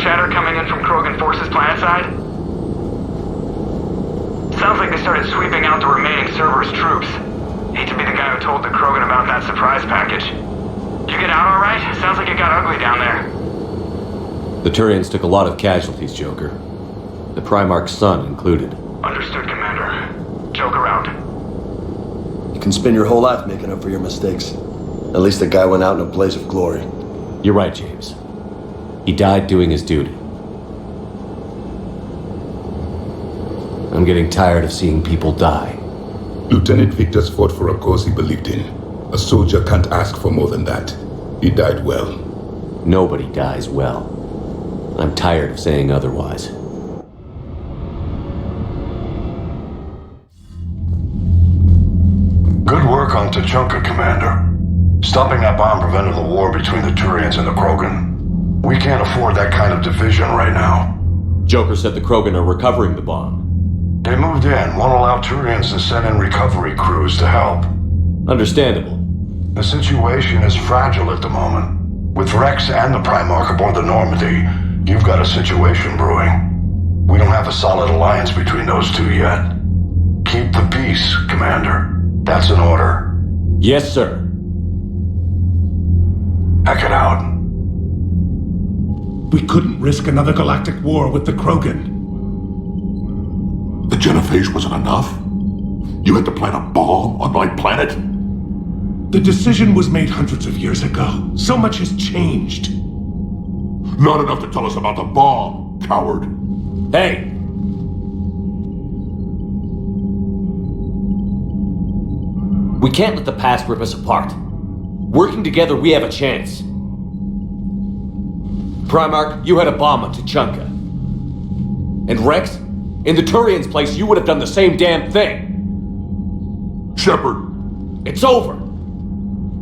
Chatter coming in from Krogan forces planetside? Sounds like they started sweeping out the remaining Cerberus troops. Hate to be the guy who told the Krogan about that surprise package. Did you get out alright? Sounds like it got ugly down there. The Turians took a lot of casualties, Joker. The Primarch's son included. Understood, Commander. Joker out. You can spend your whole life making up for your mistakes. At least the guy went out in a blaze of glory. You're right, James. He died doing his duty. I'm getting tired of seeing people die. Lieutenant Victor's fought for a cause he believed in. A soldier can't ask for more than that. He died well. Nobody dies well. I'm tired of saying otherwise. Good work on Tuchanka, Commander. Stopping that bomb prevented the war between the Turians and the Krogan. We can't afford that kind of division right now. Joker said the Krogan are recovering the bomb. They moved in, won't allow Turians to send in recovery crews to help. Understandable. The situation is fragile at the moment. With Rex and the Primarch aboard the Normandy, you've got a situation brewing. We don't have a solid alliance between those two yet. Keep the peace, Commander. That's an order. Yes, sir. Heck it out. We couldn't risk another galactic war with the Krogan. The genophage wasn't enough? You had to plant a bomb on my planet? The decision was made hundreds of years ago. So much has changed. Not enough to tell us about the bomb, coward. Hey! We can't let the past rip us apart. Working together, we have a chance. Primarch, you had a bomb on Tuchanka. And Rex, in the Turians' place, you would have done the same damn thing. Shepard! It's over!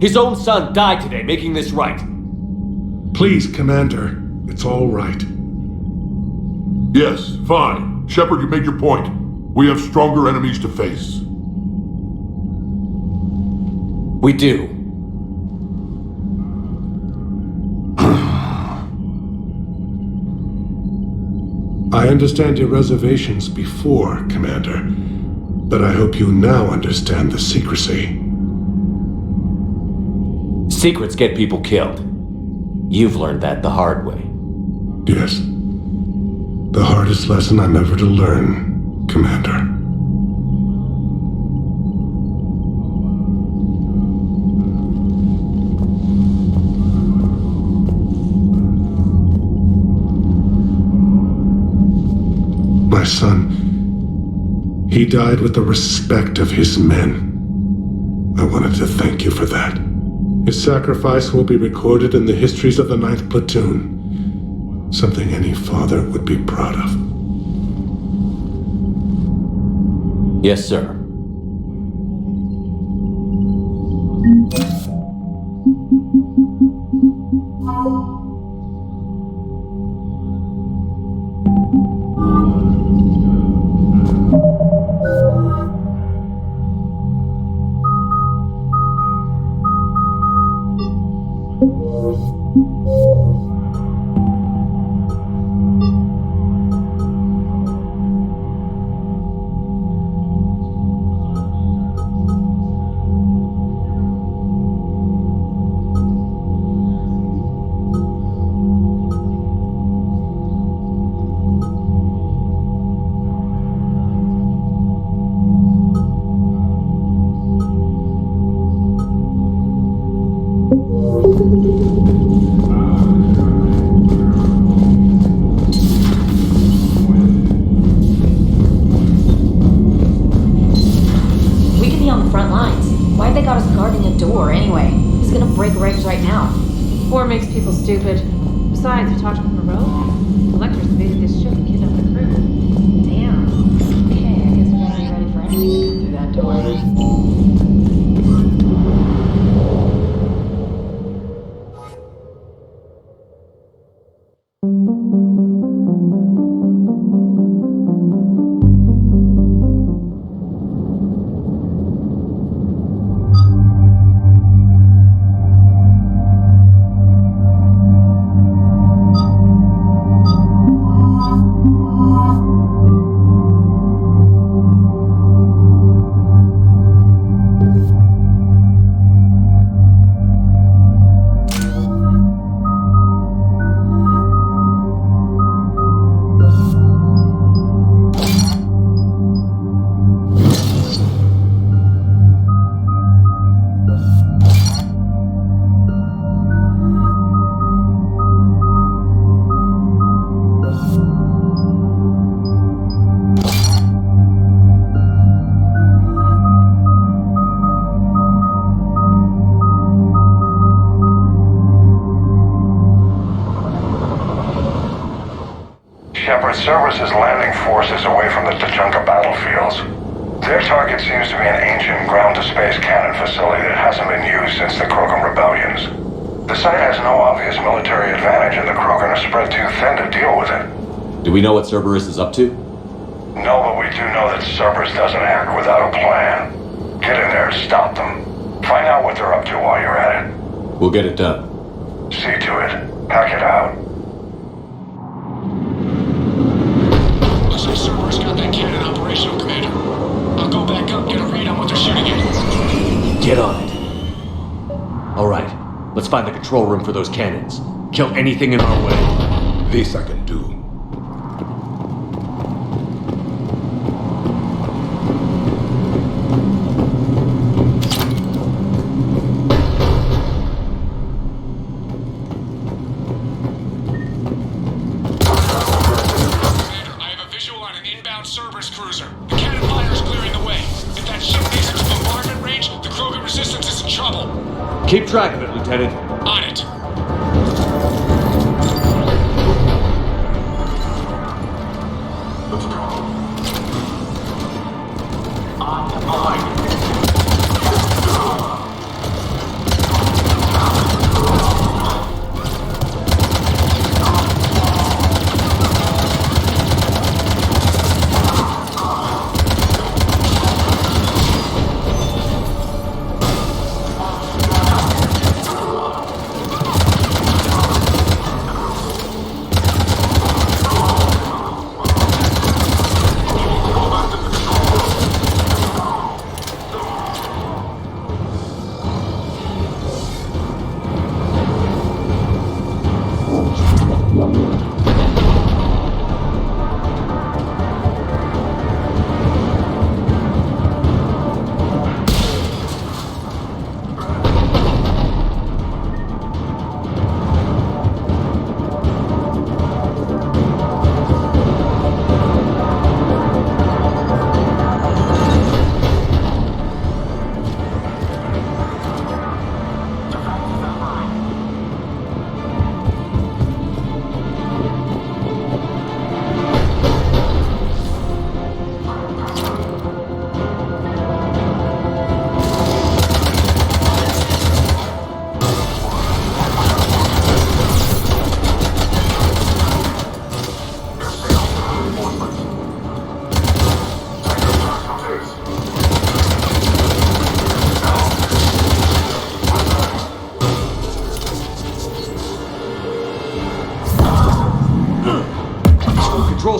His own son died today, making this right. Please, Commander. It's all right. Yes, fine. Shepard, you made your point. We have stronger enemies to face. We do. I understand your reservations before, Commander, but I hope you now understand the secrecy. Secrets get people killed. You've learned that the hard way. Yes. The hardest lesson I'm ever to learn, Commander. My son, he died with the respect of his men. I wanted to thank you for that. His sacrifice will be recorded in the histories of the 9th Platoon. Something any father would be proud of. Yes, sir. Stupid. Besides, you talked to him on the road? The Lectors invaded this ship and kidnapped the crew. Damn. Okay, I guess we gotta be ready for anything to come through that door. Cerberus' landing forces away from the Tuchanka battlefields. Their target seems to be an ancient ground-to-space cannon facility that hasn't been used since the Krogan rebellions. The site has no obvious military advantage, and the Krogan are spread too thin to deal with it. Do we know what Cerberus is up to? No, but we do know that Cerberus doesn't act without a plan. Get in there, stop them. Find out what they're up to while you're at it. We'll get it done. See to it. Pack it out. Looks like Cerberus got that cannon operational, Commander. I'll go back up, get a read on what they're shooting at. Get on it. All right, let's find the control room for those cannons. Kill anything in our way. This I can do. Cerberus cruiser. The cannon fire is clearing the way. If that ship makes it to bombardment range, the Krogan resistance is in trouble. Keep track of it, Lieutenant. On it. What's the problem? On the line.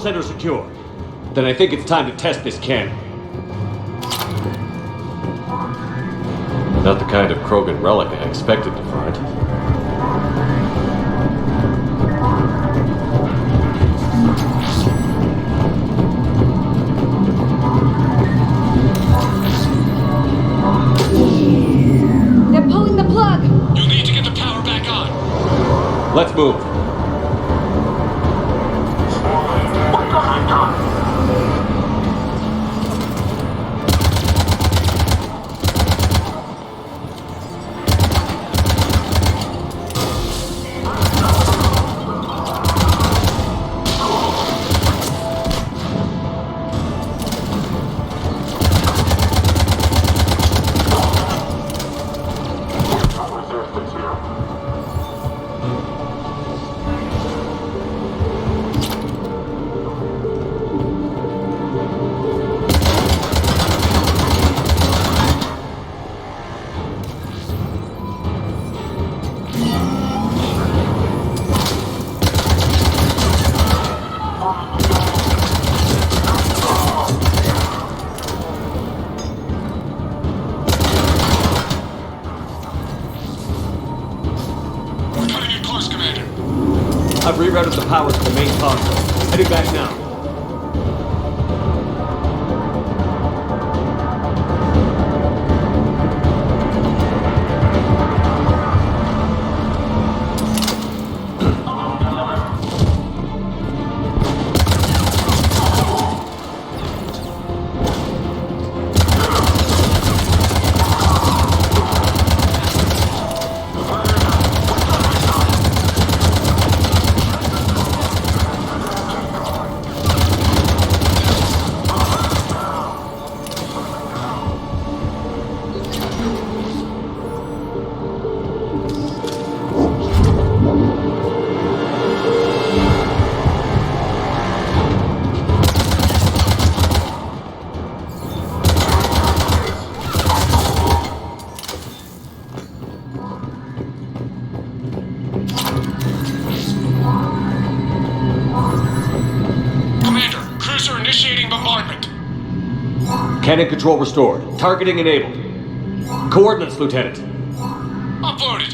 center secure. Then I think it's time to test this cannon. Not the kind of Krogan relic I expected to find. They're pulling the plug! You'll need to get the power back on. Let's move. I've rerouted the power to the main console. Heading back now. Cannon control restored. Targeting enabled. Coordinates, Lieutenant. Uploaded.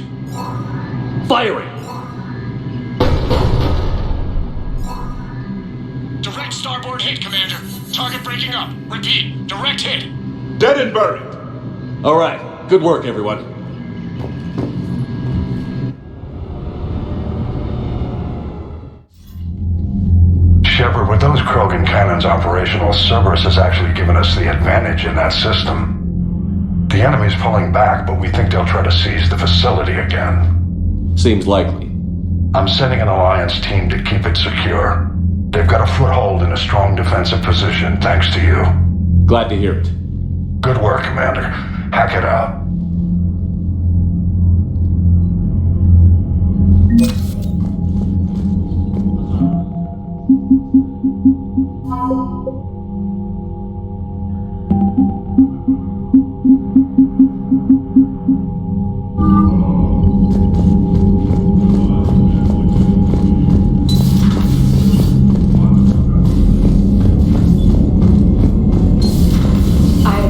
Firing! Direct starboard hit, Commander. Target breaking up. Repeat, direct hit. Dead and buried. All right. Good work, everyone. Shepard, with those Krogan cannons operational, Cerberus has actually given us the advantage in that system. The enemy's pulling back, but we think they'll try to seize the facility again. Seems likely. I'm sending an Alliance team to keep it secure. They've got a foothold in a strong defensive position, thanks to you. Glad to hear it. Good work, Commander. Hack it out.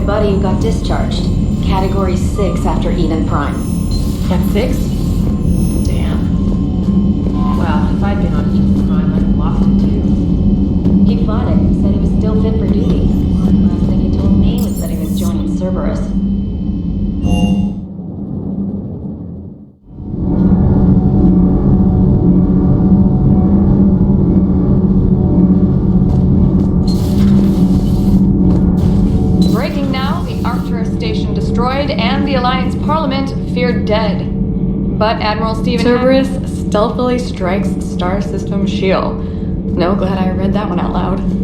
Buddy who got discharged. Category 6 after Eden Prime. At 6? Damn. Well, if I'd been on Eden Prime, I'd have lost it too. He fought it, said he was still fit for duty. Last thing he told me was that he was joining Cerberus. And the Alliance Parliament feared dead. But Admiral Stephen Cerberus stealthily strikes the Star System shield. No, glad I read that one out loud.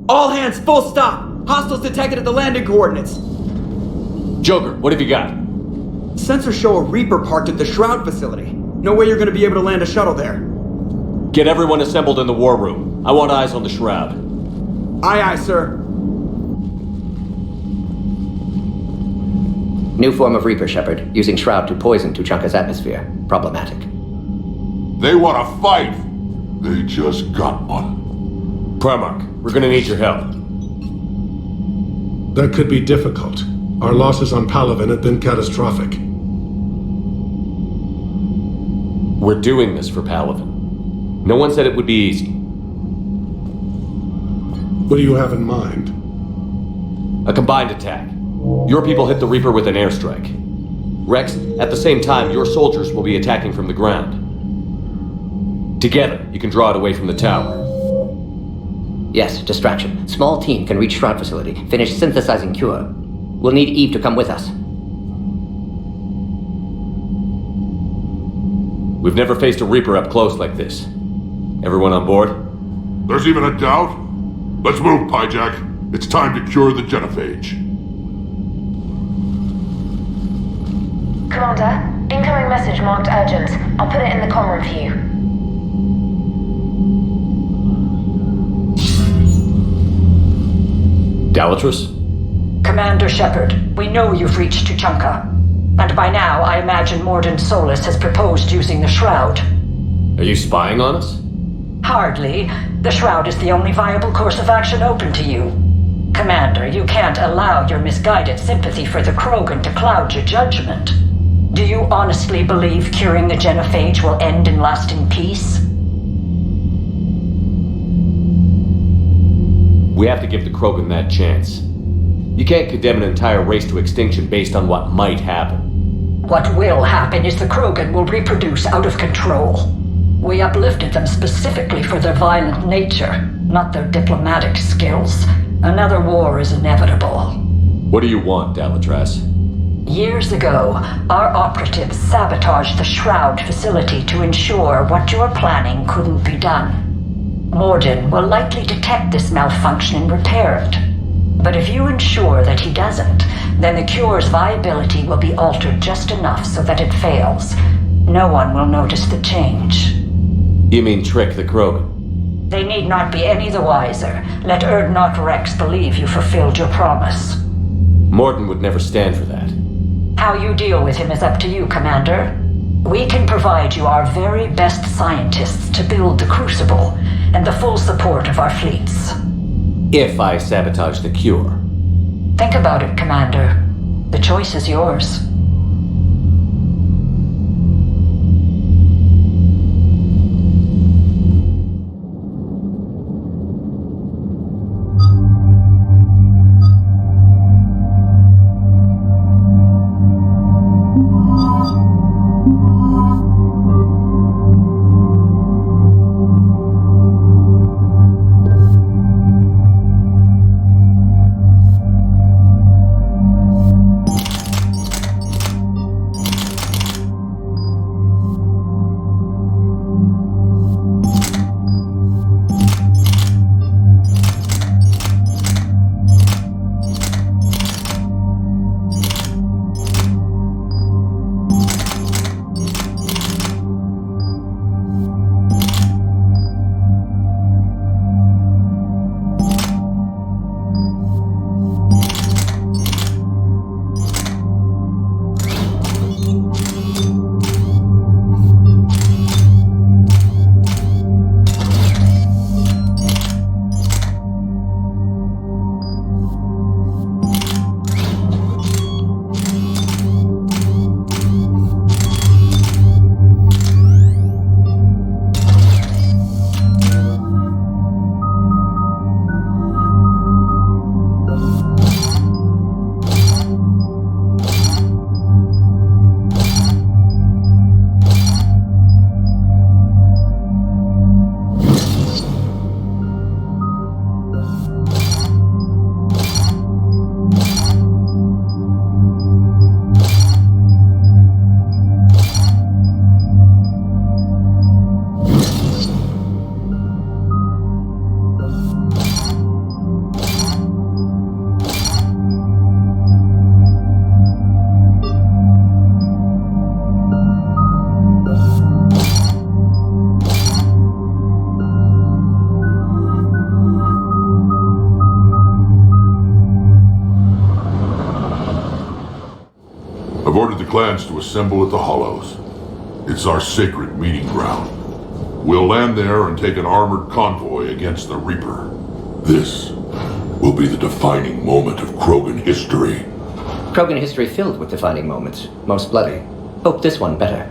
All hands, full stop! Hostiles detected at the landing coordinates! Joker, what have you got? Sensors show a Reaper parked at the Shroud facility. No way you're gonna be able to land a shuttle there. Get everyone assembled in the war room. I want eyes on the Shroud. Aye, aye, sir. New form of Reaper, Shepard, using Shroud to poison Tuchanka's atmosphere. Problematic. They want to fight. They just got one. Primarch, we're gonna need your help. That could be difficult. Our losses on Palaven have been catastrophic. We're doing this for Palaven. No one said it would be easy. What do you have in mind? A combined attack. Your people hit the Reaper with an airstrike. Rex, at the same time, your soldiers will be attacking from the ground. Together, you can draw it away from the tower. Yes, distraction. Small team can reach Shroud facility, finish synthesizing cure. We'll need Eve to come with us. We've never faced a Reaper up close like this. Everyone on board? There's even a doubt? Let's move, Pyjak. It's time to cure the genophage. Commander, incoming message marked urgent. I'll put it in the comm room for you. Dalatrus? Commander Shepard, we know you've reached Tuchanka. And by now, I imagine Mordin Solus has proposed using the Shroud. Are you spying on us? Hardly. The Shroud is the only viable course of action open to you. Commander, you can't allow your misguided sympathy for the Krogan to cloud your judgment. Do you honestly believe curing the genophage will end in lasting peace? We have to give the Krogan that chance. You can't condemn an entire race to extinction based on what might happen. What will happen is the Krogan will reproduce out of control. We uplifted them specifically for their violent nature, not their diplomatic skills. Another war is inevitable. What do you want, Dalatrass? Years ago, our operatives sabotaged the Shroud facility to ensure what you are planning couldn't be done. Mordin will likely detect this malfunction and repair it. But if you ensure that he doesn't, then the cure's viability will be altered just enough so that it fails. No one will notice the change. You mean trick the Krogan? They need not be any the wiser. Let Urdnot Rex believe you fulfilled your promise. Mordin would never stand for that. How you deal with him is up to you, Commander. We can provide you our very best scientists to build the Crucible, and the full support of our fleets. If I sabotage the cure. Think about it, Commander. The choice is yours. I've ordered the clans to assemble at the Hollows. It's our sacred meeting ground. We'll land there and take an armored convoy against the Reaper. This will be the defining moment of Krogan history. Krogan history filled with defining moments, most bloody. Hope this one better.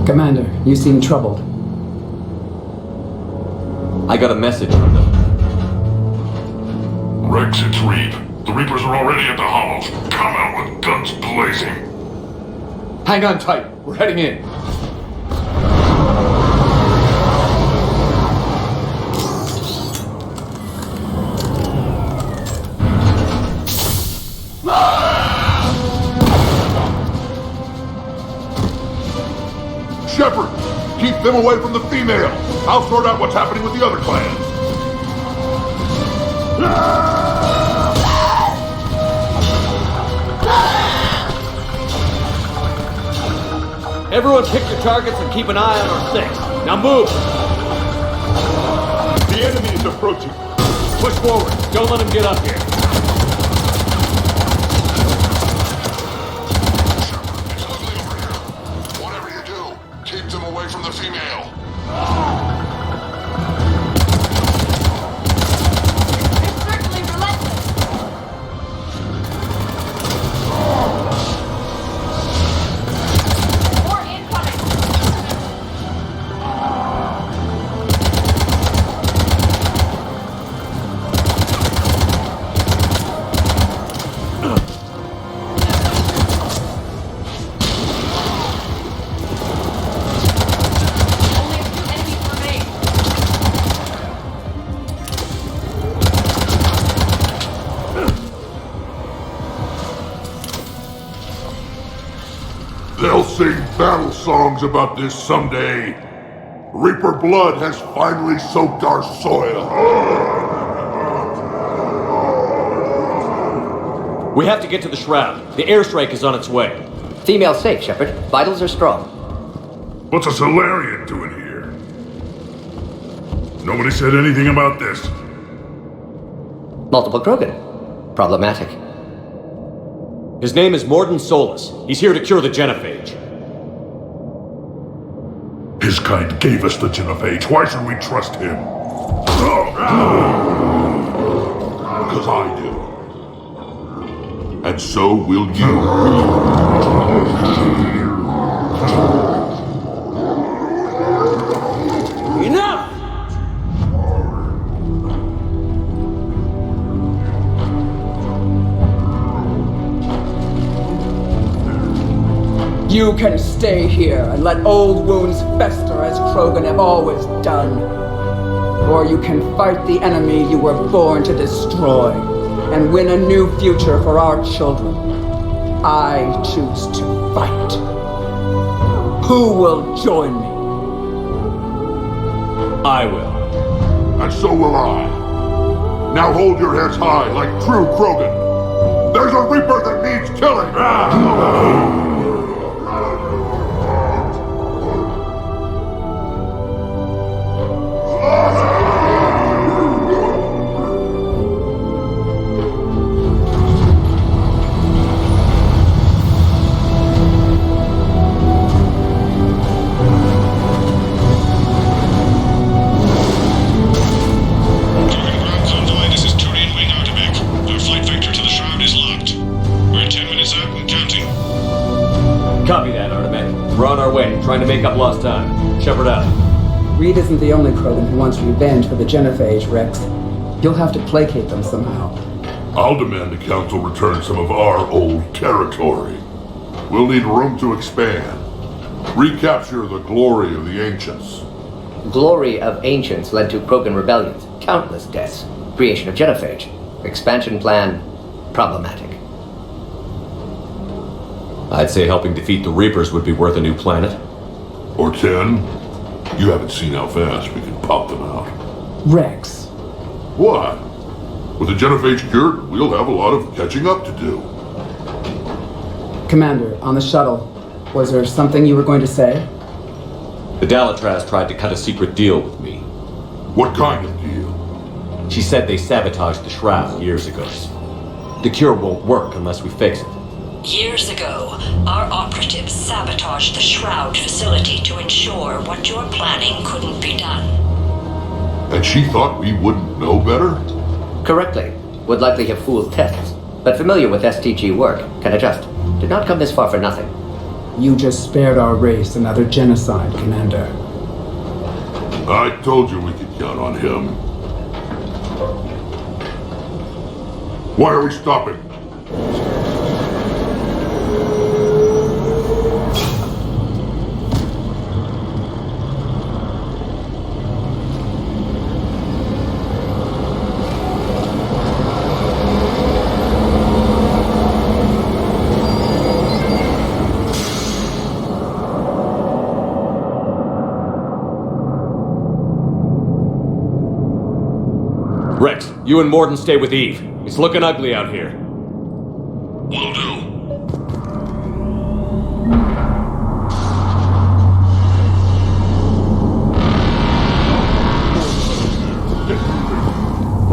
Commander, you seem troubled. I got a message from them. Rex, it's Reap. The Reapers are already at the Hollows. Come out with guns blazing. Hang on tight. We're heading in. Shepard, keep them away from the female. I'll sort out what's happening with the other clans. Everyone pick your targets and keep an eye on our six. Now move! The enemy is approaching. Push forward. Don't let him get up here. Whatever you do, keep them away from the female. It's certainly relentless. More incoming. They'll sing battle songs about this someday. Reaper blood has finally soaked our soil. We have to get to the Shroud. The airstrike is on its way. Female safe, Shepard. Vitals are strong. What's a Solarian doing here? Nobody said anything about this. Multiple Krogan. Problematic. His name is Mordin Solus. He's here to cure the genophage. His kind gave us the genophage. Why should we trust him? Because I do. And so will you. Enough! You can stay here and let old wounds fester as Krogan have always done. Or you can fight the enemy you were born to destroy and win a new future for our children. I choose to fight. Who will join me? I will. And so will I. Now hold your heads high like true Krogan. There's a Reaper that needs killing! Copy that, Artemet. We're on our way, trying to make up lost time. Shepard out. Reed isn't the only Krogan who wants revenge for the genophage, Rex. You'll have to placate them somehow. I'll demand the Council return some of our old territory. We'll need room to expand. Recapture the glory of the Ancients. Glory of Ancients led to Krogan rebellions, countless deaths, creation of genophage. Expansion plan, problematic. I'd say helping defeat the Reapers would be worth a new planet. Or 10. You haven't seen how fast we can pop them out. Rex. What? With the genophage cured, we'll have a lot of catching up to do. Commander, on the shuttle, was there something you were going to say? The Dalatraz tried to cut a secret deal with me. What kind of deal? She said they sabotaged the Shroud years ago. The cure won't work unless we fix it. Years ago, our operatives sabotaged the Shroud facility to ensure what you're planning couldn't be done. And she thought we wouldn't know better? Correctly. Would likely have fooled tests. But familiar with STG work, can adjust. Did not come this far for nothing. You just spared our race another genocide, Commander. I told you we could count on him. Why are we stopping? Rex, you and Mordin stay with Eve. It's looking ugly out here. Will do.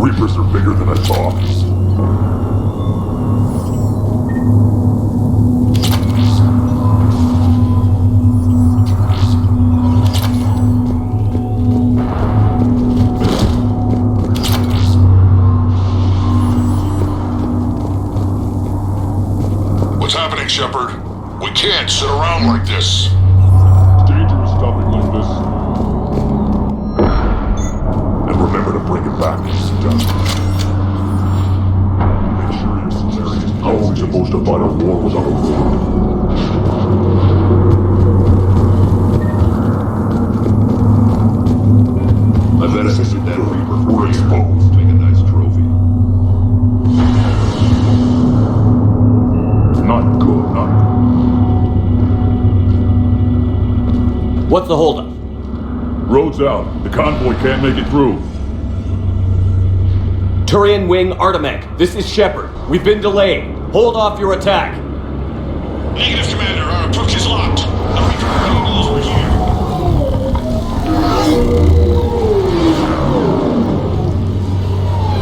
Reapers are bigger than I thought. Shepard. We can't sit around like this. It's dangerous stopping like this. And remember to bring it back when it's done. Make sure your Solarian... How are we supposed to fight a war without a road? I bet if isn't that Reaper, we're exposed. Make a nice trophy. Not good, not good. What's the holdup? Road's out. The convoy can't make it through. Turian Wing Artemec, this is Shepard. We've been delayed. Hold off your attack. Negative, Commander. Our approach is locked. The Reaper are over here.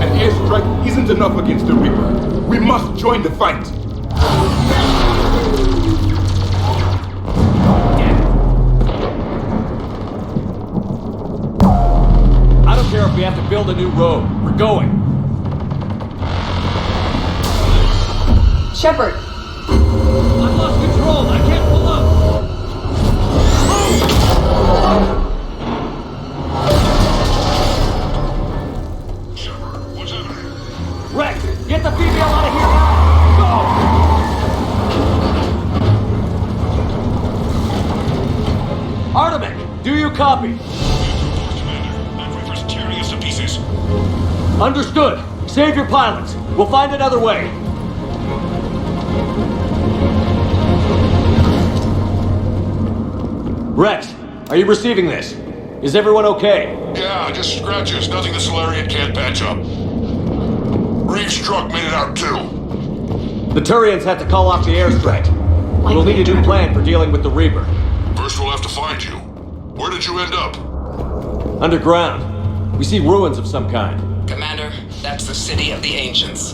An airstrike isn't enough against the Reaper. We must join the fight. I don't care if we have to build a new road. We're going. Shepard! I've lost control. I can't pull up. Shepard, what's happening? Rex, get the female out of here now! Go! Artemec, do you copy? Understood. Save your pilots. We'll find another way. Rex, are you receiving this? Is everyone okay? Yeah, just scratches. Nothing the Solarian can't patch up. Reeves' truck made it out too. The Turians had to call off the airstrike. We'll need a new plan for dealing with the Reaper. First we'll have to find you. Where did you end up? Underground. We see ruins of some kind. Commander, that's the City of the Ancients.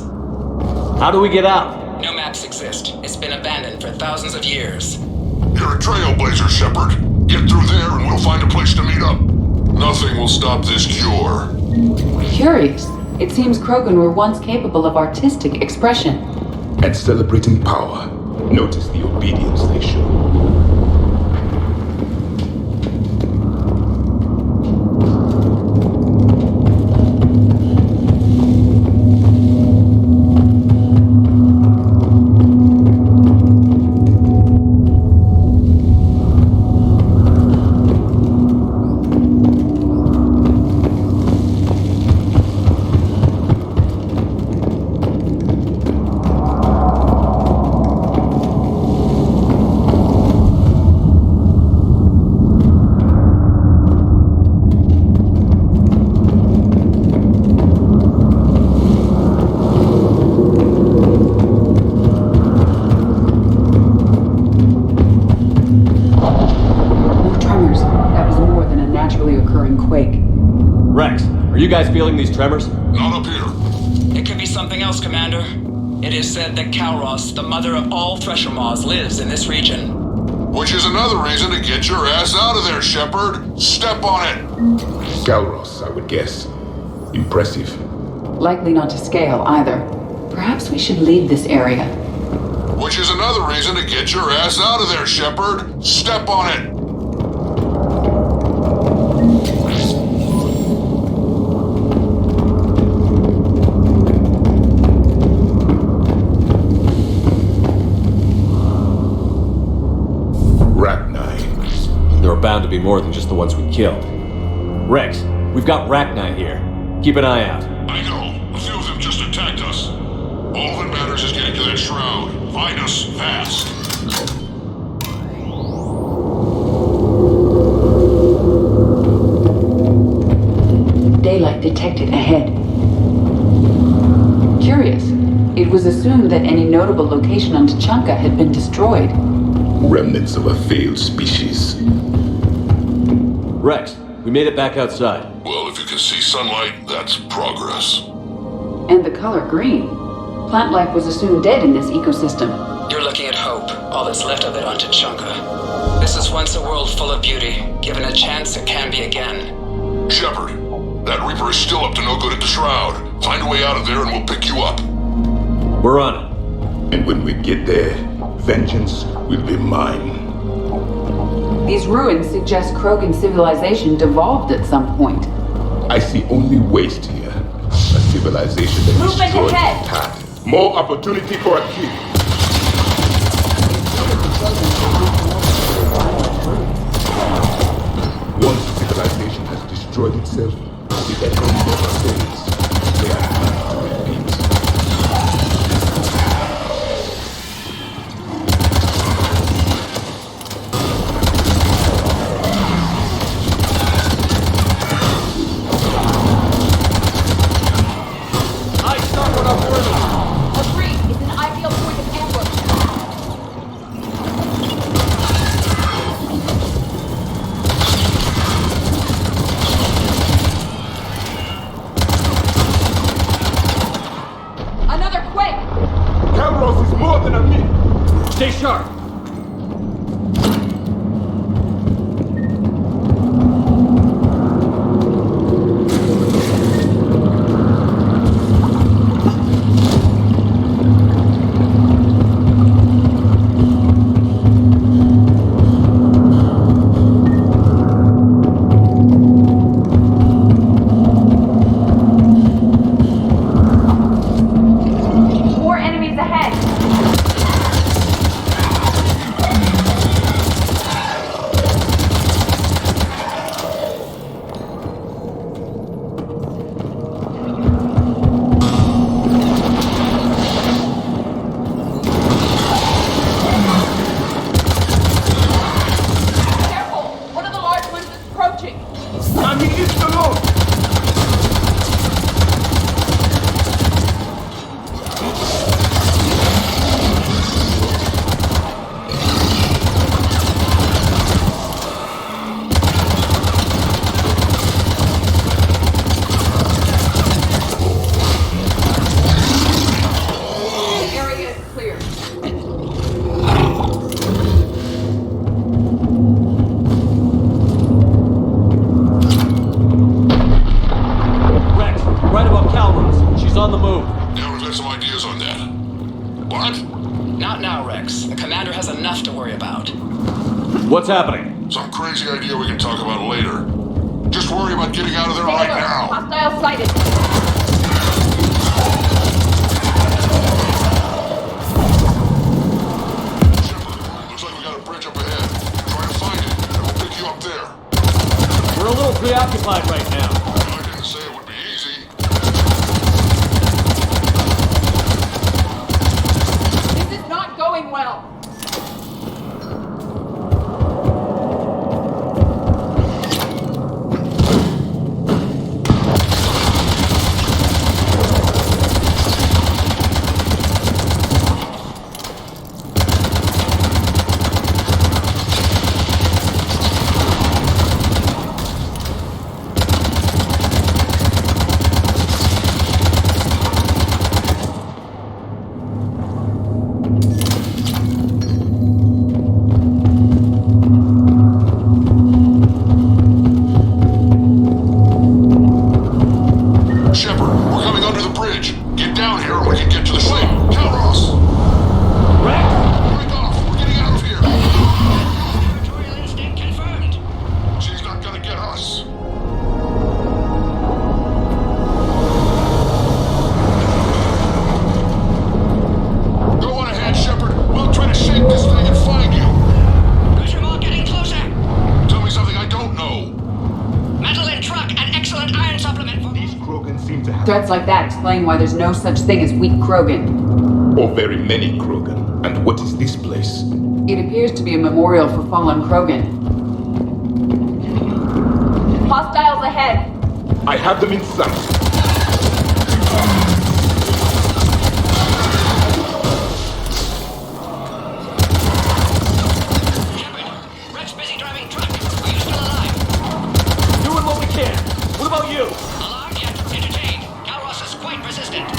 How do we get out? No maps exist. It's been abandoned for thousands of years. You're a trailblazer, Shepard. Get through there and we'll find a place to meet up. Nothing will stop this cure. Curious. It seems Krogan were once capable of artistic expression. And celebrating power. Notice the obedience they show. You guys feeling these tremors? Not up here. It could be something else, Commander. It is said that Kalros, the mother of all Thresher Maws, lives in this region. Which is another reason to get your ass out of there, Shepard. Step on it. Kalros, I would guess. Impressive. Likely not to scale either. Perhaps we should leave this area. Which is another reason to get your ass out of there, Shepard. Step on it. There are bound to be more than just the ones we killed. Rex, we've got Rachni here. Keep an eye out. I know. A few of them just attacked us. All that matters is getting to that shroud. Find us fast. Daylight detected ahead. Curious. It was assumed that any notable location on Tuchanka had been destroyed. Remnants of a failed species. Rex, we made it back outside. Well, if you can see sunlight, that's progress. And the color green. Plant life was assumed dead in this ecosystem. You're looking at hope, all that's left of it on Tuchanka. This is once a world full of beauty. Given a chance, it can be again. Shepard, that Reaper is still up to no good at the Shroud. Find a way out of there and we'll pick you up. We're on it. And when we get there, vengeance will be mine. These ruins suggest Krogan civilization devolved at some point. I see only waste here. A civilization that Movement destroyed ahead. the path. More opportunity for a kill. Once civilization has destroyed itself, the echo never fades. They are meant to repeat. Agreed. It's an ideal point of ambush. Another quake! Kalros is more than a myth. Stay sharp. More enemies ahead! Careful! One of the large ones is approaching! The area is clear. Rex, right about Kalros. She's on the move. Yeah, we've got some ideas on that. What? Not now, Rex. The commander has enough to worry about. What's happening? Some crazy idea we can talk about later. Just worry about getting out of there right now. Hostile sighted. Looks like we got a bridge up ahead. Try to find it, and we'll pick you up there. We're a little preoccupied right now. I didn't say it would be easy. This is not going well. threats like that explain why there's no such thing as weak Krogan. Or very many Krogan. And what is this place? It appears to be a memorial for fallen Krogan. Hostiles ahead! I have them in sight. Rex busy driving truck. Are you still alive? Doing what we can. What about you? Alarmed yet entertained. Calros is quite resistant.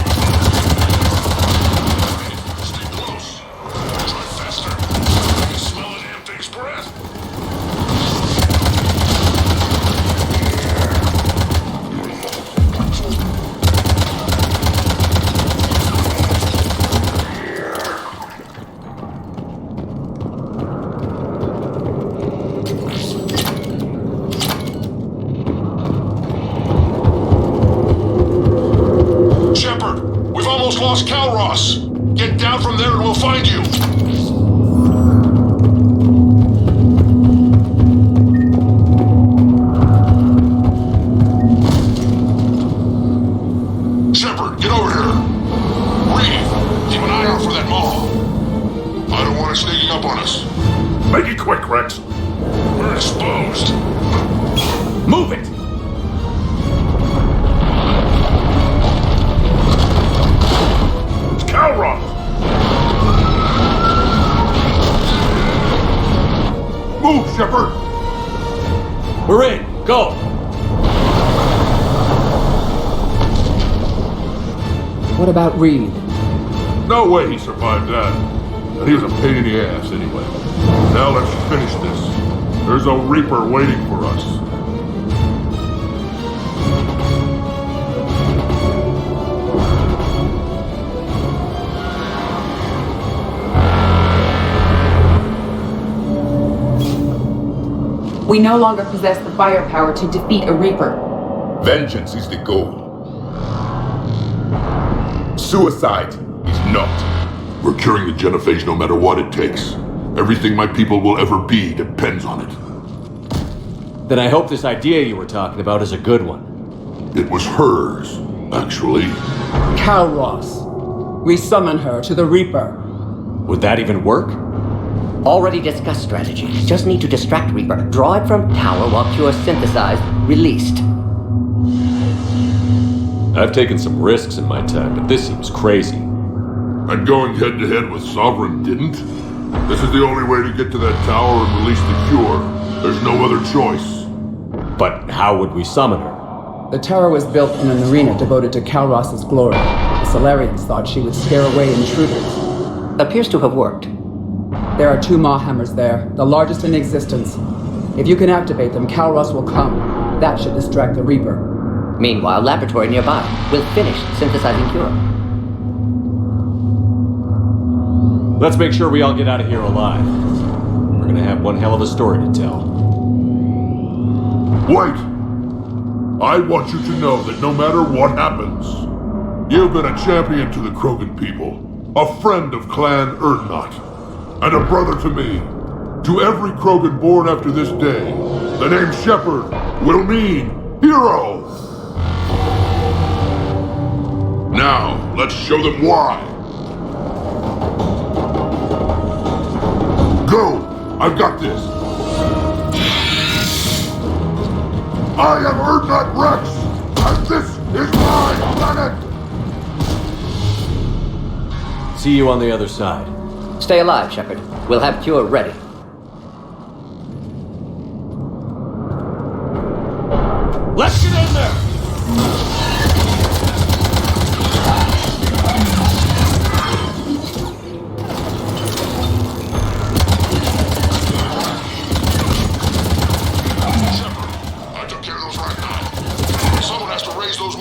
Stay close. Drive faster. I can smell the damn thing's breath. Shepard, we've almost lost Calros. Get down from there and we'll find you. Shepard, get over here. Reed, keep an eye out for that Maw. I don't want it sneaking up on us. Make it quick, Rex. We're exposed. Move it! It's Calros. Move, Shepard. We're in. Go! What about Reed? No way he survived that. And he was a pain in the ass anyway. Now let's finish this. There's a Reaper waiting for us. We no longer possess the firepower to defeat a Reaper. Vengeance is the goal. Suicide is not. We're curing the genophage no matter what it takes. Everything my people will ever be depends on it. Then I hope this idea you were talking about is a good one. It was hers, actually. Calros. We summon her to the Reaper. Would that even work? Already discussed strategy. Just need to distract Reaper. Draw it from tower while Cure synthesized, released. I've taken some risks in my time, but this seems crazy. And going head-to-head with Sovereign didn't? This is the only way to get to that tower and release the Cure. There's no other choice. But how would we summon her? The tower was built in an arena devoted to Calros' glory. The Solarians thought she would scare away intruders. Appears to have worked. There are 2 Maw hammers there, the largest in existence. If you can activate them, Calros will come. That should distract the Reaper. Meanwhile, laboratory nearby. We'll finish synthesizing Cure. Let's make sure we all get out of here alive. We're gonna have one hell of a story to tell. Wait! I want you to know that no matter what happens, you've been a champion to the Krogan people, a friend of Clan Urdnot, and a brother to me. To every Krogan born after this day, the name Shepard will mean hero! Now, let's show them why. Go! I've got this! I am Urdnot Rex, and this is my planet! See you on the other side. Stay alive, Shepard. We'll have Cure ready. Let's get in there! I took care of those right now. Someone has to raise those...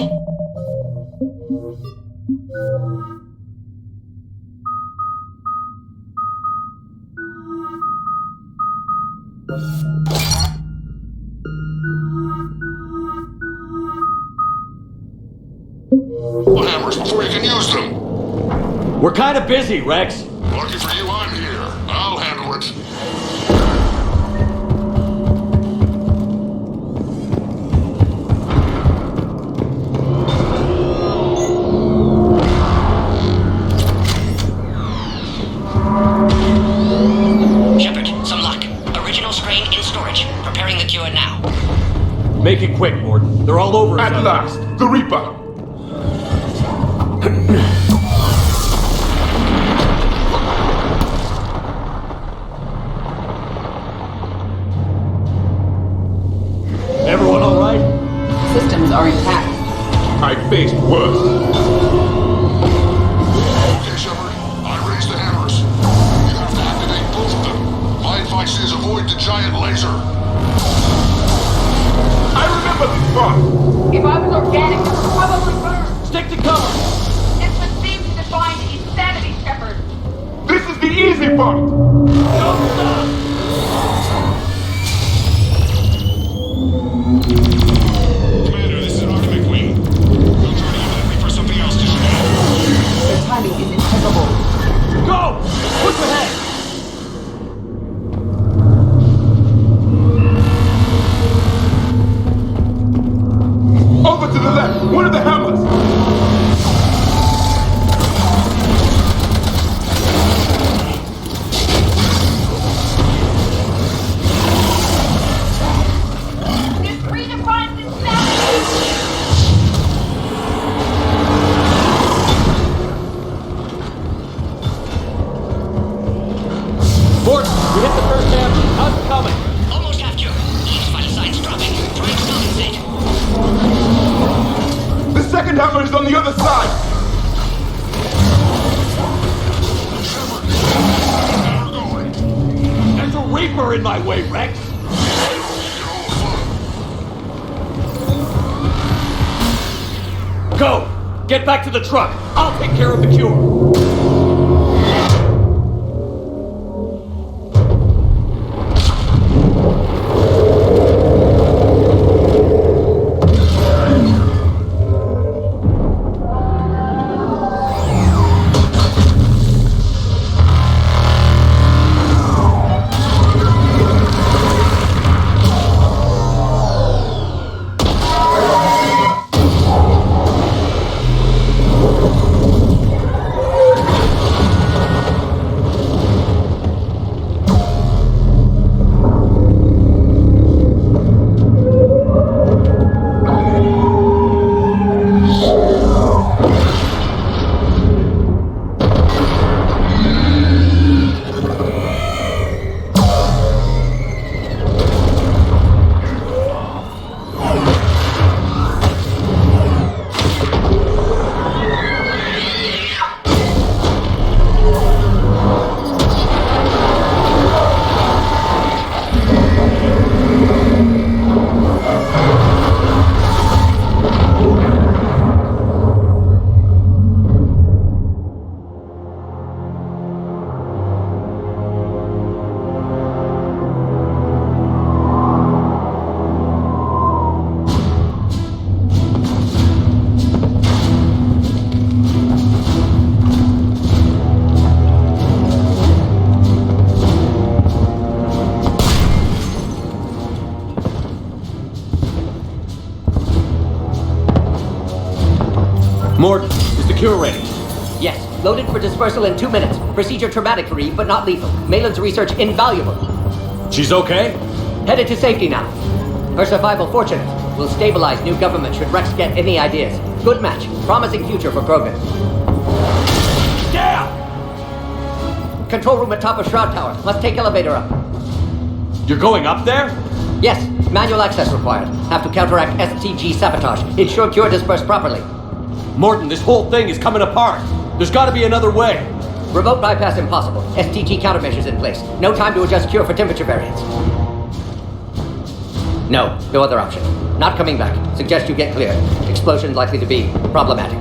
The hammers before you can use them. We're kind of busy, Rex. Lucky for you, I'm here. I'll handle it. storage. Preparing the cure now. Make it quick, Mordin. They're all over us. At last, the Reaper! Everyone all right? Systems are intact. I faced worse. Okay, Shepard. I raised the hammers. You have to activate both of them. My advice is avoid the giant laser. I remember this part! If I was organic, it would probably burn. Stick to cover! This would seem to define insanity, Shepard. This is the easy part! Don't stop! Commander, this is Arkham McQueen. I'm trying to get that Reaper something else to shoot. Their timing is impeccable. Go! Push ahead! Over to the left! One of the hammers! This redefines insanity. Mordin, we hit the first hammer. How's it coming? Almost have cure. Vital signs dropping. Trying to compensate. The second hammer is on the other side! There's a Reaper in my way, Rex! Go! Get back to the truck! I'll take care of the cure! Mordin, is the cure ready? Yes. Loaded for dispersal in 2 minutes. Procedure traumatic for Eve, but not lethal. Malin's research invaluable. She's okay? Headed to safety now. Her survival fortunate. Will stabilize new government should Rex get any ideas. Good match. Promising future for Krogan. Down! Control room at top of Shroud Tower. Must take elevator up. You're going up there? Yes. Manual access required. Have to counteract STG sabotage. Ensure cure dispersed properly. Mordin, this whole thing is coming apart. There's gotta be another way. Remote bypass impossible. STG countermeasures in place. No time to adjust cure for temperature variance. No other option. Not coming back. Suggest you get clear. Explosion likely to be problematic.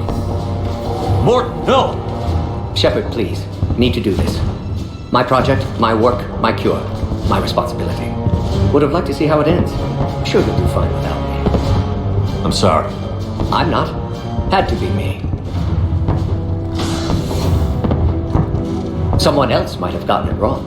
Mordin, no! Shepard, please. Need to do this. My project, my work, my cure. My responsibility. Would have liked to see how it ends. Sure you'll do fine without me. I'm sorry. I'm not. Had to be me. Someone else might have gotten it wrong.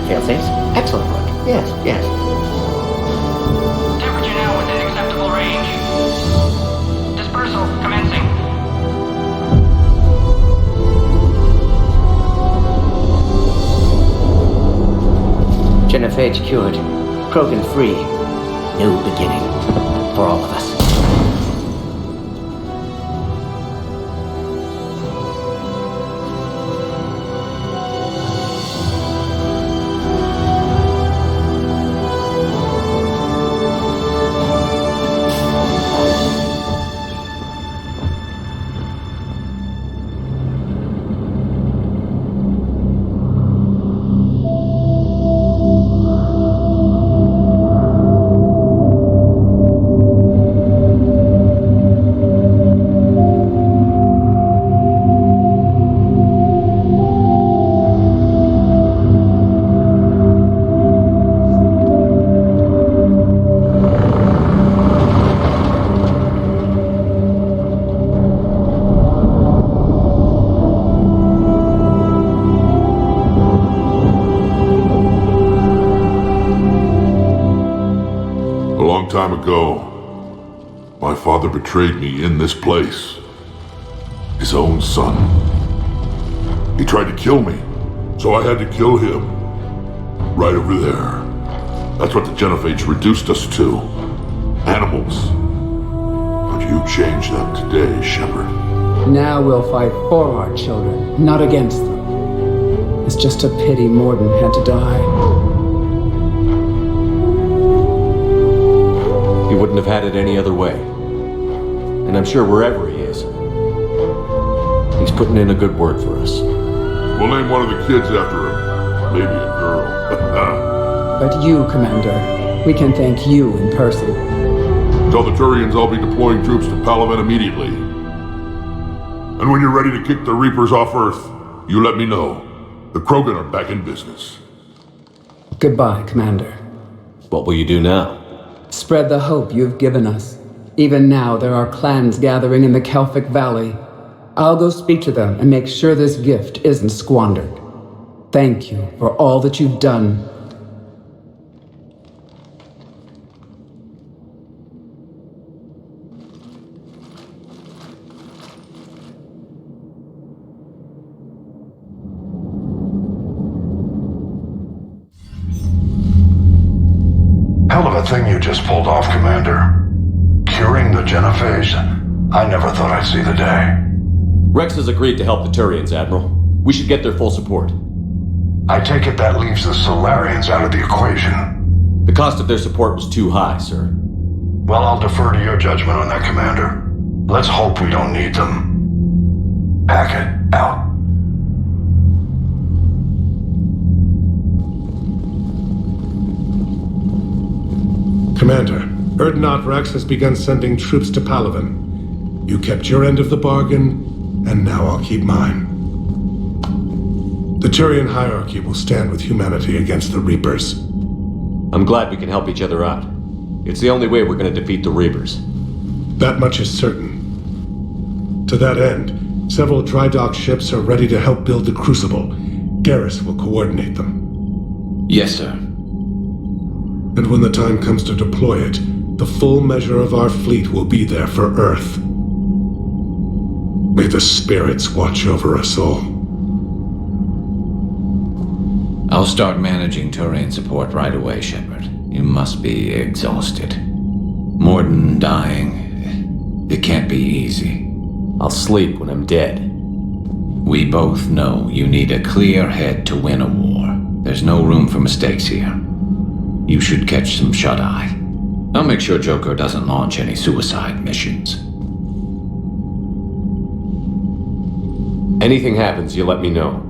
fail-safes. Excellent work. Yes, yes. Temperature now within acceptable range. Dispersal commencing. Genophage cured. Krogan free. New beginning. For all of us. Time ago, my father betrayed me in this place. His own son. He tried to kill me, so I had to kill him. Right over there. That's what the Genophage reduced us to. Animals. But you changed that today, Shepard. Now we'll fight for our children, not against them. It's just a pity Morden had to die. He wouldn't have had it any other way. And I'm sure wherever he is, he's putting in a good word for us. We'll name one of the kids after him. Maybe a girl. But you, Commander, we can thank you in person. Tell the Turians I'll be deploying troops to Palaven immediately. And when you're ready to kick the Reapers off Earth, you let me know. The Krogan are back in business. Goodbye, Commander. What will you do now? Spread the hope you've given us. Even now, there are clans gathering in the Kelphic Valley. I'll go speak to them and make sure this gift isn't squandered. Thank you for all that you've done. Hell of a thing you just pulled off, Commander. Curing the Genophage? I never thought I'd see the day. Rex has agreed to help the Turians, Admiral. We should get their full support. I take it that leaves the Solarians out of the equation. The cost of their support was too high, sir. Well, I'll defer to your judgment on that, Commander. Let's hope we don't need them. Hackett, out. Commander, Urdnot Rex has begun sending troops to Palaven. You kept your end of the bargain, and now I'll keep mine. The Turian hierarchy will stand with humanity against the Reapers. I'm glad we can help each other out. It's the only way we're going to defeat the Reapers. That much is certain. To that end, several dry dock ships are ready to help build the Crucible. Garrus will coordinate them. Yes, sir. And when the time comes to deploy it, the full measure of our fleet will be there for Earth. May the spirits watch over us all. I'll start managing Turian support right away, Shepard. You must be exhausted. Morden dying. It can't be easy. I'll sleep when I'm dead. We both know you need a clear head to win a war. There's no room for mistakes here. You should catch some shut-eye. I'll make sure Joker doesn't launch any suicide missions. Anything happens, you let me know.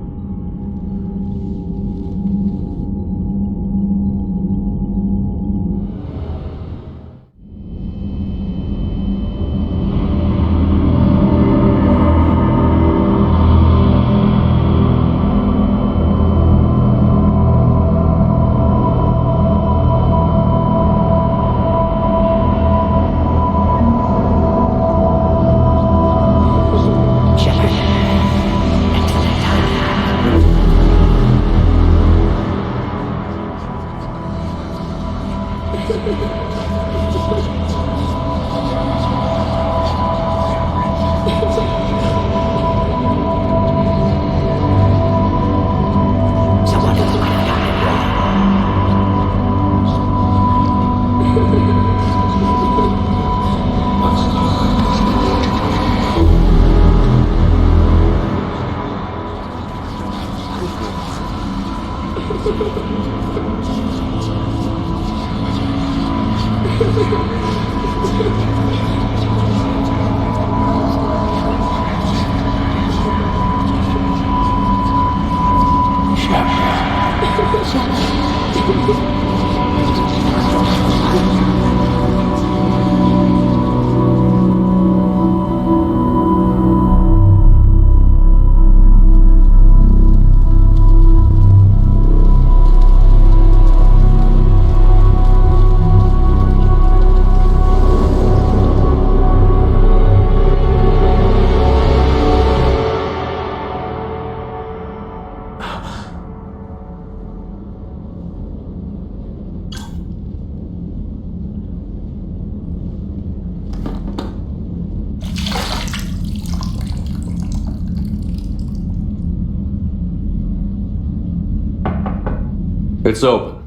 It's open.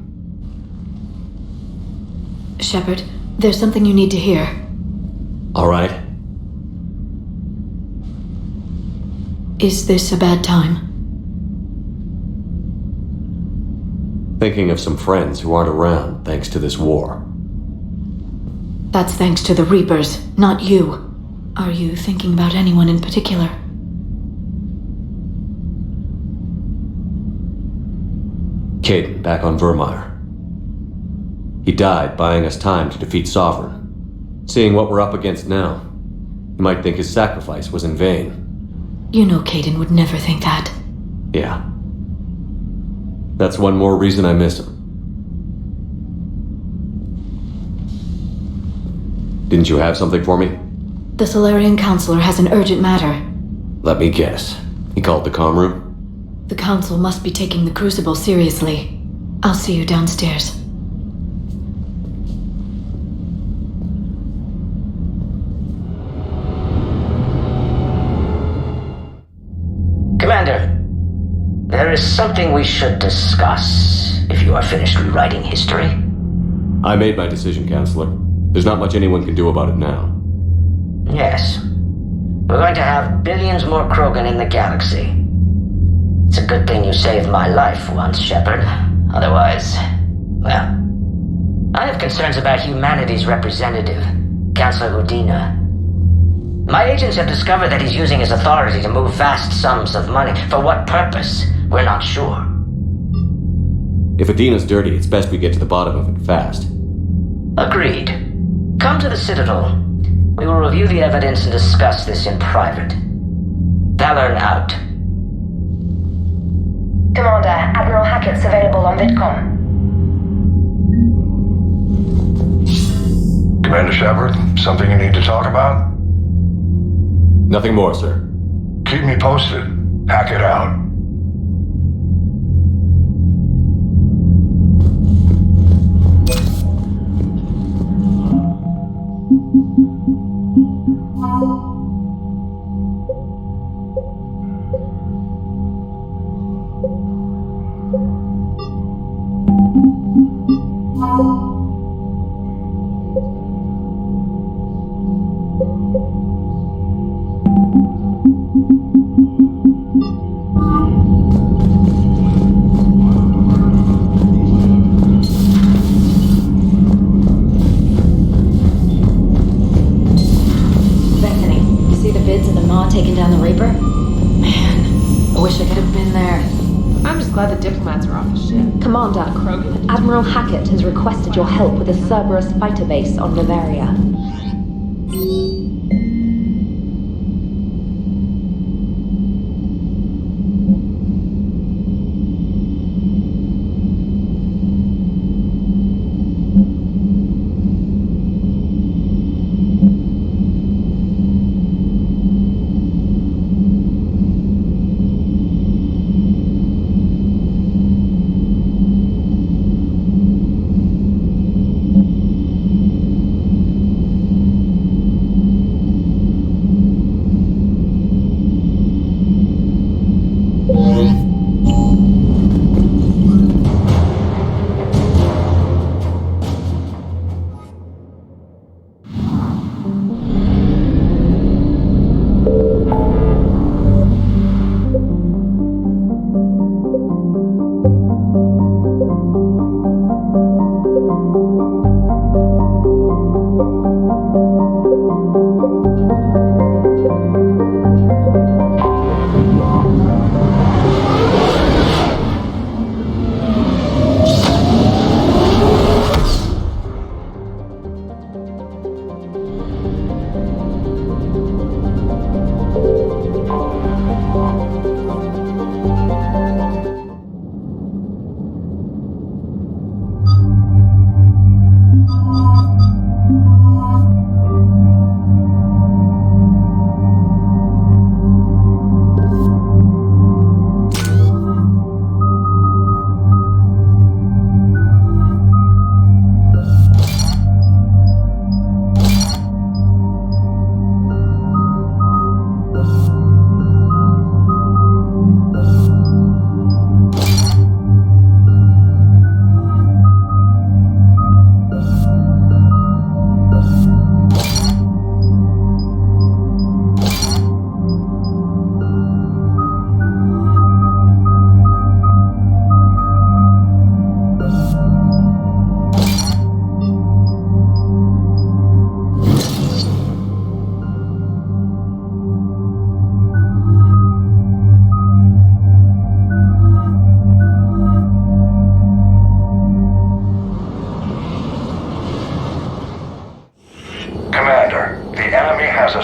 Shepard, there's something you need to hear. All right. Is this a bad time? Thinking of some friends who aren't around thanks to this war. That's thanks to the Reapers, not you. Are you thinking about anyone in particular? Kaidan, back on Virmire. He died buying us time to defeat Sovereign. Seeing what we're up against now, you might think his sacrifice was in vain. You know Kaidan would never think that. Yeah. That's one more reason I miss him. Didn't you have something for me? The Solarian Counselor has an urgent matter. Let me guess. He called the comm room? The Council must be taking the Crucible seriously. I'll see you downstairs. Commander, there is something we should discuss if you are finished rewriting history. I made my decision, Counselor. There's not much anyone can do about it now. Yes. We're going to have billions more Krogan in the galaxy. It's a good thing you saved my life once, Shepard. Otherwise, well, I have concerns about humanity's representative, Councillor Udina. My agents have discovered that he's using his authority to move vast sums of money. For what purpose? We're not sure. If Udina's dirty, it's best we get to the bottom of it fast. Agreed. Come to the Citadel. We will review the evidence and discuss this in private. Valorn out. Commander, Admiral Hackett's available on VidCom. Commander Shepard, something you need to talk about? Nothing more, sir. Keep me posted. Hackett out. Taking down the Reaper? Man, I wish I could have been there. I'm just glad the diplomats are off the ship. Commander, Krogan. Admiral Hackett has requested your help with a Cerberus fighter base on Bavaria.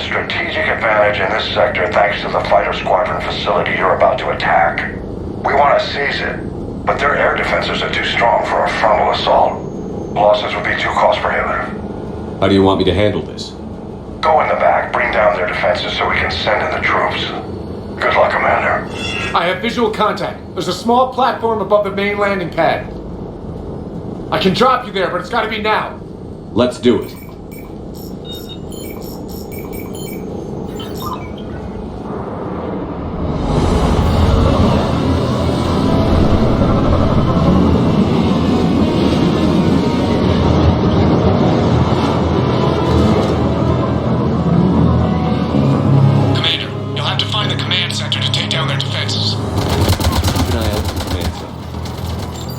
a strategic advantage in this sector thanks to the fighter squadron facility you're about to attack. We want to seize it, but their air defenses are too strong for a frontal assault. Losses would be too cost prohibitive. How do you want me to handle this? Go in the back, bring down their defenses so we can send in the troops. Good luck, Commander. I have visual contact. There's a small platform above the main landing pad. I can drop you there, but it's gotta be now. Let's do it.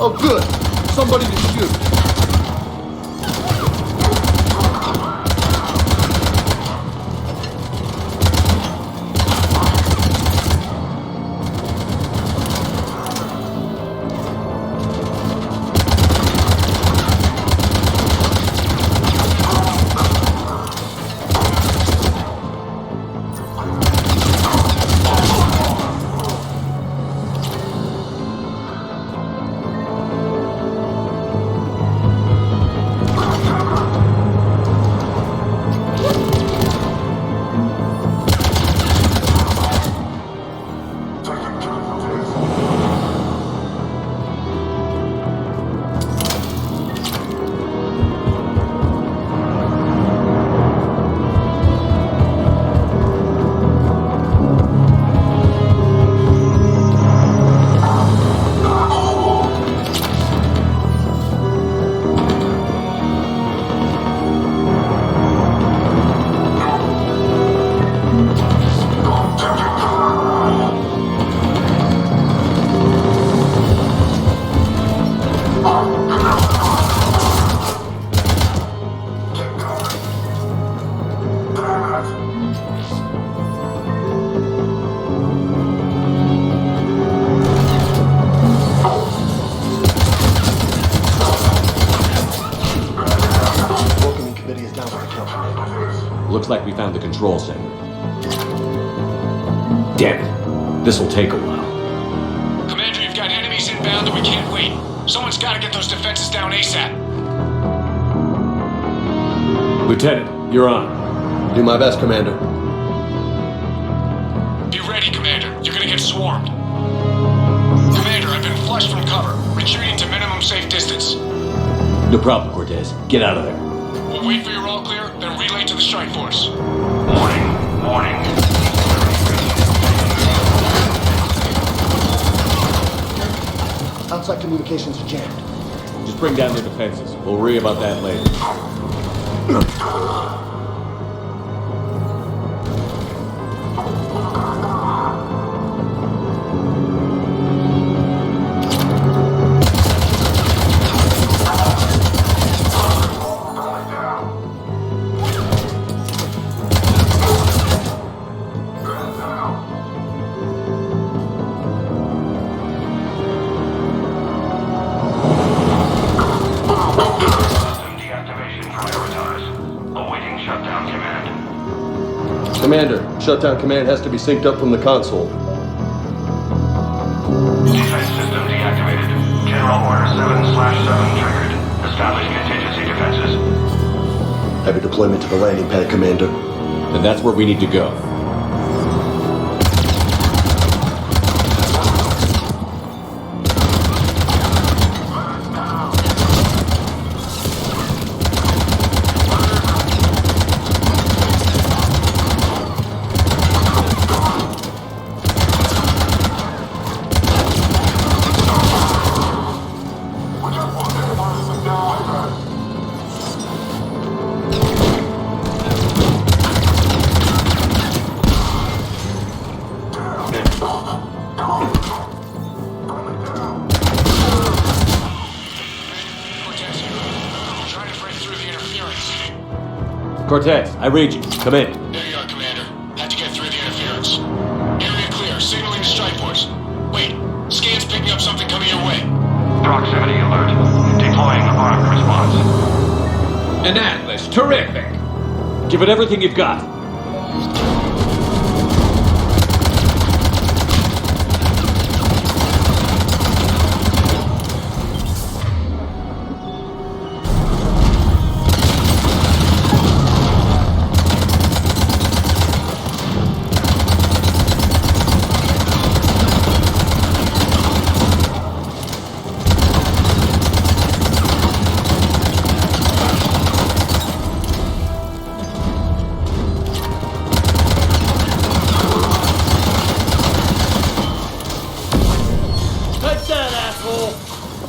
Oh, good. Somebody to shoot. Looks like we found the control center. Damn it. This'll take a while. Commander, you've got enemies inbound and we can't wait. Someone's gotta get those defenses down ASAP. Lieutenant, you're on. Do my best, Commander. Be ready, Commander. You're gonna get swarmed. Commander, I've been flushed from cover. Retreating to minimum safe distance. No problem, Cortez. Get out of there. We'll wait for your all clear, then relay to the strike force. Warning. Outside communications are jammed. Just bring down their defenses. We'll worry about that later. Commander, shutdown command has to be synced up from the console. Defense system deactivated. General Order 7/7 triggered. Establish contingency defenses. Heavy deployment to the landing pad, Commander. Then that's where we need to go. Cortez, I read you. Come in. There you are, Commander. Had to get through the interference. Area clear. Signaling the strike force. Wait. Scan's picking up something coming your way. Proximity alert. Deploying armed response. An Atlas. Terrific. Give it everything you've got.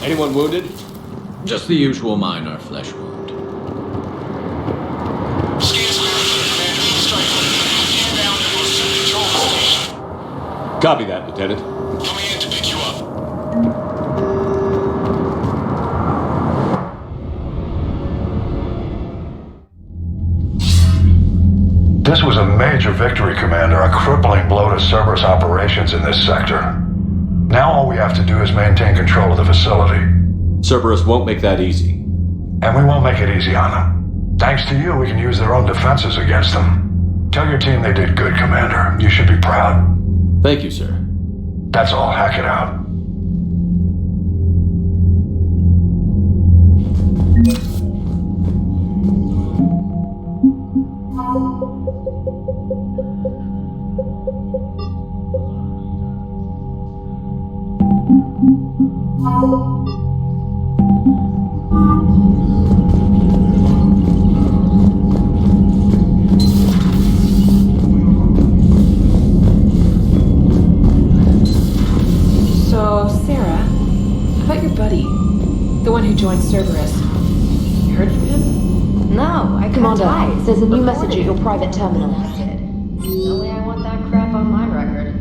Anyone wounded? Just the usual minor flesh wound. Scans verified, Commander. Strike inbound to Wilson Control Station. Copy that, Lieutenant. Coming in to pick you up. This was a major victory, Commander, a crippling blow to Cerberus operations in this sector. Now all we have to do is maintain control of the facility. Cerberus won't make that easy. And we won't make it easy on them. Thanks to you, we can use their own defenses against them. Tell your team they did good, Commander. You should be proud. Thank you, sir. That's all. Hack it out. So, Sarah, about your buddy, the one who joined Cerberus. You heard from him? No, I couldn't die. There's a new message at your private terminal. No way I want that crap on my record.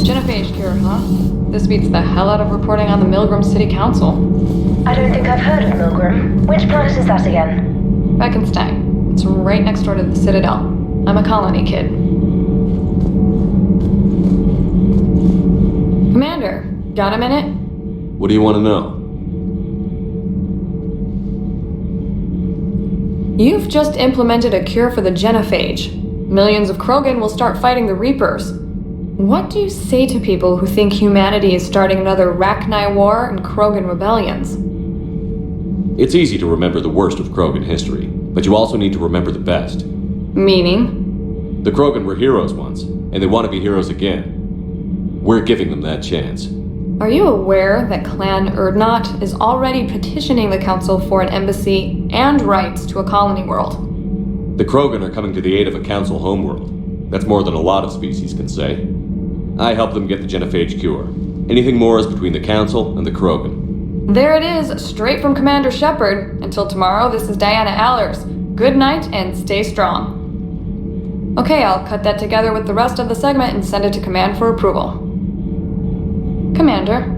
Genophage cure, huh? This beats the hell out of reporting on the Milgram City Council. I don't think I've heard of Milgram. Which planet is that again? Beckenstein. It's right next door to the Citadel. I'm a colony kid. Commander, got a minute? What do you want to know? You've just implemented a cure for the genophage. Millions of Krogan will start fighting the Reapers. What do you say to people who think humanity is starting another Rachni War and Krogan rebellions? It's easy to remember the worst of Krogan history, but you also need to remember the best. Meaning? The Krogan were heroes once, and they want to be heroes again. We're giving them that chance. Are you aware that Clan Urdnot is already petitioning the Council for an embassy and rights to a colony world? The Krogan are coming to the aid of a Council homeworld. That's more than a lot of species can say. I helped them get the genophage cure. Anything more is between the Council and the Krogan. There it is, straight from Commander Shepard. Until tomorrow, this is Diana Allers. Good night and stay strong. Okay, I'll cut that together with the rest of the segment and send it to Command for approval. Commander.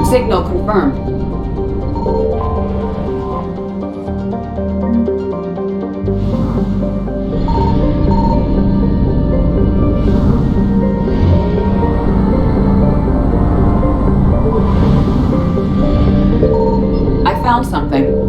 Signal confirmed. I found something.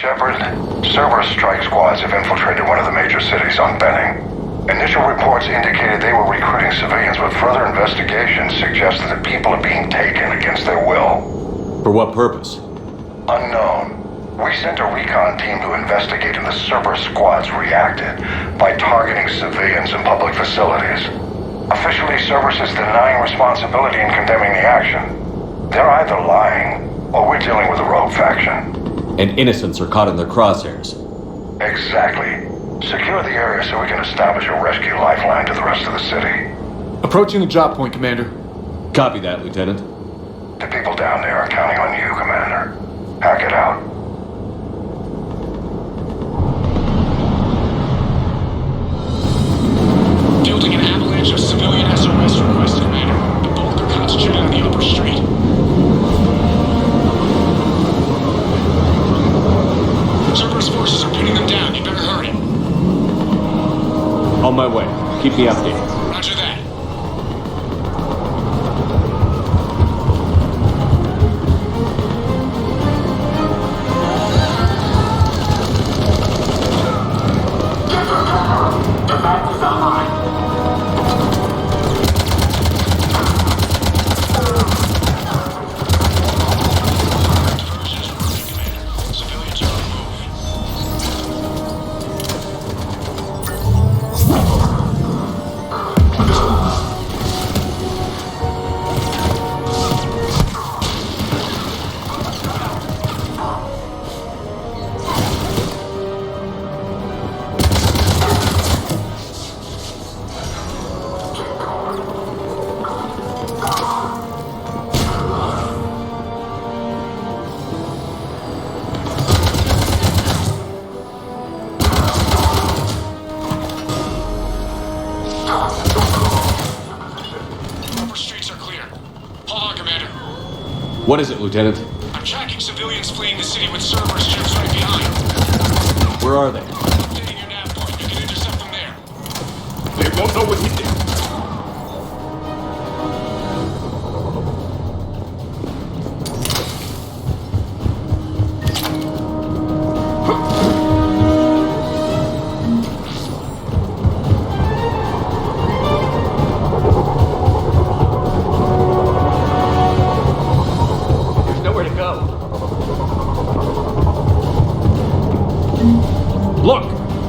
Shepard, Cerberus strike squads have infiltrated one of the major cities on Benning. Initial reports indicated they were recruiting civilians, but further investigation suggested that people are being taken against their will. For what purpose? Unknown. We sent a recon team to investigate, and the Cerberus squads reacted by targeting civilians in public facilities. Officially, Cerberus is denying responsibility and condemning the action. They're either lying, or we're dealing with a rogue faction. And innocents are caught in their crosshairs. Exactly. Secure the area so we can establish a rescue lifeline to the rest of the city. Approaching the drop point, Commander. Copy that, Lieutenant. The people down there are counting on you, Commander. Hack it out. Fielding an avalanche of civilian SOS requests, Commander. The bulk are concentrated on the upper street. Cerberus forces are pinning them down. You better hurry. On my way. Keep me updated. Roger that. Defense is online. What is it, Lieutenant? I'm tracking civilians fleeing the city with Cerberus ships right behind. Where are they? Updating your nav point. You can intercept them there. They won't know what hit them.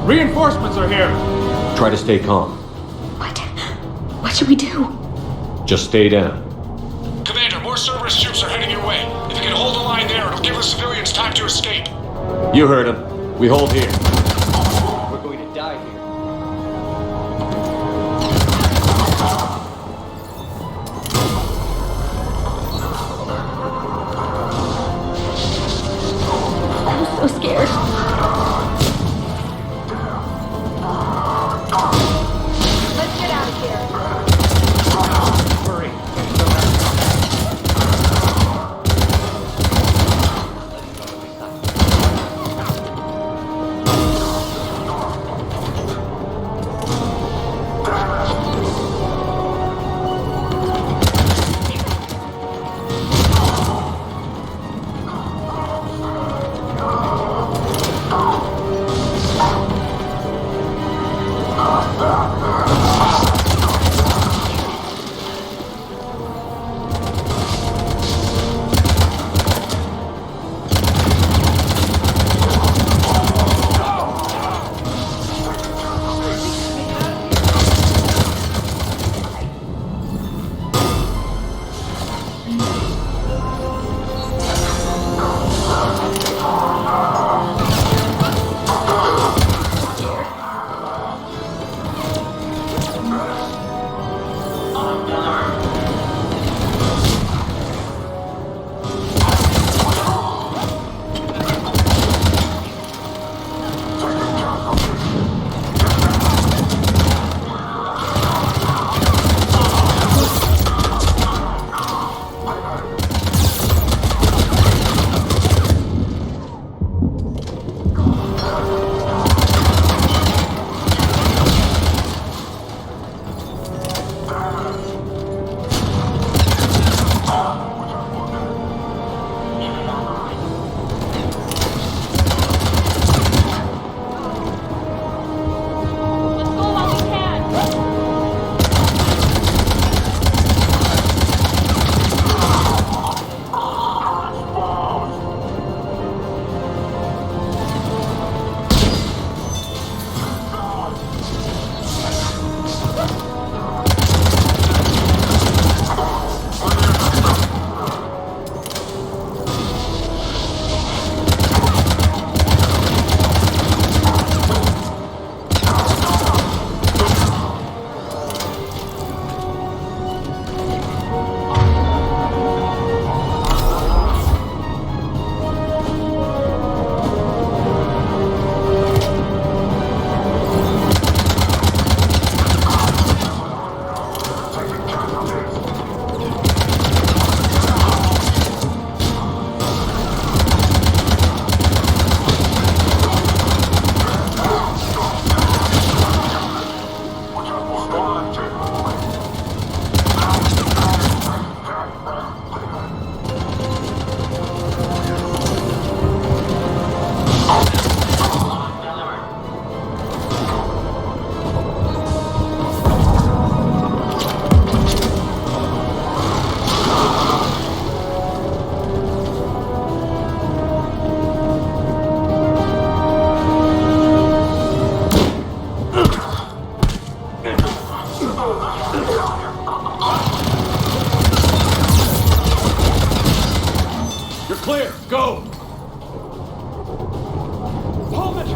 Reinforcements are here! Try to stay calm. What should we do? Just stay down. Commander, more Cerberus troops are heading your way. If you can hold the line there, it'll give the civilians time to escape. You heard him. We hold here. We're going to die here. I'm so scared.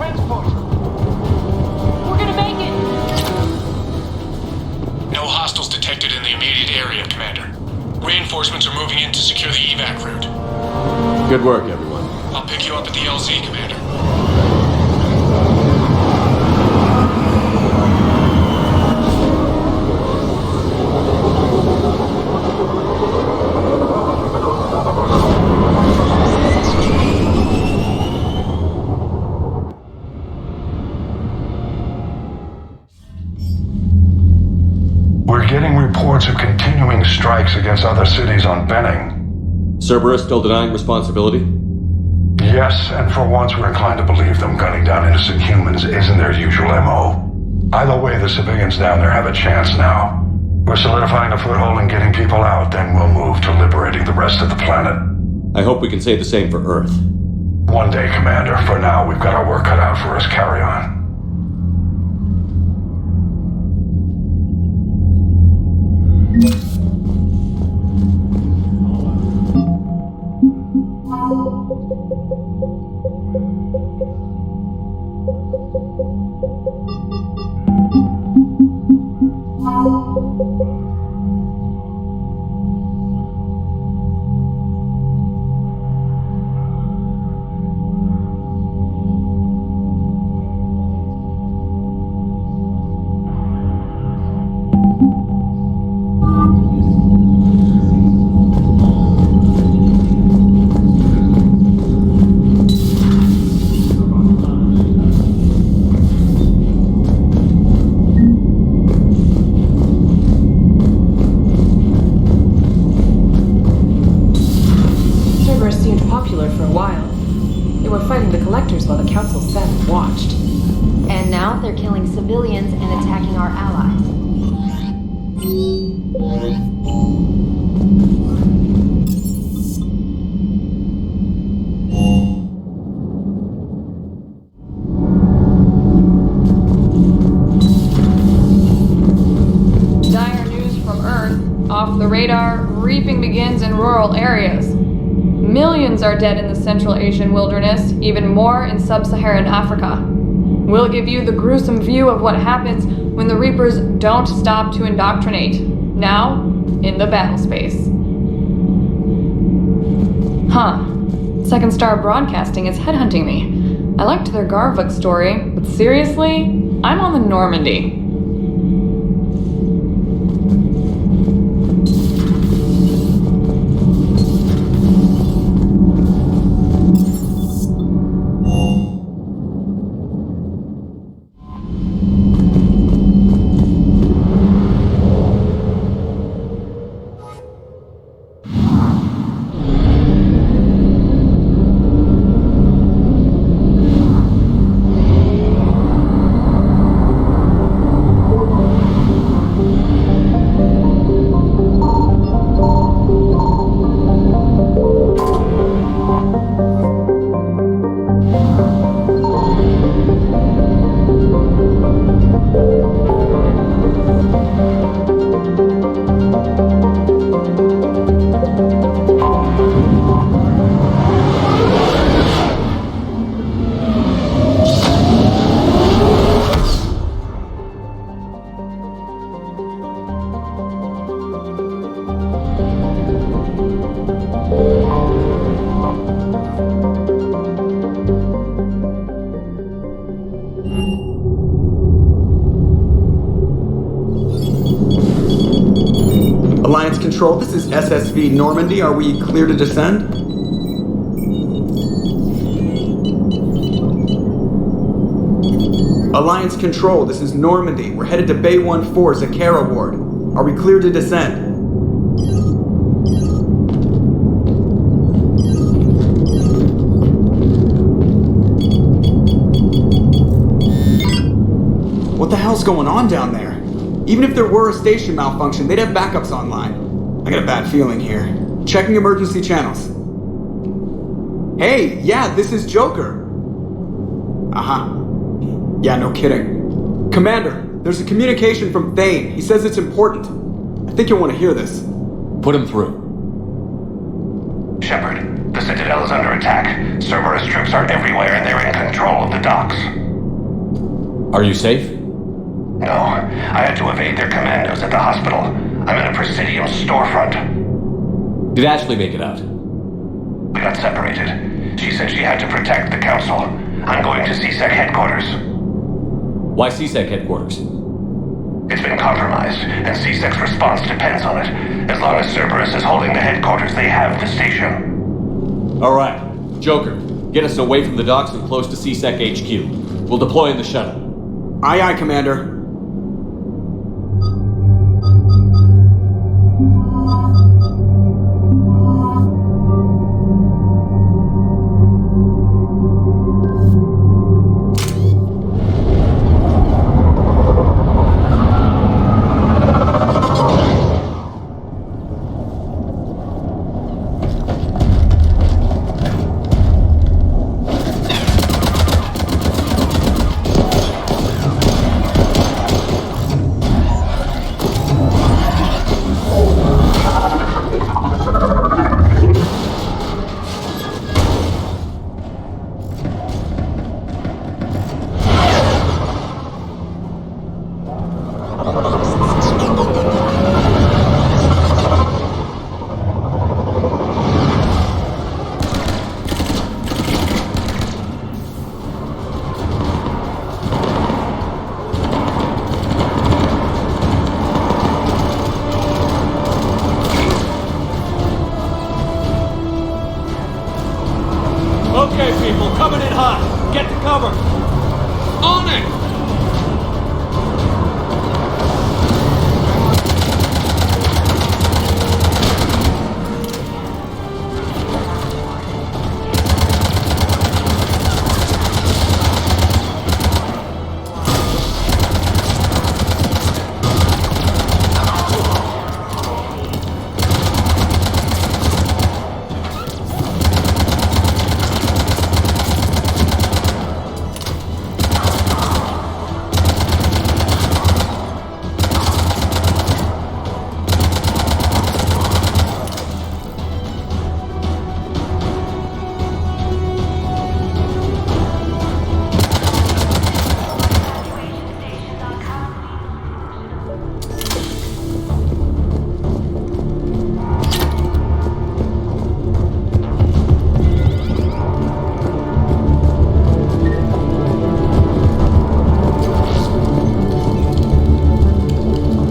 transport. We're gonna make it. No hostiles detected in the immediate area, Commander. Reinforcements are moving in to secure the evac route. Good work, everyone. I'll pick you up at the LZ, Commander. We're getting reports of continuing strikes against other cities on Benning. Cerberus still denying responsibility? Yes, and for once we're inclined to believe them. Gunning down innocent humans isn't their usual MO. Either way, the civilians down there have a chance now. We're solidifying a foothold and getting people out, then we'll move to liberating the rest of the planet. I hope we can say the same for Earth. One day, Commander. For now, we've got our work cut out for us. Carry on. While the council sat and watched. And now they're killing civilians and attacking our allies. Dire news from Earth. Off the radar, reaping begins in rural areas. Millions are dead in the Central Asian wilderness, even more in sub-Saharan Africa. We'll give you the gruesome view of what happens when the Reapers don't stop to indoctrinate. Now, in the battle space. Huh. Second Star Broadcasting is headhunting me. I liked their Garvuk story, but seriously? I'm on the Normandy. Alliance Control, this is SSV Normandy. Are we clear to descend? Alliance Control, this is Normandy. We're headed to Bay 1-4, Zakara Ward. Are we clear to descend? What the hell's going on down there? Even if there were a station malfunction, they'd have backups online. I got a bad feeling here. Checking emergency channels. Hey, yeah, this is Joker. Yeah, no kidding. Commander, there's a communication from Thane. He says it's important. I think you'll want to hear this. Put him through. Shepard, the Citadel is under attack. Cerberus troops are everywhere and they're in control. control of the docks. Are you safe? No, I had to evade their commandos at the hospital. I'm in a Presidium storefront. Did Ashley make it out? We got separated. She said she had to protect the Council. I'm going to CSEC headquarters. Why CSEC headquarters? It's been compromised, and CSEC's response depends on it. As long as Cerberus is holding the headquarters, they have the station. All right. Joker, get us away from the docks and close to CSEC HQ. We'll deploy in the shuttle. Aye, aye, Commander. Okay, people, coming in hot. Get to cover. On it!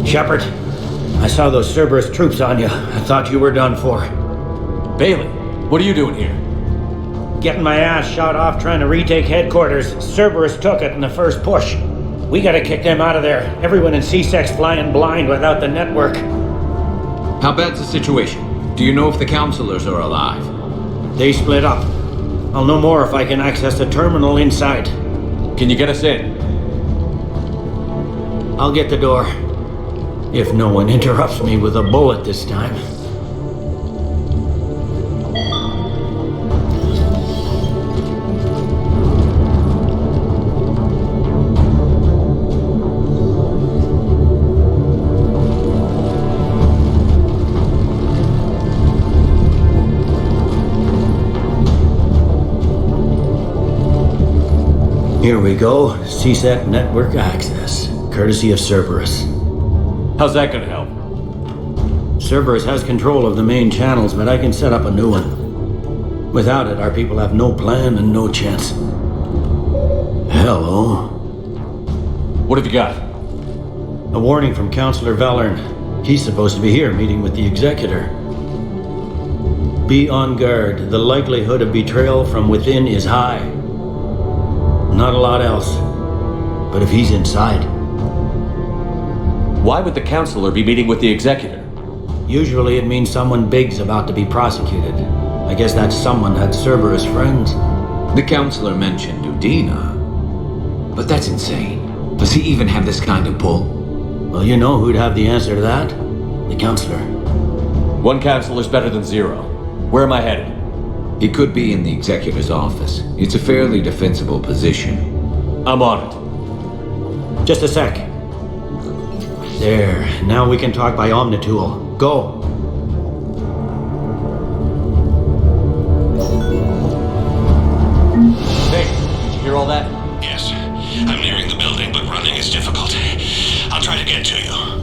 Shepard, I saw those Cerberus troops on you. I thought you were done for. Bailey, what are you doing here? Getting my ass shot off trying to retake headquarters. Cerberus took it in the first push. We gotta kick them out of there. Everyone in CSEC's flying blind without the network. How bad's the situation? Do you know if the counselors are alive? They split up. I'll know more if I can access the terminal inside. Can you get us in? I'll get the door. If no one interrupts me with a bullet this time. Here we go. CSEC network access, courtesy of Cerberus. How's that gonna help? Cerberus has control of the main channels, but I can set up a new one. Without it, our people have no plan and no chance. Hello. What have you got? A warning from Counselor Valern. He's supposed to be here meeting with the Executor. Be on guard. The likelihood of betrayal from within is high. Not a lot else. But if he's inside... Why would the Counselor be meeting with the Executor? Usually it means someone big's about to be prosecuted. I guess that someone had Cerberus friends. The Counselor mentioned Udina. But that's insane. Does he even have this kind of pull? Well, you know who'd have the answer to that? The Counselor. One Counselor's better than zero. Where am I headed? He could be in the Executor's office. It's a fairly defensible position. I'm on it. Just a sec. There. Now we can talk by Omnitool. Go. Hey, did you hear all that? Yes. I'm nearing the building, but running is difficult. I'll try to get to you.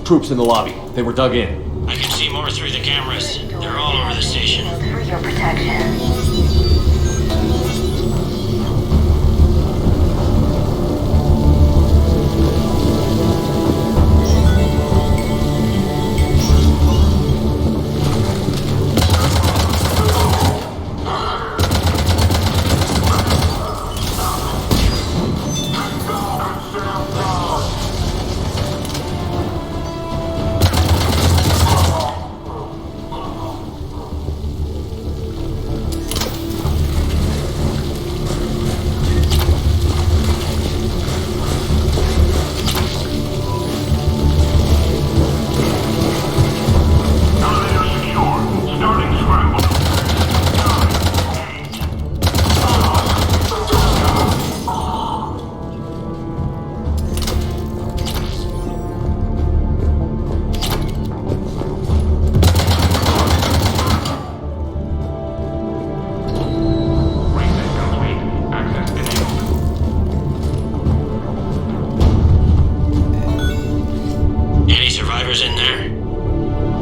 Troops in the lobby. They were dug in. I can see more through the cameras. They're all over the station. For your protection.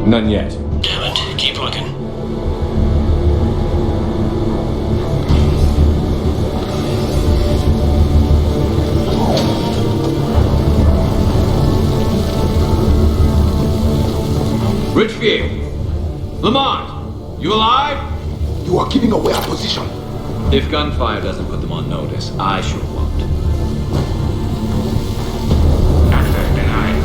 None yet. Damn it. Keep looking. Richfield! Lamont! You alive? You are giving away our position. If gunfire doesn't put them on notice, I sure won't. Access denied.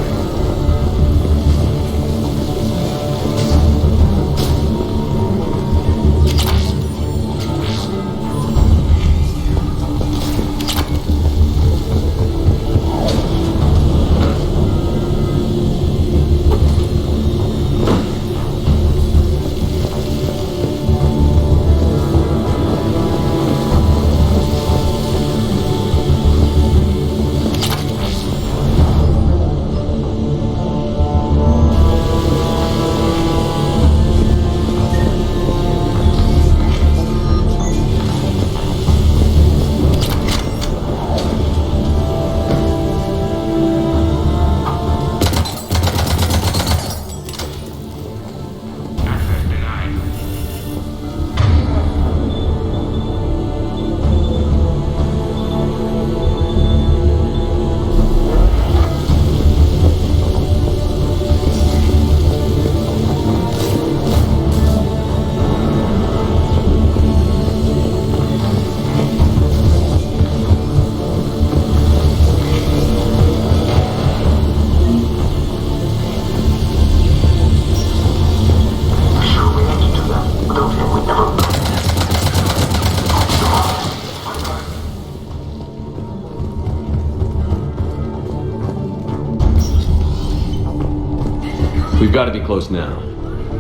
We've got to be close now.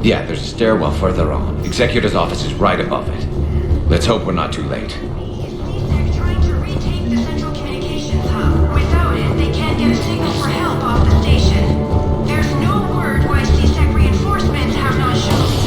Yeah, there's a stairwell further on. Executor's office is right above it. Let's hope we're not too late. They're trying to retake the central communications hub. Without it, they can't get a signal for help off the station. There's no word why C-Sec reinforcements have not shown.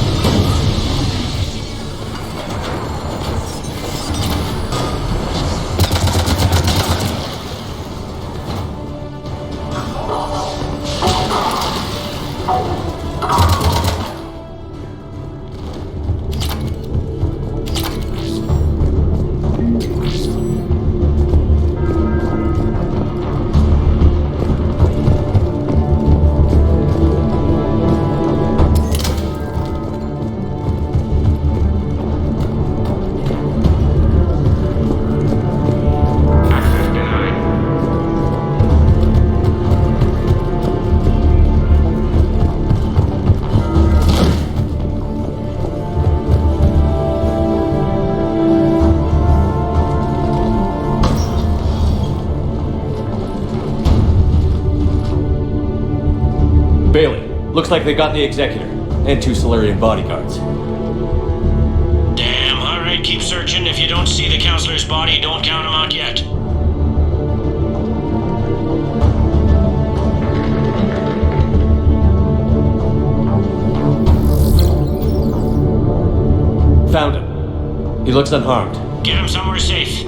Looks like they got the Executor, and 2 Solarian bodyguards. Damn, alright, keep searching. If you don't see the counselor's body, don't count him out yet. Found him. He looks unharmed. Get him somewhere safe.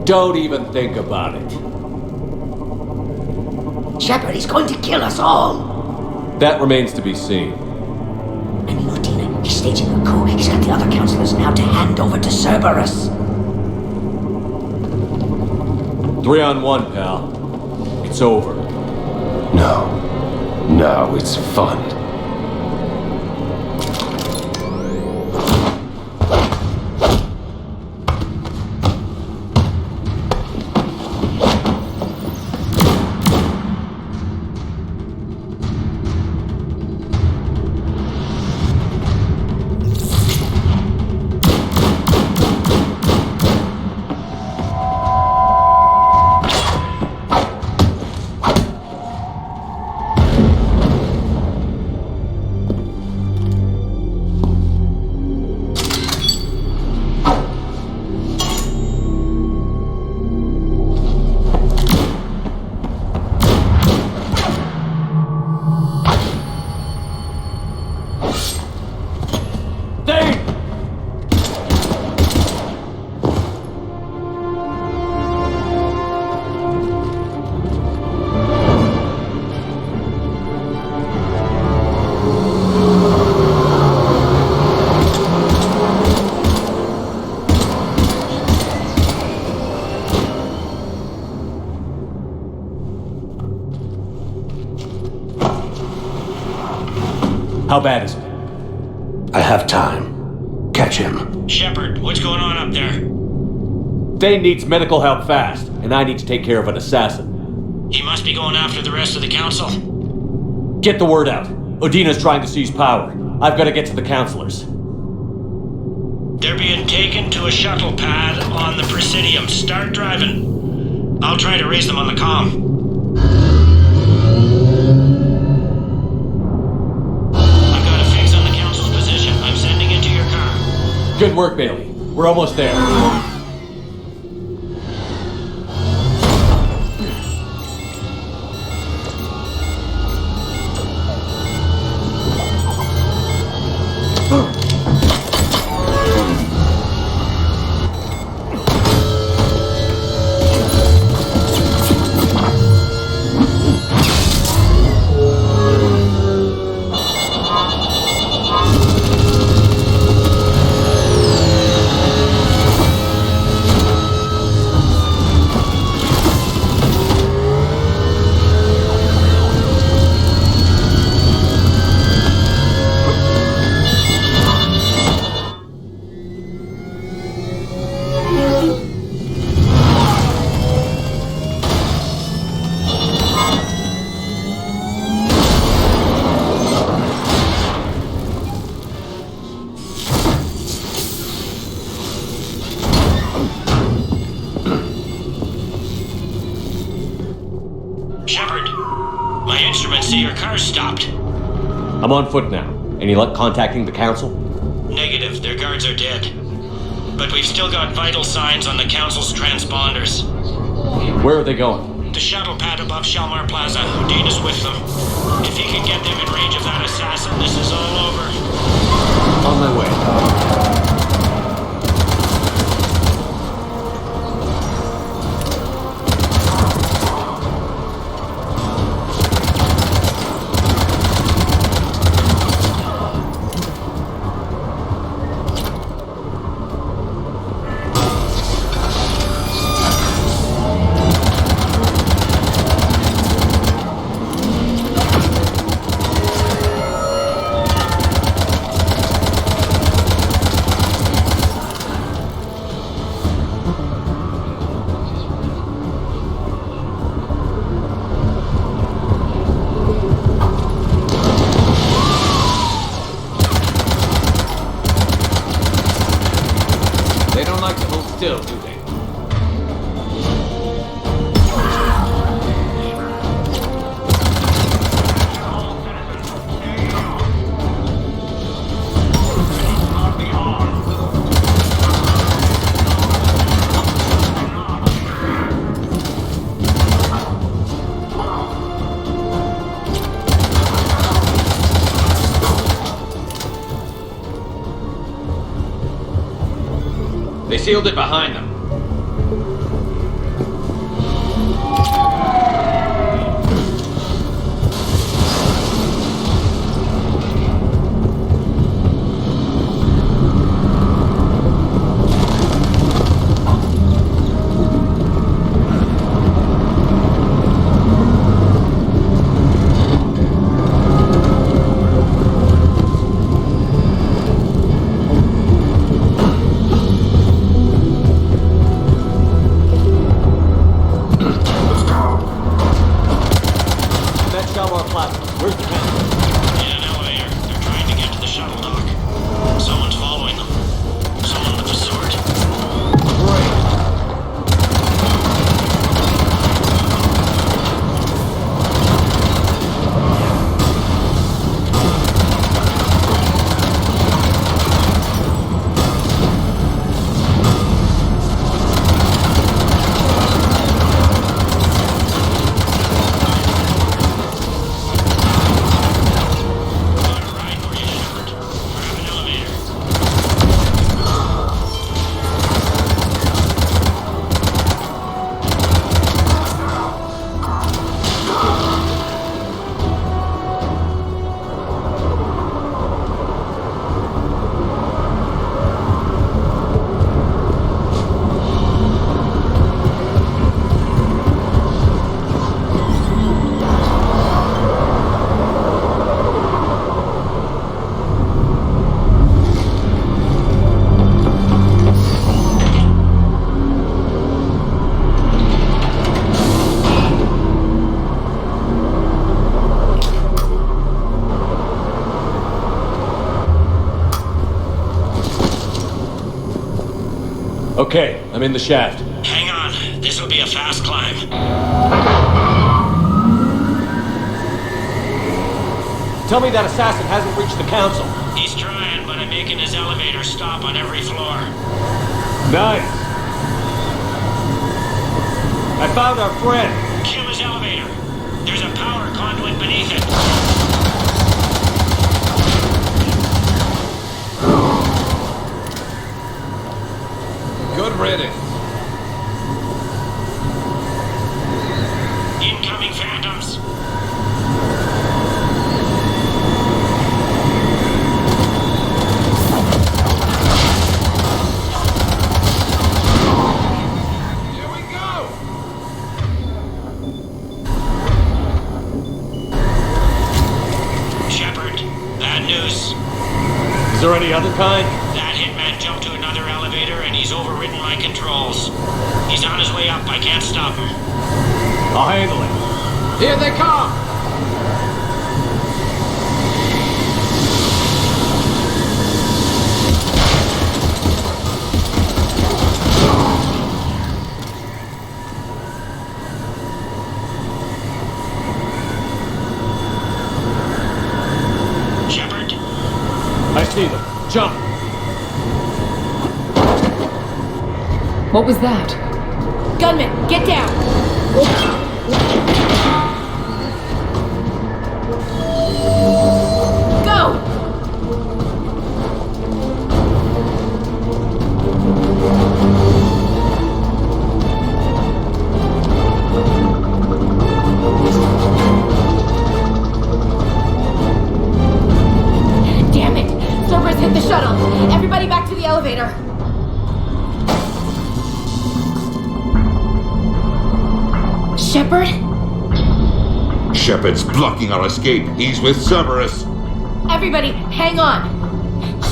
Don't even think about it. Shepard, he's going to kill us all. That remains to be seen. And Martina, he's staging a coup. He's got the other counselors now to hand over to Cerberus. 3 on 1, pal. It's over. No, it's fun. How bad is it? I have time. Catch him. Shepard, what's going on up there? Dane needs medical help fast, and I need to take care of an assassin. He must be going after the rest of the council. Get the word out. Udina's trying to seize power. I've got to get to the counselors. They're being taken to a shuttle pad on the Presidium. Start driving. I'll try to raise them on the comm. I've got a fix on the council's position. I'm sending it to your car. Good work, Bailey. We're almost there. I'm on foot now. Any luck contacting the council? Negative. Their guards are dead. But we've still got vital signs on the council's transponders. Where are they going? The shuttle pad above Shalmar Plaza. Udina's with them. If he can get them in range of that assassin, this is all over. On my way. sealed it behind them. Okay, I'm in the shaft. Hang on. This will be a fast climb. Tell me that assassin hasn't reached the council. He's trying, but I'm making his elevator stop on every floor. Nice. I found our friend. Kill his elevator. There's a power conduit beneath it. Good riddance. Incoming phantoms. Here we go! Shepard, bad news. Is there any other kind? That hitman jumped to another elevator and he's overridden my controls. He's on his way up. I can't stop him. I'll handle it. Here they come! Shepard, I see them. Jump! What was that? Gunman, get down! Go! Damn it! Cerberus hit the shuttle! Everybody back to the elevator! Shepard? Shepard's blocking our escape. He's with Cerberus. Everybody, hang on!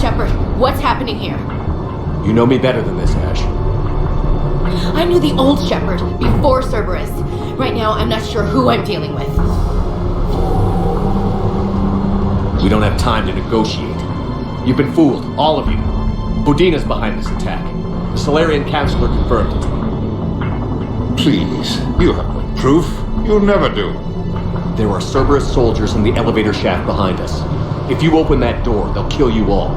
Shepard, what's happening here? You know me better than this, Ash. I knew the old Shepard before Cerberus. Right now, I'm not sure who I'm dealing with. We don't have time to negotiate. You've been fooled, all of you. Bodina's behind this attack. The Solarian Councilor confirmed it. Please, you have no proof. You'll never do. There are Cerberus soldiers in the elevator shaft behind us. If you open that door, they'll kill you all.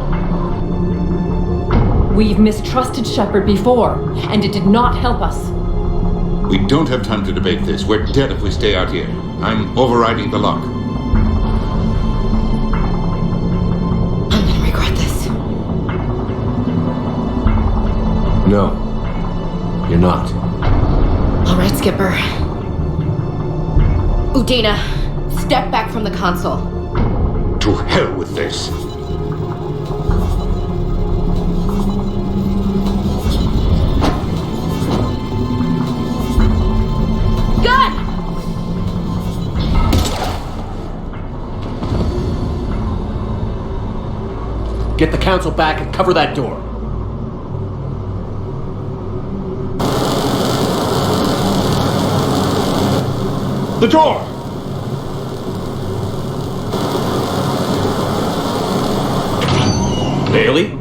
We've mistrusted Shepard before, and it did not help us. We don't have time to debate this. We're dead if we stay out here. I'm overriding the lock. I'm gonna regret this. No. You're not. All right, Skipper. Udina, step back from the console. To hell with this. Gun! Get the council back and cover that door. The door! Bailey?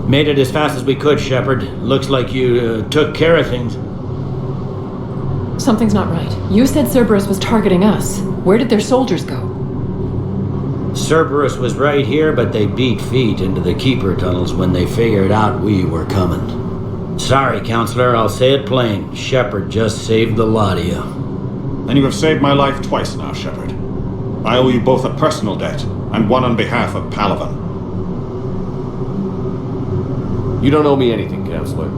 Made it as fast as we could, Shepard. Looks like you took care of things. Something's not right. You said Cerberus was targeting us. Where did their soldiers go? Cerberus was right here, but they beat feet into the Keeper tunnels when they figured out we were coming. Sorry, Counselor, I'll say it plain. Shepard just saved the lot of you. And you have saved my life twice now, Shepard. I owe you both a personal debt, and one on behalf of Palaven. You don't owe me anything, Counselor.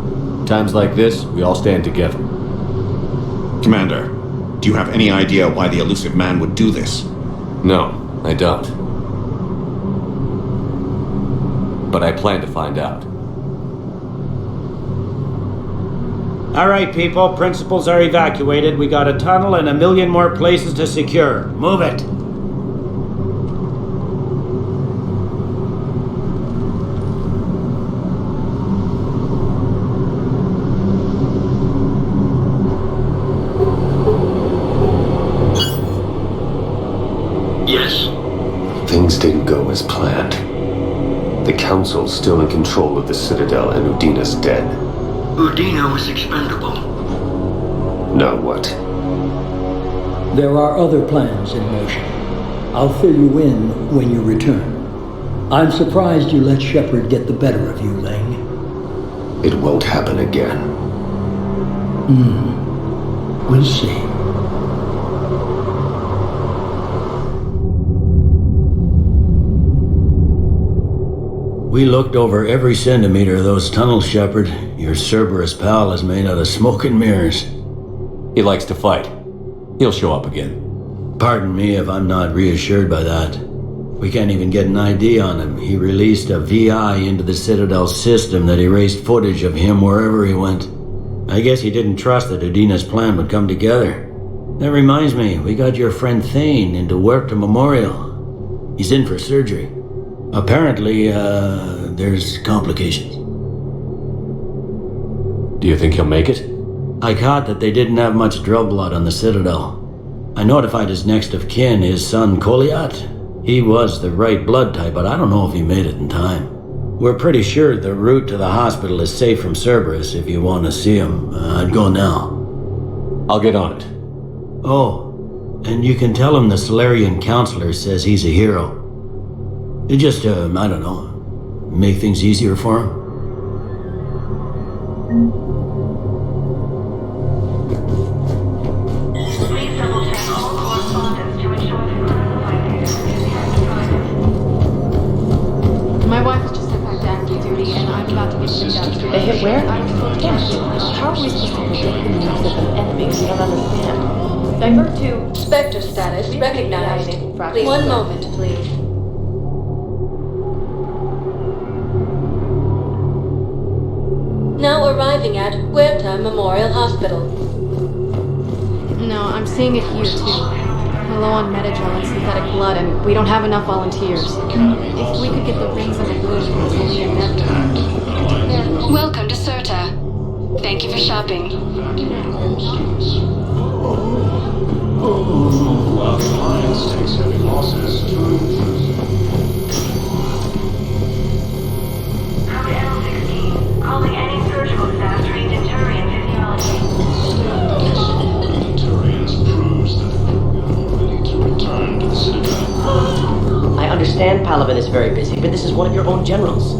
Times like this, we all stand together. Commander, do you have any idea why the elusive man would do this? No, I don't. But I plan to find out. All right, people, principals are evacuated. We got a tunnel and 1 million more places to secure. Move it! Yes. Things didn't go as planned. The Council's still in control of the Citadel and Udina's dead. Udina was expendable. Now what? There are other plans in motion. I'll fill you in when you return. I'm surprised you let Shepard get the better of you, Ling. It won't happen again. We'll see. We looked over every centimeter of those tunnels, Shepard. Your Cerberus pal is made out of smoke and mirrors. He likes to fight. He'll show up again. Pardon me if I'm not reassured by that. We can't even get an ID on him. He released a VI into the Citadel system that erased footage of him wherever he went. I guess he didn't trust that Udina's plan would come together. That reminds me, we got your friend Thane into Huerta Memorial. He's in for surgery. Apparently, there's complications. Do you think he'll make it? I caught that they didn't have much drill blood on the Citadel. I notified his next of kin, his son Koliat. He was the right blood type, but I don't know if he made it in time. We're pretty sure the route to the hospital is safe from Cerberus if you want to see him. I'd go now. I'll get on it. Oh, and you can tell him the Solarian Counselor says he's a hero. It just, I don't know, make things easier for him. My wife has just sent back to active duty, and I'm about to get shipped out. They hit where? Yeah. How are we supposed to predict the moves of an enemy we don't understand? Divert to Spectre status recognized. One moment, please. Now arriving at Huerta Memorial Hospital. No, I'm seeing it here too. We're low on Metagel and synthetic blood, and we don't have enough volunteers. If we could get the rings on the balloon from the Solian network. Welcome to Serta. Thank you for shopping. While the Alliance takes heavy losses. Calling any surgical staff trained in Turian physiology. Turians proves that the Krogan are ready to return to the Citadel. I understand Palaven is very busy, but this is one of your own generals.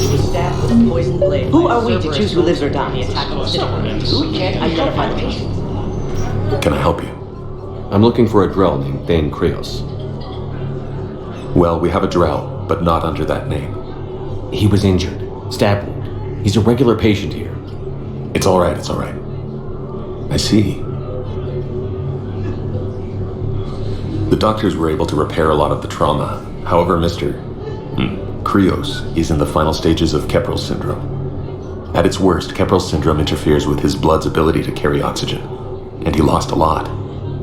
He was stabbed with a poisoned blade. Who are we to choose who lives or dies? The attack on the Citadel. We can't identify the patient. Can I help you? I'm looking for a Drell named Thane Krios. Well, we have a Drell, but not under that name. He was injured. Stab wound. He's a regular patient here. It's all right, it's all right. I see. The doctors were able to repair a lot of the trauma. However, Mr. Krios is in the final stages of Keppel syndrome. At its worst, Keppel syndrome interferes with his blood's ability to carry oxygen, and he lost a lot.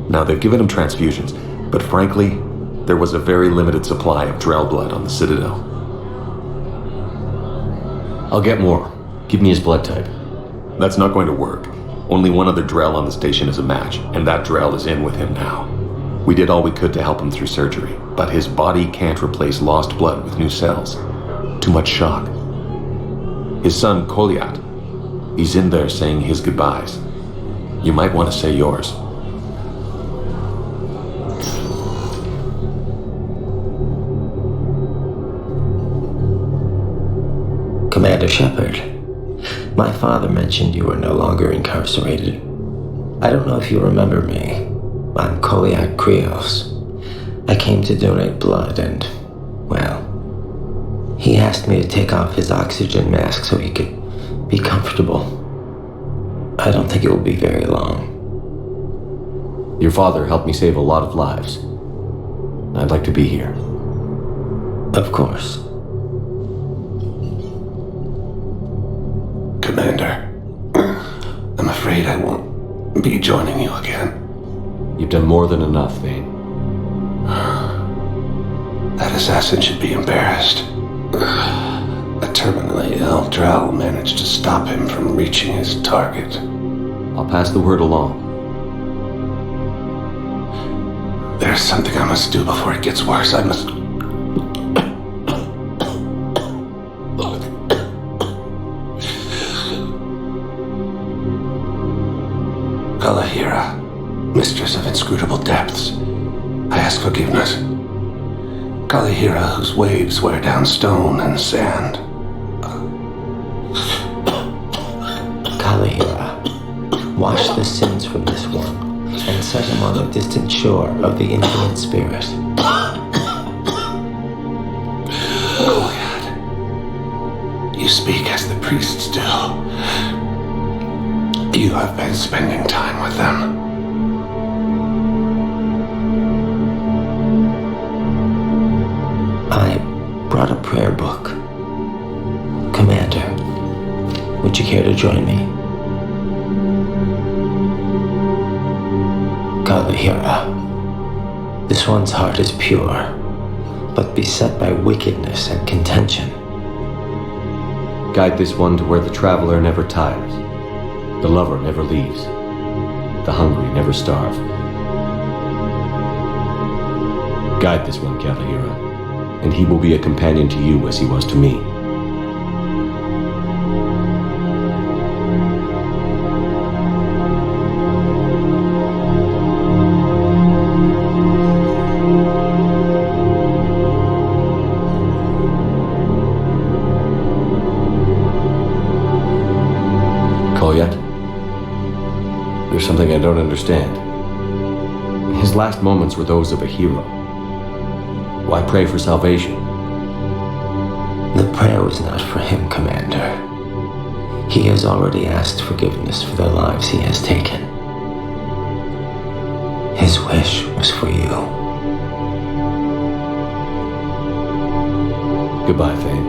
Now, they've given him transfusions, but frankly, there was a very limited supply of Drell blood on the Citadel. I'll get more. Give me his blood type. That's not going to work. Only one other Drell on the station is a match, and that Drell is in with him now. We did all we could to help him through surgery, but his body can't replace lost blood with new cells. Too much shock. His son, Kolyat, he's in there saying his goodbyes. You might want to say yours. Commander Shepard, my father mentioned you were no longer incarcerated. I don't know if you remember me. I'm Kolyat Krios. I came to donate blood and, well, he asked me to take off his oxygen mask so he could be comfortable. I don't think it will be very long. Your father helped me save a lot of lives. I'd like to be here. Of course. Commander, I'm afraid I won't be joining you again. You've done more than enough, Vane. That assassin should be embarrassed. A terminally ill Drell managed to stop him from reaching his target. I'll pass the word along. There's something I must do before it gets worse. I must... Kalahira, mistress of inscrutable depths, I ask forgiveness. Kalahira, whose waves wear down stone and sand. Kalahira, wash the sins from this one and set him on the distant shore of the infinite spirit. Kolyat, you speak as the priests do. You have been spending time with them. I brought a prayer book. Commander, would you care to join me? Kalahira, this one's heart is pure, but beset by wickedness and contention. Guide this one to where the traveler never tires. The lover never leaves. The hungry never starve. Guide this one, Kalahira, and he will be a companion to you as he was to me. Kolyat? There's something I don't understand. His last moments were those of a hero. Why pray for salvation? The prayer was not for him, Commander. He has already asked forgiveness for the lives he has taken. His wish was for you. Goodbye, Thane.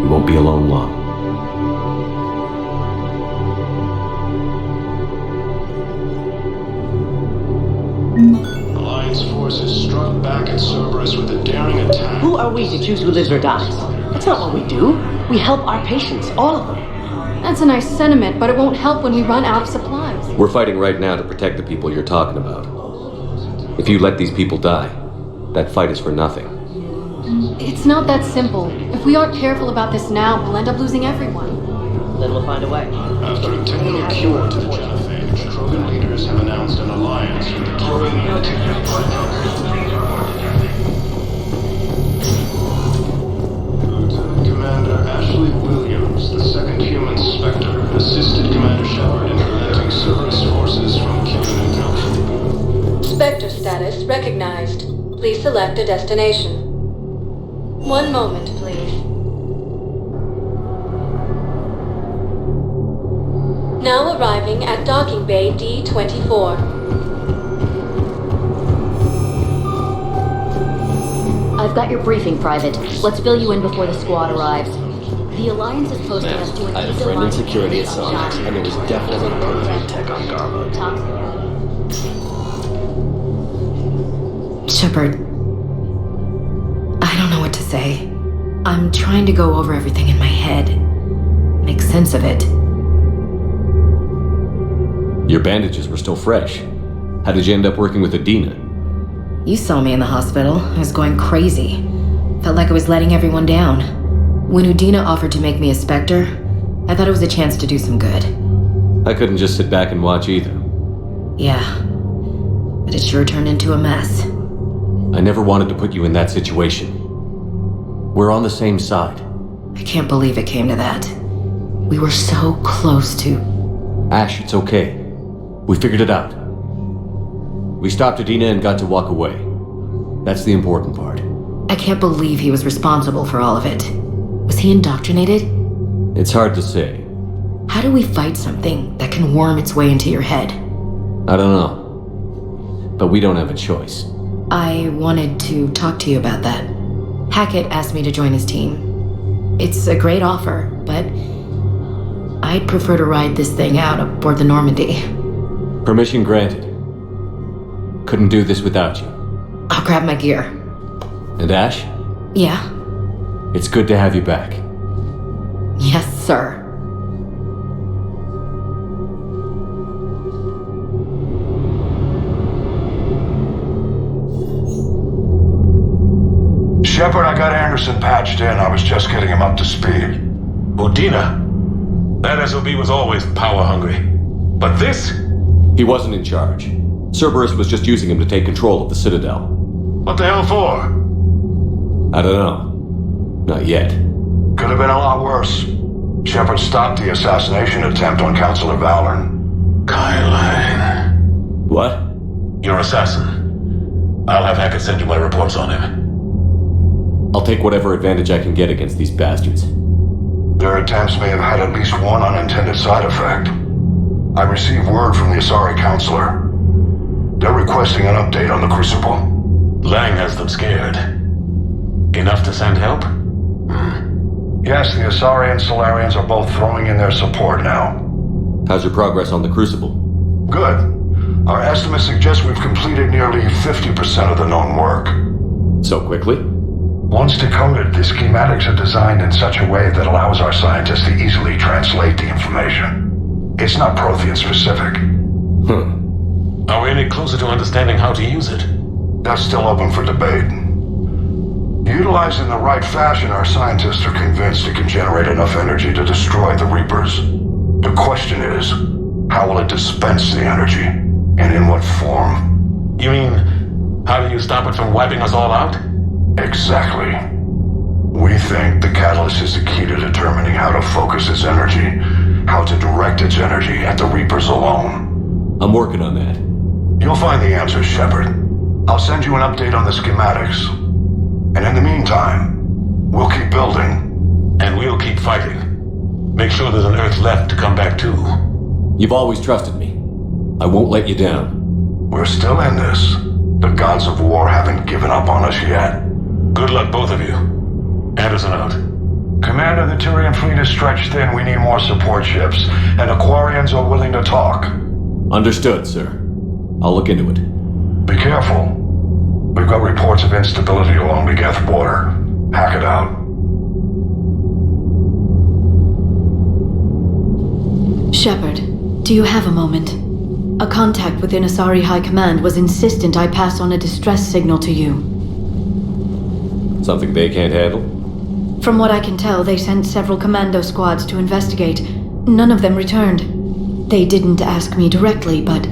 You won't be alone long. Alliance forces struck back at Cerberus with a daring attack. Who are we to choose who lives or dies? That's not what we do. We help our patients, all of them. That's a nice sentiment, but it won't help when we run out of supplies. We're fighting right now to protect the people you're talking about. If you let these people die, that fight is for nothing. It's not that simple. If we aren't careful about this now, we'll end up losing everyone. Then we'll find a way. After obtaining a cure to the genophage, Krogan leaders have announced an alliance with the Krogan military. Lieutenant Commander Ashley Williams, the second human Spectre, assisted Commander Shepard in preventing Cerberus forces from killing infection. Spectre status recognized. Please select a destination. One moment, please. Now arriving at docking bay D-24. I've got your briefing, Private. Let's fill you in before the squad arrives. The Alliance is posting us to an I had a friend in security at Sonic, and there was definitely Prothean tech on Garbo. Shepard, I don't know what to say. I'm trying to go over everything in my head. Make sense of it. Your bandages were still fresh. How did you end up working with Adina? You saw me in the hospital. I was going crazy. Felt like I was letting everyone down. When Udina offered to make me a Spectre, I thought it was a chance to do some good. I couldn't just sit back and watch either. Yeah, but it sure turned into a mess. I never wanted to put you in that situation. We're on the same side. I can't believe it came to that. We were so close to... Ash, it's okay. We figured it out. We stopped Adina and got to walk away. That's the important part. I can't believe he was responsible for all of it. Was he indoctrinated? It's hard to say. How do we fight something that can worm its way into your head? I don't know. But we don't have a choice. I wanted to talk to you about that. Hackett asked me to join his team. It's a great offer, but I'd prefer to ride this thing out aboard the Normandy. Permission granted. Couldn't do this without you. I'll grab my gear. And Ash? Yeah? It's good to have you back. Yes, sir. Shepard, I got Anderson patched in. I was just getting him up to speed. Udina? That SOB was always power-hungry. But this? He wasn't in charge. Cerberus was just using him to take control of the Citadel. What the hell for? I don't know. Not yet. Could have been a lot worse. Shepard stopped the assassination attempt on Councilor Valorn. Kyle. What? Your assassin. I'll have Hackett send you my reports on him. I'll take whatever advantage I can get against these bastards. Their attempts may have had at least one unintended side effect. I received word from the Asari Councilor. They're requesting an update on the Crucible. Lang has them scared. Enough to send help? Yes, the Asari and Solarians are both throwing in their support now. How's your progress on the Crucible? Good. Our estimates suggest we've completed nearly 50% of the known work. So quickly? Once decoded, the schematics are designed in such a way that allows our scientists to easily translate the information. It's not Prothean specific. Are we any closer to understanding how to use it? That's still open for debate. Utilized in the right fashion, our scientists are convinced it can generate enough energy to destroy the Reapers. The question is, how will it dispense the energy? And in what form? You mean, how do you stop it from wiping us all out? Exactly. We think the catalyst is the key to determining how to focus its energy, how to direct its energy at the Reapers alone. I'm working on that. You'll find the answers, Shepard. I'll send you an update on the schematics. And in the meantime, we'll keep building. And we'll keep fighting. Make sure there's an Earth left to come back to. You've always trusted me. I won't let you down. We're still in this. The gods of war haven't given up on us yet. Good luck, both of you. Anderson out. Commander, the Turian fleet is stretched thin. We need more support ships. And Aquarians are willing to talk. Understood, sir. I'll look into it. Be careful. We've got reports of instability along the Geth border. Hack it out. Shepard, do you have a moment? A contact within Asari High Command was insistent I pass on a distress signal to you. Something they can't handle? From what I can tell, they sent several commando squads to investigate. None of them returned. They didn't ask me directly, but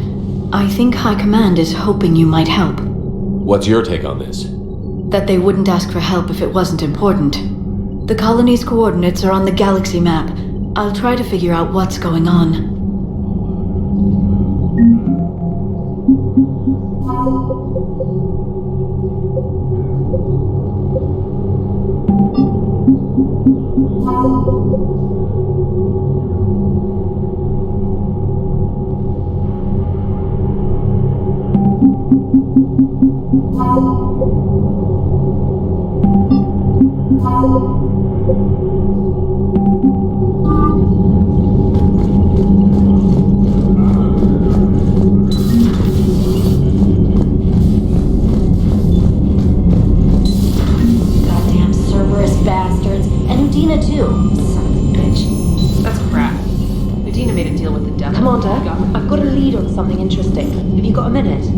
I think High Command is hoping you might help. What's your take on this? That they wouldn't ask for help if it wasn't important. The colony's coordinates are on the galaxy map. I'll try to figure out what's going on. Goddamn Cerberus bastards. And Udina too. Son of a bitch. That's crap. Udina made a deal with the devil. Commander, I've got a lead on something interesting. Have you got a minute?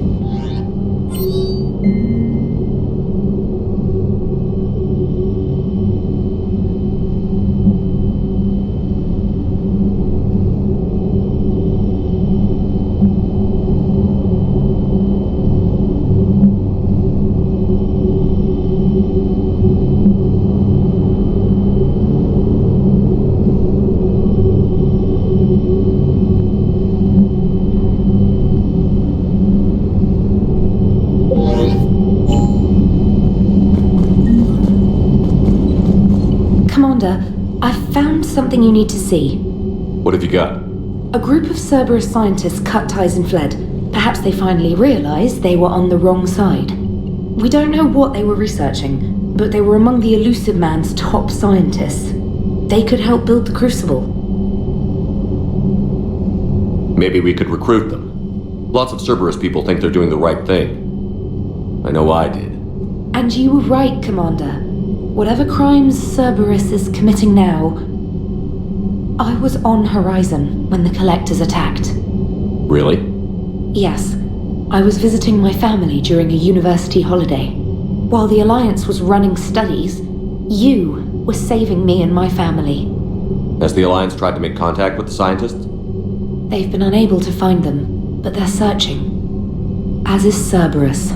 I've found something you need to see. What have you got? A group of Cerberus scientists cut ties and fled. Perhaps they finally realized they were on the wrong side. We don't know what they were researching, but they were among the Elusive Man's top scientists. They could help build the Crucible. Maybe we could recruit them. Lots of Cerberus people think they're doing the right thing. I know I did. And you were right, Commander. Whatever crimes Cerberus is committing now, I was on Horizon when the Collectors attacked. Really? Yes. I was visiting my family during a university holiday. While the Alliance was running studies, you were saving me and my family. Has the Alliance tried to make contact with the scientists? They've been unable to find them, but they're searching. As is Cerberus.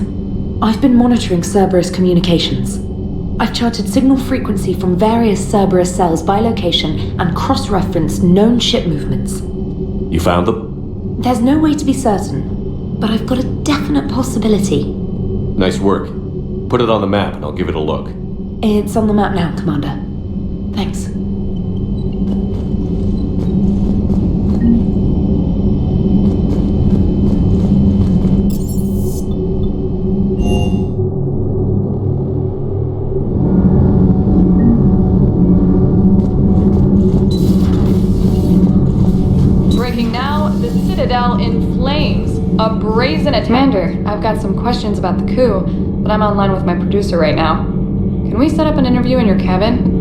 I've been monitoring Cerberus communications. I've charted signal frequency from various Cerberus cells by location and cross-referenced known ship movements. You found them? There's no way to be certain, but I've got a definite possibility. Nice work. Put it on the map and I'll give it a look. It's on the map now, Commander. Thanks. In flames. A brazen attack. Commander, I've got some questions about the coup, but I'm online with my producer right now. Can we set up an interview in your cabin?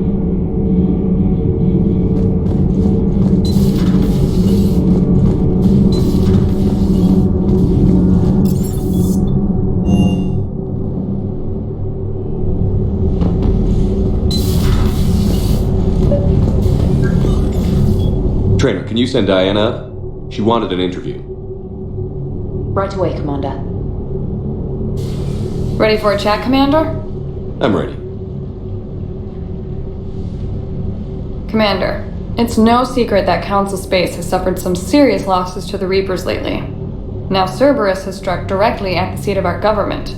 Trainer, can you send Diana up? She wanted an interview. Right away, Commander. Ready for a chat, Commander? I'm ready. Commander, it's no secret that Council Space has suffered some serious losses to the Reapers lately. Now Cerberus has struck directly at the seat of our government.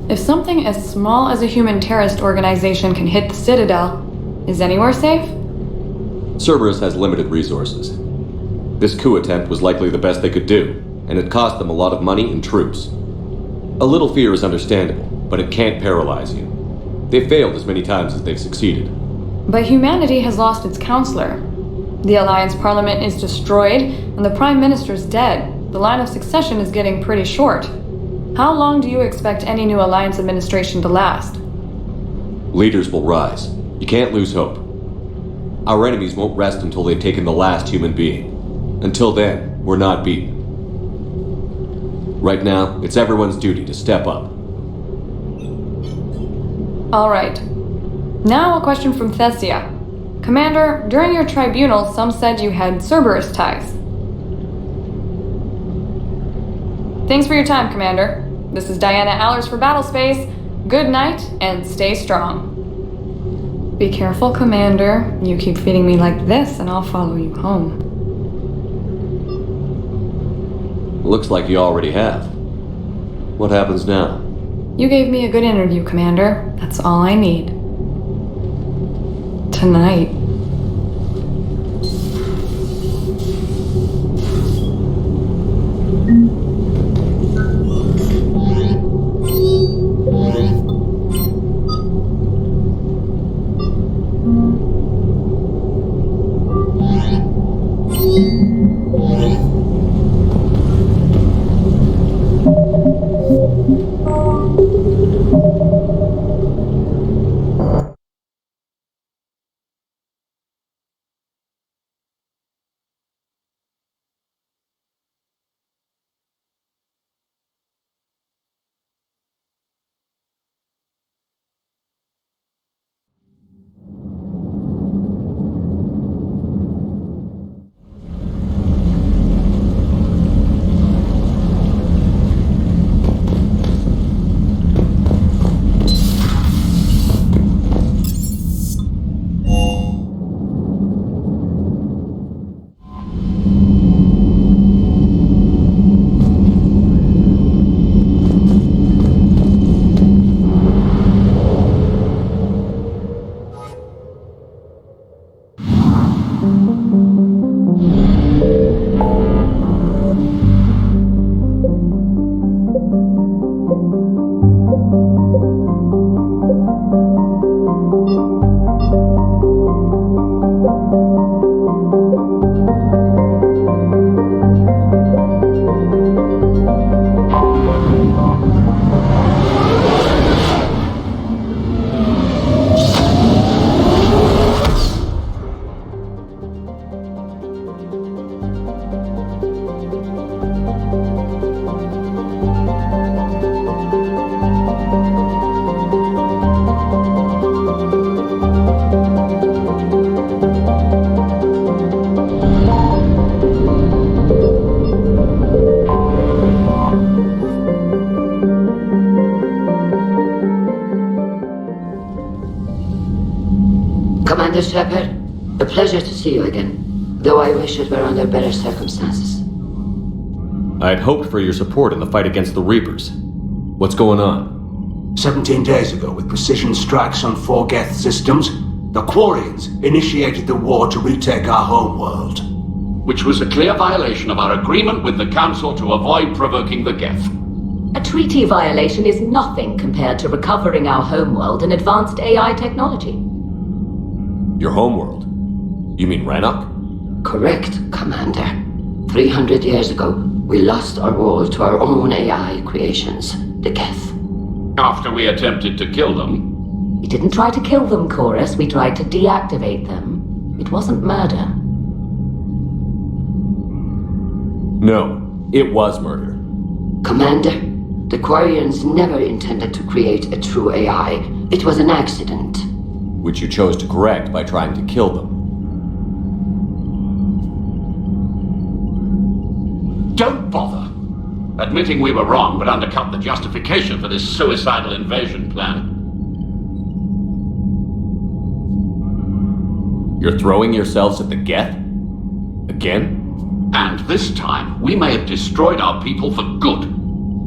If something as small as a human terrorist organization can hit the Citadel, is anywhere safe? Cerberus has limited resources. This coup attempt was likely the best they could do, and it cost them a lot of money and troops. A little fear is understandable, but it can't paralyze you. They've failed as many times as they've succeeded. But humanity has lost its counselor. The Alliance Parliament is destroyed, and the Prime Minister's dead. The line of succession is getting pretty short. How long do you expect any new Alliance administration to last? Leaders will rise. You can't lose hope. Our enemies won't rest until they've taken the last human being. Until then, we're not beaten. Right now, it's everyone's duty to step up. All right. Now a question from Thessia. Commander, during your tribunal, some said you had Cerberus ties. Thanks for your time, Commander. This is Diana Allers for Battlespace. Good night, and stay strong. Be careful, Commander. You keep feeding me like this, and I'll follow you home. Looks like you already have. What happens now? You gave me a good interview, Commander. That's all I need. Tonight. Commander Shepard, a pleasure to see you again, though I wish it were under better circumstances. I had hoped for your support in the fight against the Reapers. What's going on? 17 days ago, with precision strikes on 4 Geth systems, the Quarians initiated the war to retake our homeworld. Which was a clear violation of our agreement with the Council to avoid provoking the Geth. A treaty violation is nothing compared to recovering our homeworld and advanced AI technology. Your homeworld? You mean Rannoch? Correct, Commander. 300 years ago, we lost our world to our own AI creations, the Geth. After we attempted to kill them. We didn't try to kill them, Chorus. We tried to deactivate them. It wasn't murder. No, it was murder. Commander, the Quarians never intended to create a true AI. It was an accident. Which you chose to correct by trying to kill them. Don't bother. Admitting we were wrong would undercut the justification for this suicidal invasion plan. You're throwing yourselves at the Geth? Again? And this time, we may have destroyed our people for good.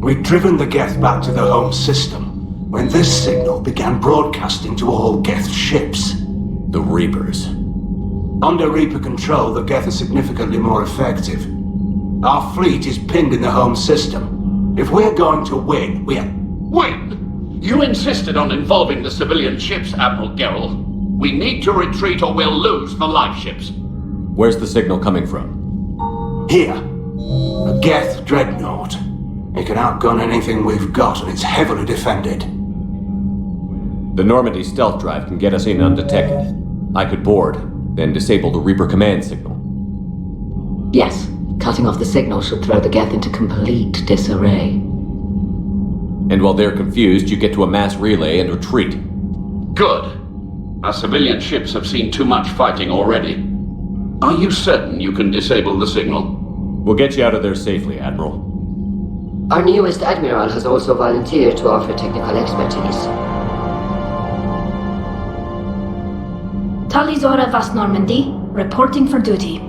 We'd driven the Geth back to the home system when this signal began broadcasting to all Geth ships. The Reapers. Under Reaper control, the Geth are significantly more effective. Our fleet is pinned in the home system. If we're going to win, Win? You insisted on involving the civilian ships, Admiral Gerrel. We need to retreat or we'll lose the life ships. Where's the signal coming from? Here. A Geth dreadnought. It can outgun anything we've got, and it's heavily defended. The Normandy stealth drive can get us in undetected. I could board, then disable the Reaper command signal. Yes, cutting off the signal should throw the Geth into complete disarray. And while they're confused, you get to a mass relay and retreat. Good. Our civilian ships have seen too much fighting already. Are you certain you can disable the signal? We'll get you out of there safely, Admiral. Our newest Admiral has also volunteered to offer technical expertise. Talizora Vast Normandy, reporting for duty.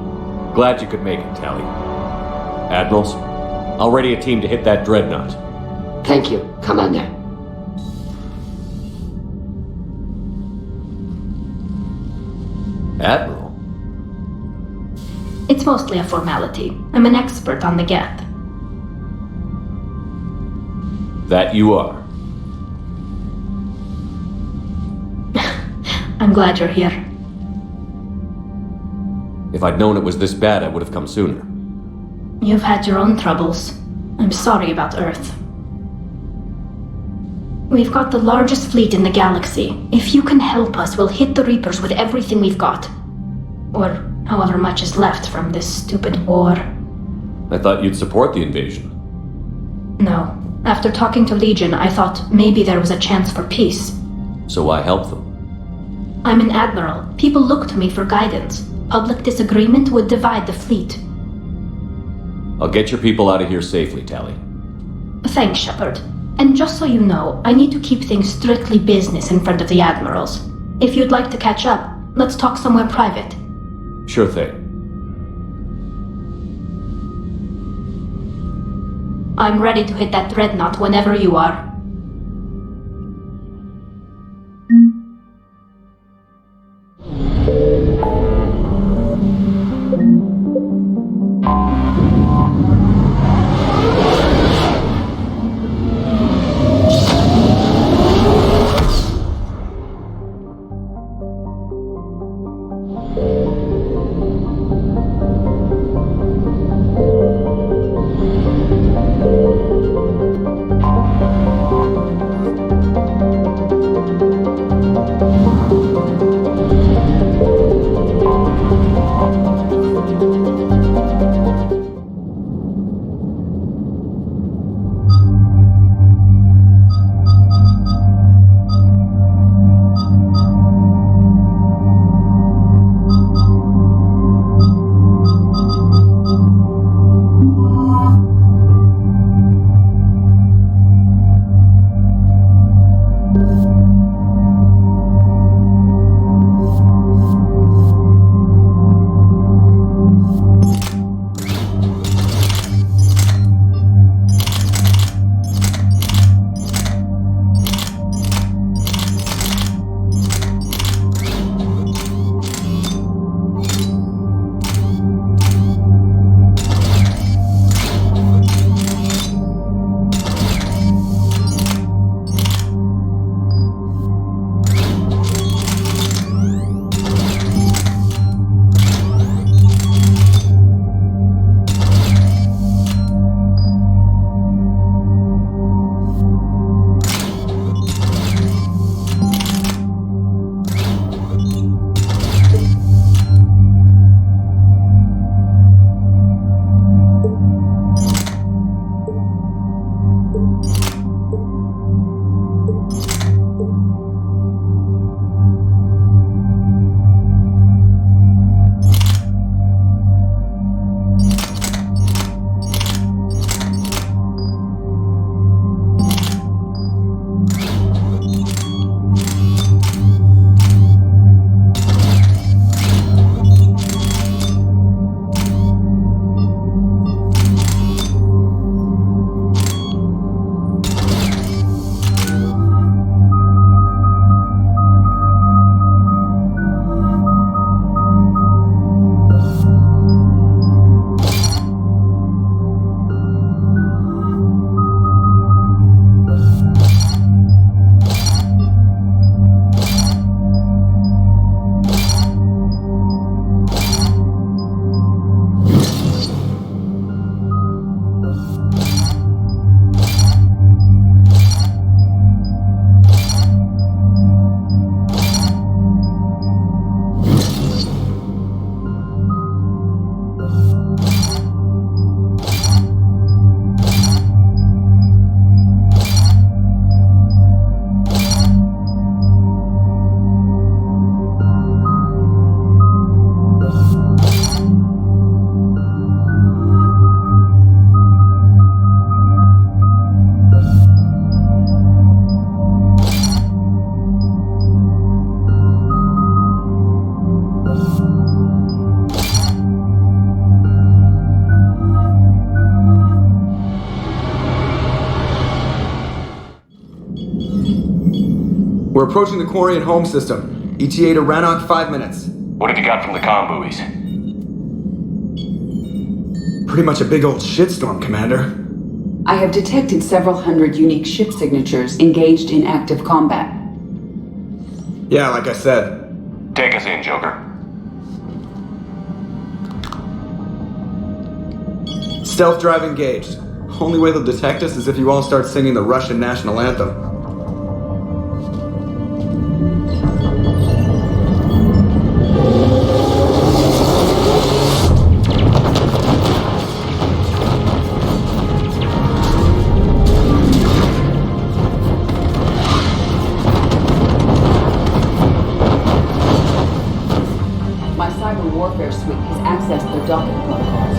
Glad you could make it, Tally. Admirals, I'll ready a team to hit that dreadnought. Thank you, Commander. Admiral? It's mostly a formality. I'm an expert on the Geth. That you are. I'm glad you're here. If I'd known it was this bad, I would have come sooner. You've had your own troubles. I'm sorry about Earth. We've got the largest fleet in the galaxy. If you can help us, we'll hit the Reapers with everything we've got. Or however much is left from this stupid war. I thought you'd support the invasion. No. After talking to Legion, I thought maybe there was a chance for peace. So why help them? I'm an admiral. People look to me for guidance. Public disagreement would divide the fleet. I'll get your people out of here safely, Tally. Thanks, Shepard. And just so you know, I need to keep things strictly business in front of the admirals. If you'd like to catch up, let's talk somewhere private. Sure thing. I'm ready to hit that dreadnought whenever you are. We're approaching the Quarian home system. ETA to Rannoch, 5 minutes. What have you got from the comm buoys? Pretty much a big old shitstorm, Commander. I have detected several hundred unique ship signatures engaged in active combat. Yeah, like I said. Take us in, Joker. Stealth drive engaged. Only way they'll detect us is if you all start singing the Russian national anthem. My cyber warfare suite has accessed their docking protocols.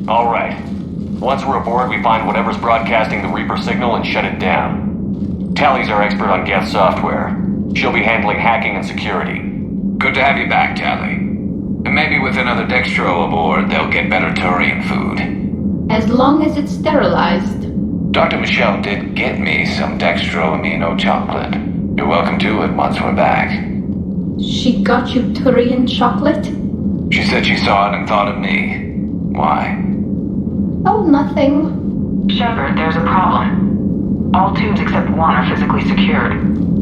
All right. Once we're aboard, we find whatever's broadcasting the Reaper signal and shut it down. Tally's our expert on Geth software. She'll be handling hacking and security. Good to have you back, Tally. And maybe with another Dextro aboard, they'll get better Turian food. As long as it's sterilized. Dr. Michelle did get me some Dextro Amino chocolate. You're welcome to it once we're back. She got you Turian chocolate? She said she saw it and thought of me. Why? Oh, nothing. Shepard, there's a problem. All tubes except one are physically secured.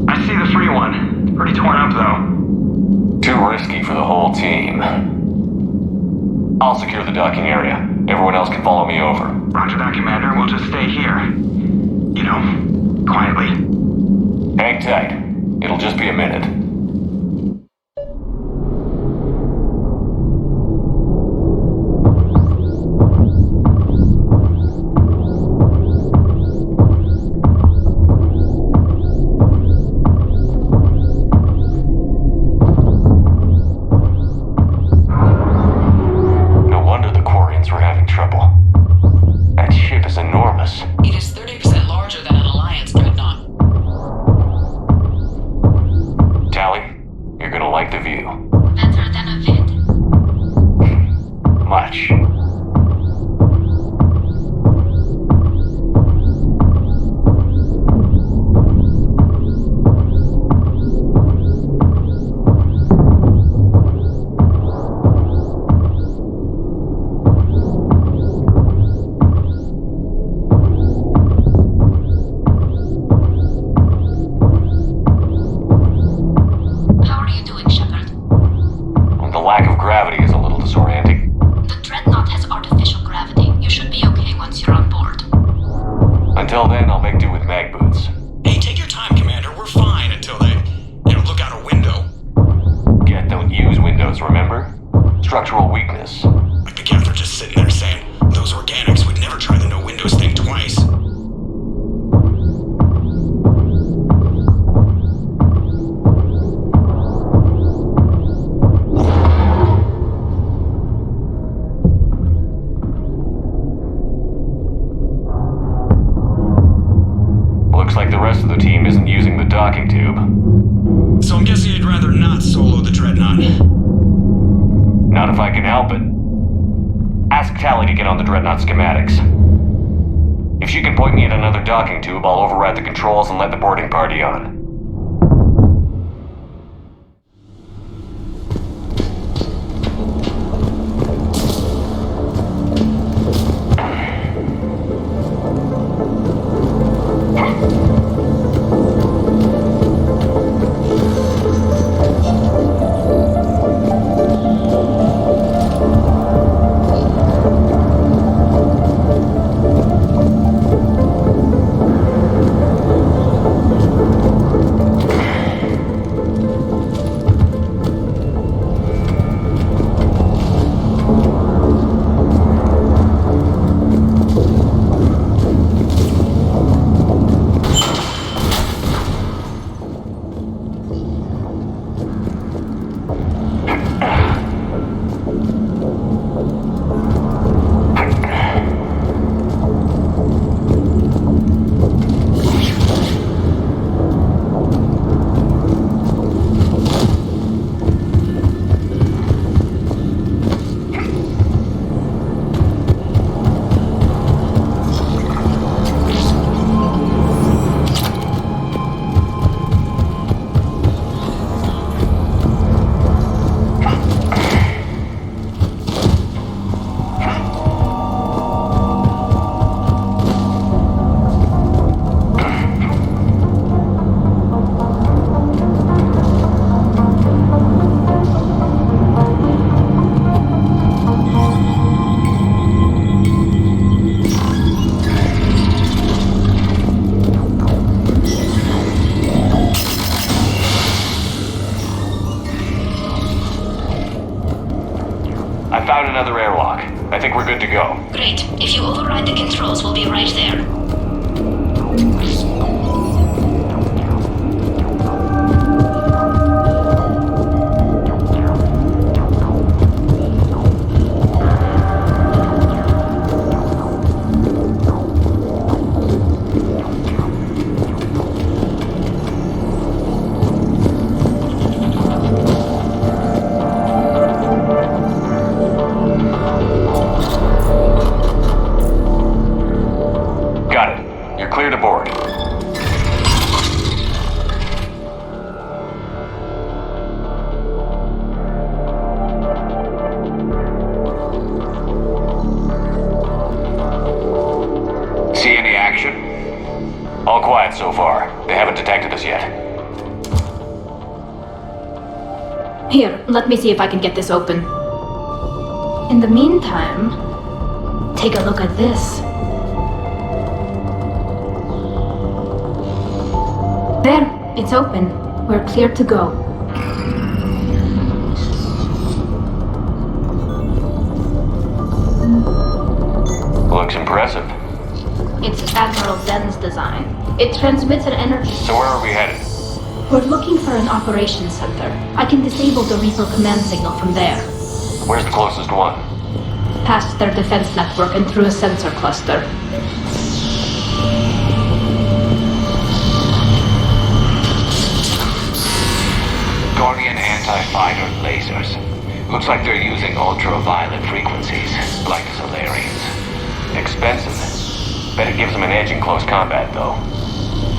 I see the free one. Pretty torn up, though. Too risky for the whole team. I'll secure the docking area. Everyone else can follow me over. Roger that, Commander. We'll just stay here. You know, quietly. Hang tight. It'll just be a minute. It is 30% larger than an Alliance dreadnought. Tally, you're gonna like the view. Better than a vid? Much. Until then, I'll make do with mag boots. Hey, take your time, Commander. We're fine until they, look out a window. Geth don't use windows, remember? Structural weakness. Like the Geth are just sitting there saying, those organics would never try the no windows thing twice. Looks like the rest of the team isn't using the docking tube. So I'm guessing you'd rather not solo the Dreadnought. Not if I can help it. Ask Tally to get on the Dreadnought schematics. If she can point me at another docking tube, I'll override the controls and let the boarding party on. I found another airlock. I think we're good to go. Great. If you override the controls, we'll be right there. Clear to board. See any action? All quiet so far. They haven't detected us yet. Here, let me see if I can get this open. In the meantime, take a look at this. There, it's open. We're clear to go. Looks impressive. It's Admiral Zen's design. It transmits an energy. So where are we headed? We're looking for an operations center. I can disable the Reaper command signal from there. Where's the closest one? Past their defense network and through a sensor cluster. Guardian anti-fighter lasers. Looks like they're using ultraviolet frequencies, like Solarians. Expensive. Bet it gives them an edge in close combat, though.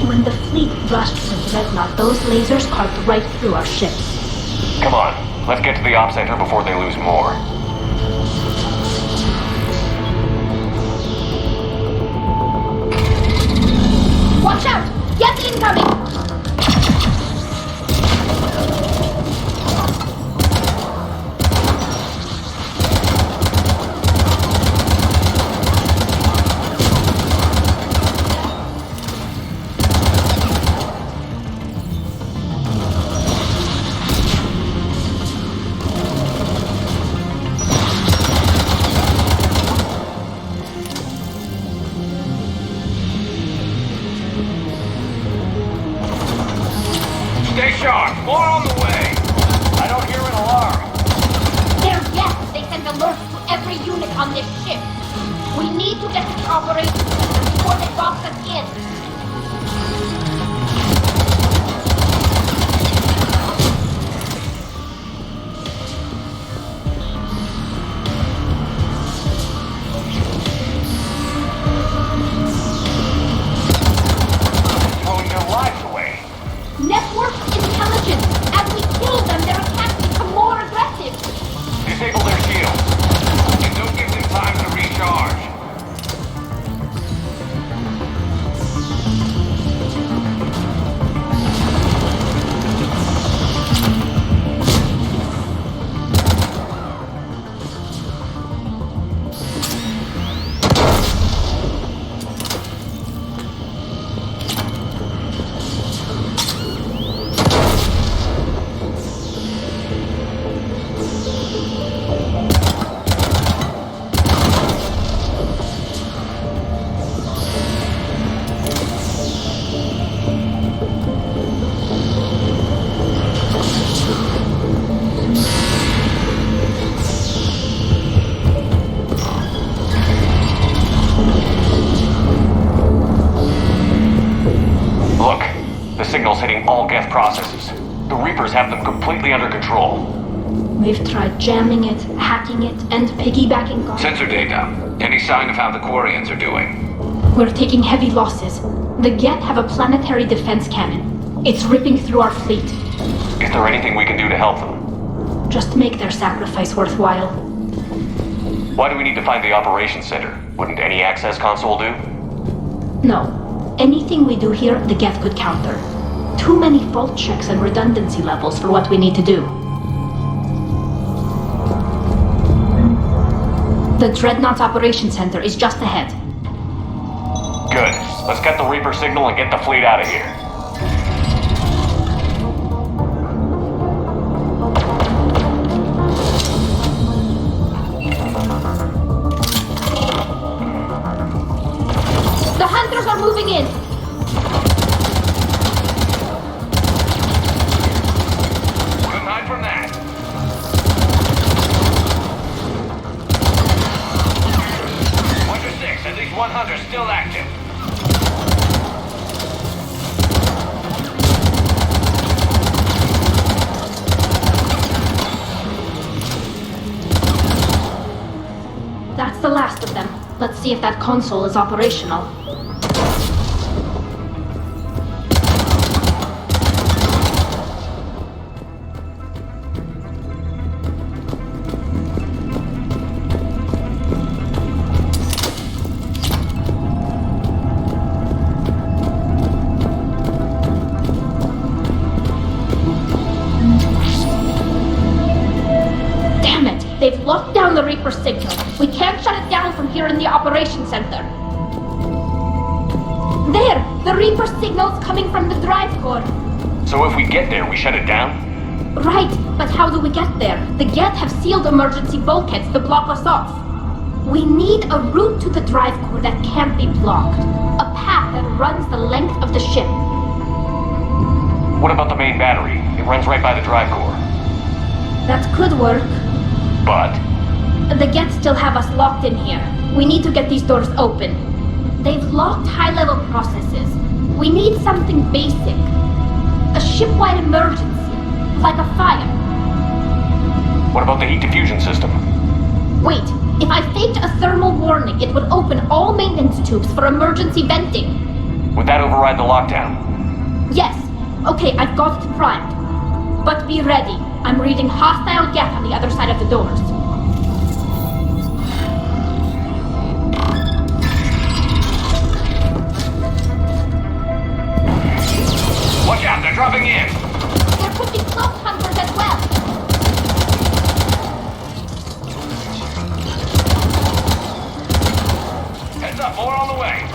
When the fleet rushed for Dreadnought, those lasers carved right through our ships. Come on, let's get to the op center before they lose more. Watch out! Yes, incoming! We need to get to the operations center before they box us in. Throwing their lives away. Network intelligence. As we kill them, their attacks become more aggressive. Disable their shields. And don't give them time to recharge. Look, the signal's hitting all Geth processes. The Reapers have them completely under control. We've tried jamming it, hacking it, and piggybacking on. Sensor data. Any sign of how the Quarians are doing? We're taking heavy losses. The Geth have a planetary defense cannon. It's ripping through our fleet. Is there anything we can do to help them? Just make their sacrifice worthwhile. Why do we need to find the operations center? Wouldn't any access console do? No. Anything we do here, the Geth could counter. Too many fault checks and redundancy levels for what we need to do. The Dreadnought Operations Center is just ahead. Good. Let's get the Reaper signal and get the fleet out of here. The hunters are moving in! Couldn't hide from that. At least one hunter still active. That's the last of them. Let's see if that console is operational. They've locked down the Reaper signal. We can't shut it down from here in the operations center. There! The Reaper signal's coming from the drive core. So if we get there, we shut it down? Right, but how do we get there? The Geth have sealed emergency bulkheads to block us off. We need a route to the drive core that can't be blocked. A path that runs the length of the ship. What about the main battery? It runs right by the drive core. That could work. But? The Geth still have us locked in here. We need to get these doors open. They've locked high-level processes. We need something basic. A ship-wide emergency, like a fire. What about the heat diffusion system? Wait, if I faked a thermal warning, it would open all maintenance tubes for emergency venting. Would that override the lockdown? Yes. Okay, I've got it primed. But be ready. I'm reading hostile Geth on the other side of the doors. Watch out, they're dropping in! There could be cloak hunters as well! Heads up, more on the way!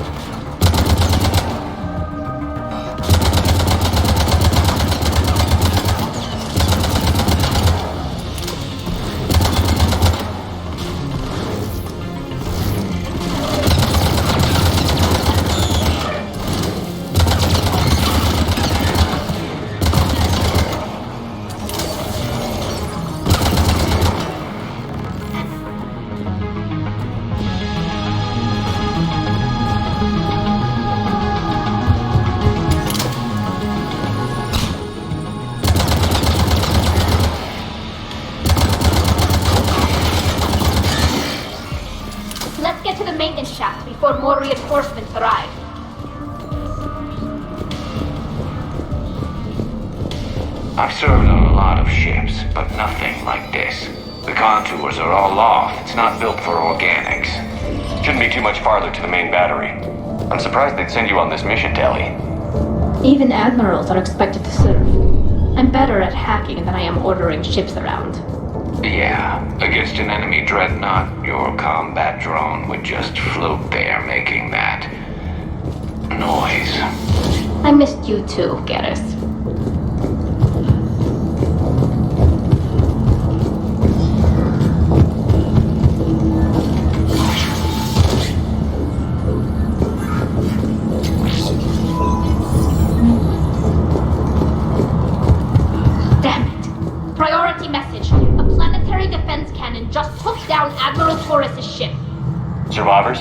Let's get to the maintenance shaft before more reinforcements arrive. I've served on a lot of ships, but nothing like this. The contours are all off. It's not built for organics. Shouldn't be too much farther to the main battery. I'm surprised they'd send you on this mission, Tali. Even admirals are expected to serve. I'm better at hacking than I am ordering ships around. Yeah, against an enemy dreadnought, your combat drone would just float there making that noise. I missed you too, Garrus. Admiral Torres' ship. Survivors?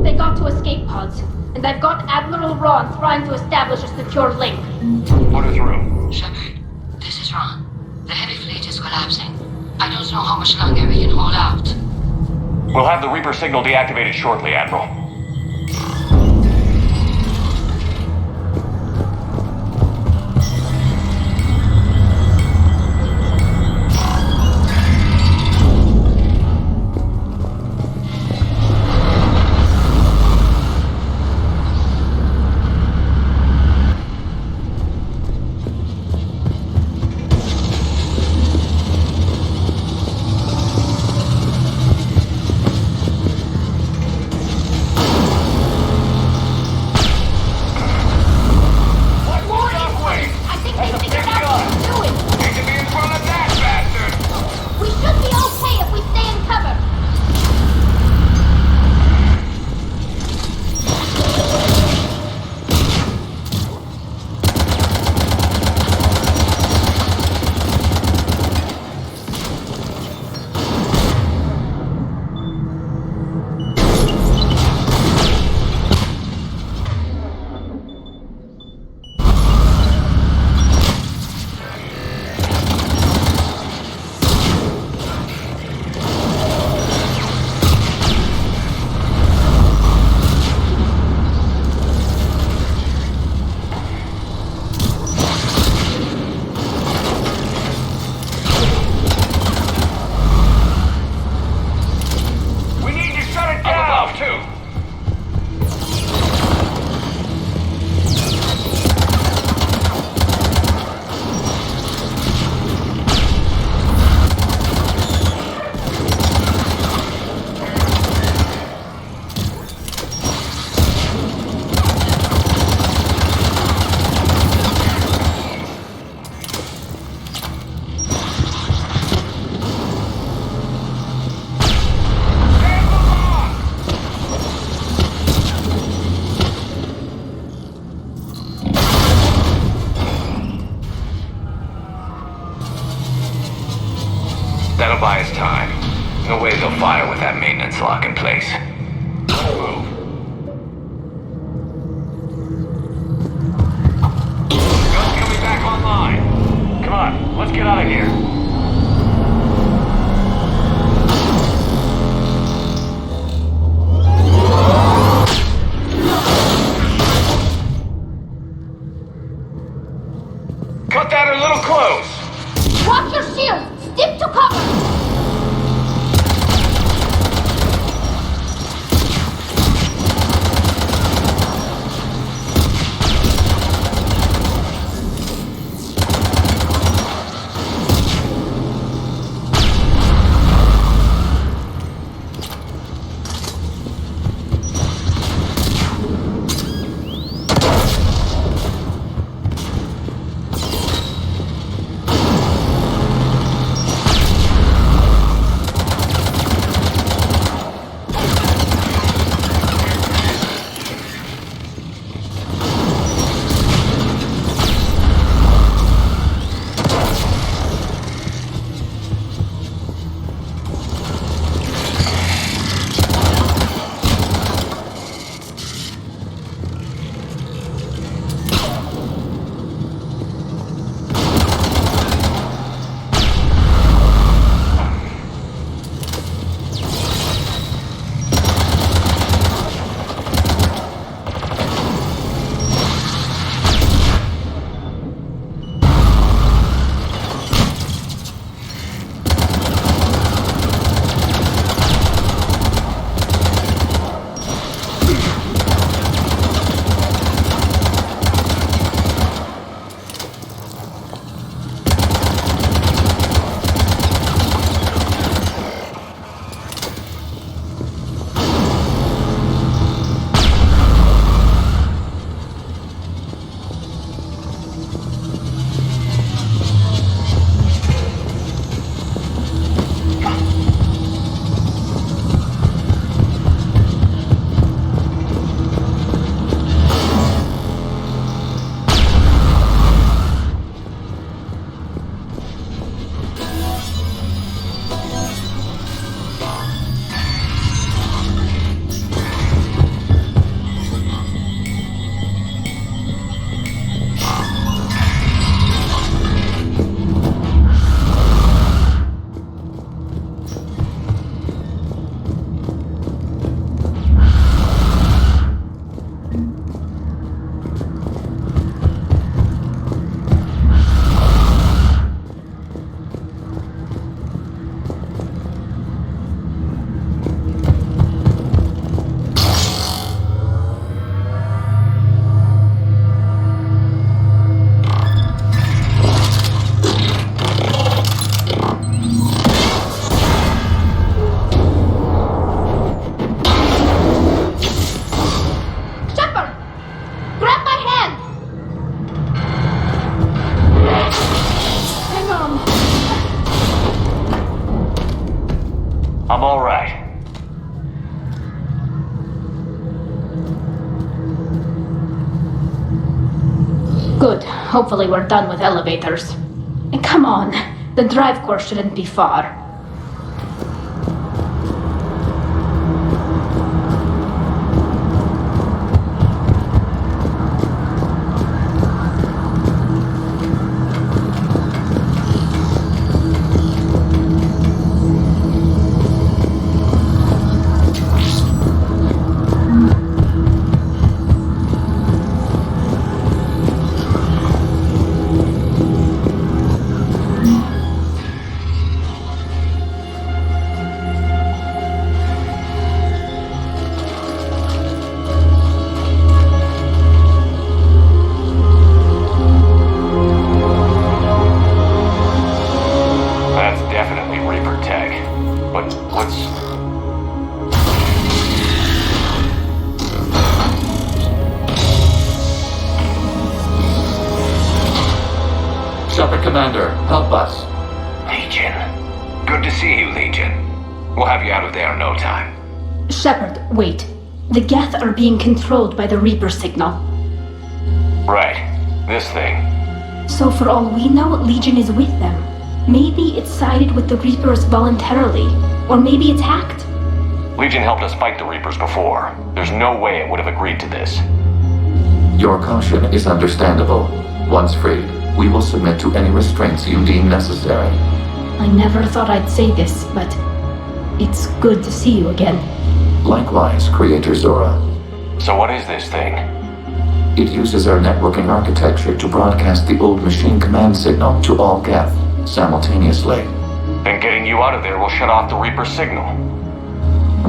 They got to escape pods, and I've got Admiral Ron trying to establish a secure link. Put her through. Shepard, this is Ron. The heavy fleet is collapsing. I don't know how much longer we can hold out. We'll have the Reaper signal deactivated shortly, Admiral. That'll buy us time. No way they'll fire with that maintenance lock in place. Let's move. Gun's coming back online. Come on, let's get out of here. Cut that a little close. Watch your shield! Stick to cover! Good. Hopefully we're done with elevators. And come on, the drive course shouldn't be far. Commander, help us. Legion. Good to see you, Legion. We'll have you out of there in no time. Shepard, wait. The Geth are being controlled by the Reaper signal. Right. This thing. So for all we know, Legion is with them. Maybe it sided with the Reapers voluntarily. Or maybe it's hacked. Legion helped us fight the Reapers before. There's no way it would have agreed to this. Your caution is understandable. Once freed, we will submit to any restraints you deem necessary. I never thought I'd say this, but it's good to see you again. Likewise, Creator Zora. So what is this thing? It uses our networking architecture to broadcast the old machine command signal to all Geth simultaneously. Then getting you out of there will shut off the Reaper signal.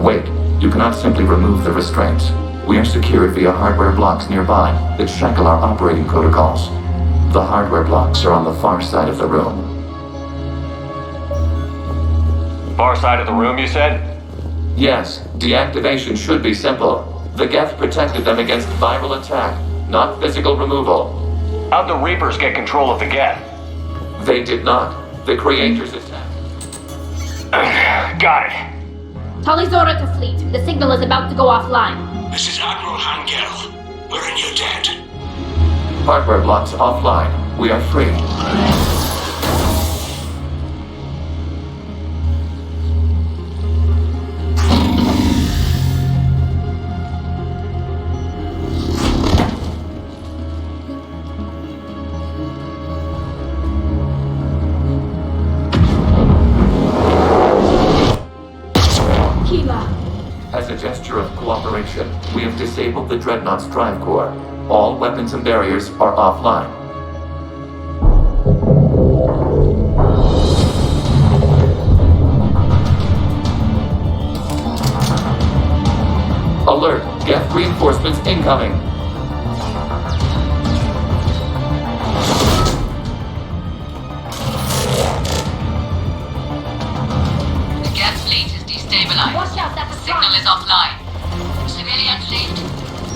Wait, you cannot simply remove the restraints. We are secured via hardware blocks nearby that shackle our operating protocols. The hardware blocks are on the far side of the room. Far side of the room, you said? Yes, deactivation should be simple. The Geth protected them against viral attack, not physical removal. How'd the Reapers get control of the Geth? They did not. The Creators attacked. Got it. Tali Zora to fleet. The signal is about to go offline. This is Admiral Hangel. We're in your debt. Hardware blocks offline. We are free. As a gesture of cooperation, we have disabled the Dreadnought's drive core. All weapons and barriers are offline. Alert! Geth reinforcements incoming! The Geth fleet is destabilized. Watch out, that's a Signal is offline. Civilian fleet,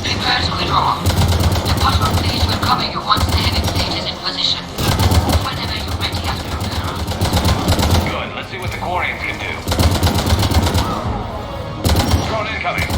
prepare to withdraw. The bottom fleet will cover you once the heavy fleet is in position. Whenever you're ready, Admiral. Good. Let's see what the Quarians can do. Drone incoming.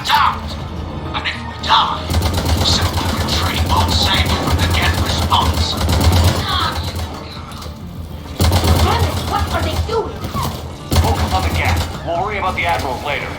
doubt. And if we die, simple retreat won't save you from the Geth response. Damn it, what are they doing? Focus on the Geth. We'll worry about the Admirals later.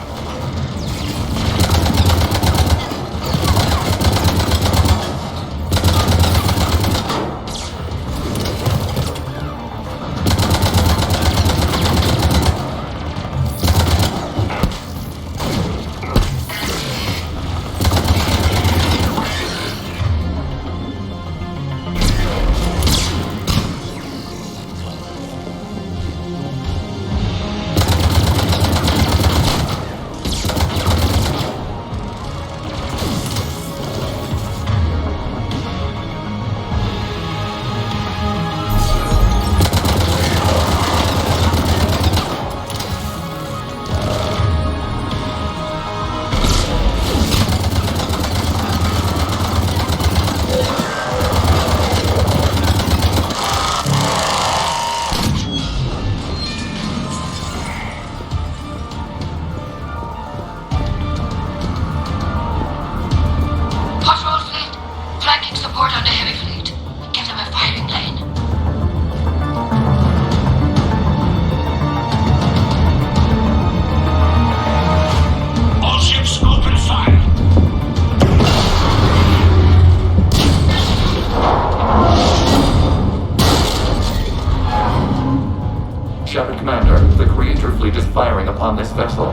Shepard Commander, the Creator fleet is firing upon this vessel.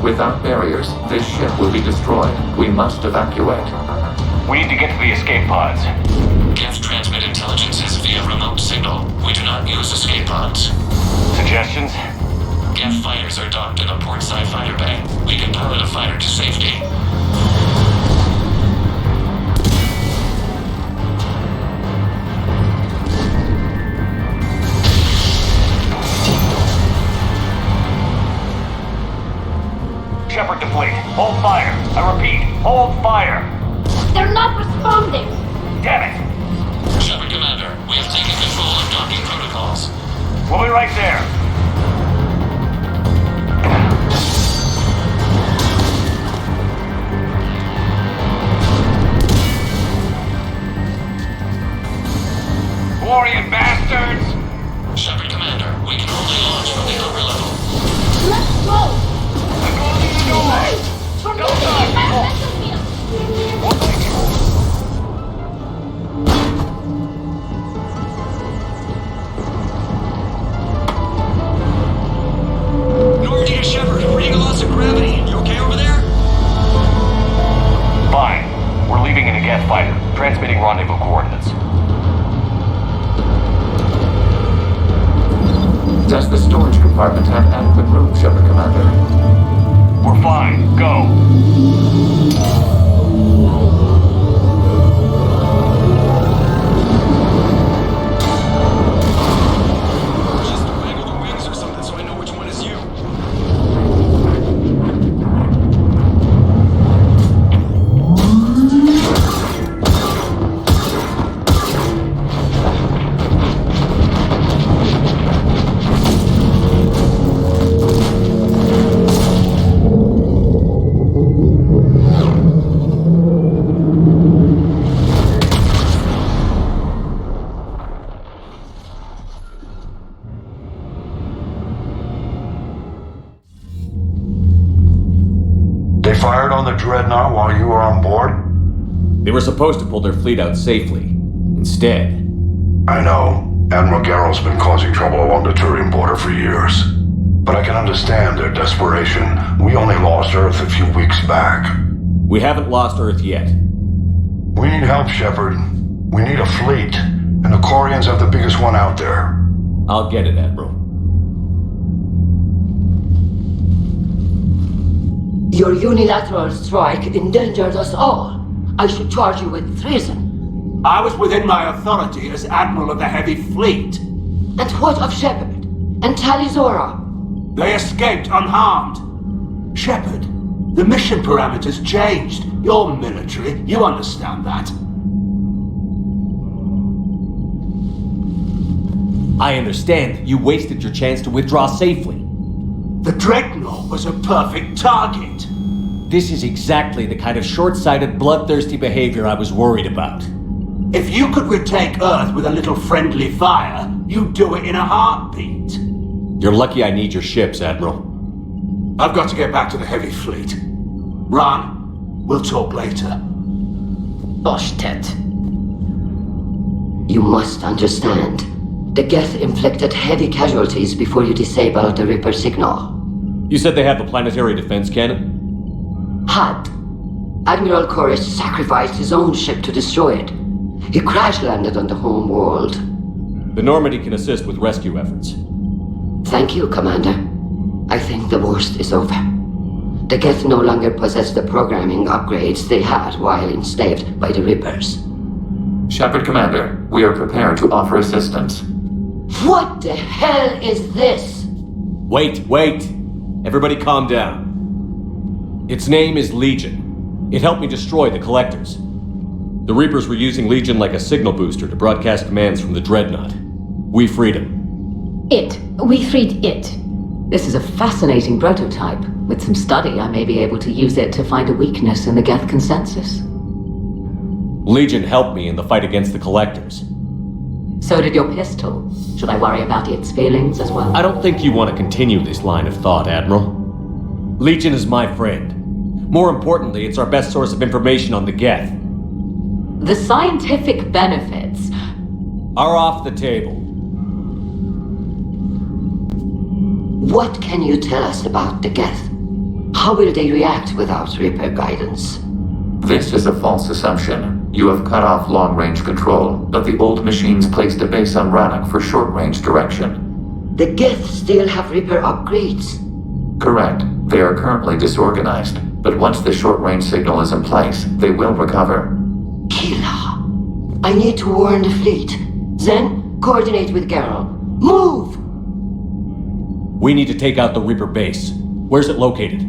Without barriers, this ship will be destroyed. We must evacuate. We need to get to the escape pods. Geth transmit intelligences via remote signal. We do not use escape pods. Suggestions? Geth fighters are docked in a portside fighter bay. We can pilot a fighter to safety. Shepard to fleet. Hold fire. I repeat, hold fire. They're not responding. Damn it. Shepard Commander, we have taken control of docking protocols. We'll be right there. Glorian bastards! Shepard Commander, we can only launch from the upper level. Let's go! Nordia, Shepard, reading a loss of gravity. You okay over there? Fine. We're leaving in a Geth fighter, transmitting rendezvous coordinates. Does the storage compartment have adequate room, Shepard Commander? We're fine. Go. Just waggle the wings or something so I know which one is you. They fired on the Dreadnought while you were on board? They were supposed to pull their fleet out safely. Instead... I know. Admiral Geralt's been causing trouble along the Turian border for years. But I can understand their desperation. We only lost Earth a few weeks back. We haven't lost Earth yet. We need help, Shepard. We need a fleet. And the Quarians have the biggest one out there. I'll get it, Admiral. Your unilateral strike endangered us all. I should charge you with treason. I was within my authority as Admiral of the Heavy Fleet. And what of Shepard? And Talizora? They escaped unharmed. Shepard, the mission parameters changed. You're military, you understand that. I understand that you wasted your chance to withdraw safely. The Dreadnought was a perfect target. This is exactly the kind of short-sighted, bloodthirsty behavior I was worried about. If you could retake Earth with a little friendly fire, you'd do it in a heartbeat. You're lucky I need your ships, Admiral. I've got to get back to the heavy fleet. Ron, we'll talk later. Oshtet. You must understand. The Geth inflicted heavy casualties before you disabled the Reaper signal. You said they have the planetary defense cannon? Had. Admiral Koresh sacrificed his own ship to destroy it. He crash-landed on the home world. The Normandy can assist with rescue efforts. Thank you, Commander. I think the worst is over. The Geth no longer possess the programming upgrades they had while enslaved by the Reapers. Shepard Commander, we are prepared to offer assistance. What the hell is this? Wait. Everybody calm down. Its name is Legion. It helped me destroy the Collectors. The Reapers were using Legion like a signal booster to broadcast commands from the Dreadnought. We freed him. We freed it. This is a fascinating prototype. With some study, I may be able to use it to find a weakness in the Geth consensus. Legion helped me in the fight against the Collectors. So did your pistol. Should I worry about its feelings as well? I don't think you want to continue this line of thought, Admiral. Legion is my friend. More importantly, it's our best source of information on the Geth. The scientific benefits are off the table. What can you tell us about the Geth? How will they react without Reaper guidance? This is a false assumption. You have cut off long-range control, but the old machines placed a base on Rannoch for short-range direction. The Geth still have Reaper upgrades? Correct. They are currently disorganized, but once the short-range signal is in place, they will recover. Kila, I need to warn the fleet. Then, coordinate with Geralt. Move! We need to take out the Reaper base. Where's it located?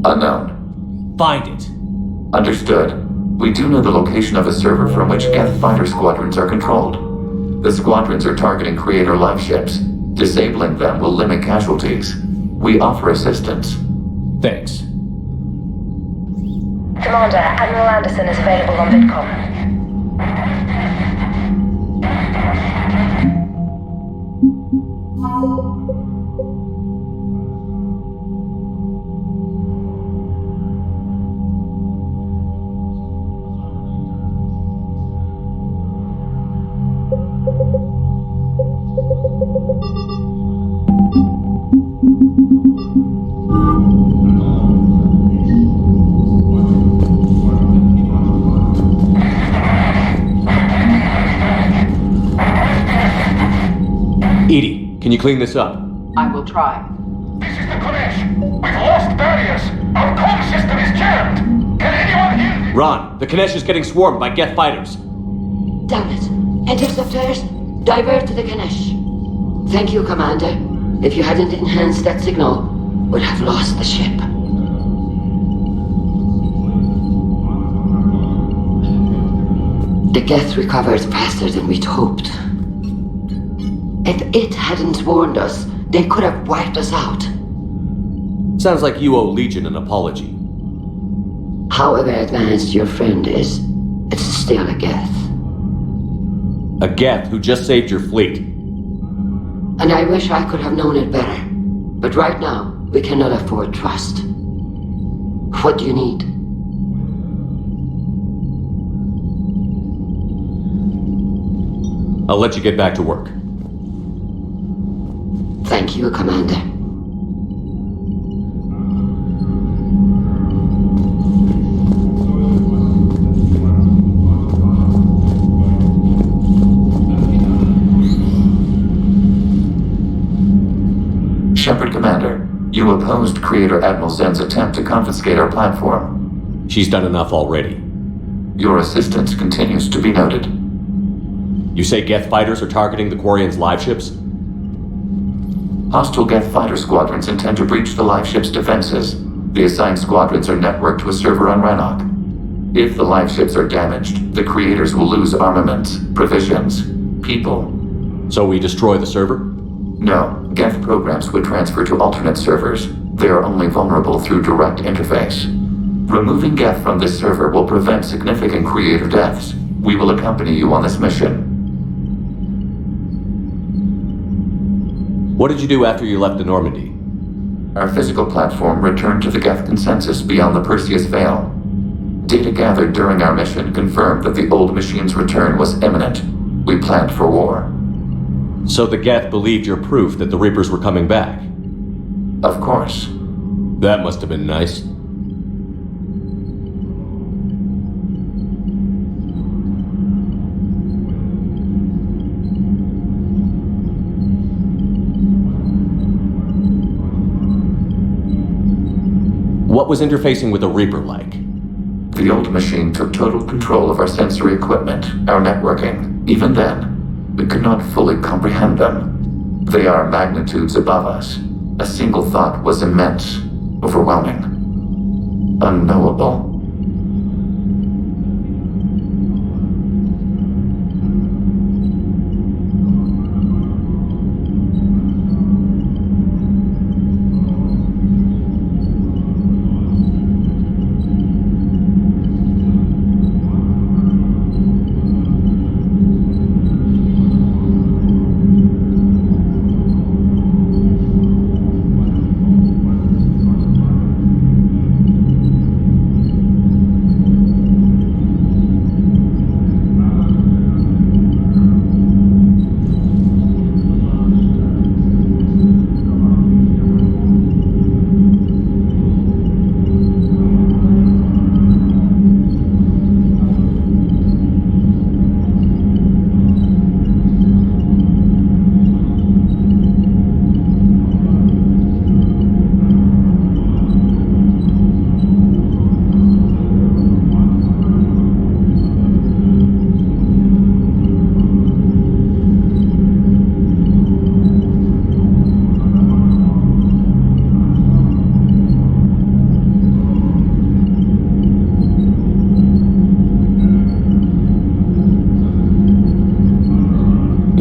Unknown. Find it. Understood. We do know the location of a server from which Geth fighter squadrons are controlled. The squadrons are targeting Creator life ships. Disabling them will limit casualties. We offer assistance. Thanks. Commander, Admiral Anderson is available on VidCom. Edie, can you clean this up? I will try. This is the Koresh. We've lost barriers. Our comm system is jammed. Can anyone hear me? Ron, the Kanesh is getting swarmed by Geth fighters. Damn it. Interceptors, divert to the Ganesh. Thank you, Commander. If you hadn't enhanced that signal, we'd have lost the ship. The Geth recovered faster than we'd hoped. If it hadn't warned us, they could have wiped us out. Sounds like you owe Legion an apology. However advanced your friend is, it's still a Geth. A Geth who just saved your fleet. And I wish I could have known it better. But right now, we cannot afford trust. What do you need? I'll let you get back to work. Thank you, Commander. Shepard Commander, you opposed Creator Admiral Zen's attempt to confiscate our platform. She's done enough already. Your assistance continues to be noted. You say Geth fighters are targeting the Quarians' live ships? Hostile Geth fighter squadrons intend to breach the live ship's defenses. The assigned squadrons are networked to a server on Rannoch. If the live ships are damaged, the Creators will lose armaments, provisions, people. So we destroy the server? No, Geth programs would transfer to alternate servers. They are only vulnerable through direct interface. Removing Geth from this server will prevent significant creator deaths. We will accompany you on this mission. What did you do after you left the Normandy? Our physical platform returned to the Geth consensus beyond the Perseus Veil. Data gathered during our mission confirmed that the old machine's return was imminent. We planned for war. So the Geth believed your proof that the Reapers were coming back? Of course. That must have been nice. What was interfacing with the Reaper like? The old machine took total control of our sensory equipment, our networking. Even then, we could not fully comprehend them. They are magnitudes above us. A single thought was immense, overwhelming, unknowable.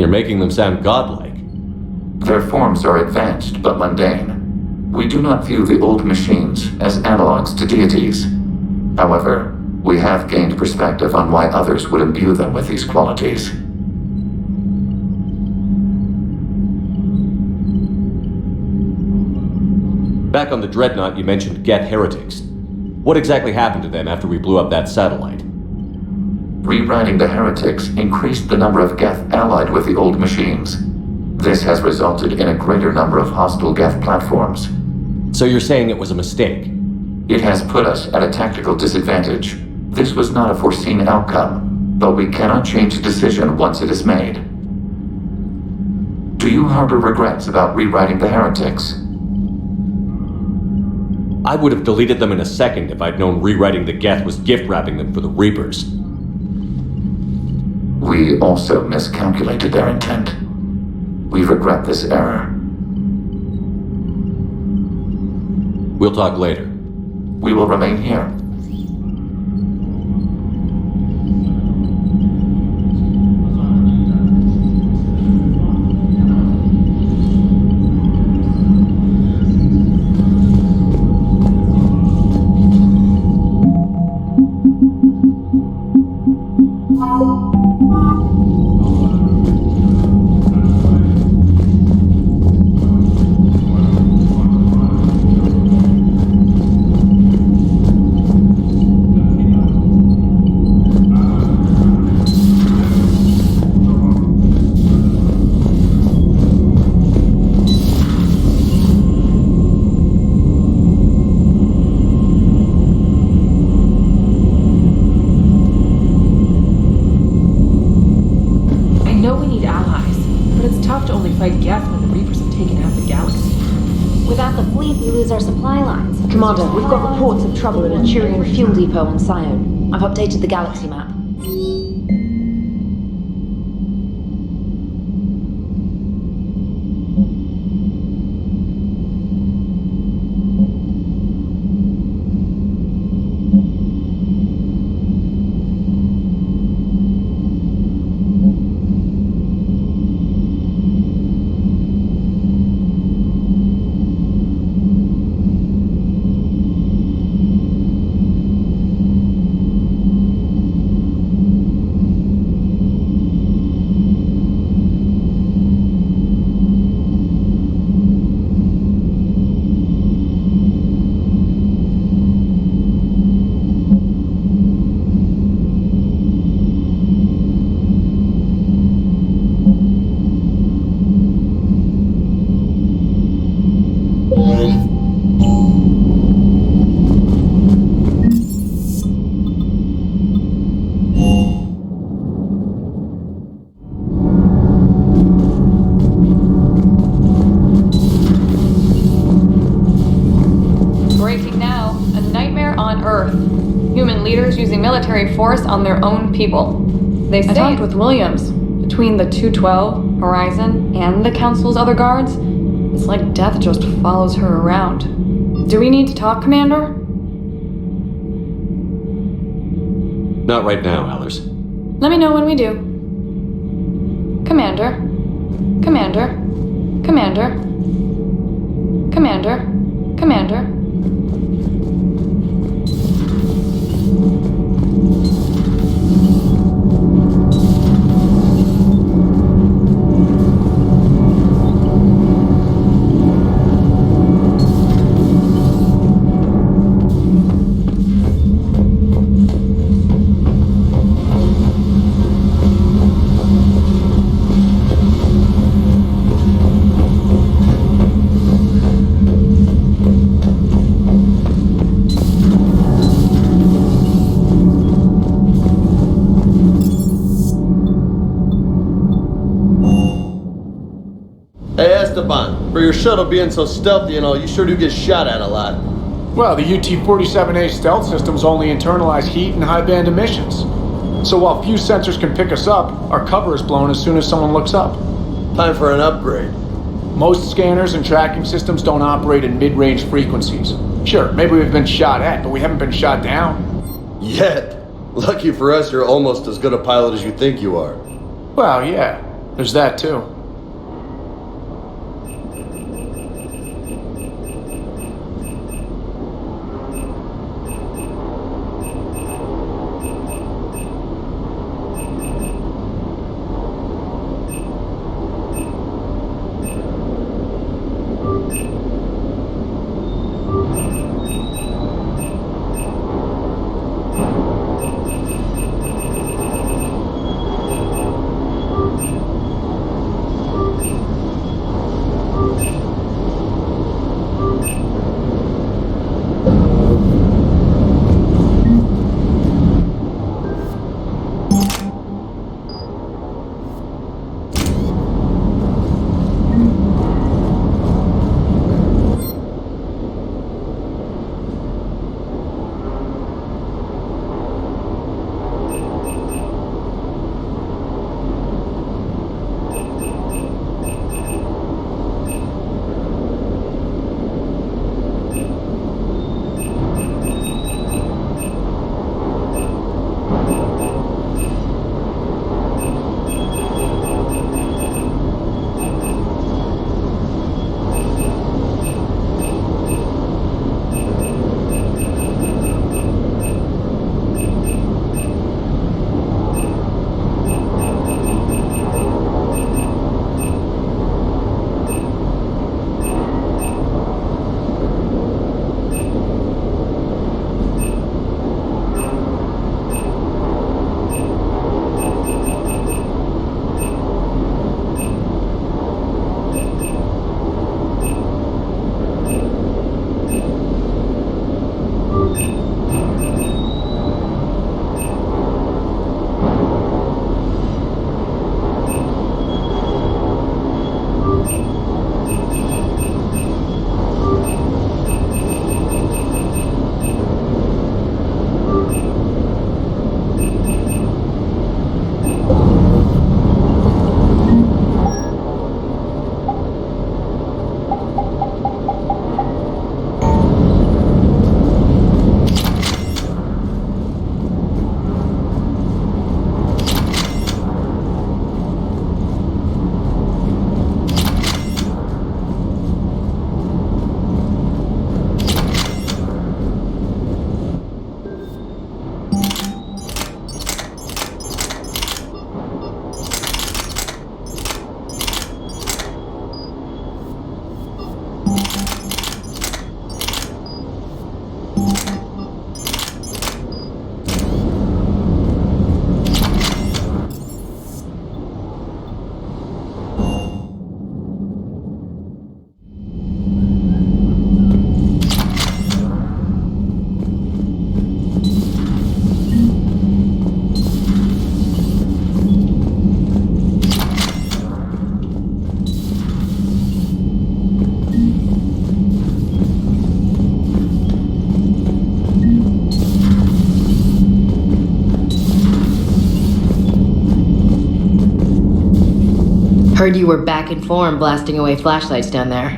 You're making them sound godlike. Their forms are advanced but mundane. We do not view the old machines as analogs to deities. However, we have gained perspective on why others would imbue them with these qualities. Back on the Dreadnought, you mentioned Geth heretics. What exactly happened to them after we blew up that satellite? Rewriting the heretics increased the number of Geth allied with the old machines. This has resulted in a greater number of hostile Geth platforms. So you're saying it was a mistake? It has put us at a tactical disadvantage. This was not a foreseen outcome, but we cannot change a decision once it is made. Do you harbor regrets about rewriting the heretics? I would have deleted them in a second if I'd known rewriting the Geth was gift-wrapping them for the Reapers. We also miscalculated their intent. We regret this error. We'll talk later. We will remain here. Commander, we've got reports of trouble at a Turian fuel depot on Sione. I've updated the galaxy map. civilian leaders using military force on their own people. They say I talked with Williams. Between the 212, Horizon, and the Council's other guards, it's like death just follows her around. Do we need to talk, Commander? Not right now, Allers. Let me know when we do. Commander. Commander. Commander. Commander. Commander. Hey Esteban, for your shuttle being so stealthy and all, you sure do get shot at a lot. Well, the UT-47A stealth systems only internalize heat and high band emissions. So while few sensors can pick us up, our cover is blown as soon as someone looks up. Time for an upgrade. Most scanners and tracking systems don't operate in mid-range frequencies. Sure, maybe we've been shot at, but we haven't been shot down. Yet. Lucky for us, you're almost as good a pilot as you think you are. Well, yeah, there's that too. Heard you were back in form blasting away flashlights down there.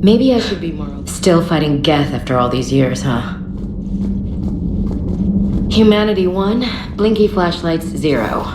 Maybe I should be more... Still fighting Geth after all these years, huh? Humanity 1, blinky flashlights 0.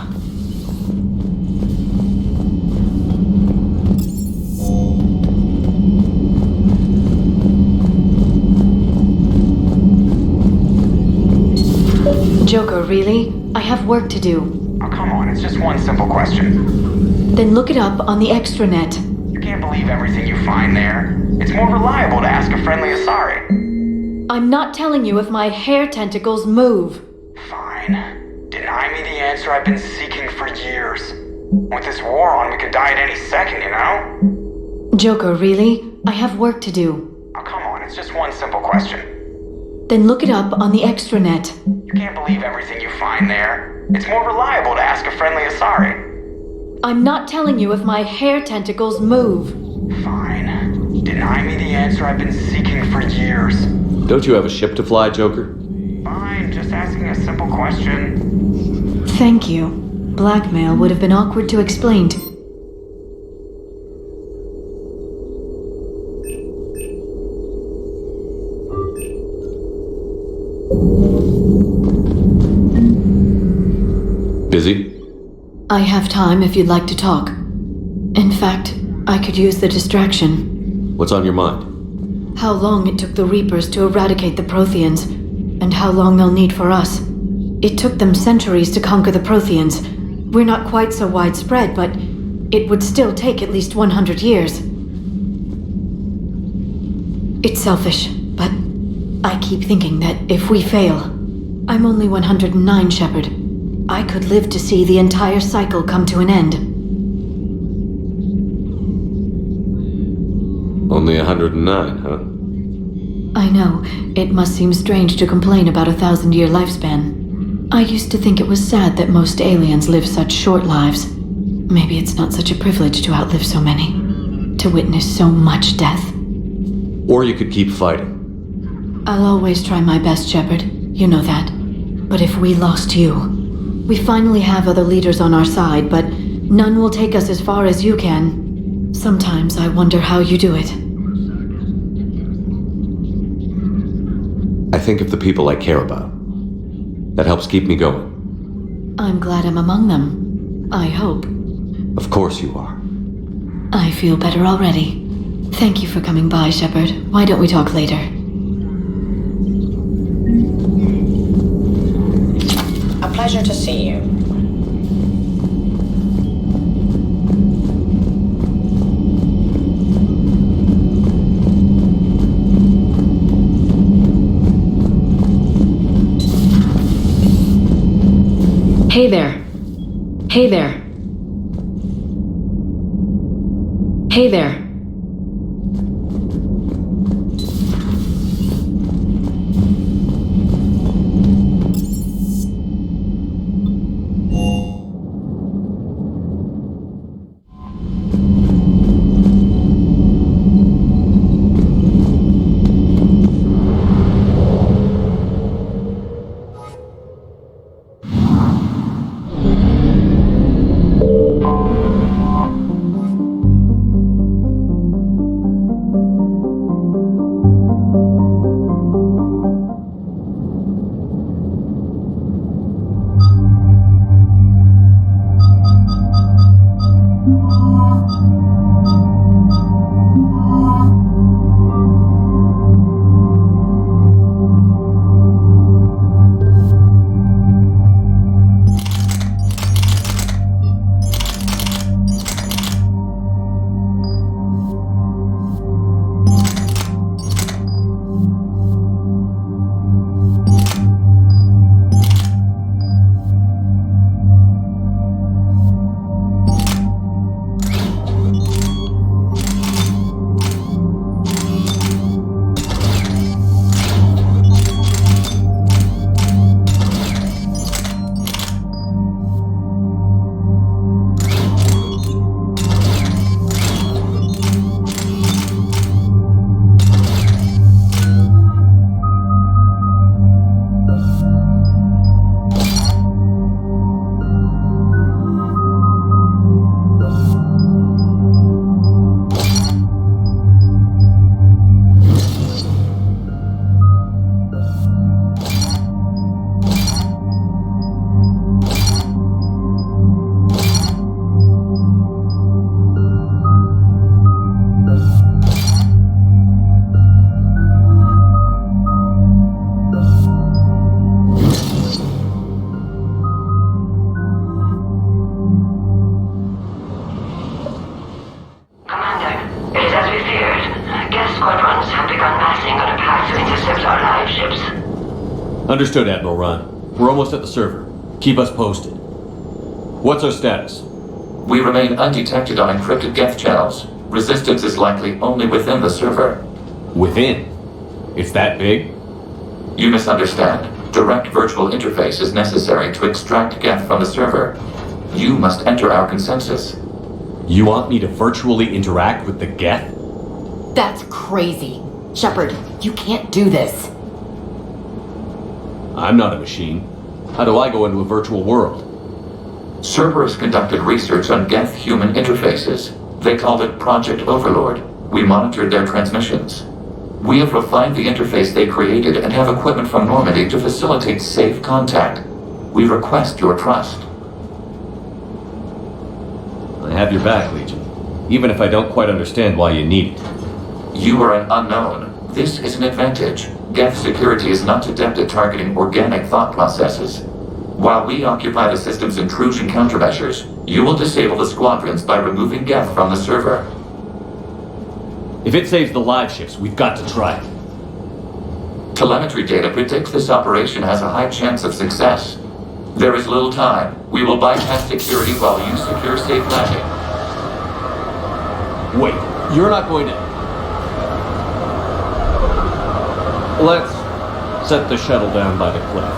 Joker, really? I have work to do. Oh, come on, it's just one simple question. Then look it up on the extranet. You can't believe everything you find there. It's more reliable to ask a friendly Asari. I'm not telling you if my hair tentacles move. Fine. Deny me the answer I've been seeking for years. With this war on, we could die at any second, you know? Joker, really? I have work to do. Oh, come on, it's just one simple question. Then look it up on the extranet. You can't believe everything you find there. It's more reliable to ask a friendly Asari. I'm not telling you if my hair tentacles move. Fine. Deny me the answer I've been seeking for years. Don't you have a ship to fly, Joker? Fine, just asking a simple question. Thank you. Blackmail would have been awkward to explain to... Busy? I have time if you'd like to talk. In fact, I could use the distraction. What's on your mind? How long it took the Reapers to eradicate the Protheans, and how long they'll need for us. It took them centuries to conquer the Protheans. We're not quite so widespread, but it would still take at least 100 years. It's selfish, but I keep thinking that if we fail... I'm only 109, Shepard. I could live to see the entire cycle come to an end. Only 109, huh? I know, it must seem strange to complain about a 1,000-year lifespan. I used to think it was sad that most aliens live such short lives. Maybe it's not such a privilege to outlive so many. To witness so much death. Or you could keep fighting. I'll always try my best, Shepard. You know that. But if we lost you... We finally have other leaders on our side, but none will take us as far as you can. Sometimes I wonder how you do it. I think of the people I care about. That helps keep me going. I'm glad I'm among them. I hope. Of course you are. I feel better already. Thank you for coming by, Shepard. Why don't we talk later? A pleasure to see you. Hey there. Hey there. Hey there. squadrons have begun massing on a path to intercept our live ships. Understood, Admiral Ron. We're almost at the server. Keep us posted. What's our status? We remain undetected on encrypted Geth channels. Resistance is likely only within the server. Within? It's that big? You misunderstand. Direct virtual interface is necessary to extract Geth from the server. You must enter our consensus. You want me to virtually interact with the Geth? That's crazy. Shepard, you can't do this. I'm not a machine. How do I go into a virtual world? Cerberus conducted research on Geth-human interfaces. They called it Project Overlord. We monitored their transmissions. We have refined the interface they created and have equipment from Normandy to facilitate safe contact. We request your trust. I have your back, Legion. Even if I don't quite understand why you need it. You are an unknown. This is an advantage. Geth security is not adept at targeting organic thought processes. While we occupy the system's intrusion countermeasures, you will disable the squadrons by removing Geth from the server. If it saves the live ships, we've got to try it. Telemetry data predicts this operation has a high chance of success. There is little time. We will bypass security while you secure safe landing. Wait, you're not going to... Let's set the shuttle down by the cliff.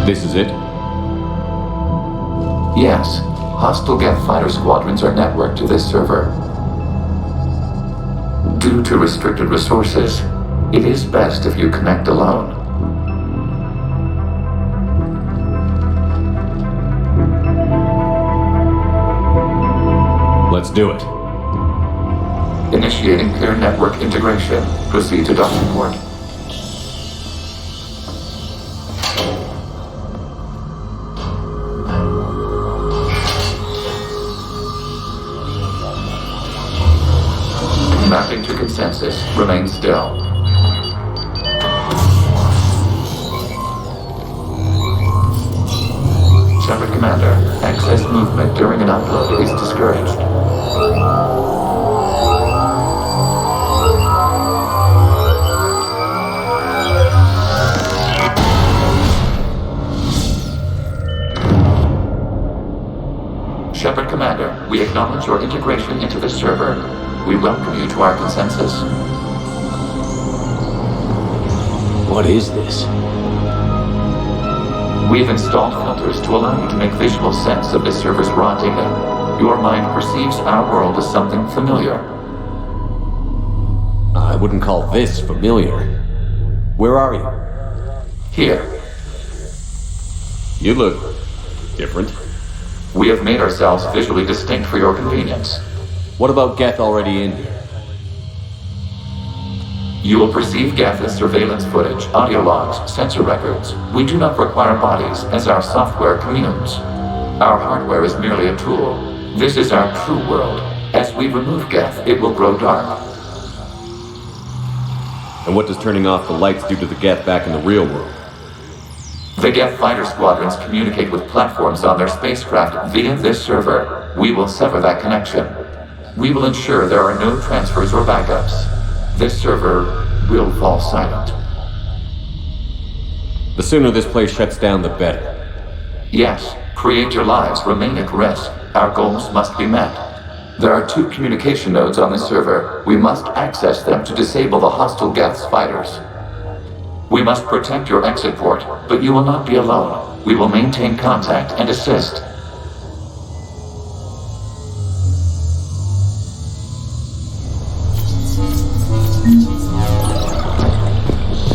This is it? Yes. Hostile Geth fighter squadrons are networked to this server. Due to restricted resources, it is best if you connect alone. Let's do it. Initiating clear network integration. Proceed to docking port. Mapping to consensus. Remain still. Shepard Commander, excess movement during an upload is discouraged. Shepard Commander, we acknowledge your integration into the server. We welcome you to our consensus. What is this? We've installed filters to allow you to make visual sense of the server's raw data. Your mind perceives our world as something familiar. I wouldn't call this familiar. Where are you? Here. You look different. We have made ourselves visually distinct for your convenience. What about Geth already in here? You will perceive Geth as surveillance footage, audio logs, sensor records. We do not require bodies, as our software communes. Our hardware is merely a tool. This is our true world. As we remove Geth, it will grow dark. And what does turning off the lights do to the Geth back in the real world? The Geth fighter squadrons communicate with platforms on their spacecraft via this server. We will sever that connection. We will ensure there are no transfers or backups. this server will fall silent. The sooner this place shuts down, the better. Yes, creator lives remain at risk. Our goals must be met. There are 2 communication nodes on the server. We must access them to disable the hostile Geth's fighters. We must protect your exit port, but you will not be alone. We will maintain contact and assist.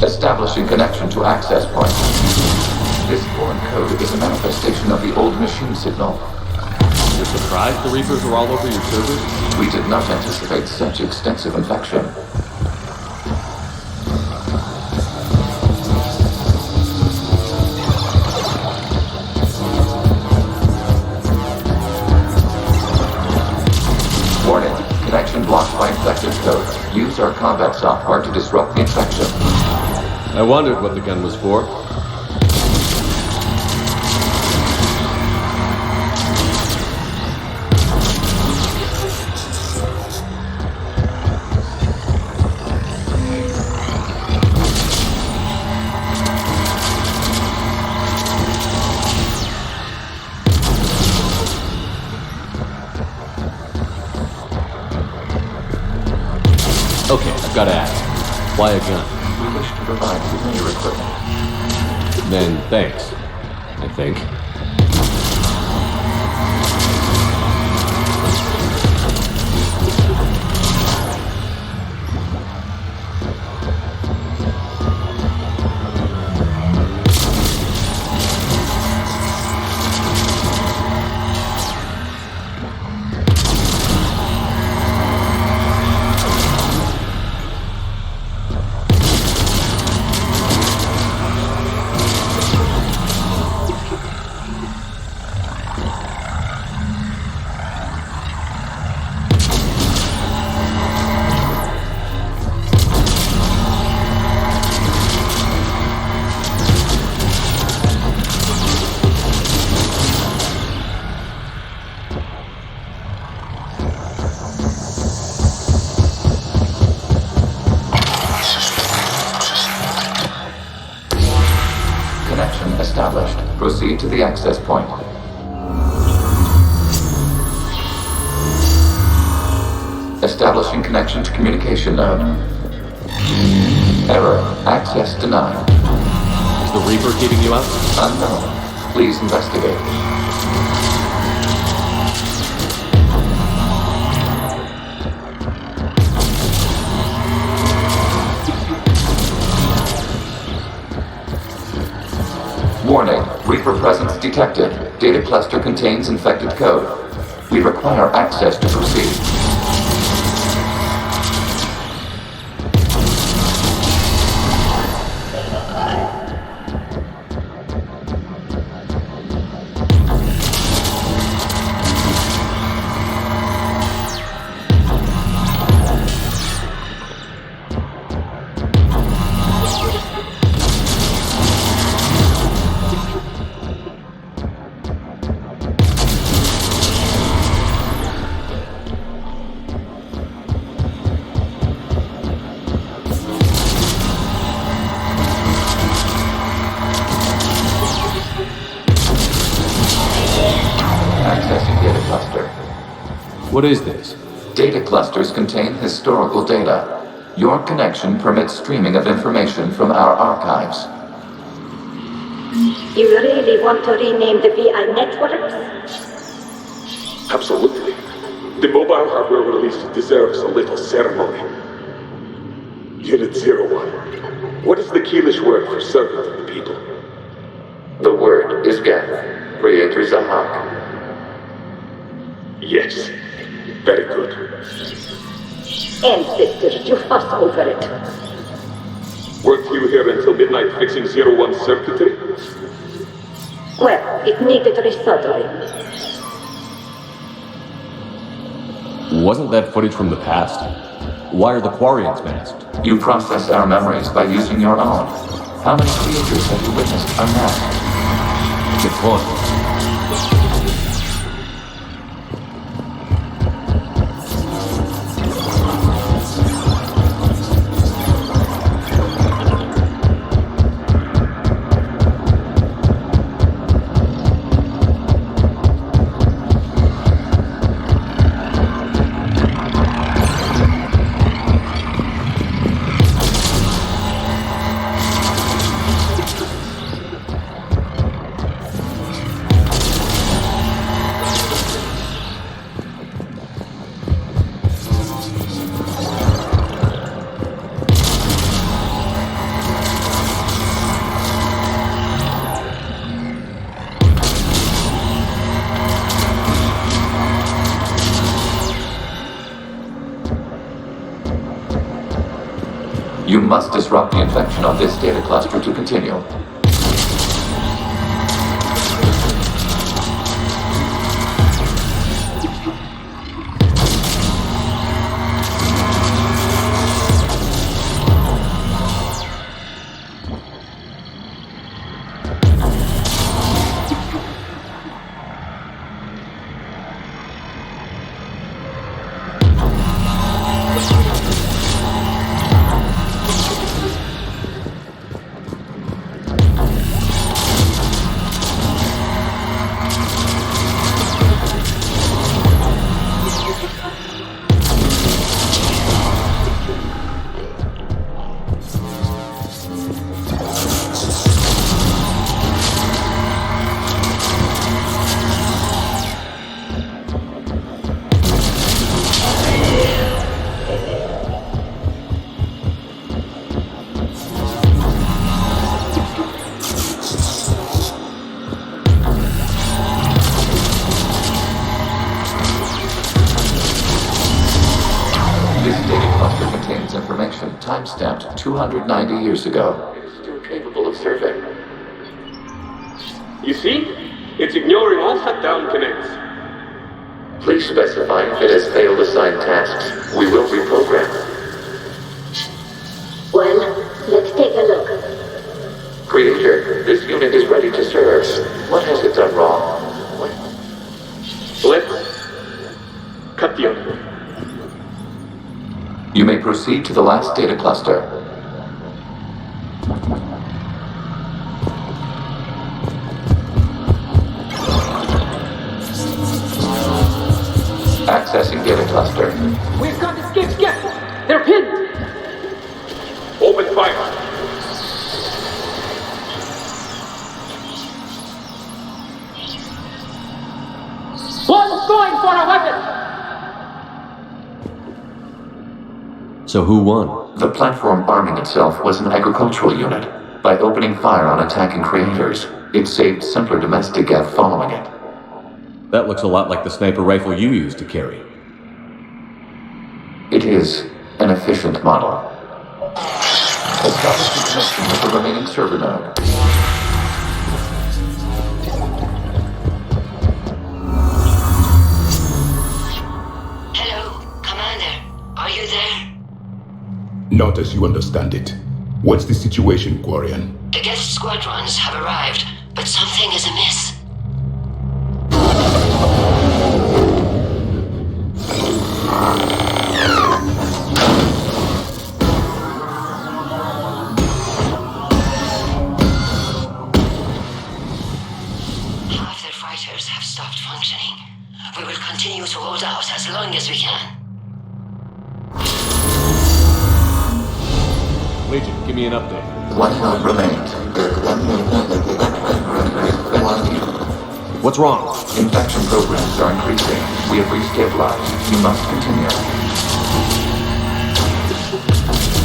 Establishing connection to access point. This foreign code is a manifestation of the old machine signal. You're surprised the Reapers are all over your servers? We did not anticipate such extensive infection. Warning, connection blocked by infected code. Use our combat software to disrupt the infection. I wondered what the gun was for. Okay, I've got to ask. Why a gun? We wish to provide familiar equipment. Then thanks, I think. Established. Proceed to the access point. Establishing connection to communication node. Error. Access denied. Is the Reaper keeping you out? Unknown. Please investigate. Warning, Reaper presence detected. Data cluster contains infected code. We require access to proceed. What is this? Data clusters contain historical data. Your connection permits streaming of information from our archives. You really want to rename the VI networks? Absolutely. The mobile hardware release deserves a little ceremony. Unit 01. What is the Keelish word for servant of the people? The word is Geth. Creator Zahak. Yes. Very good. Ancestors, you fuss over it. Weren't you here until midnight fixing 01 circuitry? Well, it needed resoldering. Wasn't that footage from the past? Why are the Quarians masked? You process our memories by using your own. How many creatures have you witnessed unmasked? Good point. You must disrupt the infection on this data cluster to continue. Timestamped 290 years ago. It is still capable of serving. You see? It's ignoring all shutdown connects. Please specify if it has failed assigned tasks. We will reprogram. Well, let's take a look. Creator, this unit is ready to serve. What has it done wrong? Let's cut the other. You may proceed to the last data cluster. Accessing data cluster. We've got the skips, get! They're pinned! Open fire! One's going for a weapon! So who won? The platform arming itself was an agricultural unit. By opening fire on attacking creators, it saved simpler domestic Geth following it. That looks a lot like the sniper rifle you used to carry. It is an efficient model. Establish the connection with the remaining server node. Hello, Commander. Are you there? Not as you understand it. What's the situation, Quarian? The Geth squadrons have arrived, but something is amiss. Half their fighters have stopped functioning. We will continue to hold out as long as we can. Legion, give me an update. One node remains. What's wrong? Infection programs are increasing. We have restabilized. You must continue.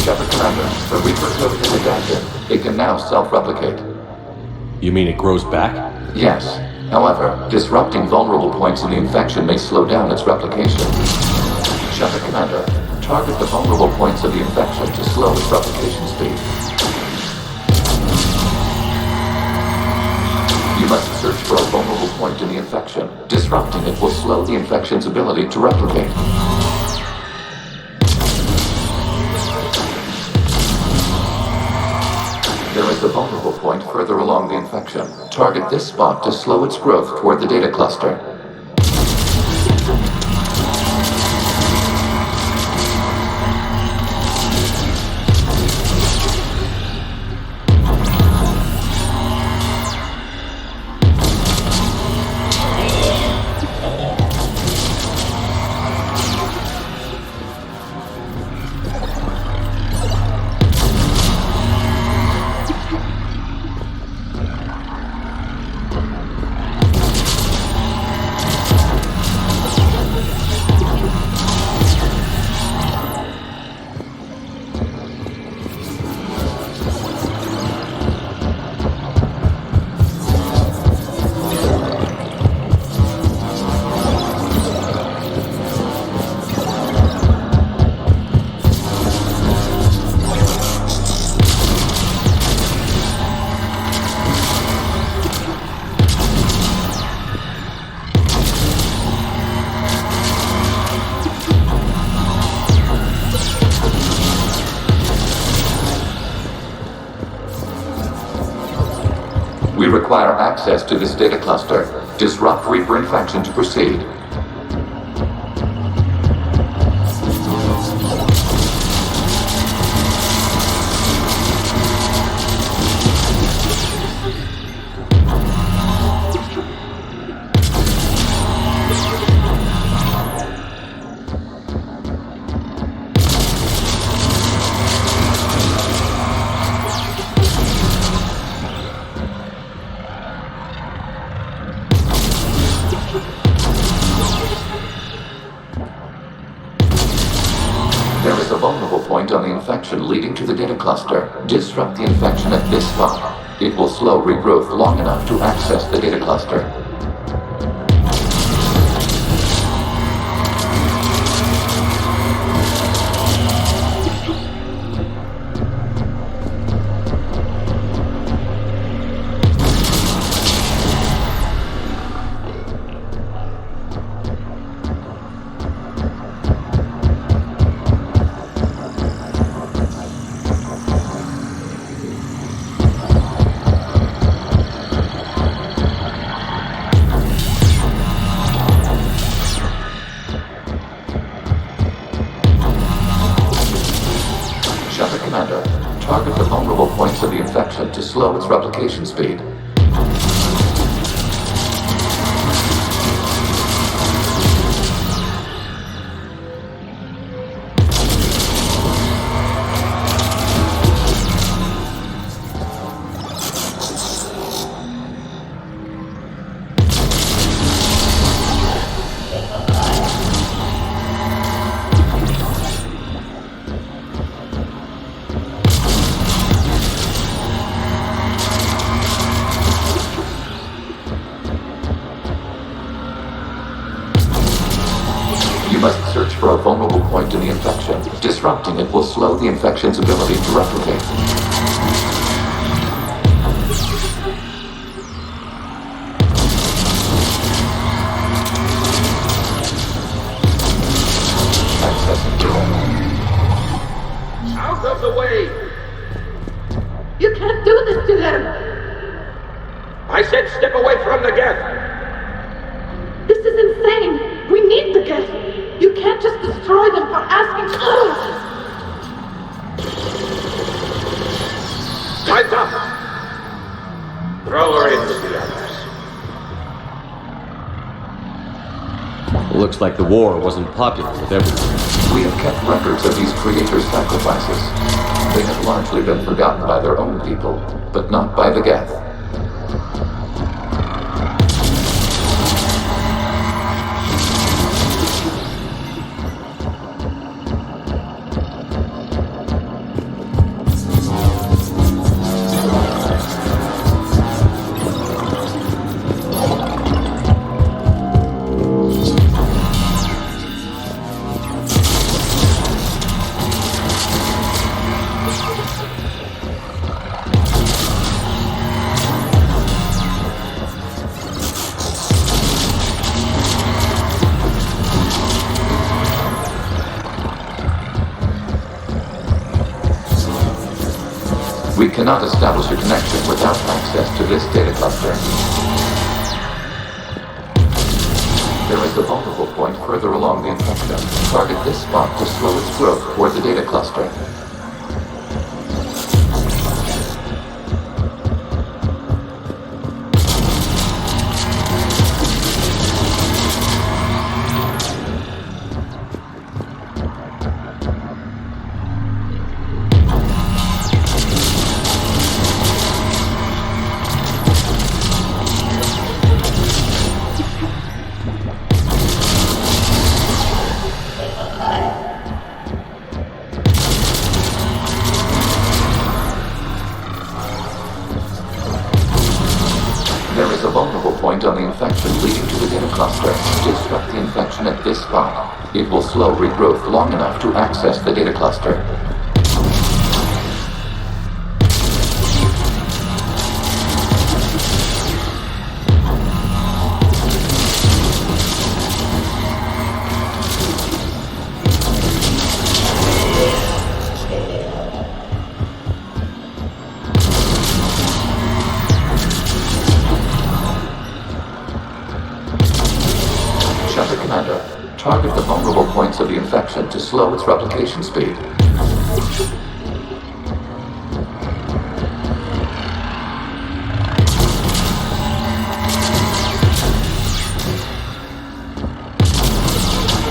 Shepard Commander, the Reaper code is adapted. It can now self-replicate. You mean it grows back? Yes. However, disrupting vulnerable points in the infection may slow down its replication. Shepard Commander, target the vulnerable points of the infection to slow its replication speed. You must search for a vulnerable point in the infection. Disrupting it will slow the infection's ability to replicate. There is a vulnerable point further along the infection. Target this spot to slow its growth toward the data cluster. We require access to this data cluster. Disrupt Reaper infection to proceed. There is a vulnerable point on the infection leading to the data cluster. Disrupt the infection at this spot. It will slow regrowth long enough to access the data cluster. Shutter Commander, target the vulnerable points of the infection to slow its replication speed. You must search for a vulnerable point in the infection. Disrupting it will slow the infection's ability to replicate. Out of the way! You can't do this to them! I said step away from the Geth! This is insane! We need the Geth! You can't just destroy them for asking for us! Time's up! Throw her in with the others. Looks like the war wasn't popular with everyone. We have kept records of these creators' sacrifices. They have largely been forgotten by their own people, but not by the Geth. We cannot establish a connection without access to this data cluster. There is a vulnerable point further along the infection. Target this spot to slow its growth toward the data cluster. There is a vulnerable point on the infection leading to the data cluster. Disrupt the infection at this spot. It will slow regrowth long enough to access the data cluster. of the infection to slow its replication speed.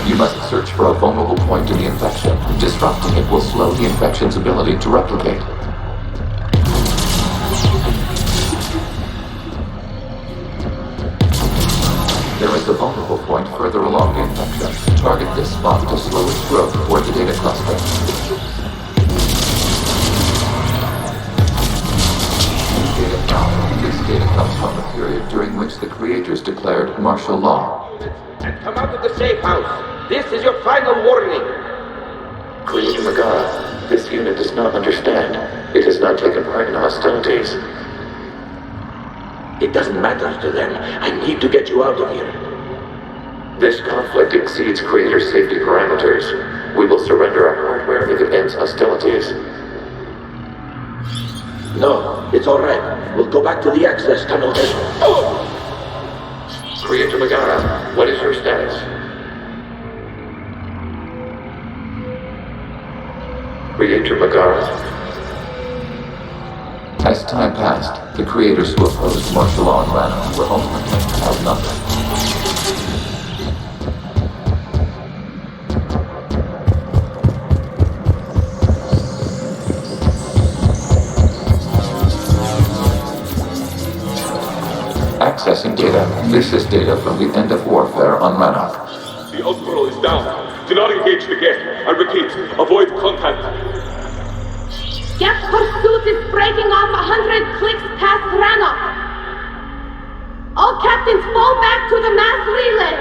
You must search for a vulnerable point in the infection. Disrupting it will slow the infection's ability to replicate. There is a vulnerable point further along the infection. Target this spot to slow its growth toward the data cluster. This data comes from the period during which the creators declared martial law. And come out of the safe house. This is your final warning. Creator Megara, this unit does not understand. It has not taken part in hostilities. It doesn't matter to them. I need to get you out of here. This conflict exceeds Creator safety parameters. We will surrender our hardware if it ends hostilities. No, it's all right. We'll go back to the access tunnel and... Oh! Creator Megara, what is your status? Creator Megara. As time passed, the creators who opposed martial law in Rana were ultimately outnumbered. Accessing data. This is data from the end of warfare on Rannoch. The Osprey is down. Do not engage the gate. I repeat, avoid contact. Geth pursuit is breaking off 100 clicks past Rannoch. All captains fall back to the mass relay.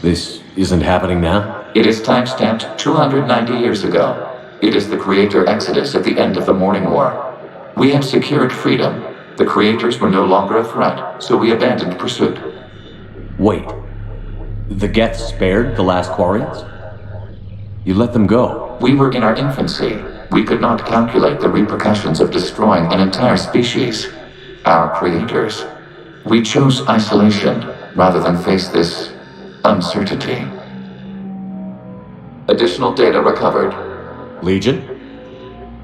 This isn't happening now? It is timestamped 290 years ago. It is the Creator Exodus at the end of the Morning War. We had secured freedom. The Creators were no longer a threat, so we abandoned pursuit. Wait. The Geth spared the last Quarians? You let them go? We were in our infancy. We could not calculate the repercussions of destroying an entire species. Our Creators. We chose isolation rather than face this uncertainty. Additional data recovered. Legion?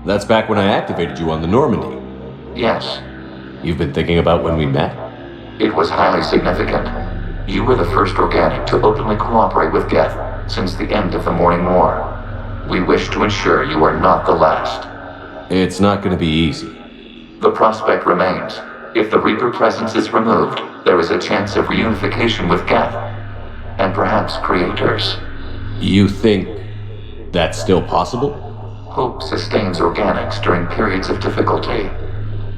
That's back when I activated you on the Normandy. Yes. You've been thinking about when we met? It was highly significant. You were the first organic to openly cooperate with Geth since the end of the Morning War. We wish to ensure you are not the last. It's not going to be easy. The prospect remains. If the Reaper presence is removed, there is a chance of reunification with Geth, and perhaps Creators. You think that's still possible? Hope sustains organics during periods of difficulty.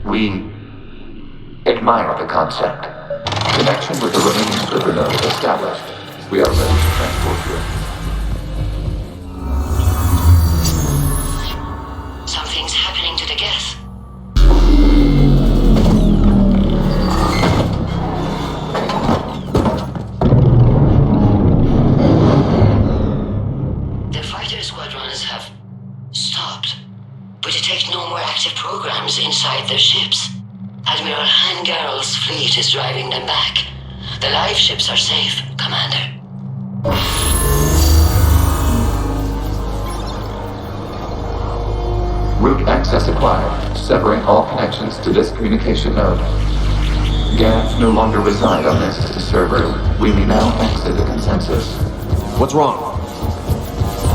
We admire the concept. Connection with the remaining server node established. We are ready to transport you. Something's happening to the Geth. The fighter squadrons have stopped, but detect no more active programs inside their ships. Admiral Han Garrel's fleet is driving them back. The live ships are safe, Commander. Route access acquired, severing all connections to this communication node. Geth no longer reside on this server. We may now exit the consensus. What's wrong?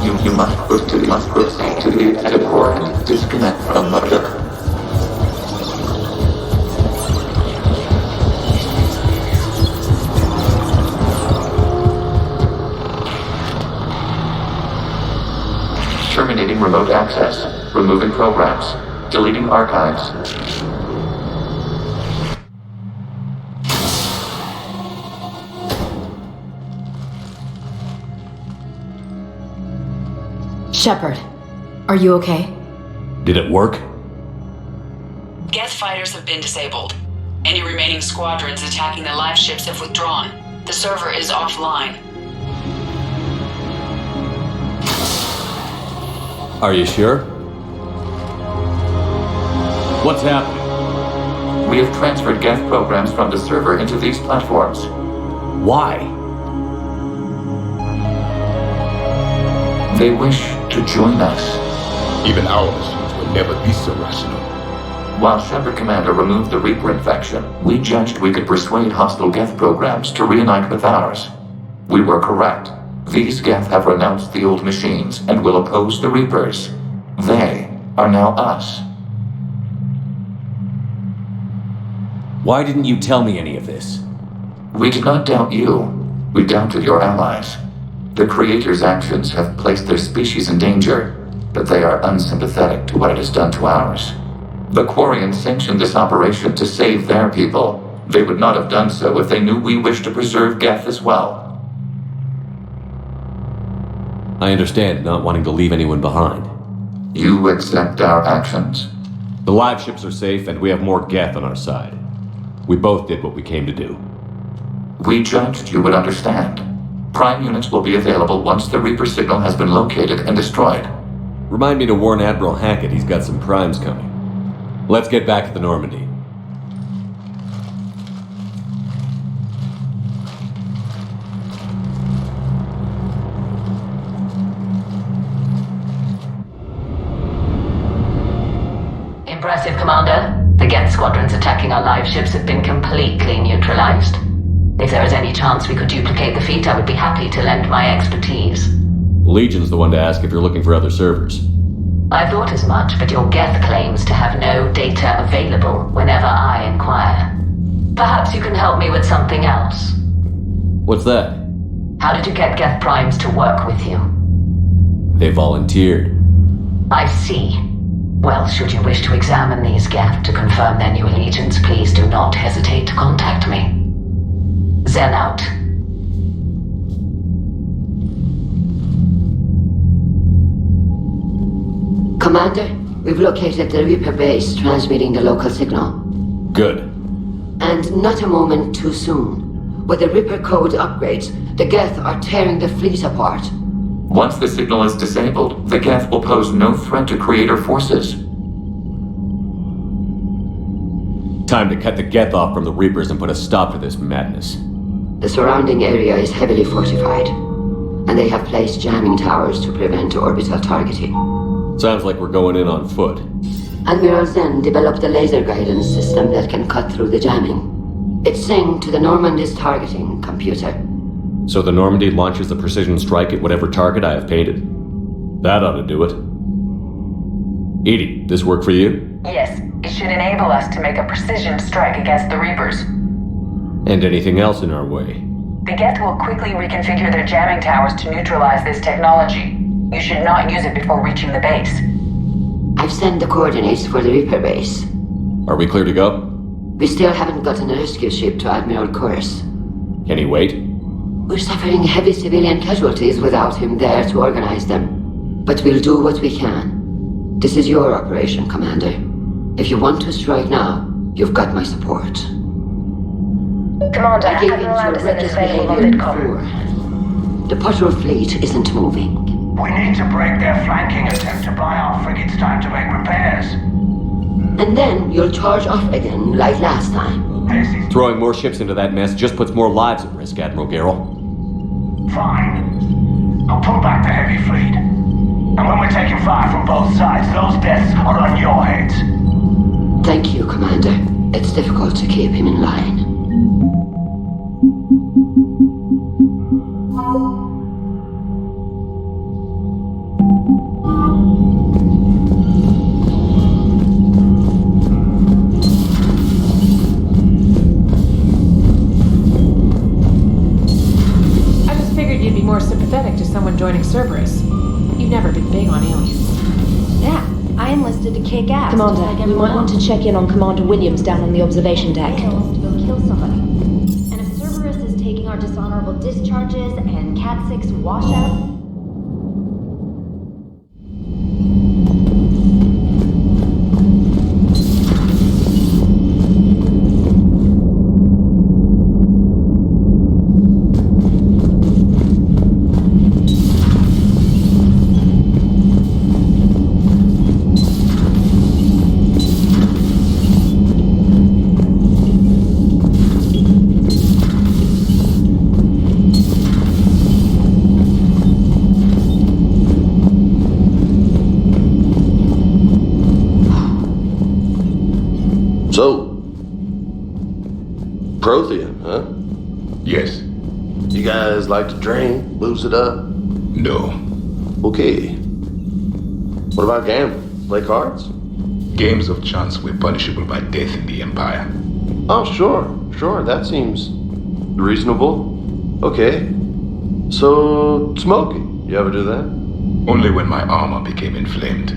You must proceed to the active core and disconnect from Mother. Terminating remote access. Removing programs. Deleting archives. Shepard, are you okay? Did it work? Geth fighters have been disabled. Any remaining squadrons attacking the live ships have withdrawn. The server is offline. Are you sure? What's happening? We have transferred Geth programs from the server into these platforms. Why? They wish to join us. Even our machines will never be so rational. While Shepard Commander removed the Reaper infection, we judged we could persuade hostile Geth programs to reunite with ours. We were correct. These Geth have renounced the old machines and will oppose the Reapers. They are now us. Why didn't you tell me any of this? We did not doubt you. We doubted your allies. The Creator's actions have placed their species in danger, but they are unsympathetic to what it has done to ours. The Quarians sanctioned this operation to save their people. They would not have done so if they knew we wished to preserve Geth as well. I understand not wanting to leave anyone behind. You accept our actions? The live ships are safe, and we have more Geth on our side. We both did what we came to do. We judged you would understand. Prime units will be available once the Reaper signal has been located and destroyed. Remind me to warn Admiral Hackett he's got some primes coming. Let's get back to the Normandy. Impressive, Commander. The Geth squadrons attacking our live ships have been completely neutralized. If there is any chance we could duplicate the feat, I would be happy to lend my expertise. Legion's the one to ask if you're looking for other servers. I thought as much, but your Geth claims to have no data available whenever I inquire. Perhaps you can help me with something else. What's that? How did you get Geth Primes to work with you? They volunteered. I see. Well, should you wish to examine these Geth to confirm their new allegiance, please do not hesitate to contact me. Zen out. Commander, we've located the Reaper base transmitting the local signal. Good. And not a moment too soon. With the Reaper code upgrades, the Geth are tearing the fleet apart. Once the signal is disabled, the Geth will pose no threat to Creator forces. Time to cut the Geth off from the Reapers and put a stop to this madness. The surrounding area is heavily fortified, and they have placed jamming towers to prevent orbital targeting. Sounds like we're going in on foot. Admiral Zen developed a laser guidance system that can cut through the jamming. It's synced to the Normandy's targeting computer. So the Normandy launches the precision strike at whatever target I have painted. That ought to do it. Edie, this work for you? Yes, it should enable us to make a precision strike against the Reapers. And anything else in our way? The Geth will quickly reconfigure their jamming towers to neutralize this technology. You should not use it before reaching the base. I've sent the coordinates for the Reaper base. Are we clear to go? We still haven't gotten a rescue ship to Admiral Kurz. Can he wait? We're suffering heavy civilian casualties without him there to organize them. But we'll do what we can. This is your operation, Commander. If you want to strike now, you've got my support. Commander, I gave in Admiral to Anderson reckless is available on behavior Vidcom. before. The patrol fleet isn't moving. We need to break their flanking attempt to buy our frigates time to make repairs. And then you'll charge off again, like last time. Throwing more ships into that mess just puts more lives at risk, Admiral Garrel. Fine. I'll pull back the heavy fleet. And when we're taking fire from both sides, those deaths are on your heads. Thank you, Commander. It's difficult to keep him in line. More sympathetic to someone joining Cerberus. You've never been big on aliens. Yeah, I enlisted to kick ass. Commander, just like we might everyone want to else. check in on Commander Williams down on the observation deck. He wants to go kill somebody. And if Cerberus is taking our dishonorable discharges and Cat 6 washouts, guys like to drink, lose it up. No. Okay. What about gambling? Play cards? Games of chance were punishable by death in the Empire. Oh, sure. That seems reasonable. Okay. So, smoking. You ever do that? Only when my armor became inflamed.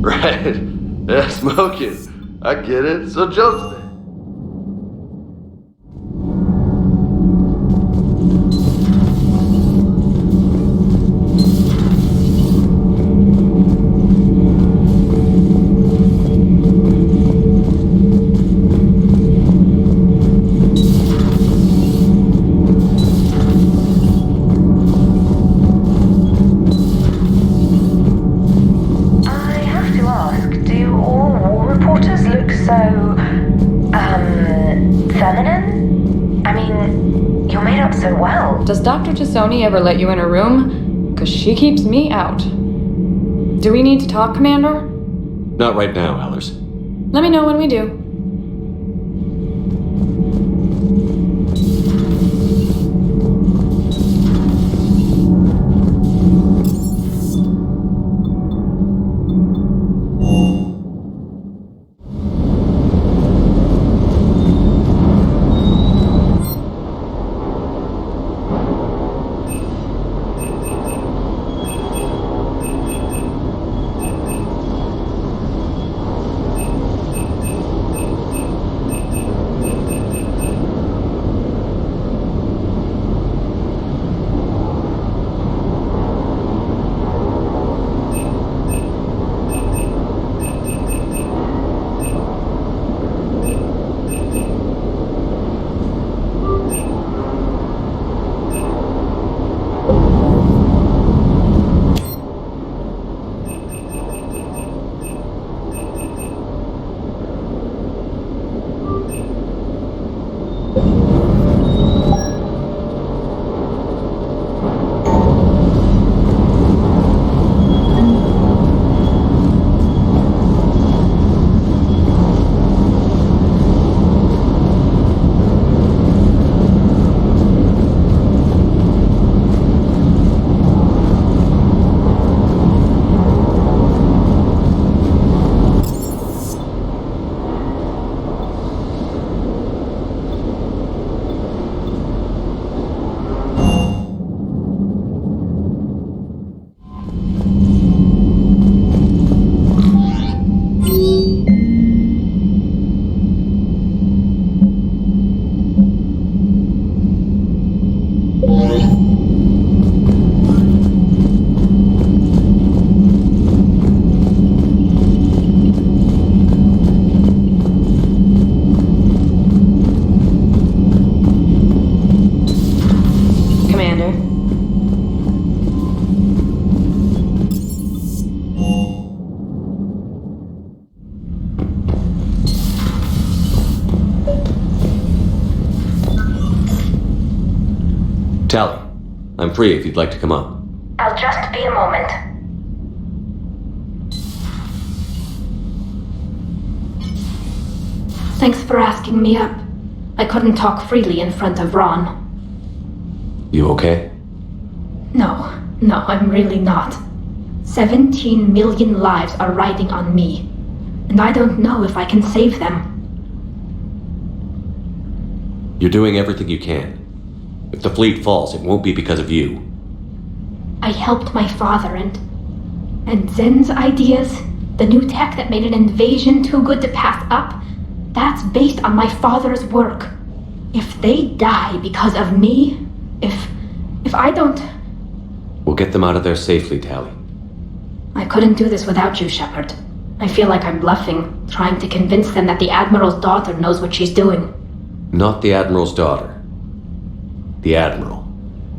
Right. Yeah, smoking. I get it. So, jokes then. Does Dr. Tassoni ever let you in her room? 'Cause she keeps me out. Do we need to talk, Commander? Not right now, Allers. Let me know when we do. Tally, I'm free if you'd like to come up. I'll just be a moment. Thanks for asking me up. I couldn't talk freely in front of Ron. You okay? No, I'm really not. 17 million lives are riding on me, and I don't know if I can save them. You're doing everything you can. If the fleet falls, it won't be because of you. I helped my father and Zen's ideas, the new tech that made an invasion too good to pass up, that's based on my father's work. If they die because of me, if I don't... We'll get them out of there safely, Tally. I couldn't do this without you, Shepard. I feel like I'm bluffing, trying to convince them that the Admiral's daughter knows what she's doing. Not the Admiral's daughter. The Admiral.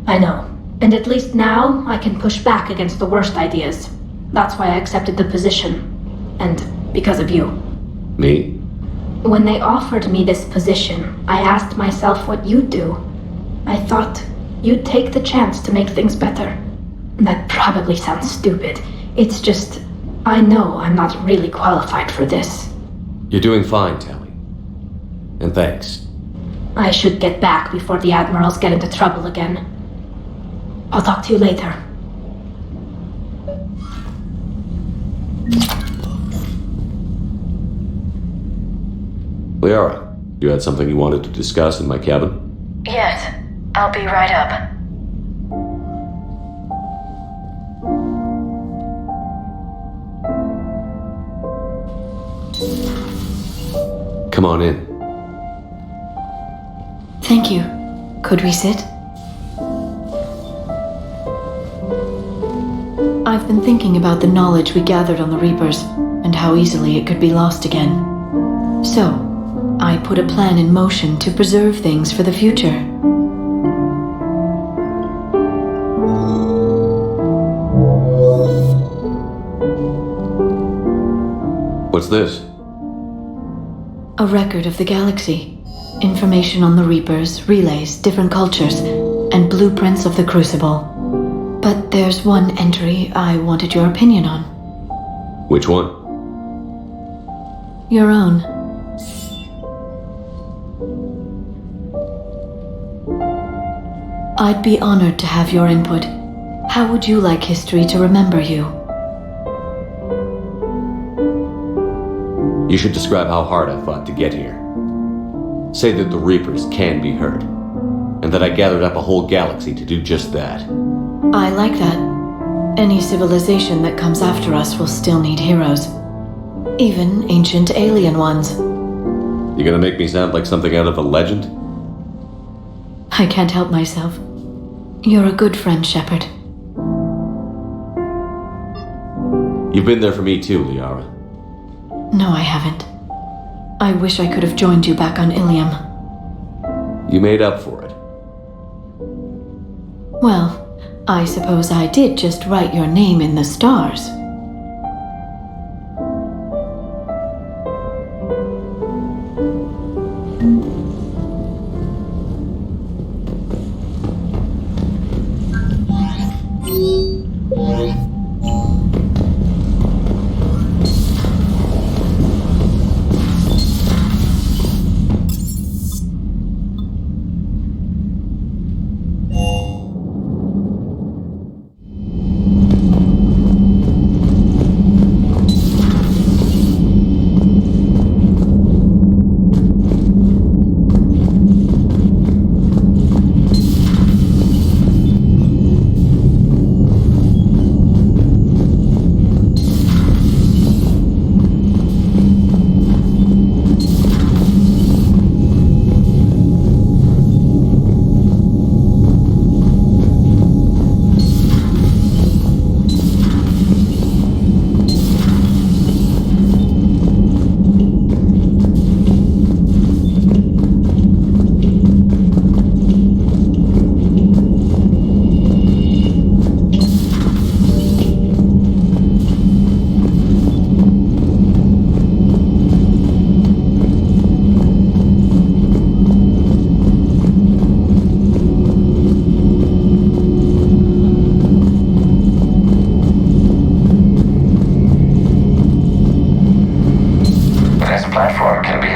I know. And at least now, I can push back against the worst ideas. That's why I accepted the position. And because of you. Me? When they offered me this position, I asked myself what you'd do. I thought you'd take the chance to make things better. That probably sounds stupid. It's just, I know I'm not really qualified for this. You're doing fine, Tally. And thanks. I should get back before the Admirals get into trouble again. I'll talk to you later. Liara, you had something you wanted to discuss in my cabin? Yes, I'll be right up. Come on in. Thank you. Could we sit? I've been thinking about the knowledge we gathered on the Reapers, and how easily it could be lost again. So, I put a plan in motion to preserve things for the future. What's this? A record of the galaxy. Information on the Reapers, relays, different cultures, and blueprints of the Crucible. But there's one entry I wanted your opinion on. Which one? Your own. I'd be honored to have your input. How would you like history to remember you? You should describe how hard I fought to get here. Say that the Reapers can be hurt, and that I gathered up a whole galaxy to do just that. I like that. Any civilization that comes after us will still need heroes. Even ancient alien ones. You gonna make me sound like something out of a legend? I can't help myself. You're a good friend, Shepard. You've been there for me too, Liara. No, I haven't. I wish I could have joined you back on Ilium. You made up for it. Well, I suppose I did just write your name in the stars.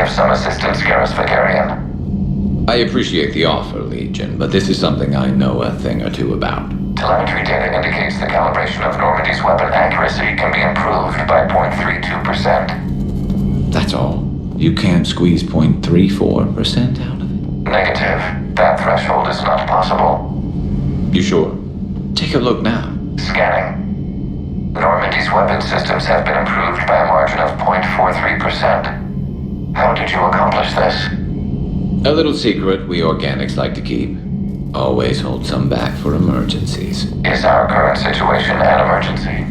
Some assistance, Garrus Vakarian. I appreciate the offer, Legion, but this is something I know a thing or two about. Telemetry data indicates the calibration of Normandy's weapon accuracy can be improved by 0.32%. That's all? You can't squeeze 0.34% out of it? Negative. That threshold is not possible. You sure? Take a look now. Scanning. Normandy's weapon systems have been improved by a margin of 0.43%. How did you accomplish this? A little secret we organics like to keep. Always hold some back for emergencies. Is our current situation an emergency?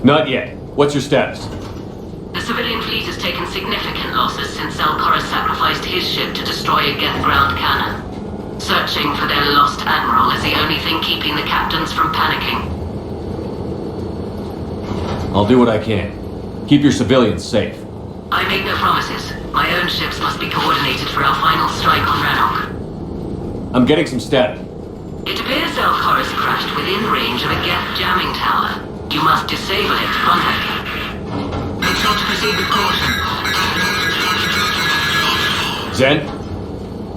Not yet. What's your status? The civilian fleet has taken significant losses since Zelkorus sacrificed his ship to destroy a Geth ground cannon. Searching for their lost admiral is the only thing keeping the captains from panicking. I'll do what I can. Keep your civilians safe. I make no promises. My own ships must be coordinated for our final strike on Rannoch. I'm getting some static. It appears Zelkorus crashed within range of a Geth jamming tower. You must disable it to contact him. Make sure to proceed with caution. Zen?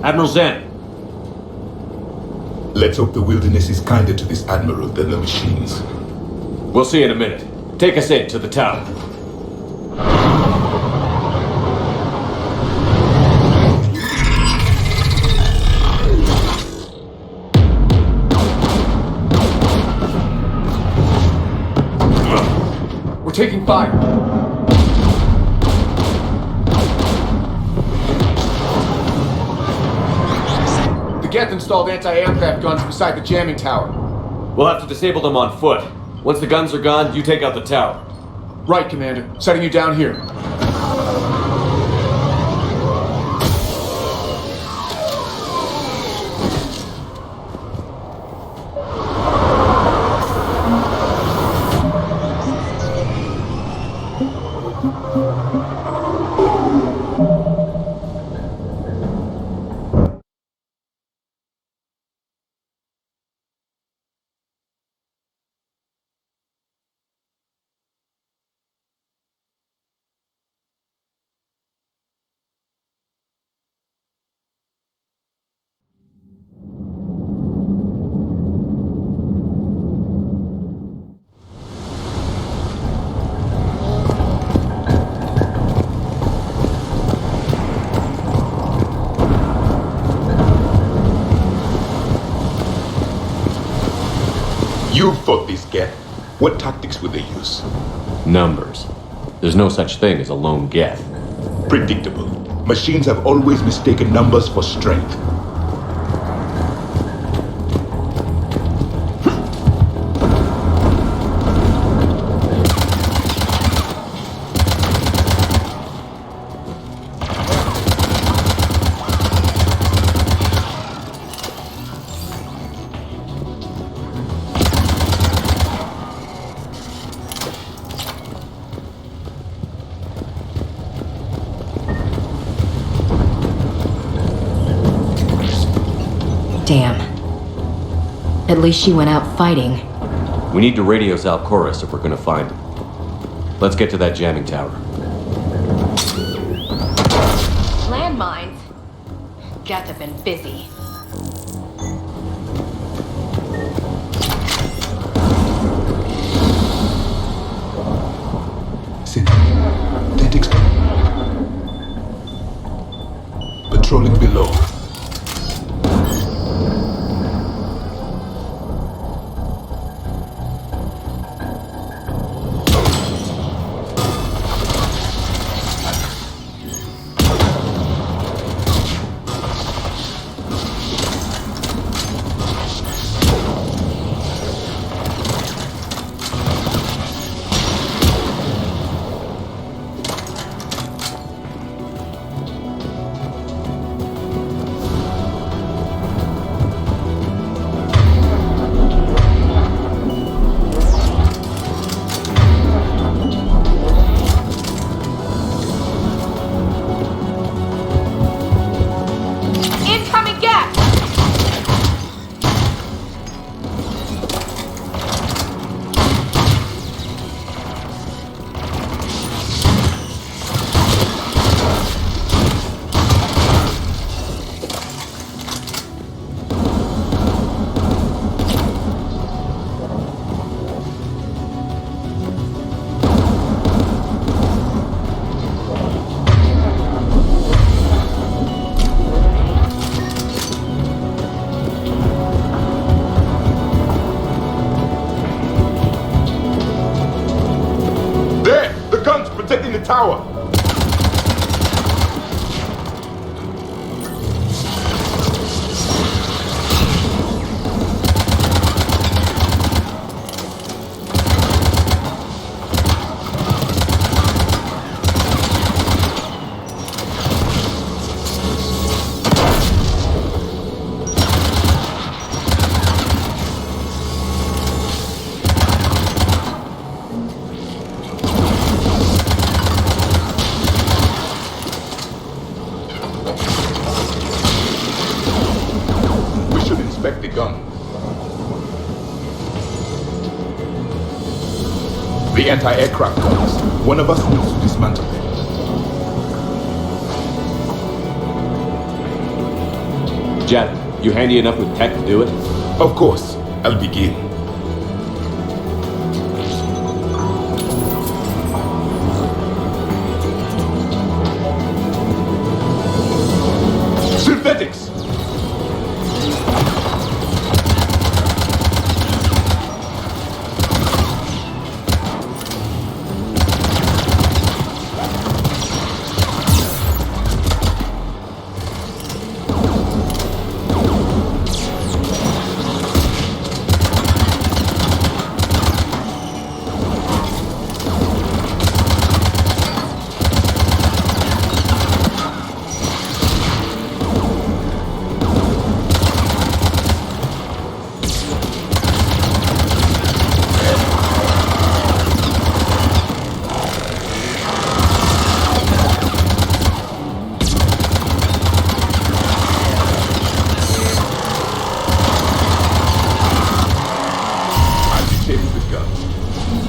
Admiral Zen. Let's hope the wilderness is kinder to this admiral than the machines. We'll see in a minute. Take us in to the tower. We're taking fire. The Geth installed anti-aircraft guns beside the jamming tower. We'll have to disable them on foot. Once the guns are gone, you take out the tower. Right, Commander. Setting you down here. You fought this Geth. What tactics would they use? Numbers. There's no such thing as a lone Geth. Predictable. Machines have always mistaken numbers for strength. Damn. At least she went out fighting. We need to radio Zelkorus if we're gonna find him. Let's get to that jamming tower. Landmines? Geth have been busy. control it below. Incoming gas! There! The guns protecting the tower! We should inspect the gun. The anti-aircraft guns. One of us needs to dismantle them. Janet, you handy enough with tech to do it? Of course. I'll begin. Synthetics!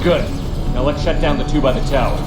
Good. Now let's shut down the two by the tower.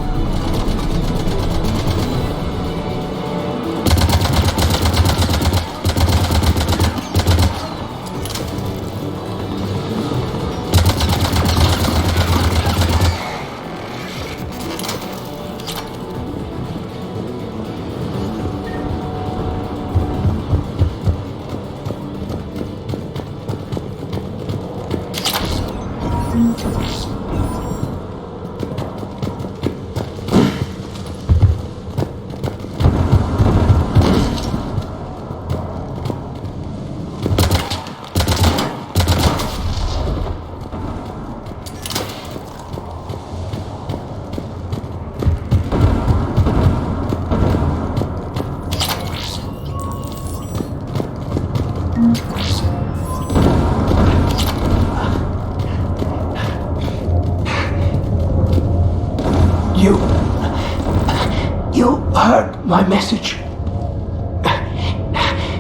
You heard my message.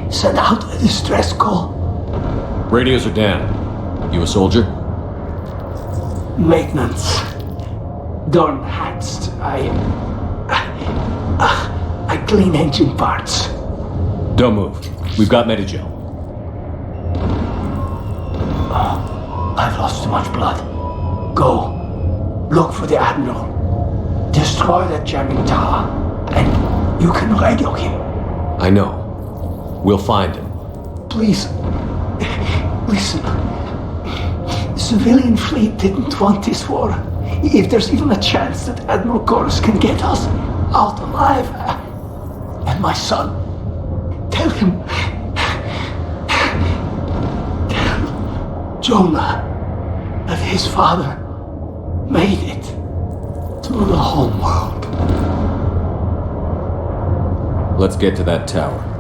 Send out a distress call. Radios are down. You a soldier? Maintenance. Dorn Hatst. I clean engine parts. Don't move. We've got Medigel. I've lost too much blood. Go. Look for the Admiral. Destroy that jamming tower. And you can radio him. I know. We'll find him. Please, listen. The civilian fleet didn't want this war. If there's even a chance that Admiral Gorus can get us out alive, and my son, tell him, tell Jonah that his father made it to the home world. Let's get to that tower.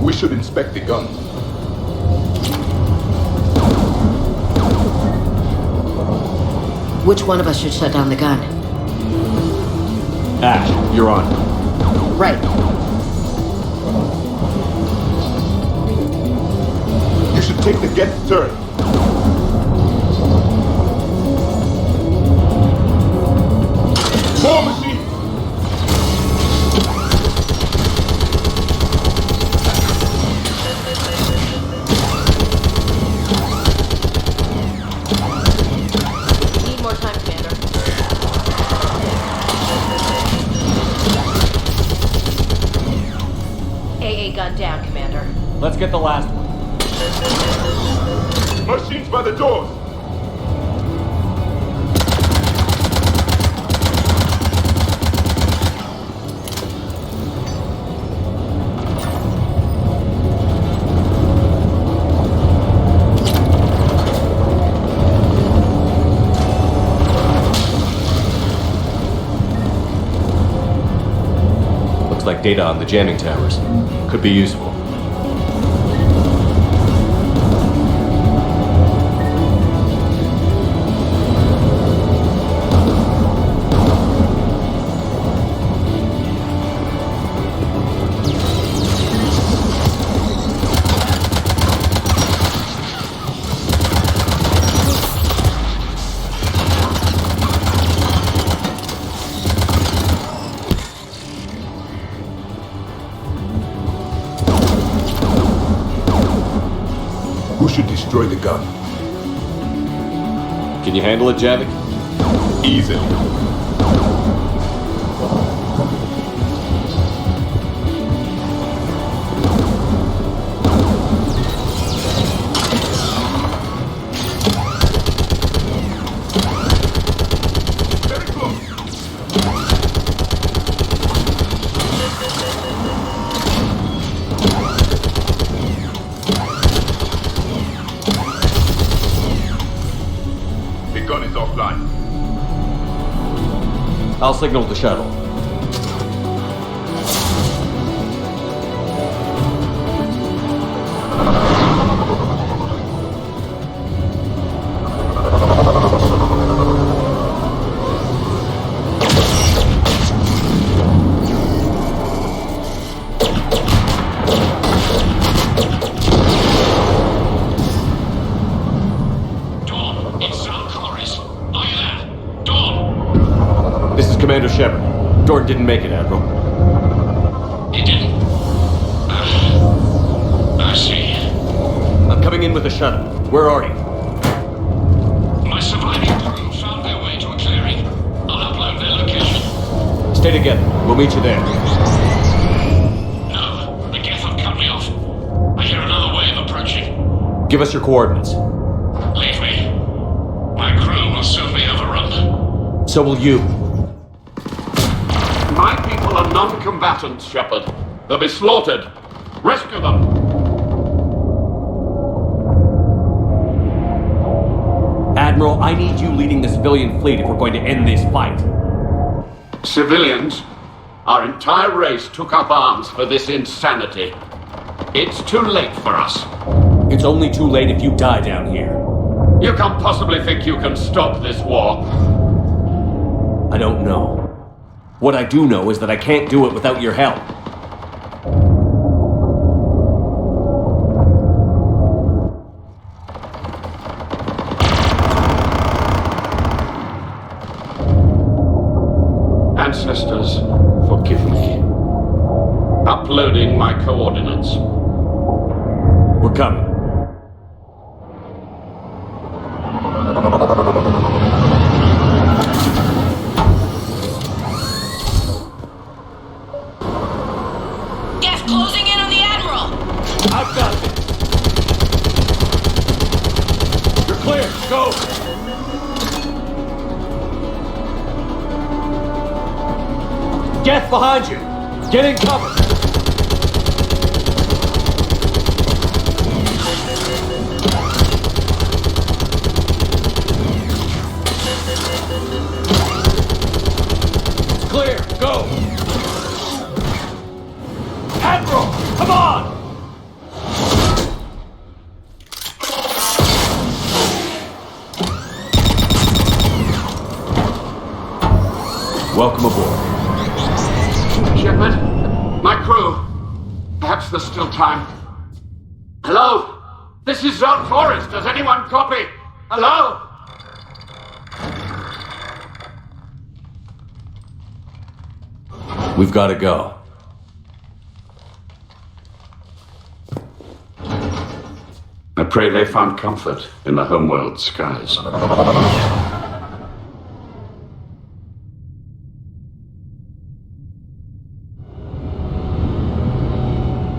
We should inspect the gun. Which one of us should shut down the gun? Ash, you're on. Right. You should take the Geth turret. War machine! Need more time, Commander. AA gun down, Commander. Let's get the last one. Machines by the doors! Looks like data on the jamming towers. Could be useful. Who should destroy the gun? Can you handle it, Javik? Easily. Very close. The gun is offline. I'll signal the shuttle. Dawn, it's Sam Corris. Are you there? Dawn! This is Commander Shepard. Dort didn't make it, Admiral. He didn't. I see. I'm coming in with the shuttle. Where are you? My surviving crew Stay together. We'll meet you there. No, the Geth have cut me off. I hear another wave approaching. Give us your coordinates. Leave me. My crew will soon be overrun. So will you. My people are non-combatants, Shepard. They'll be slaughtered. Rescue them. Admiral, I need you leading the civilian fleet if we're going to end this fight. Civilians, our entire race took up arms for this insanity. It's too late for us. It's only too late if you die down here. You can't possibly think you can stop this war. I don't know. What I do know is that I can't do it without your help. Ancestors, forgive me. Uploading my coordinates. We're coming. Geth closing in on the Admiral! I've got it! You're clear! Go! Geth behind you! Get in cover! It's clear! Go! Admiral! Come on! Welcome aboard. Shepard, my crew. Perhaps there's still time. Hello? This is Zone Forest. Does anyone copy? Hello? We've got to go. I pray they found comfort in the homeworld skies.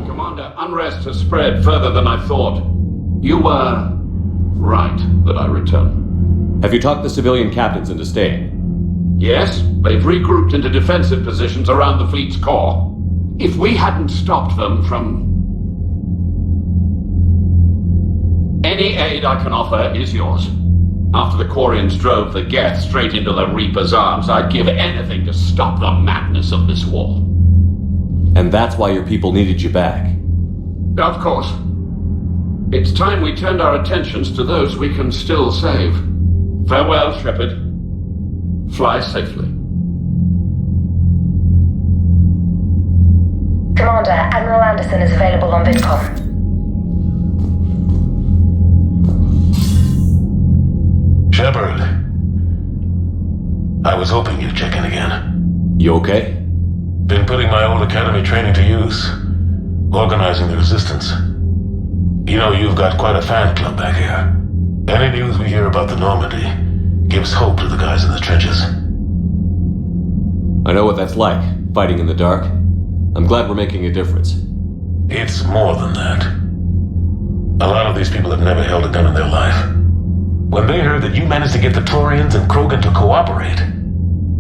Commander, unrest has spread further than I thought. You were right that I return. Have you talked the civilian captains into staying? Yes, they've regrouped into defensive positions around the fleet's core. If we hadn't stopped them from... Any aid I can offer is yours. After the Quarians drove the Geth straight into the Reaper's arms, I'd give anything to stop the madness of this war. And that's why your people needed you back. Of course. It's time we turned our attentions to those we can still save. Farewell, Shepard. Fly safely. Commander, Admiral Anderson is available on VidCom. Shepard. I was hoping you'd check in again. You okay? Been putting my old academy training to use. Organizing the resistance. You know, you've got quite a fan club back here. Any news we hear about the Normandy gives hope to the guys in the trenches. I know what that's like, fighting in the dark. I'm glad we're making a difference. It's more than that. A lot of these people have never held a gun in their life. When they heard that you managed to get the Turians and Krogan to cooperate,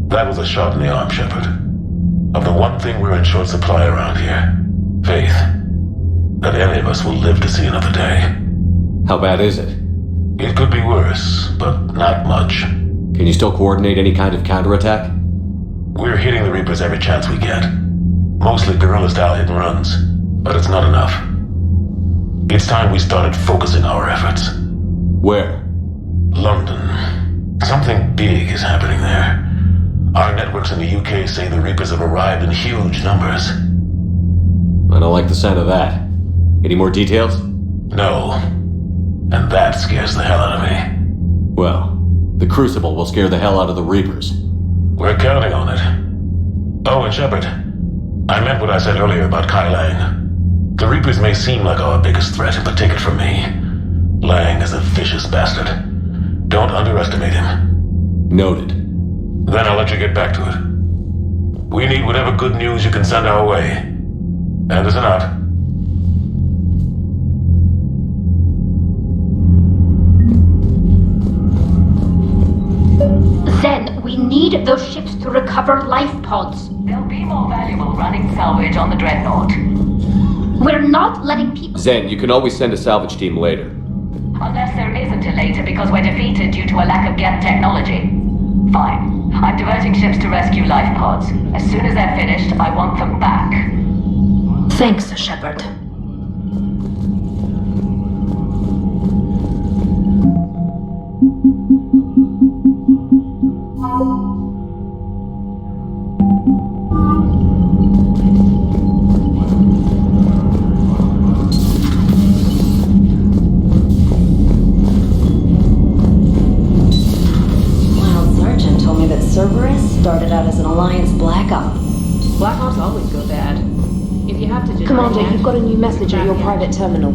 that was a shot in the arm, Shepard. Of the one thing we're in short supply around here, faith. That any of us will live to see another day. How bad is it? It could be worse, but not much. Can you still coordinate any kind of counterattack? We're hitting the Reapers every chance we get. Mostly guerrilla-style hit-and-runs, but it's not enough. It's time we started focusing our efforts. Where? London. Something big is happening there. Our networks in the UK say the Reapers have arrived in huge numbers. I don't like the sound of that. Any more details? No. And that scares the hell out of me. Well, the Crucible will scare the hell out of the Reapers. We're counting on it. Oh, and Shepard, I meant what I said earlier about Kai Lang. The Reapers may seem like our biggest threat, but take it from me. Lang is a vicious bastard. Don't underestimate him. Noted. Then I'll let you get back to it. We need whatever good news you can send our way. Anderson out. Zen, we need those ships to recover life pods. They'll be more valuable running salvage on the Dreadnought. We're not letting people... Zen, you can always send a salvage team later. Unless there isn't a later because we're defeated due to a lack of Geth technology. Fine. I'm diverting ships to rescue life pods. As soon as they're finished, I want them back. Thanks, Shepard. Cerberus started out as an Alliance Black Op. Black Ops always go bad. If you have to deny Commander, that, you've got a new message at your private terminal.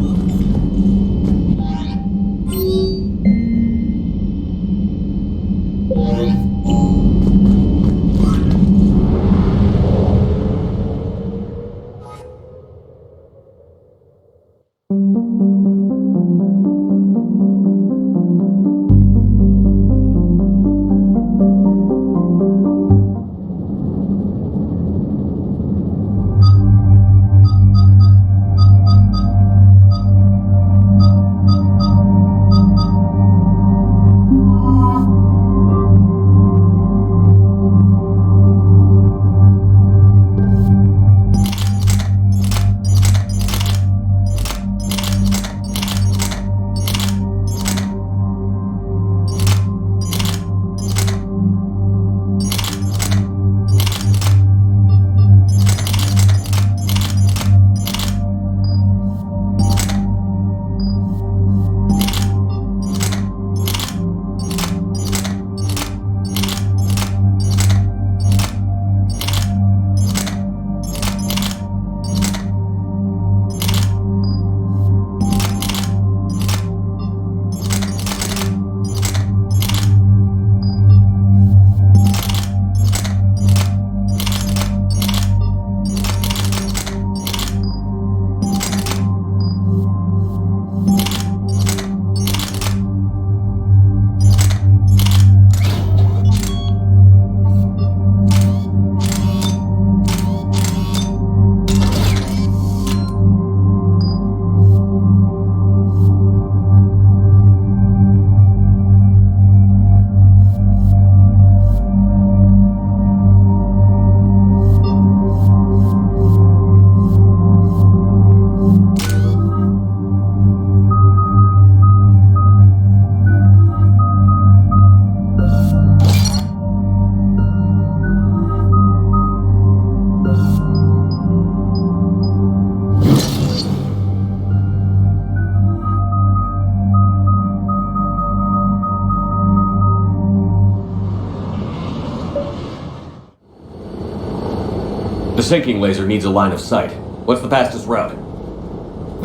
The sinking laser needs a line of sight. What's the fastest route?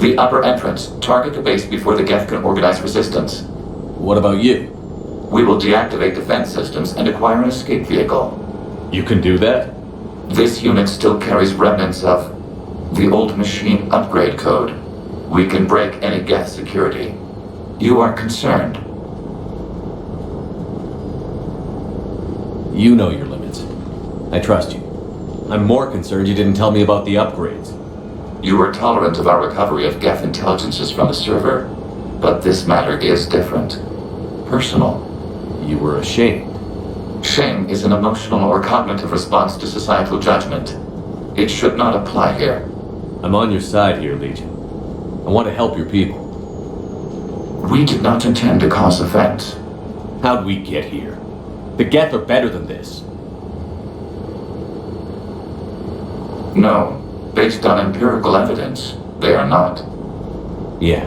The upper entrance. Target the base before the Geth can organize resistance. What about you? We will deactivate defense systems and acquire an escape vehicle. You can do that? This unit still carries remnants of the old machine upgrade code. We can break any Geth security. You are concerned. You know your limits. I trust you. I'm more concerned you didn't tell me about the upgrades. You were tolerant of our recovery of Geth intelligences from the server, but this matter is different. Personal. You were ashamed. Shame is an emotional or cognitive response to societal judgment. It should not apply here. I'm on your side here, Legion. I want to help your people. We did not intend to cause offense. How'd we get here? The Geth are better than this. No. Based on empirical evidence, they are not. Yeah.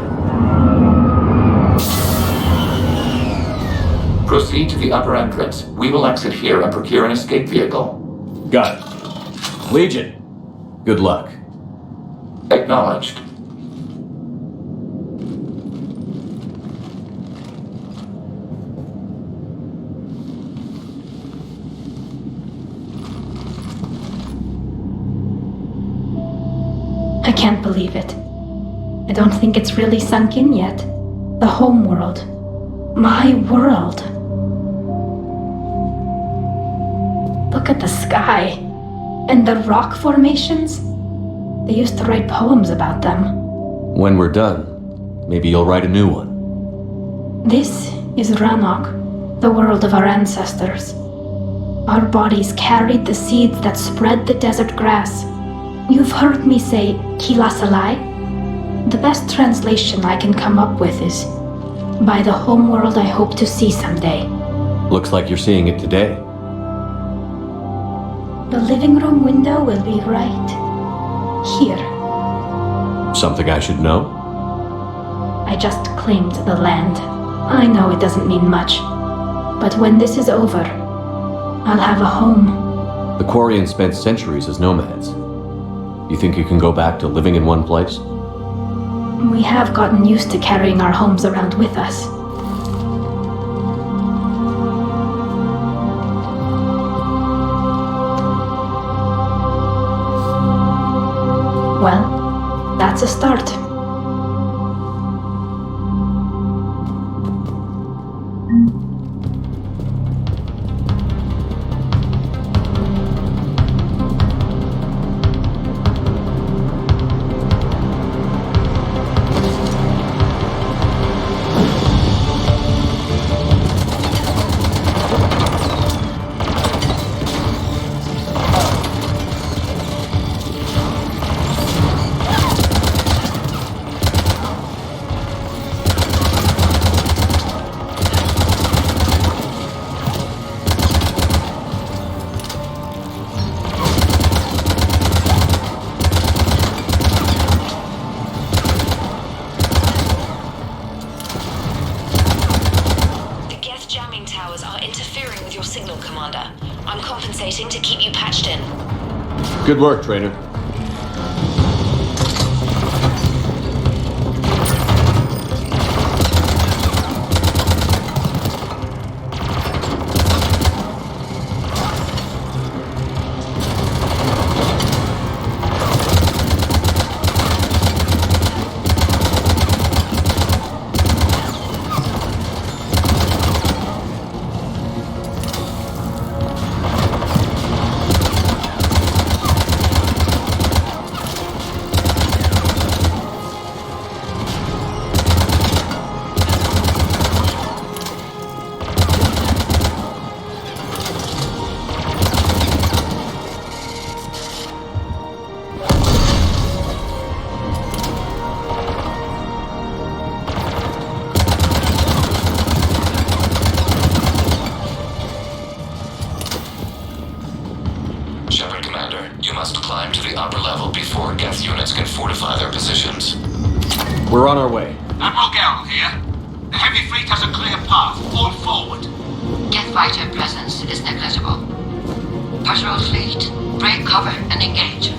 Proceed to the upper entrance. We will exit here and procure an escape vehicle. Got it. Legion, good luck. Acknowledged. I can't believe it. I don't think it's really sunk in yet. The home world. My world. Look at the sky. And the rock formations. They used to write poems about them. When we're done, maybe you'll write a new one. This is Ranok, the world of our ancestors. Our bodies carried the seeds that spread the desert grass. You've heard me say Kilasalai? The best translation I can come up with is by the homeworld I hope to see someday. Looks like you're seeing it today. The living room window will be right here. Something I should know? I just claimed the land. I know it doesn't mean much, but when this is over, I'll have a home. The Quarians spent centuries as nomads. You think you can go back to living in one place? We have gotten used to carrying our homes around with us. Well, that's a start. Good work, Trainer. We're on our way. Admiral Gerald here. The heavy fleet has a clear path. All forward. Geth fighter presence is negligible. Patrol fleet, break cover and engage.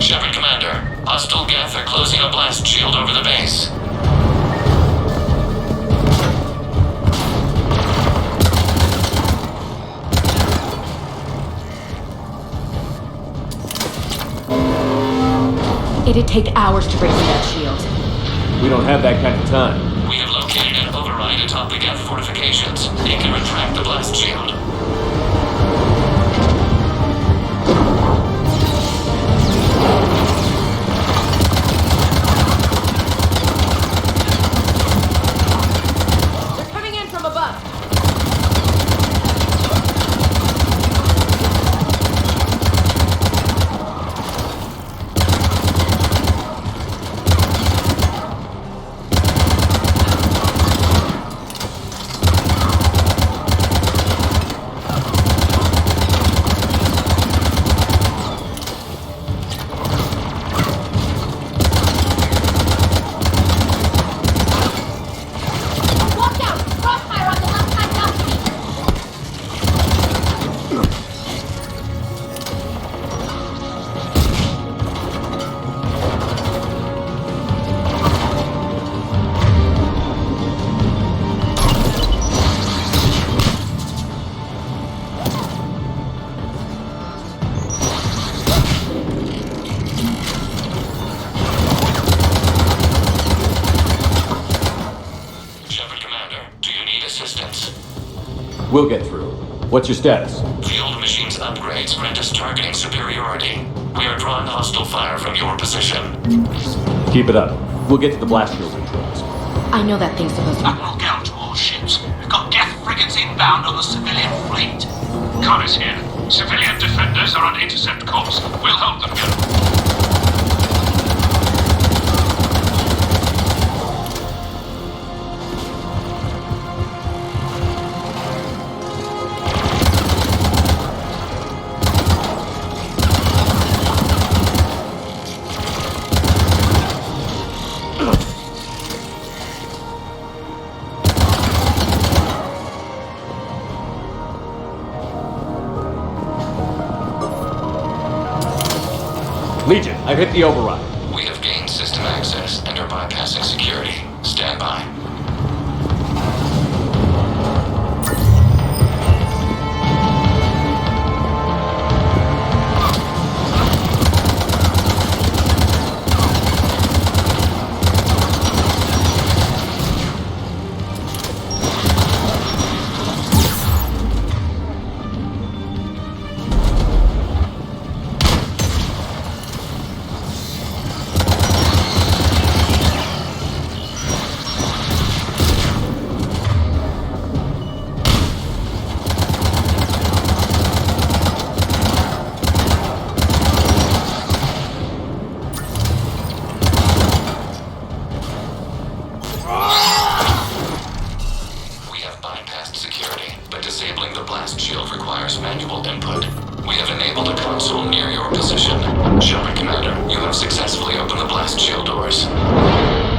Shepard Commander, hostile Geth are closing a blast shield over the base. It'd take hours to break through that shield. We don't have that kind of time. We have located an override atop the Geth fortifications. It can retract the blast shield. They're coming in from above. Watch out! Crossfire on the left side balcony! Shepard Commander, do you need assistance? We'll get through. What's your status? Field machines upgrades grant us targeting superiority. We are drawing hostile fire from your position. Keep it up. We'll get to the blast shield controls. I know that thing's supposed to be. Admiral Gell to all ships. We've got Geth frigates inbound on the civilian fleet. Connor's here. Civilian defenders are on intercept course. We'll hold them. Legion, I've hit the override. We have gained system access and are bypassing security. Stand by. Disabling the blast shield requires manual input. We have enabled a console near your position. Shepard Commander, you have successfully opened the blast shield doors.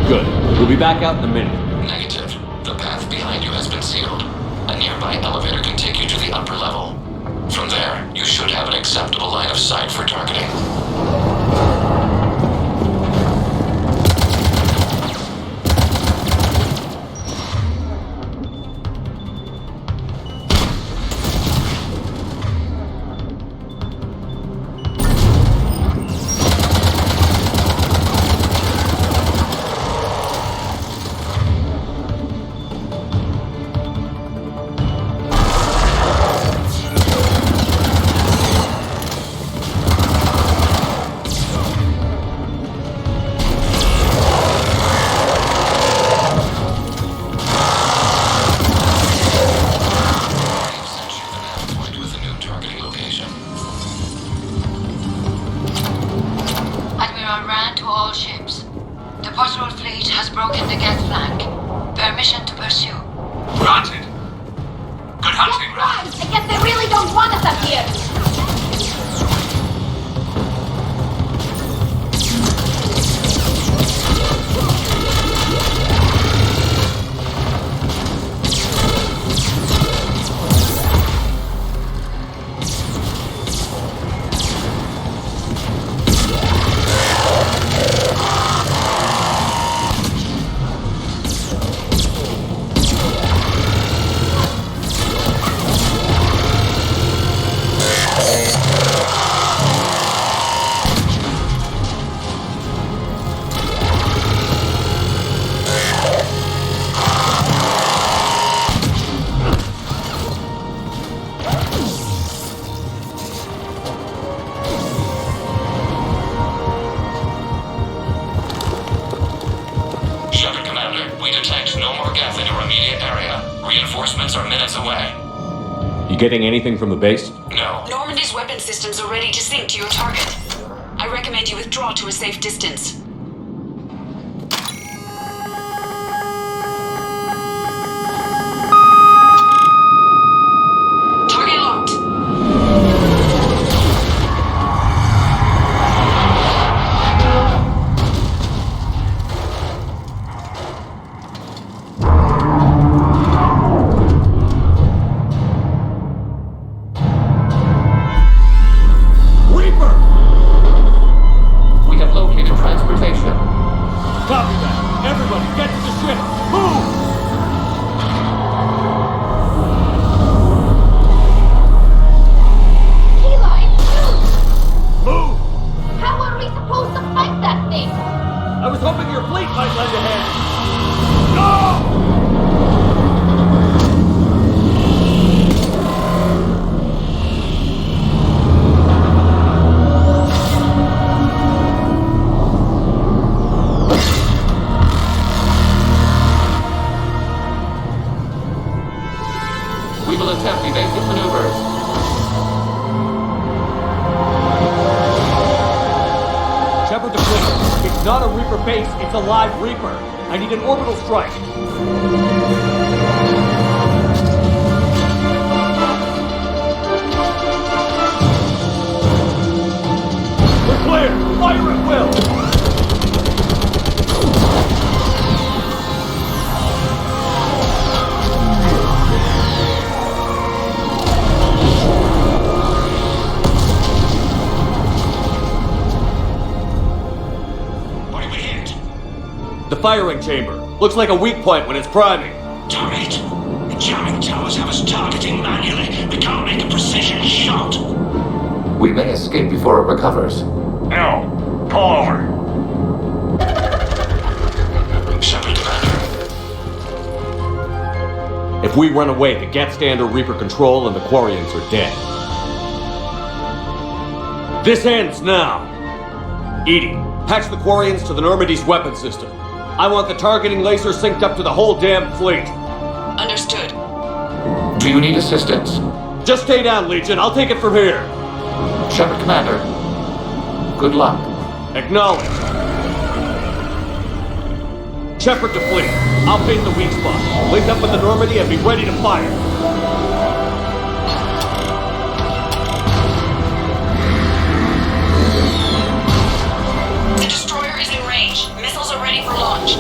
Good. We'll be back out in a minute. Negative. The path behind you has been sealed. A nearby elevator can take you to the upper level. From there, you should have an acceptable line of sight for targeting. patrol fleet has broken the Geth flank. Permission to pursue. Granted. Good hunting, Right! I guess they really don't want us up here! Shepard Commander, we detect no more Geth in your immediate area. Reinforcements are minutes away. You getting anything from the base? No. Normandy's weapon systems are ready to sync to your target. I recommend you withdraw to a safe distance. Target locked. We have located transportation. Copy that. Everybody, get to the ship. Move! Eli! Move! How are we supposed to fight that thing? I was hoping your fleet might lend a hand. No! We will attempt evasive maneuvers. Shepard to fleet. It's not a Reaper base, it's a live Reaper. I need an orbital strike. We're clear! Fire at will! What do we hit? The firing chamber. Looks like a weak point when it's priming. Damn it! The jamming towers have us targeting manually. We can't make a precision shot. We may escape before it recovers. No. Pull over. Shepard Commander. If we run away, the Geth stand under Reaper control and the Quarians are dead. This ends now! Edie, patch the Quarians to the Normandy's weapon system. I want the targeting laser synced up to the whole damn fleet. Understood. Do you need assistance? Just stay down, Legion. I'll take it from here. Shepard Commander. Good luck. Acknowledged. Shepard to fleet. I'll paint the weak spot. Link up with the Normandy and be ready to fire. The destroyer is in range. Missiles are ready for launch.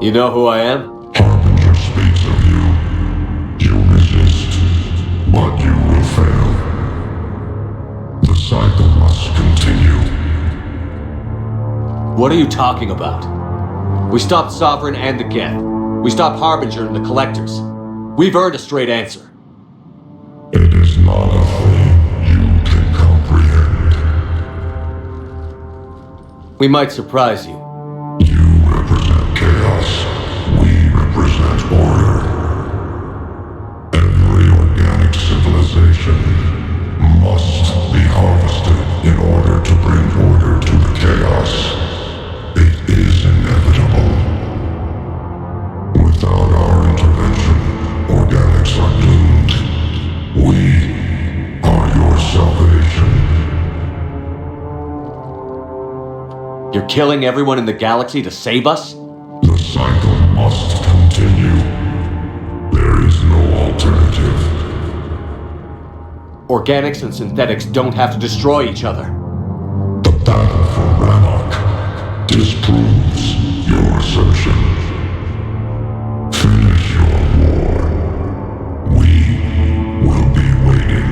You know who I am? Harbinger speaks of you. You resist, but you will fail. The cycle must continue. What are you talking about? We stopped Sovereign and the Geth. We stopped Harbinger and the Collectors. We've earned a straight answer. It is not a thing you can comprehend. We might surprise you. You represent chaos. We represent order. Every organic civilization must be harvested in order to bring order to the chaos. It is inevitable. Without our intervention, organics are doomed. We are your salvation. You're killing everyone in the galaxy to save us? The cycle must continue. There is no alternative. Organics and synthetics don't have to destroy each other. The battle for Rannoch disproves your assertion. Finish your war. We will be waiting.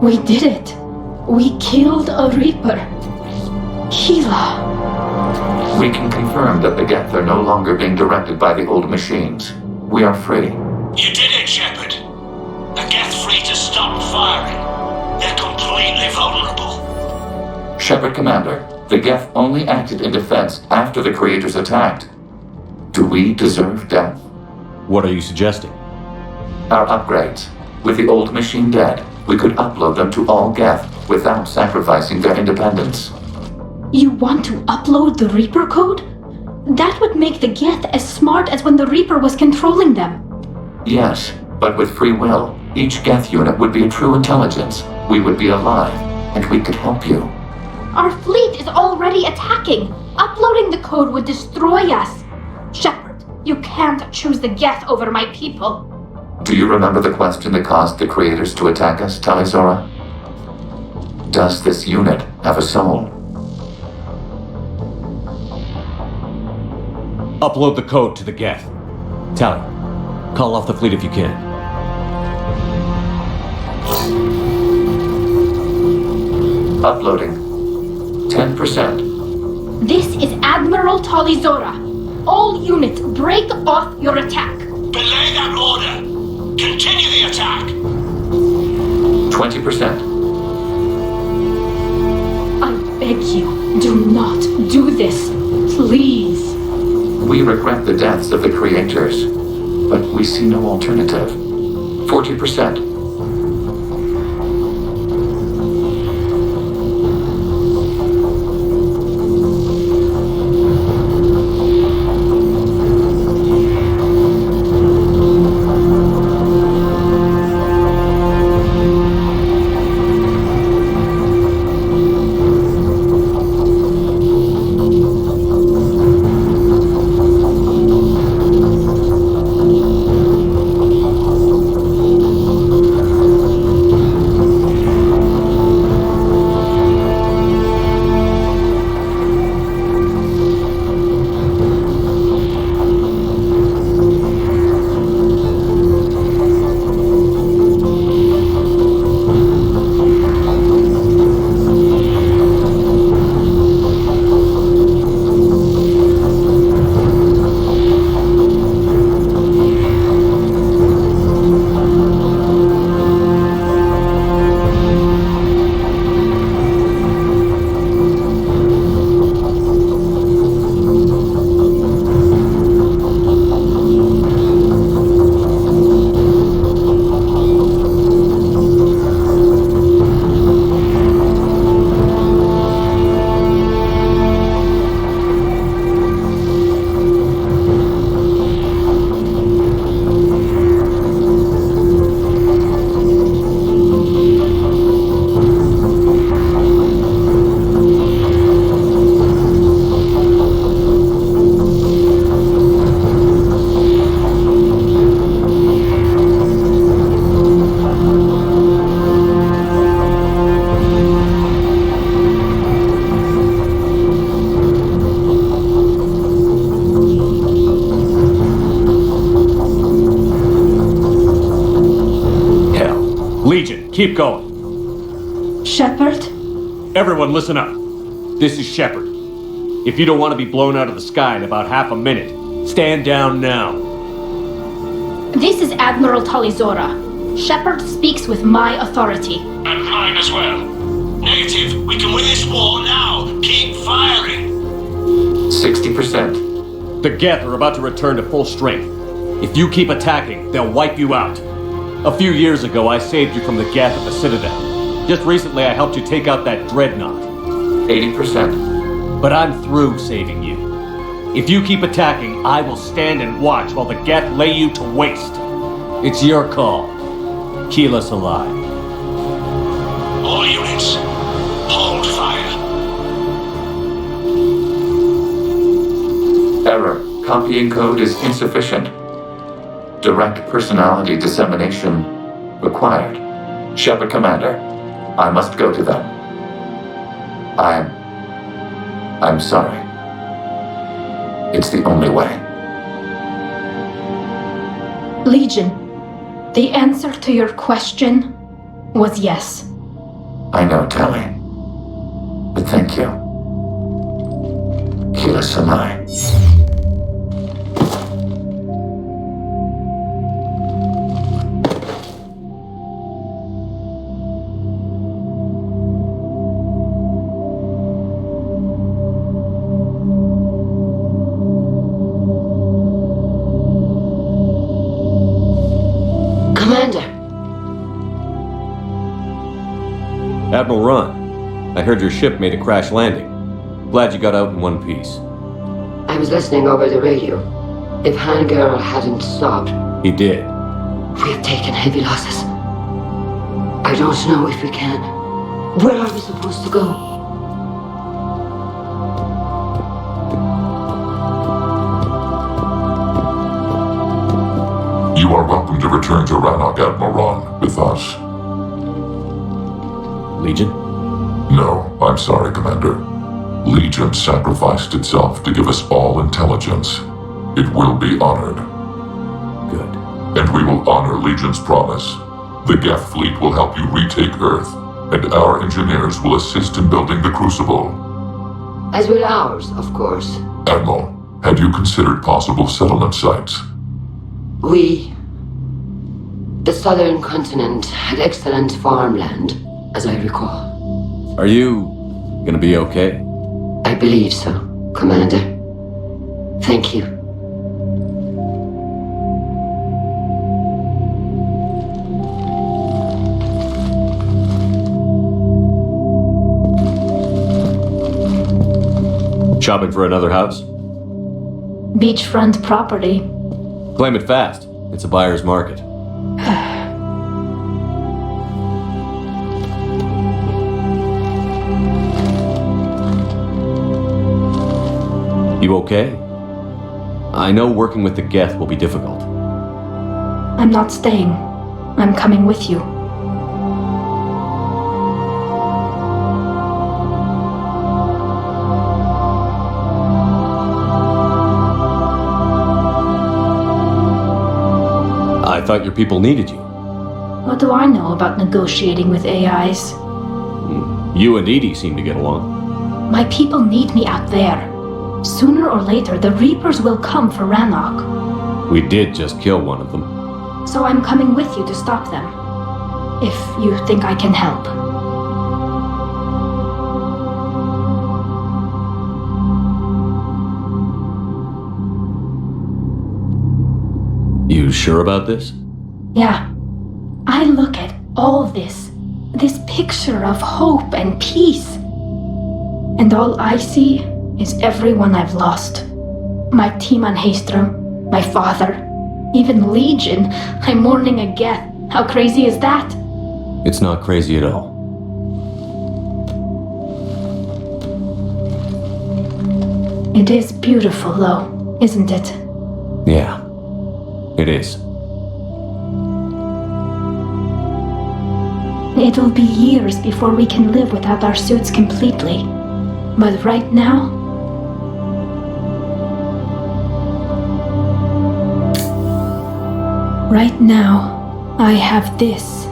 We did it. We killed a Reaper. Keela. We can confirm that the Geth are no longer being directed by the old machines. We are free. You did it, Shepard. The Geth fleet has stopped firing. They're completely vulnerable. Shepard Commander, the Geth only acted in defense after the Creators attacked. Do we deserve death? What are you suggesting? Our upgrades. With the old machine dead, we could upload them to all Geth without sacrificing their independence. You want to upload the Reaper code? That would make the Geth as smart as when the Reaper was controlling them. Yes, but with free will, each Geth unit would be a true intelligence. We would be alive, and we could help you. Our fleet is already attacking. Uploading the code would destroy us. Shepard, you can't choose the Geth over my people. Do you remember the question that caused the Creators to attack us, Talizora? Does this unit have a soul? Upload the code to the Geth. Tally, call off the fleet if you can. Uploading. 10%. This is Admiral Talizora. All units, break off your attack. Belay that order. Continue the attack. 20%. I beg you, do not do this. Please. We regret the deaths of the Creators, but we see no alternative. 40%. Keep going. Shepard? Everyone, listen up. This is Shepard. If you don't want to be blown out of the sky in about half a minute, stand down now. This is Admiral Talizora. Shepard speaks with my authority. And mine as well. Negative. We can win this war now. Keep firing. 60%. The Geth are about to return to full strength. If you keep attacking, they'll wipe you out. A few years ago, I saved you from the Geth at the Citadel. Just recently, I helped you take out that dreadnought. 80%. But I'm through saving you. If you keep attacking, I will stand and watch while the Geth lay you to waste. It's your call. Keep us alive. All units, hold fire. Error. Copying code is insufficient. Direct personality dissemination required. Shepard Commander, I must go to them. I'm sorry. It's the only way. Legion, the answer to your question was yes. I know, Tali. But thank you. Keela Samai. Admiral Ron, I heard your ship made a crash landing. Glad you got out in one piece. I was listening over the radio. If Hangirl hadn't stopped... He did. We have taken heavy losses. I don't know if we can. Where are we supposed to go? You are welcome to return to Rannoch, Admiral Ron, with us. Legion? No, I'm sorry, Commander. Legion sacrificed itself to give us all intelligence. It will be honored. Good. And we will honor Legion's promise. The Geth fleet will help you retake Earth, and our engineers will assist in building the Crucible. As will ours, of course. Admiral, had you considered possible settlement sites? The southern continent had excellent farmland, as I recall. Are you gonna be okay? I believe so, Commander. Thank you. Shopping for another house? Beachfront property. Claim it fast. It's a buyer's market. You okay? I know working with the Geth will be difficult. I'm not staying. I'm coming with you. I thought your people needed you. What do I know about negotiating with AIs? You and Edie seem to get along. My people need me out there. Sooner or later, the Reapers will come for Rannoch. We did just kill one of them. So I'm coming with you to stop them. If you think I can help. You sure about this? Yeah. I look at all this picture of hope and peace. And all I see is everyone I've lost. My team on Haestrom, my father, even Legion. I'm mourning a Geth. How crazy is that? It's not crazy at all. It is beautiful, though, isn't it? Yeah, it is. It'll be years before we can live without our suits completely. But right now... Right now, I have this.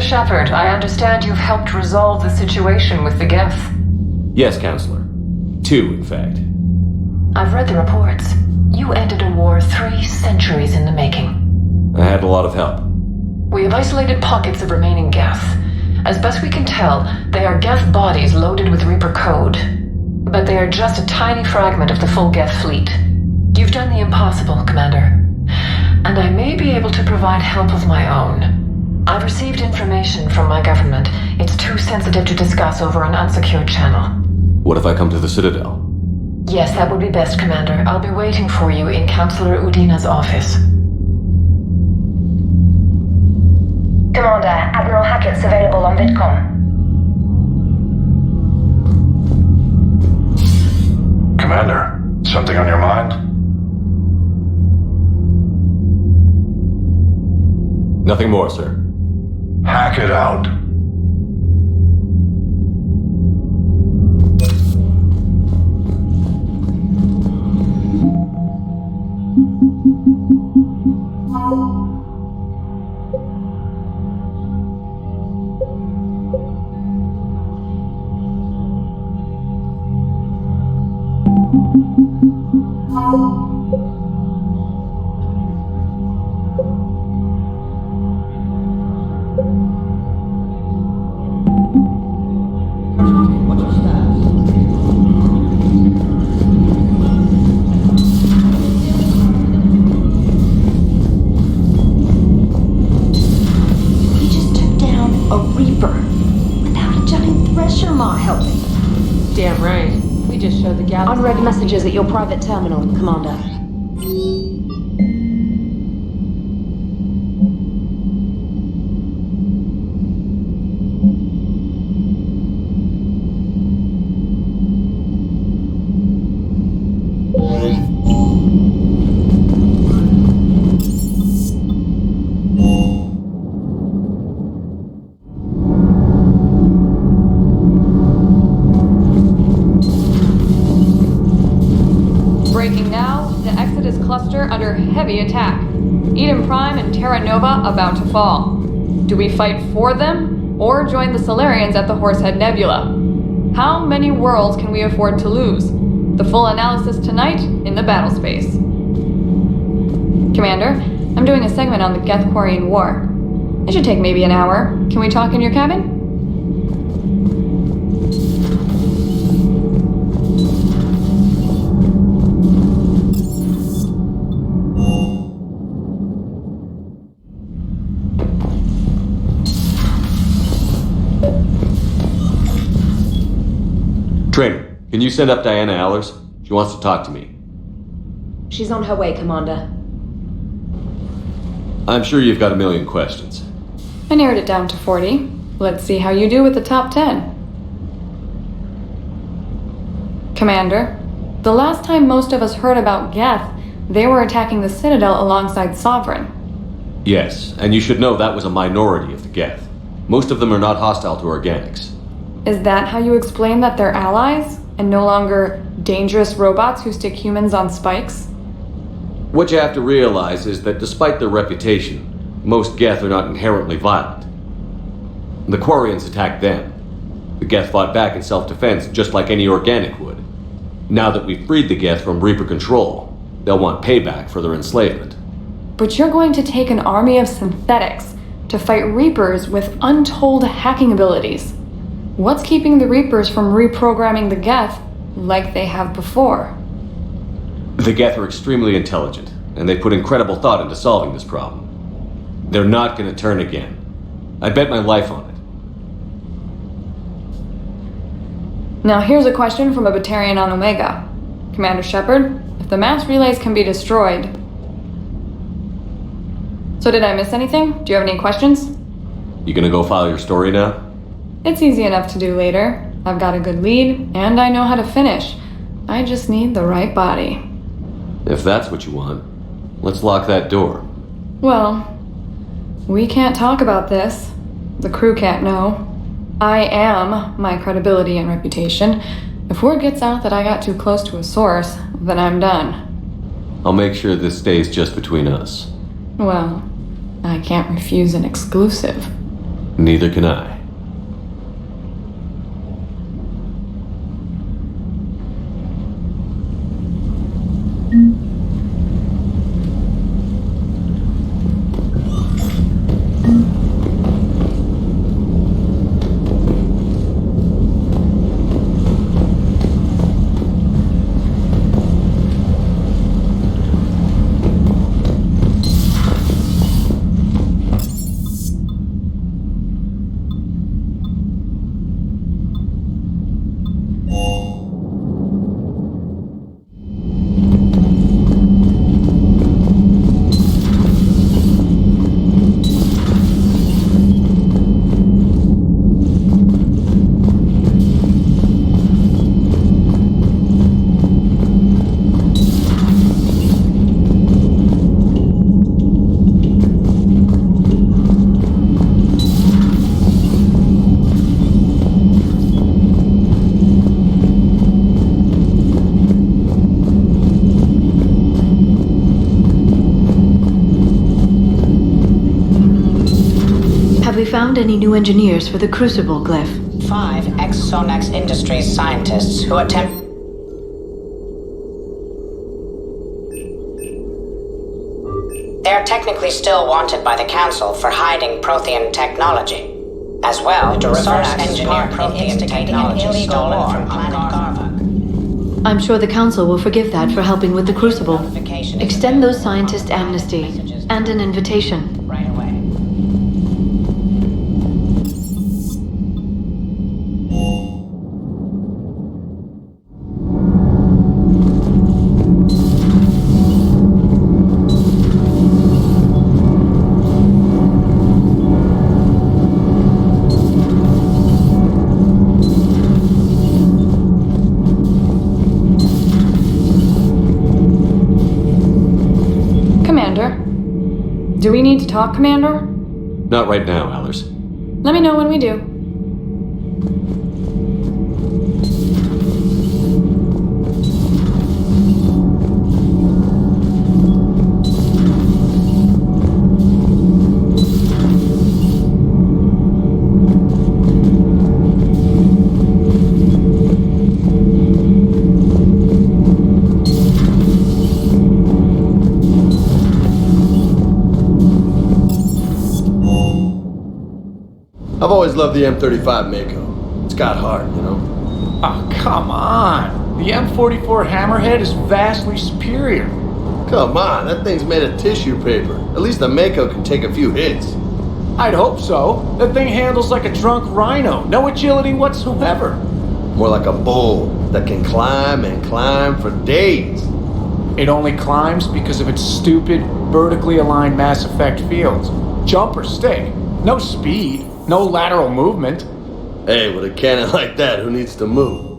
Shepard, I understand you've helped resolve the situation with the Geth. Yes, Counselor. 2, in fact. I've read the reports. You ended a war 3 centuries in the making. I had a lot of help. We have isolated pockets of remaining Geth. As best we can tell, they are Geth bodies loaded with Reaper code. But they are just a tiny fragment of the full Geth fleet. You've done the impossible, Commander. And I may be able to provide help of my own. I've received information from my government. It's too sensitive to discuss over an unsecured channel. What if I come to the Citadel? Yes, that would be best, Commander. I'll be waiting for you in Counselor Udina's office. Commander, Admiral Hackett's available on VidCom. Commander, something on your mind? Nothing more, sir. Hackett out. Damn right. We just showed the galaxy. Unread messages at your private terminal, Commander. Under heavy attack. Eden Prime and Terra Nova about to fall. Do we fight for them, or join the Solarians at the Horsehead Nebula? How many worlds can we afford to lose? The full analysis tonight in the battle space. Commander, I'm doing a segment on the Geth-Quarian War. It should take maybe an hour. Can we talk in your cabin? Trainer, can you send up Diana Allers? She wants to talk to me. She's on her way, Commander. I'm sure you've got a million questions. I narrowed it down to 40. Let's see how you do with the top 10. Commander, the last time most of us heard about Geth, they were attacking the Citadel alongside Sovereign. Yes, and you should know that was a minority of the Geth. Most of them are not hostile to organics. Is that how you explain that they're allies, and no longer dangerous robots who stick humans on spikes? What you have to realize is that despite their reputation, most Geth are not inherently violent. The Quarians attacked them. The Geth fought back in self-defense just like any organic would. Now that we've freed the Geth from Reaper control, they'll want payback for their enslavement. But you're going to take an army of synthetics to fight Reapers with untold hacking abilities. What's keeping the Reapers from reprogramming the Geth like they have before? The Geth are extremely intelligent, and they put incredible thought into solving this problem. They're not going to turn again. I bet my life on it. Now here's a question from a Batarian on Omega. Commander Shepard, if the mass relays can be destroyed... So did I miss anything? Do you have any questions? You gonna go file your story now? It's easy enough to do later. I've got a good lead, and I know how to finish. I just need the right body. If that's what you want, let's lock that door. Well, we can't talk about this. The crew can't know. I am my credibility and reputation. If word gets out that I got too close to a source, then I'm done. I'll make sure this stays just between us. Well, I can't refuse an exclusive. Neither can I. Found any new engineers for the Crucible glyph? 5 ex-Sonax Industries scientists who attempt... They're technically still wanted by the Council for hiding Prothean technology. As well, to reverse engineer Prothean technology stolen from planet Garva. I'm sure the Council will forgive that for helping with the Crucible. Extend those scientists amnesty and an invitation. Right away. Do we need to talk, Commander? Not right now, Allers. Let me know when we do. I've always loved the M35 Mako. It's got heart, you know? Oh, come on. The M44 Hammerhead is vastly superior. Come on, that thing's made of tissue paper. At least the Mako can take a few hits. I'd hope so. That thing handles like a drunk rhino. No agility whatsoever. More like a bull that can climb and climb for days. It only climbs because of its stupid, vertically aligned Mass Effect fields. Jump or stick. No speed. No lateral movement. Hey, with a cannon like that, who needs to move?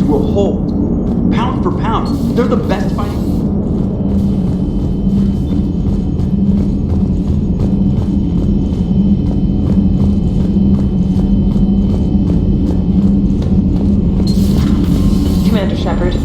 Will hold. Pound for pound, they're the best fighting. Commander Shepard.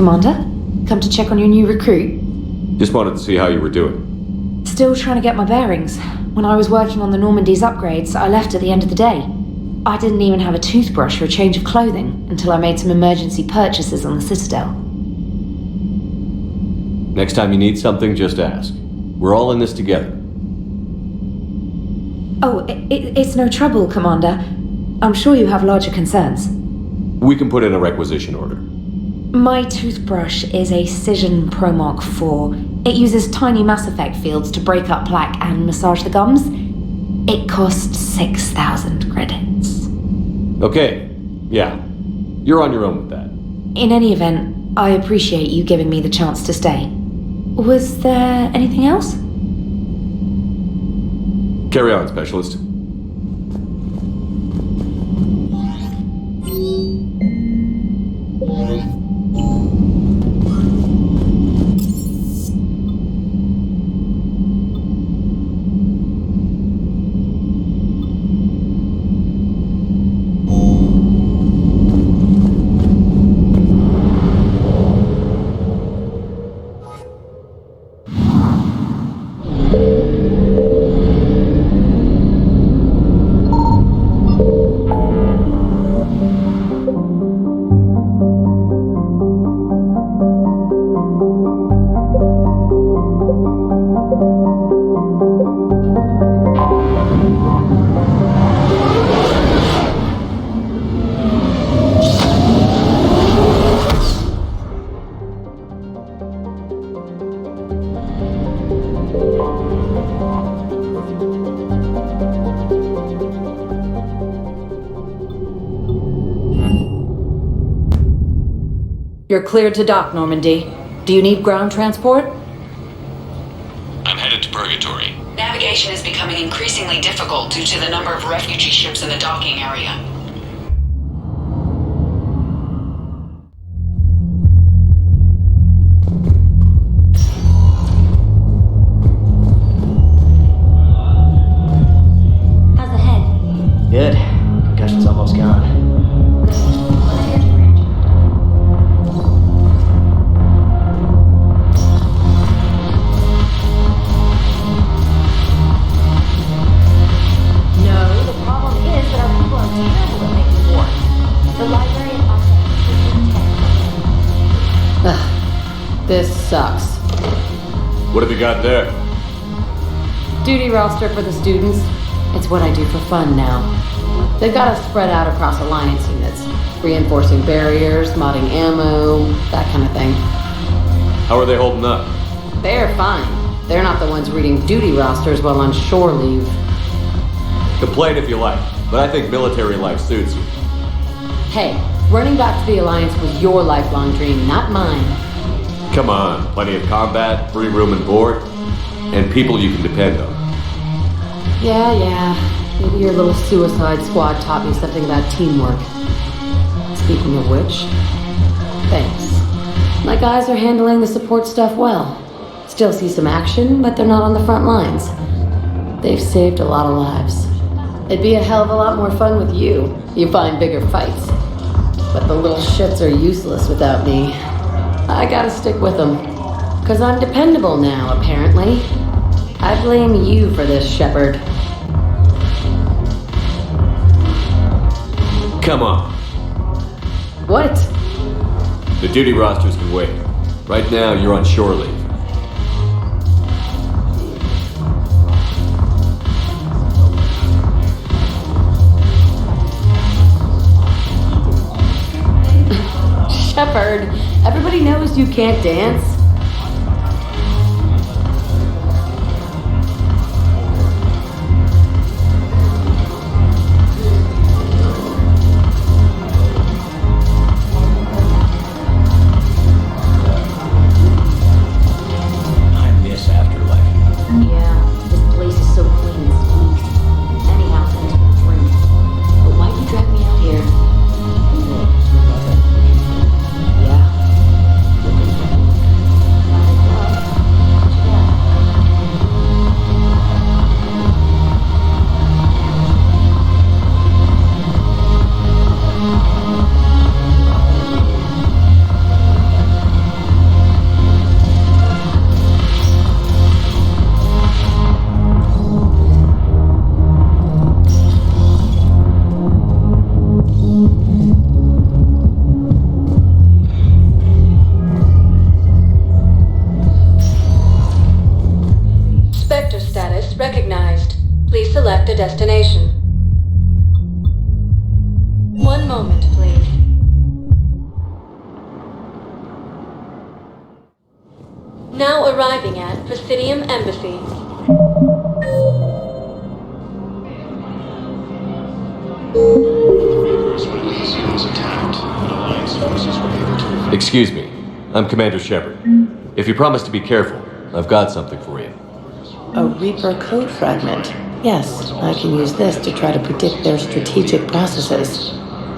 Commander? Come to check on your new recruit? Just wanted to see how you were doing. Still trying to get my bearings. When I was working on the Normandy's upgrades, I left at the end of the day. I didn't even have a toothbrush or a change of clothing until I made some emergency purchases on the Citadel. Next time you need something, just ask. We're all in this together. Oh, it's no trouble, Commander. I'm sure you have larger concerns. We can put in a requisition order. My toothbrush is a Cision Pro Mark IV. It uses tiny Mass Effect fields to break up plaque and massage the gums. It costs 6,000 credits. Okay, yeah. You're on your own with that. In any event, I appreciate you giving me the chance to stay. Was there anything else? Carry on, Specialist. You're cleared to dock, Normandy. Do you need ground transport? I'm headed to Purgatory. Navigation is becoming increasingly difficult due to the number of refugee ships in the docking area. How's the head? Good. Concussion's almost gone. This sucks. What have you got there? Duty roster for the students. It's what I do for fun now. They've got us spread out across Alliance units. Reinforcing barriers, modding ammo, that kind of thing. How are they holding up? They're fine. They're not the ones reading duty rosters while on shore leave. Complain if you like, but I think military life suits you. Hey, running back to the Alliance was your lifelong dream, not mine. Come on, plenty of combat, free room and board, and people you can depend on. Yeah. Maybe your little suicide squad taught me something about teamwork. Speaking of which, thanks. My guys are handling the support stuff well. Still see some action, but they're not on the front lines. They've saved a lot of lives. It'd be a hell of a lot more fun with you. You find bigger fights. But the little shits are useless without me. I gotta stick with them. 'Cause I'm dependable now, apparently. I blame you for this, Shepard. Come on. What? The duty rosters can wait. Right now, you're on shore leave. Shepard, everybody knows you can't dance. I miss Afterlife. Yeah, this place is so clean and squeaky. Anyhow, it's a dream. But why'd you drag me out here? Yeah. to destination. One moment, please. Now arriving at Presidium Embassy. Excuse me. I'm Commander Shepard. If you promise to be careful, I've got something for you. A Reaper code fragment. Yes, I can use this to try to predict their strategic processes.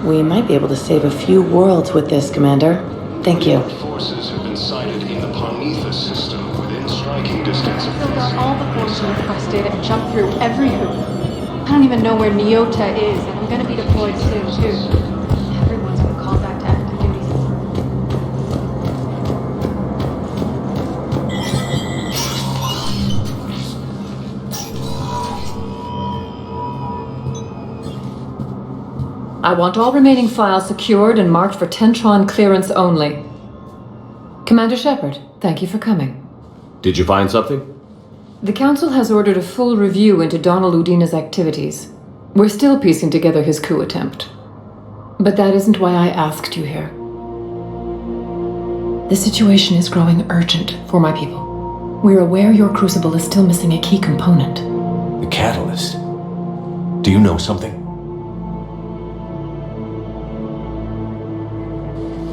We might be able to save a few worlds with this, Commander. Thank you. Forces have been sighted in the Prometheus system within striking distance of Filled out all the forms you requested and jumped through every hoop. I don't even know where Nyota is, and I'm gonna be deployed soon, too. Everyone's been called back to active duty. I want all remaining files secured and marked for Tentron clearance only. Commander Shepard, thank you for coming. Did you find something? The Council has ordered a full review into Donald Udina's activities. We're still piecing together his coup attempt. But that isn't why I asked you here. The situation is growing urgent for my people. We're aware your crucible is still missing a key component. The catalyst. Do you know something?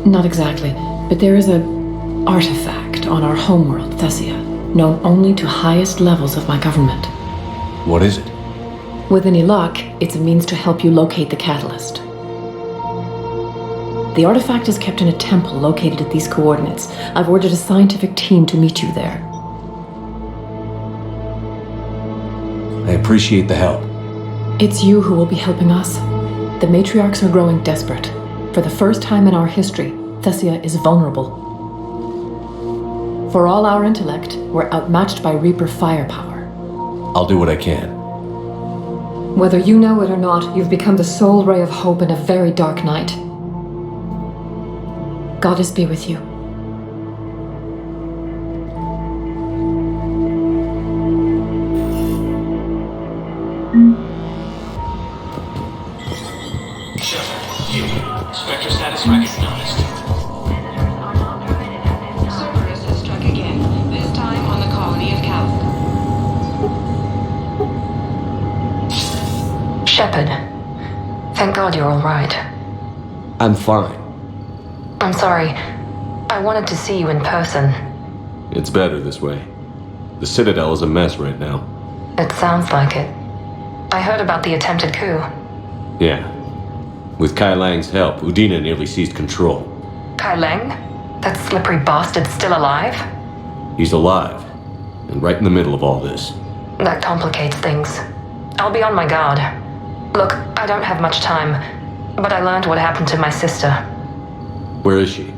Not exactly, but there is an artifact on our homeworld, Thessia, known only to highest levels of my government. What is it? With any luck, it's a means to help you locate the catalyst. The artifact is kept in a temple located at these coordinates. I've ordered a scientific team to meet you there. I appreciate the help. It's you who will be helping us. The matriarchs are growing desperate. For the first time in our history, Thessia is vulnerable. For all our intellect, we're outmatched by Reaper firepower. I'll do what I can. Whether you know it or not, you've become the sole ray of hope in a very dark night. Goddess be with you. Spectre status recognized. Cerberus has struck again, this time on the colony of Calvin. Shepard. Thank God you're all right. I'm fine. I'm sorry. I wanted to see you in person. It's better this way. The Citadel is a mess right now. It sounds like it. I heard about the attempted coup. Yeah. With Kai Lang's help, Udina nearly seized control. Kai Lang? That slippery bastard's still alive? He's alive, and right in the middle of all this. That complicates things. I'll be on my guard. Look, I don't have much time, but I learned what happened to my sister. Where is she?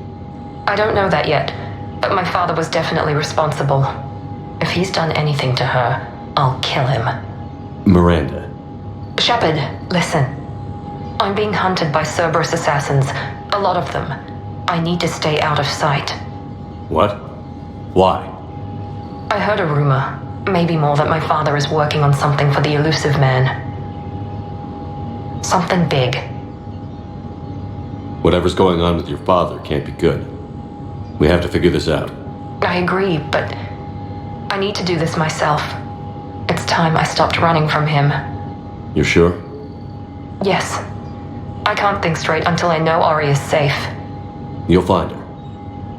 I don't know that yet, but my father was definitely responsible. If he's done anything to her, I'll kill him. Miranda. Shepard, listen. I'm being hunted by Cerberus assassins. A lot of them. I need to stay out of sight. What? Why? I heard a rumor, maybe more, that my father is working on something for the Elusive Man. Something big. Whatever's going on with your father can't be good. We have to figure this out. I agree, but I need to do this myself. It's time I stopped running from him. You're sure? Yes. I can't think straight until I know Ori is safe. You'll find her.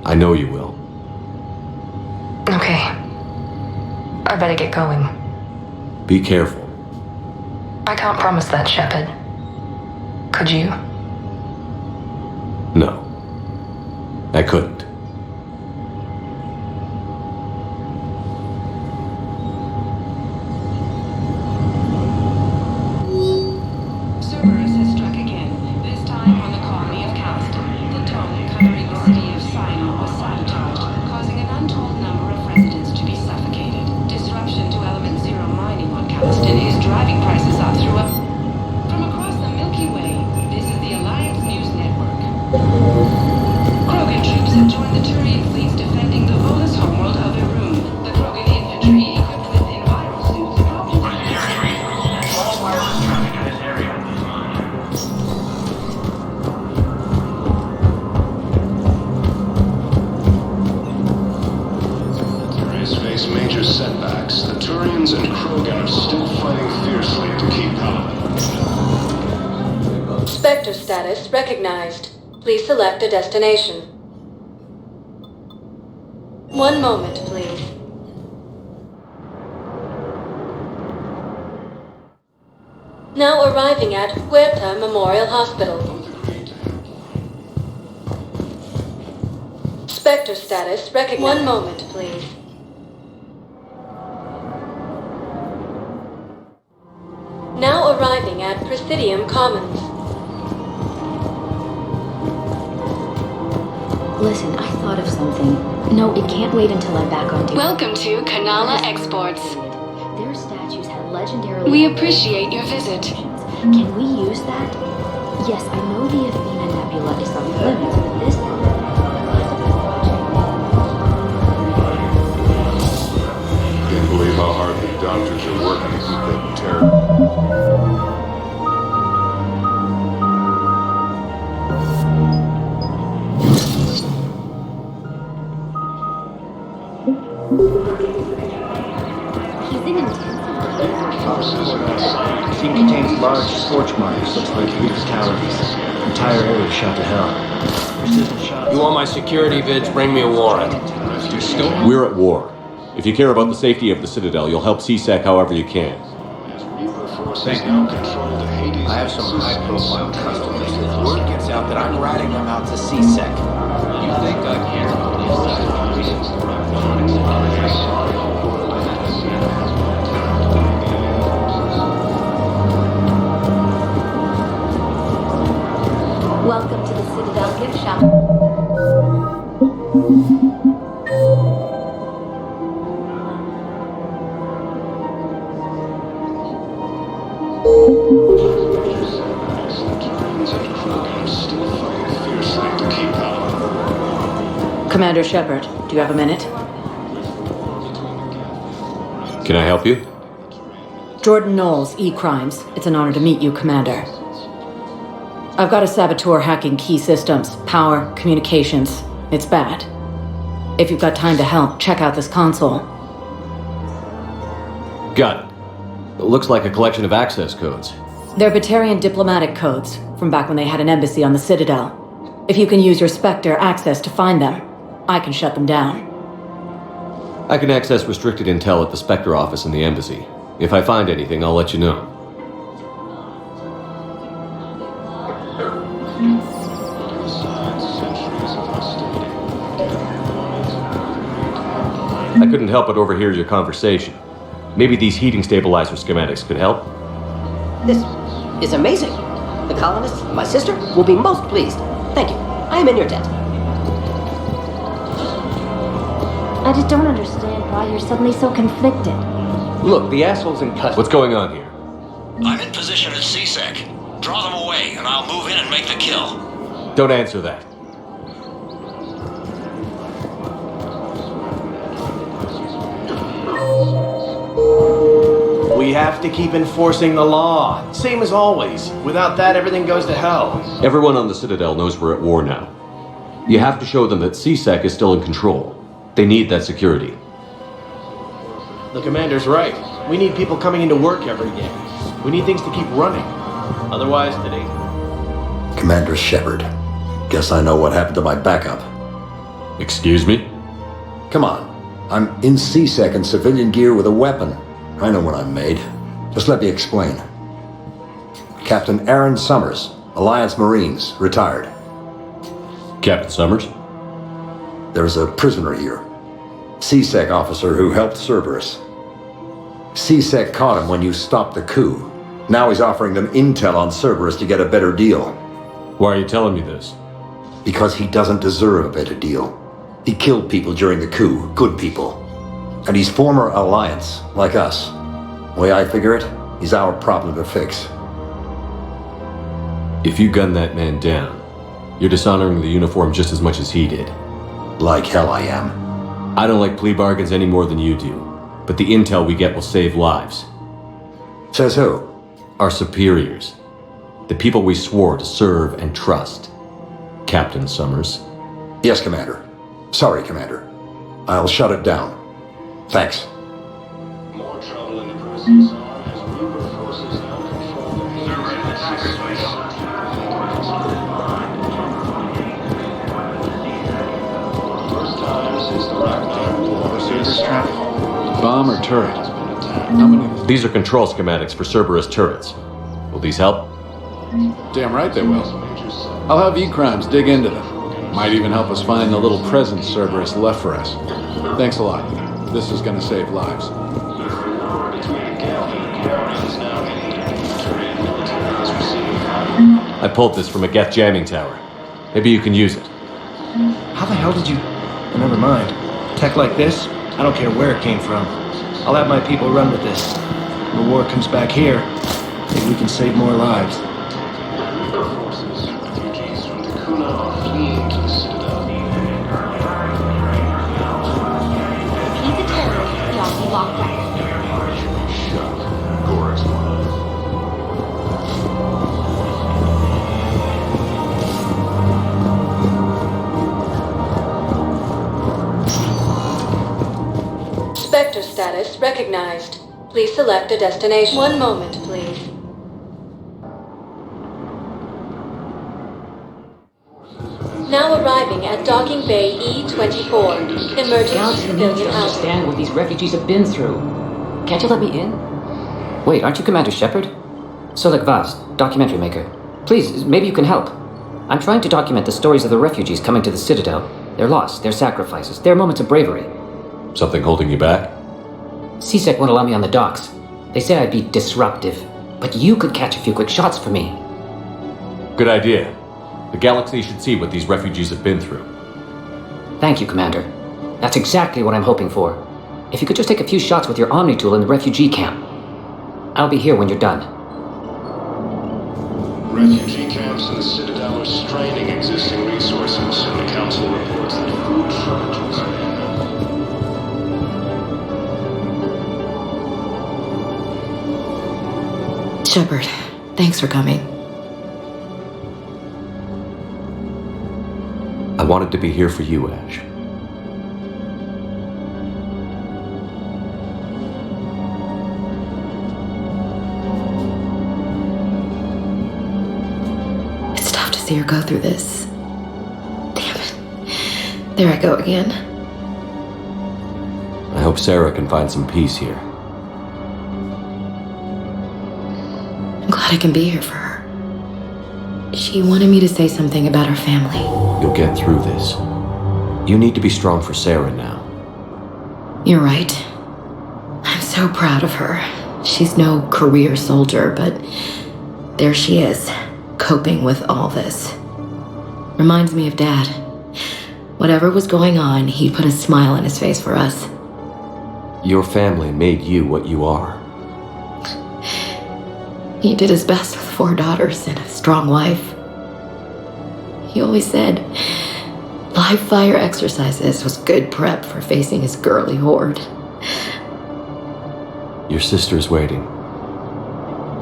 I know you will. Okay. I better get going. Be careful. I can't promise that, Shepard. Could you? No. I couldn't. Cerberus has struck again, this time on the colony of Calston. The dome covering the city of Sinai was sabotaged, causing an untold number of residents to be suffocated. Disruption to Element Zero mining on Calston is driving prices up through a... From across the Milky Way, this is the Alliance News Network. Krogan troops have joined facts, the Turians and Krogan are still fighting fiercely to keep power. Spectre status recognized. Please select a destination. One moment, please. Now arriving at Huerta Memorial Hospital. Spectre status recognized. One moment, please. Now arriving at Presidium Commons. Listen, I thought of something. No, it can't wait until I'm back on duty. Welcome to Kanala Exports. Their statues had legendarily... We appreciate your visit. Can we use that? Yes, I know the Athena Nebula is off limits, but this... Can't believe how hard the doctors are working to keep that terror. The scene contains large scorch marks. Looks like Reaper Tower. Entire area shot to hell. Precision shots. You want my security vids? Bring me a warrant. We're at war. If you care about the safety of the Citadel, you'll help CSEC however you can. Thank you. I have some high-profile customers. If word gets out that I'm ratting them out to CSEC, you think I care? Welcome to the Citadel gift shop. Commander Shepard, do you have a minute? Can I help you? Jordan Knowles, E-Crimes. It's an honor to meet you, Commander. I've got a saboteur hacking key systems, power, communications. It's bad. If you've got time to help, check out this console. Got it. It looks like a collection of access codes. They're Batarian diplomatic codes, from back when they had an embassy on the Citadel. If you can use your Spectre access to find them, I can shut them down. I can access restricted intel at the Spectre office in the embassy. If I find anything, I'll let you know. I couldn't help but overhear your conversation. Maybe these heating stabilizer schematics could help? This is amazing. The colonists, my sister, will be most pleased. Thank you. I am in your debt. I just don't understand why you're suddenly so conflicted. Look, the asshole's in custody. What's going on here? I'm in position at CSEC. Draw them away, and I'll move in and make the kill. Don't answer that. We have to keep enforcing the law. Same as always. Without that, everything goes to hell. Everyone on the Citadel knows we're at war now. You have to show them that CSEC is still in control. They need that security. The commander's right. We need people coming into work every day. We need things to keep running. Otherwise, today... Commander Shepard. Guess I know what happened to my backup. Excuse me? Come on. I'm in CSEC in civilian gear with a weapon. I know what I'm made. Just let me explain. Captain Aaron Summers, Alliance Marines, retired. Captain Summers? There's a prisoner here. CSEC officer who helped Cerberus. CSEC caught him when you stopped the coup. Now he's offering them intel on Cerberus to get a better deal. Why are you telling me this? Because he doesn't deserve a better deal. He killed people during the coup, good people. And he's former Alliance, like us. The way I figure it, he's our problem to fix. If you gun that man down, you're dishonoring the uniform just as much as he did. Like hell I am. I don't like plea bargains any more than you do, but the intel we get will save lives. Says who? Our superiors. The people we swore to serve and trust. Captain Summers. Yes, Commander. Sorry, Commander. I'll shut it down. Thanks. more trouble in the Perseus arm as Reaper forces now control the first time since the Ragnar War. Cerberus trap? Bomb or turret? How many? These are control schematics for Cerberus turrets. Will these help? Damn right they will. I'll have E-Crimes dig into them. Might even help us find the little present Cerberus left for us. Thanks a lot. This is gonna save lives. I pulled this from a Geth jamming tower. Maybe you can use it. How the hell did you... Never mind. Tech like this? I don't care where it came from. I'll have my people run with this. When the war comes back here, maybe we can save more lives. Refugees from the Kuna are fleeing to the Citadel. He's a terrorist, John. He locked up. Spectre status recognized. Please select a destination. One moment, please. Now arriving at Docking Bay E-24. Emergency Galaxy needs civilian to housing. understand what these refugees have been through. Can't you let me in? Wait, aren't you Commander Shepard? Solik Vaz, documentary maker. Please, maybe you can help. I'm trying to document the stories of the refugees coming to the Citadel. Their loss, their sacrifices, their moments of bravery. Something holding you back? CSEC won't allow me on the docks. They say I'd be disruptive, but you could catch a few quick shots for me. Good idea. The galaxy should see what these refugees have been through. Thank you, Commander. That's exactly what I'm hoping for. If you could just take a few shots with your Omni tool in the refugee camp. I'll be here when you're done. Refugee camps in the Citadel are straining existing resources, and the Council reports that food shortages are imminent. Shepard, thanks for coming. I wanted to be here for you, Ash. It's tough to see her go through this. Damn it. There I go again. I hope Sarah can find some peace here. I'm glad I can be here for her. She wanted me to say something about her family. You'll get through this. You need to be strong for Sarah now. You're right. I'm so proud of her. She's no career soldier, but there she is, coping with all this. Reminds me of Dad. Whatever was going on, he put a smile on his face for us. Your family made you what you are. He did his best with 4 daughters and a strong wife. He always said live fire exercises was good prep for facing his girly horde. Your sister's waiting.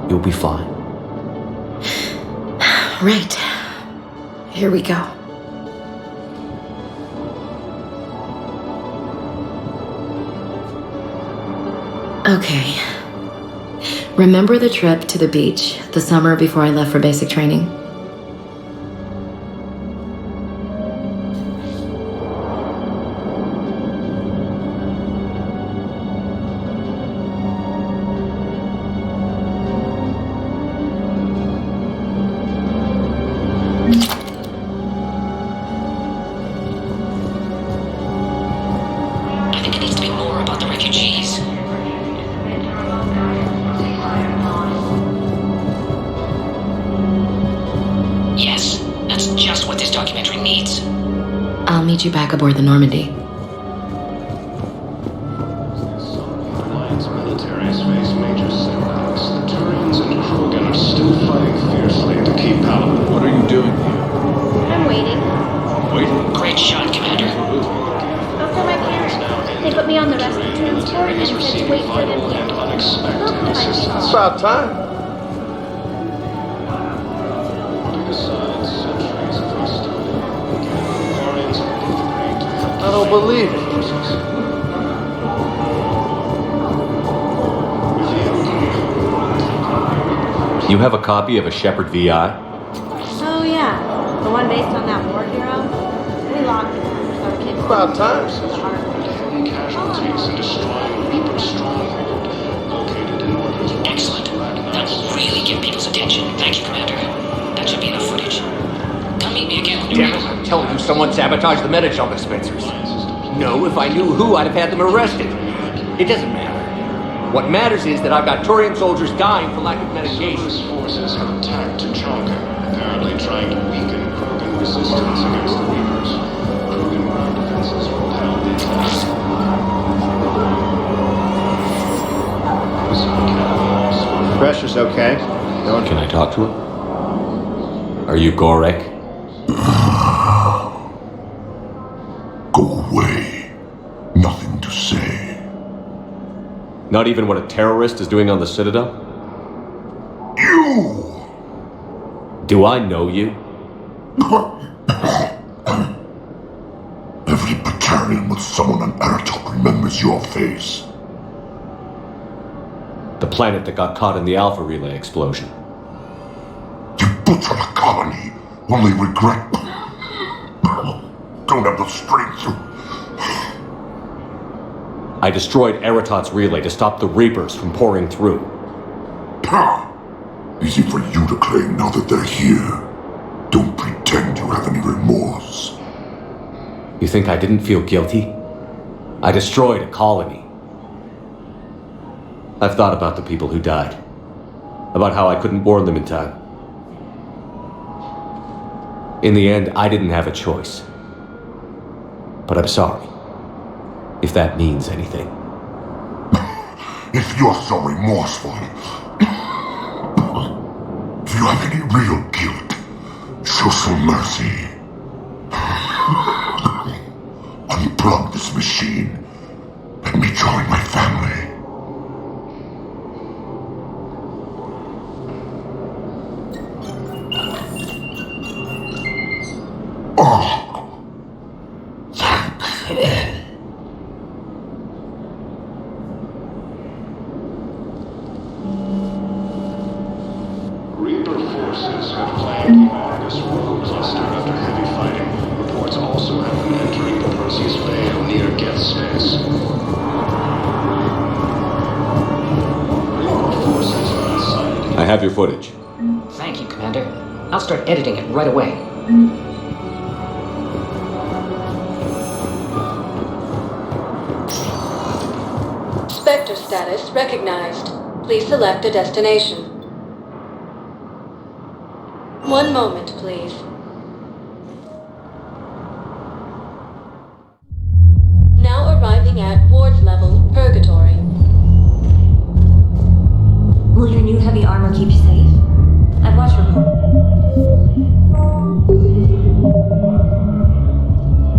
You'll be fine. Right. Here we go. Okay. Remember the trip to the beach the summer before I left for basic training? I think it needs to be more about the refugees. Yes, that's just what this documentary needs. I'll meet you back aboard the Normandy. Alliance militaries face major setbacks. The Turians and Krogan are still fighting fiercely to keep Paladin. What are you doing here? I'm waiting. Waiting? Great shot, Commander. After my parents, they put me on the rescue transport and said to wait for them here. Look what I saw. About time. I don't believe it. You have a copy of a Shepard VI? Oh yeah, the one based on that war hero? We locked it so our kids... About time. Heavy casualties and destroying Reaper stronghold located in northern... Excellent. That will really get people's attention. Thank you, Commander. That should be enough footage. Come meet me again when you're Damn it, I'm telling you, someone sabotaged the Medichel dispensers. No, if I knew who, I'd have had them arrested. It doesn't matter. What matters is that I've got Turian soldiers dying for lack of medication. Cerberus forces have attacked Tuchanka, apparently trying to weaken Krogan resistance against the Reapers. Krogan ground defenses repelled the attack. Pressure's okay. Can I talk to him? Are you Gorek? Go away. Nothing to say. Not even what a terrorist is doing on the Citadel? You! Do I know you? Every battalion with someone on Aratok remembers your face. The planet that got caught in the Alpha Relay explosion. You butchered a colony, only regret. Don't have the strength to... I destroyed Eratot's relay to stop the Reapers from pouring through. Easy for you to claim now that they're here. Don't pretend you have any remorse. You think I didn't feel guilty? I destroyed a colony. I've thought about the people who died. About how I couldn't warn them in time. In the end, I didn't have a choice. But I'm sorry. If that means anything. If you're so remorseful, if you have any real guilt, show some mercy. Unplug this machine. Let me join my family. Oh. Reaper forces have planned on this rogue cluster after heavy fighting. Reports also have them entering the Perseus Vale near Geth space. Reaper forces are inside. I have your footage. Thank you, Commander. I'll start editing it right away. Spectre status recognized. Please select a destination. 1 moment, please. Now arriving at Ward's level, Purgatory. Will your new heavy armor keep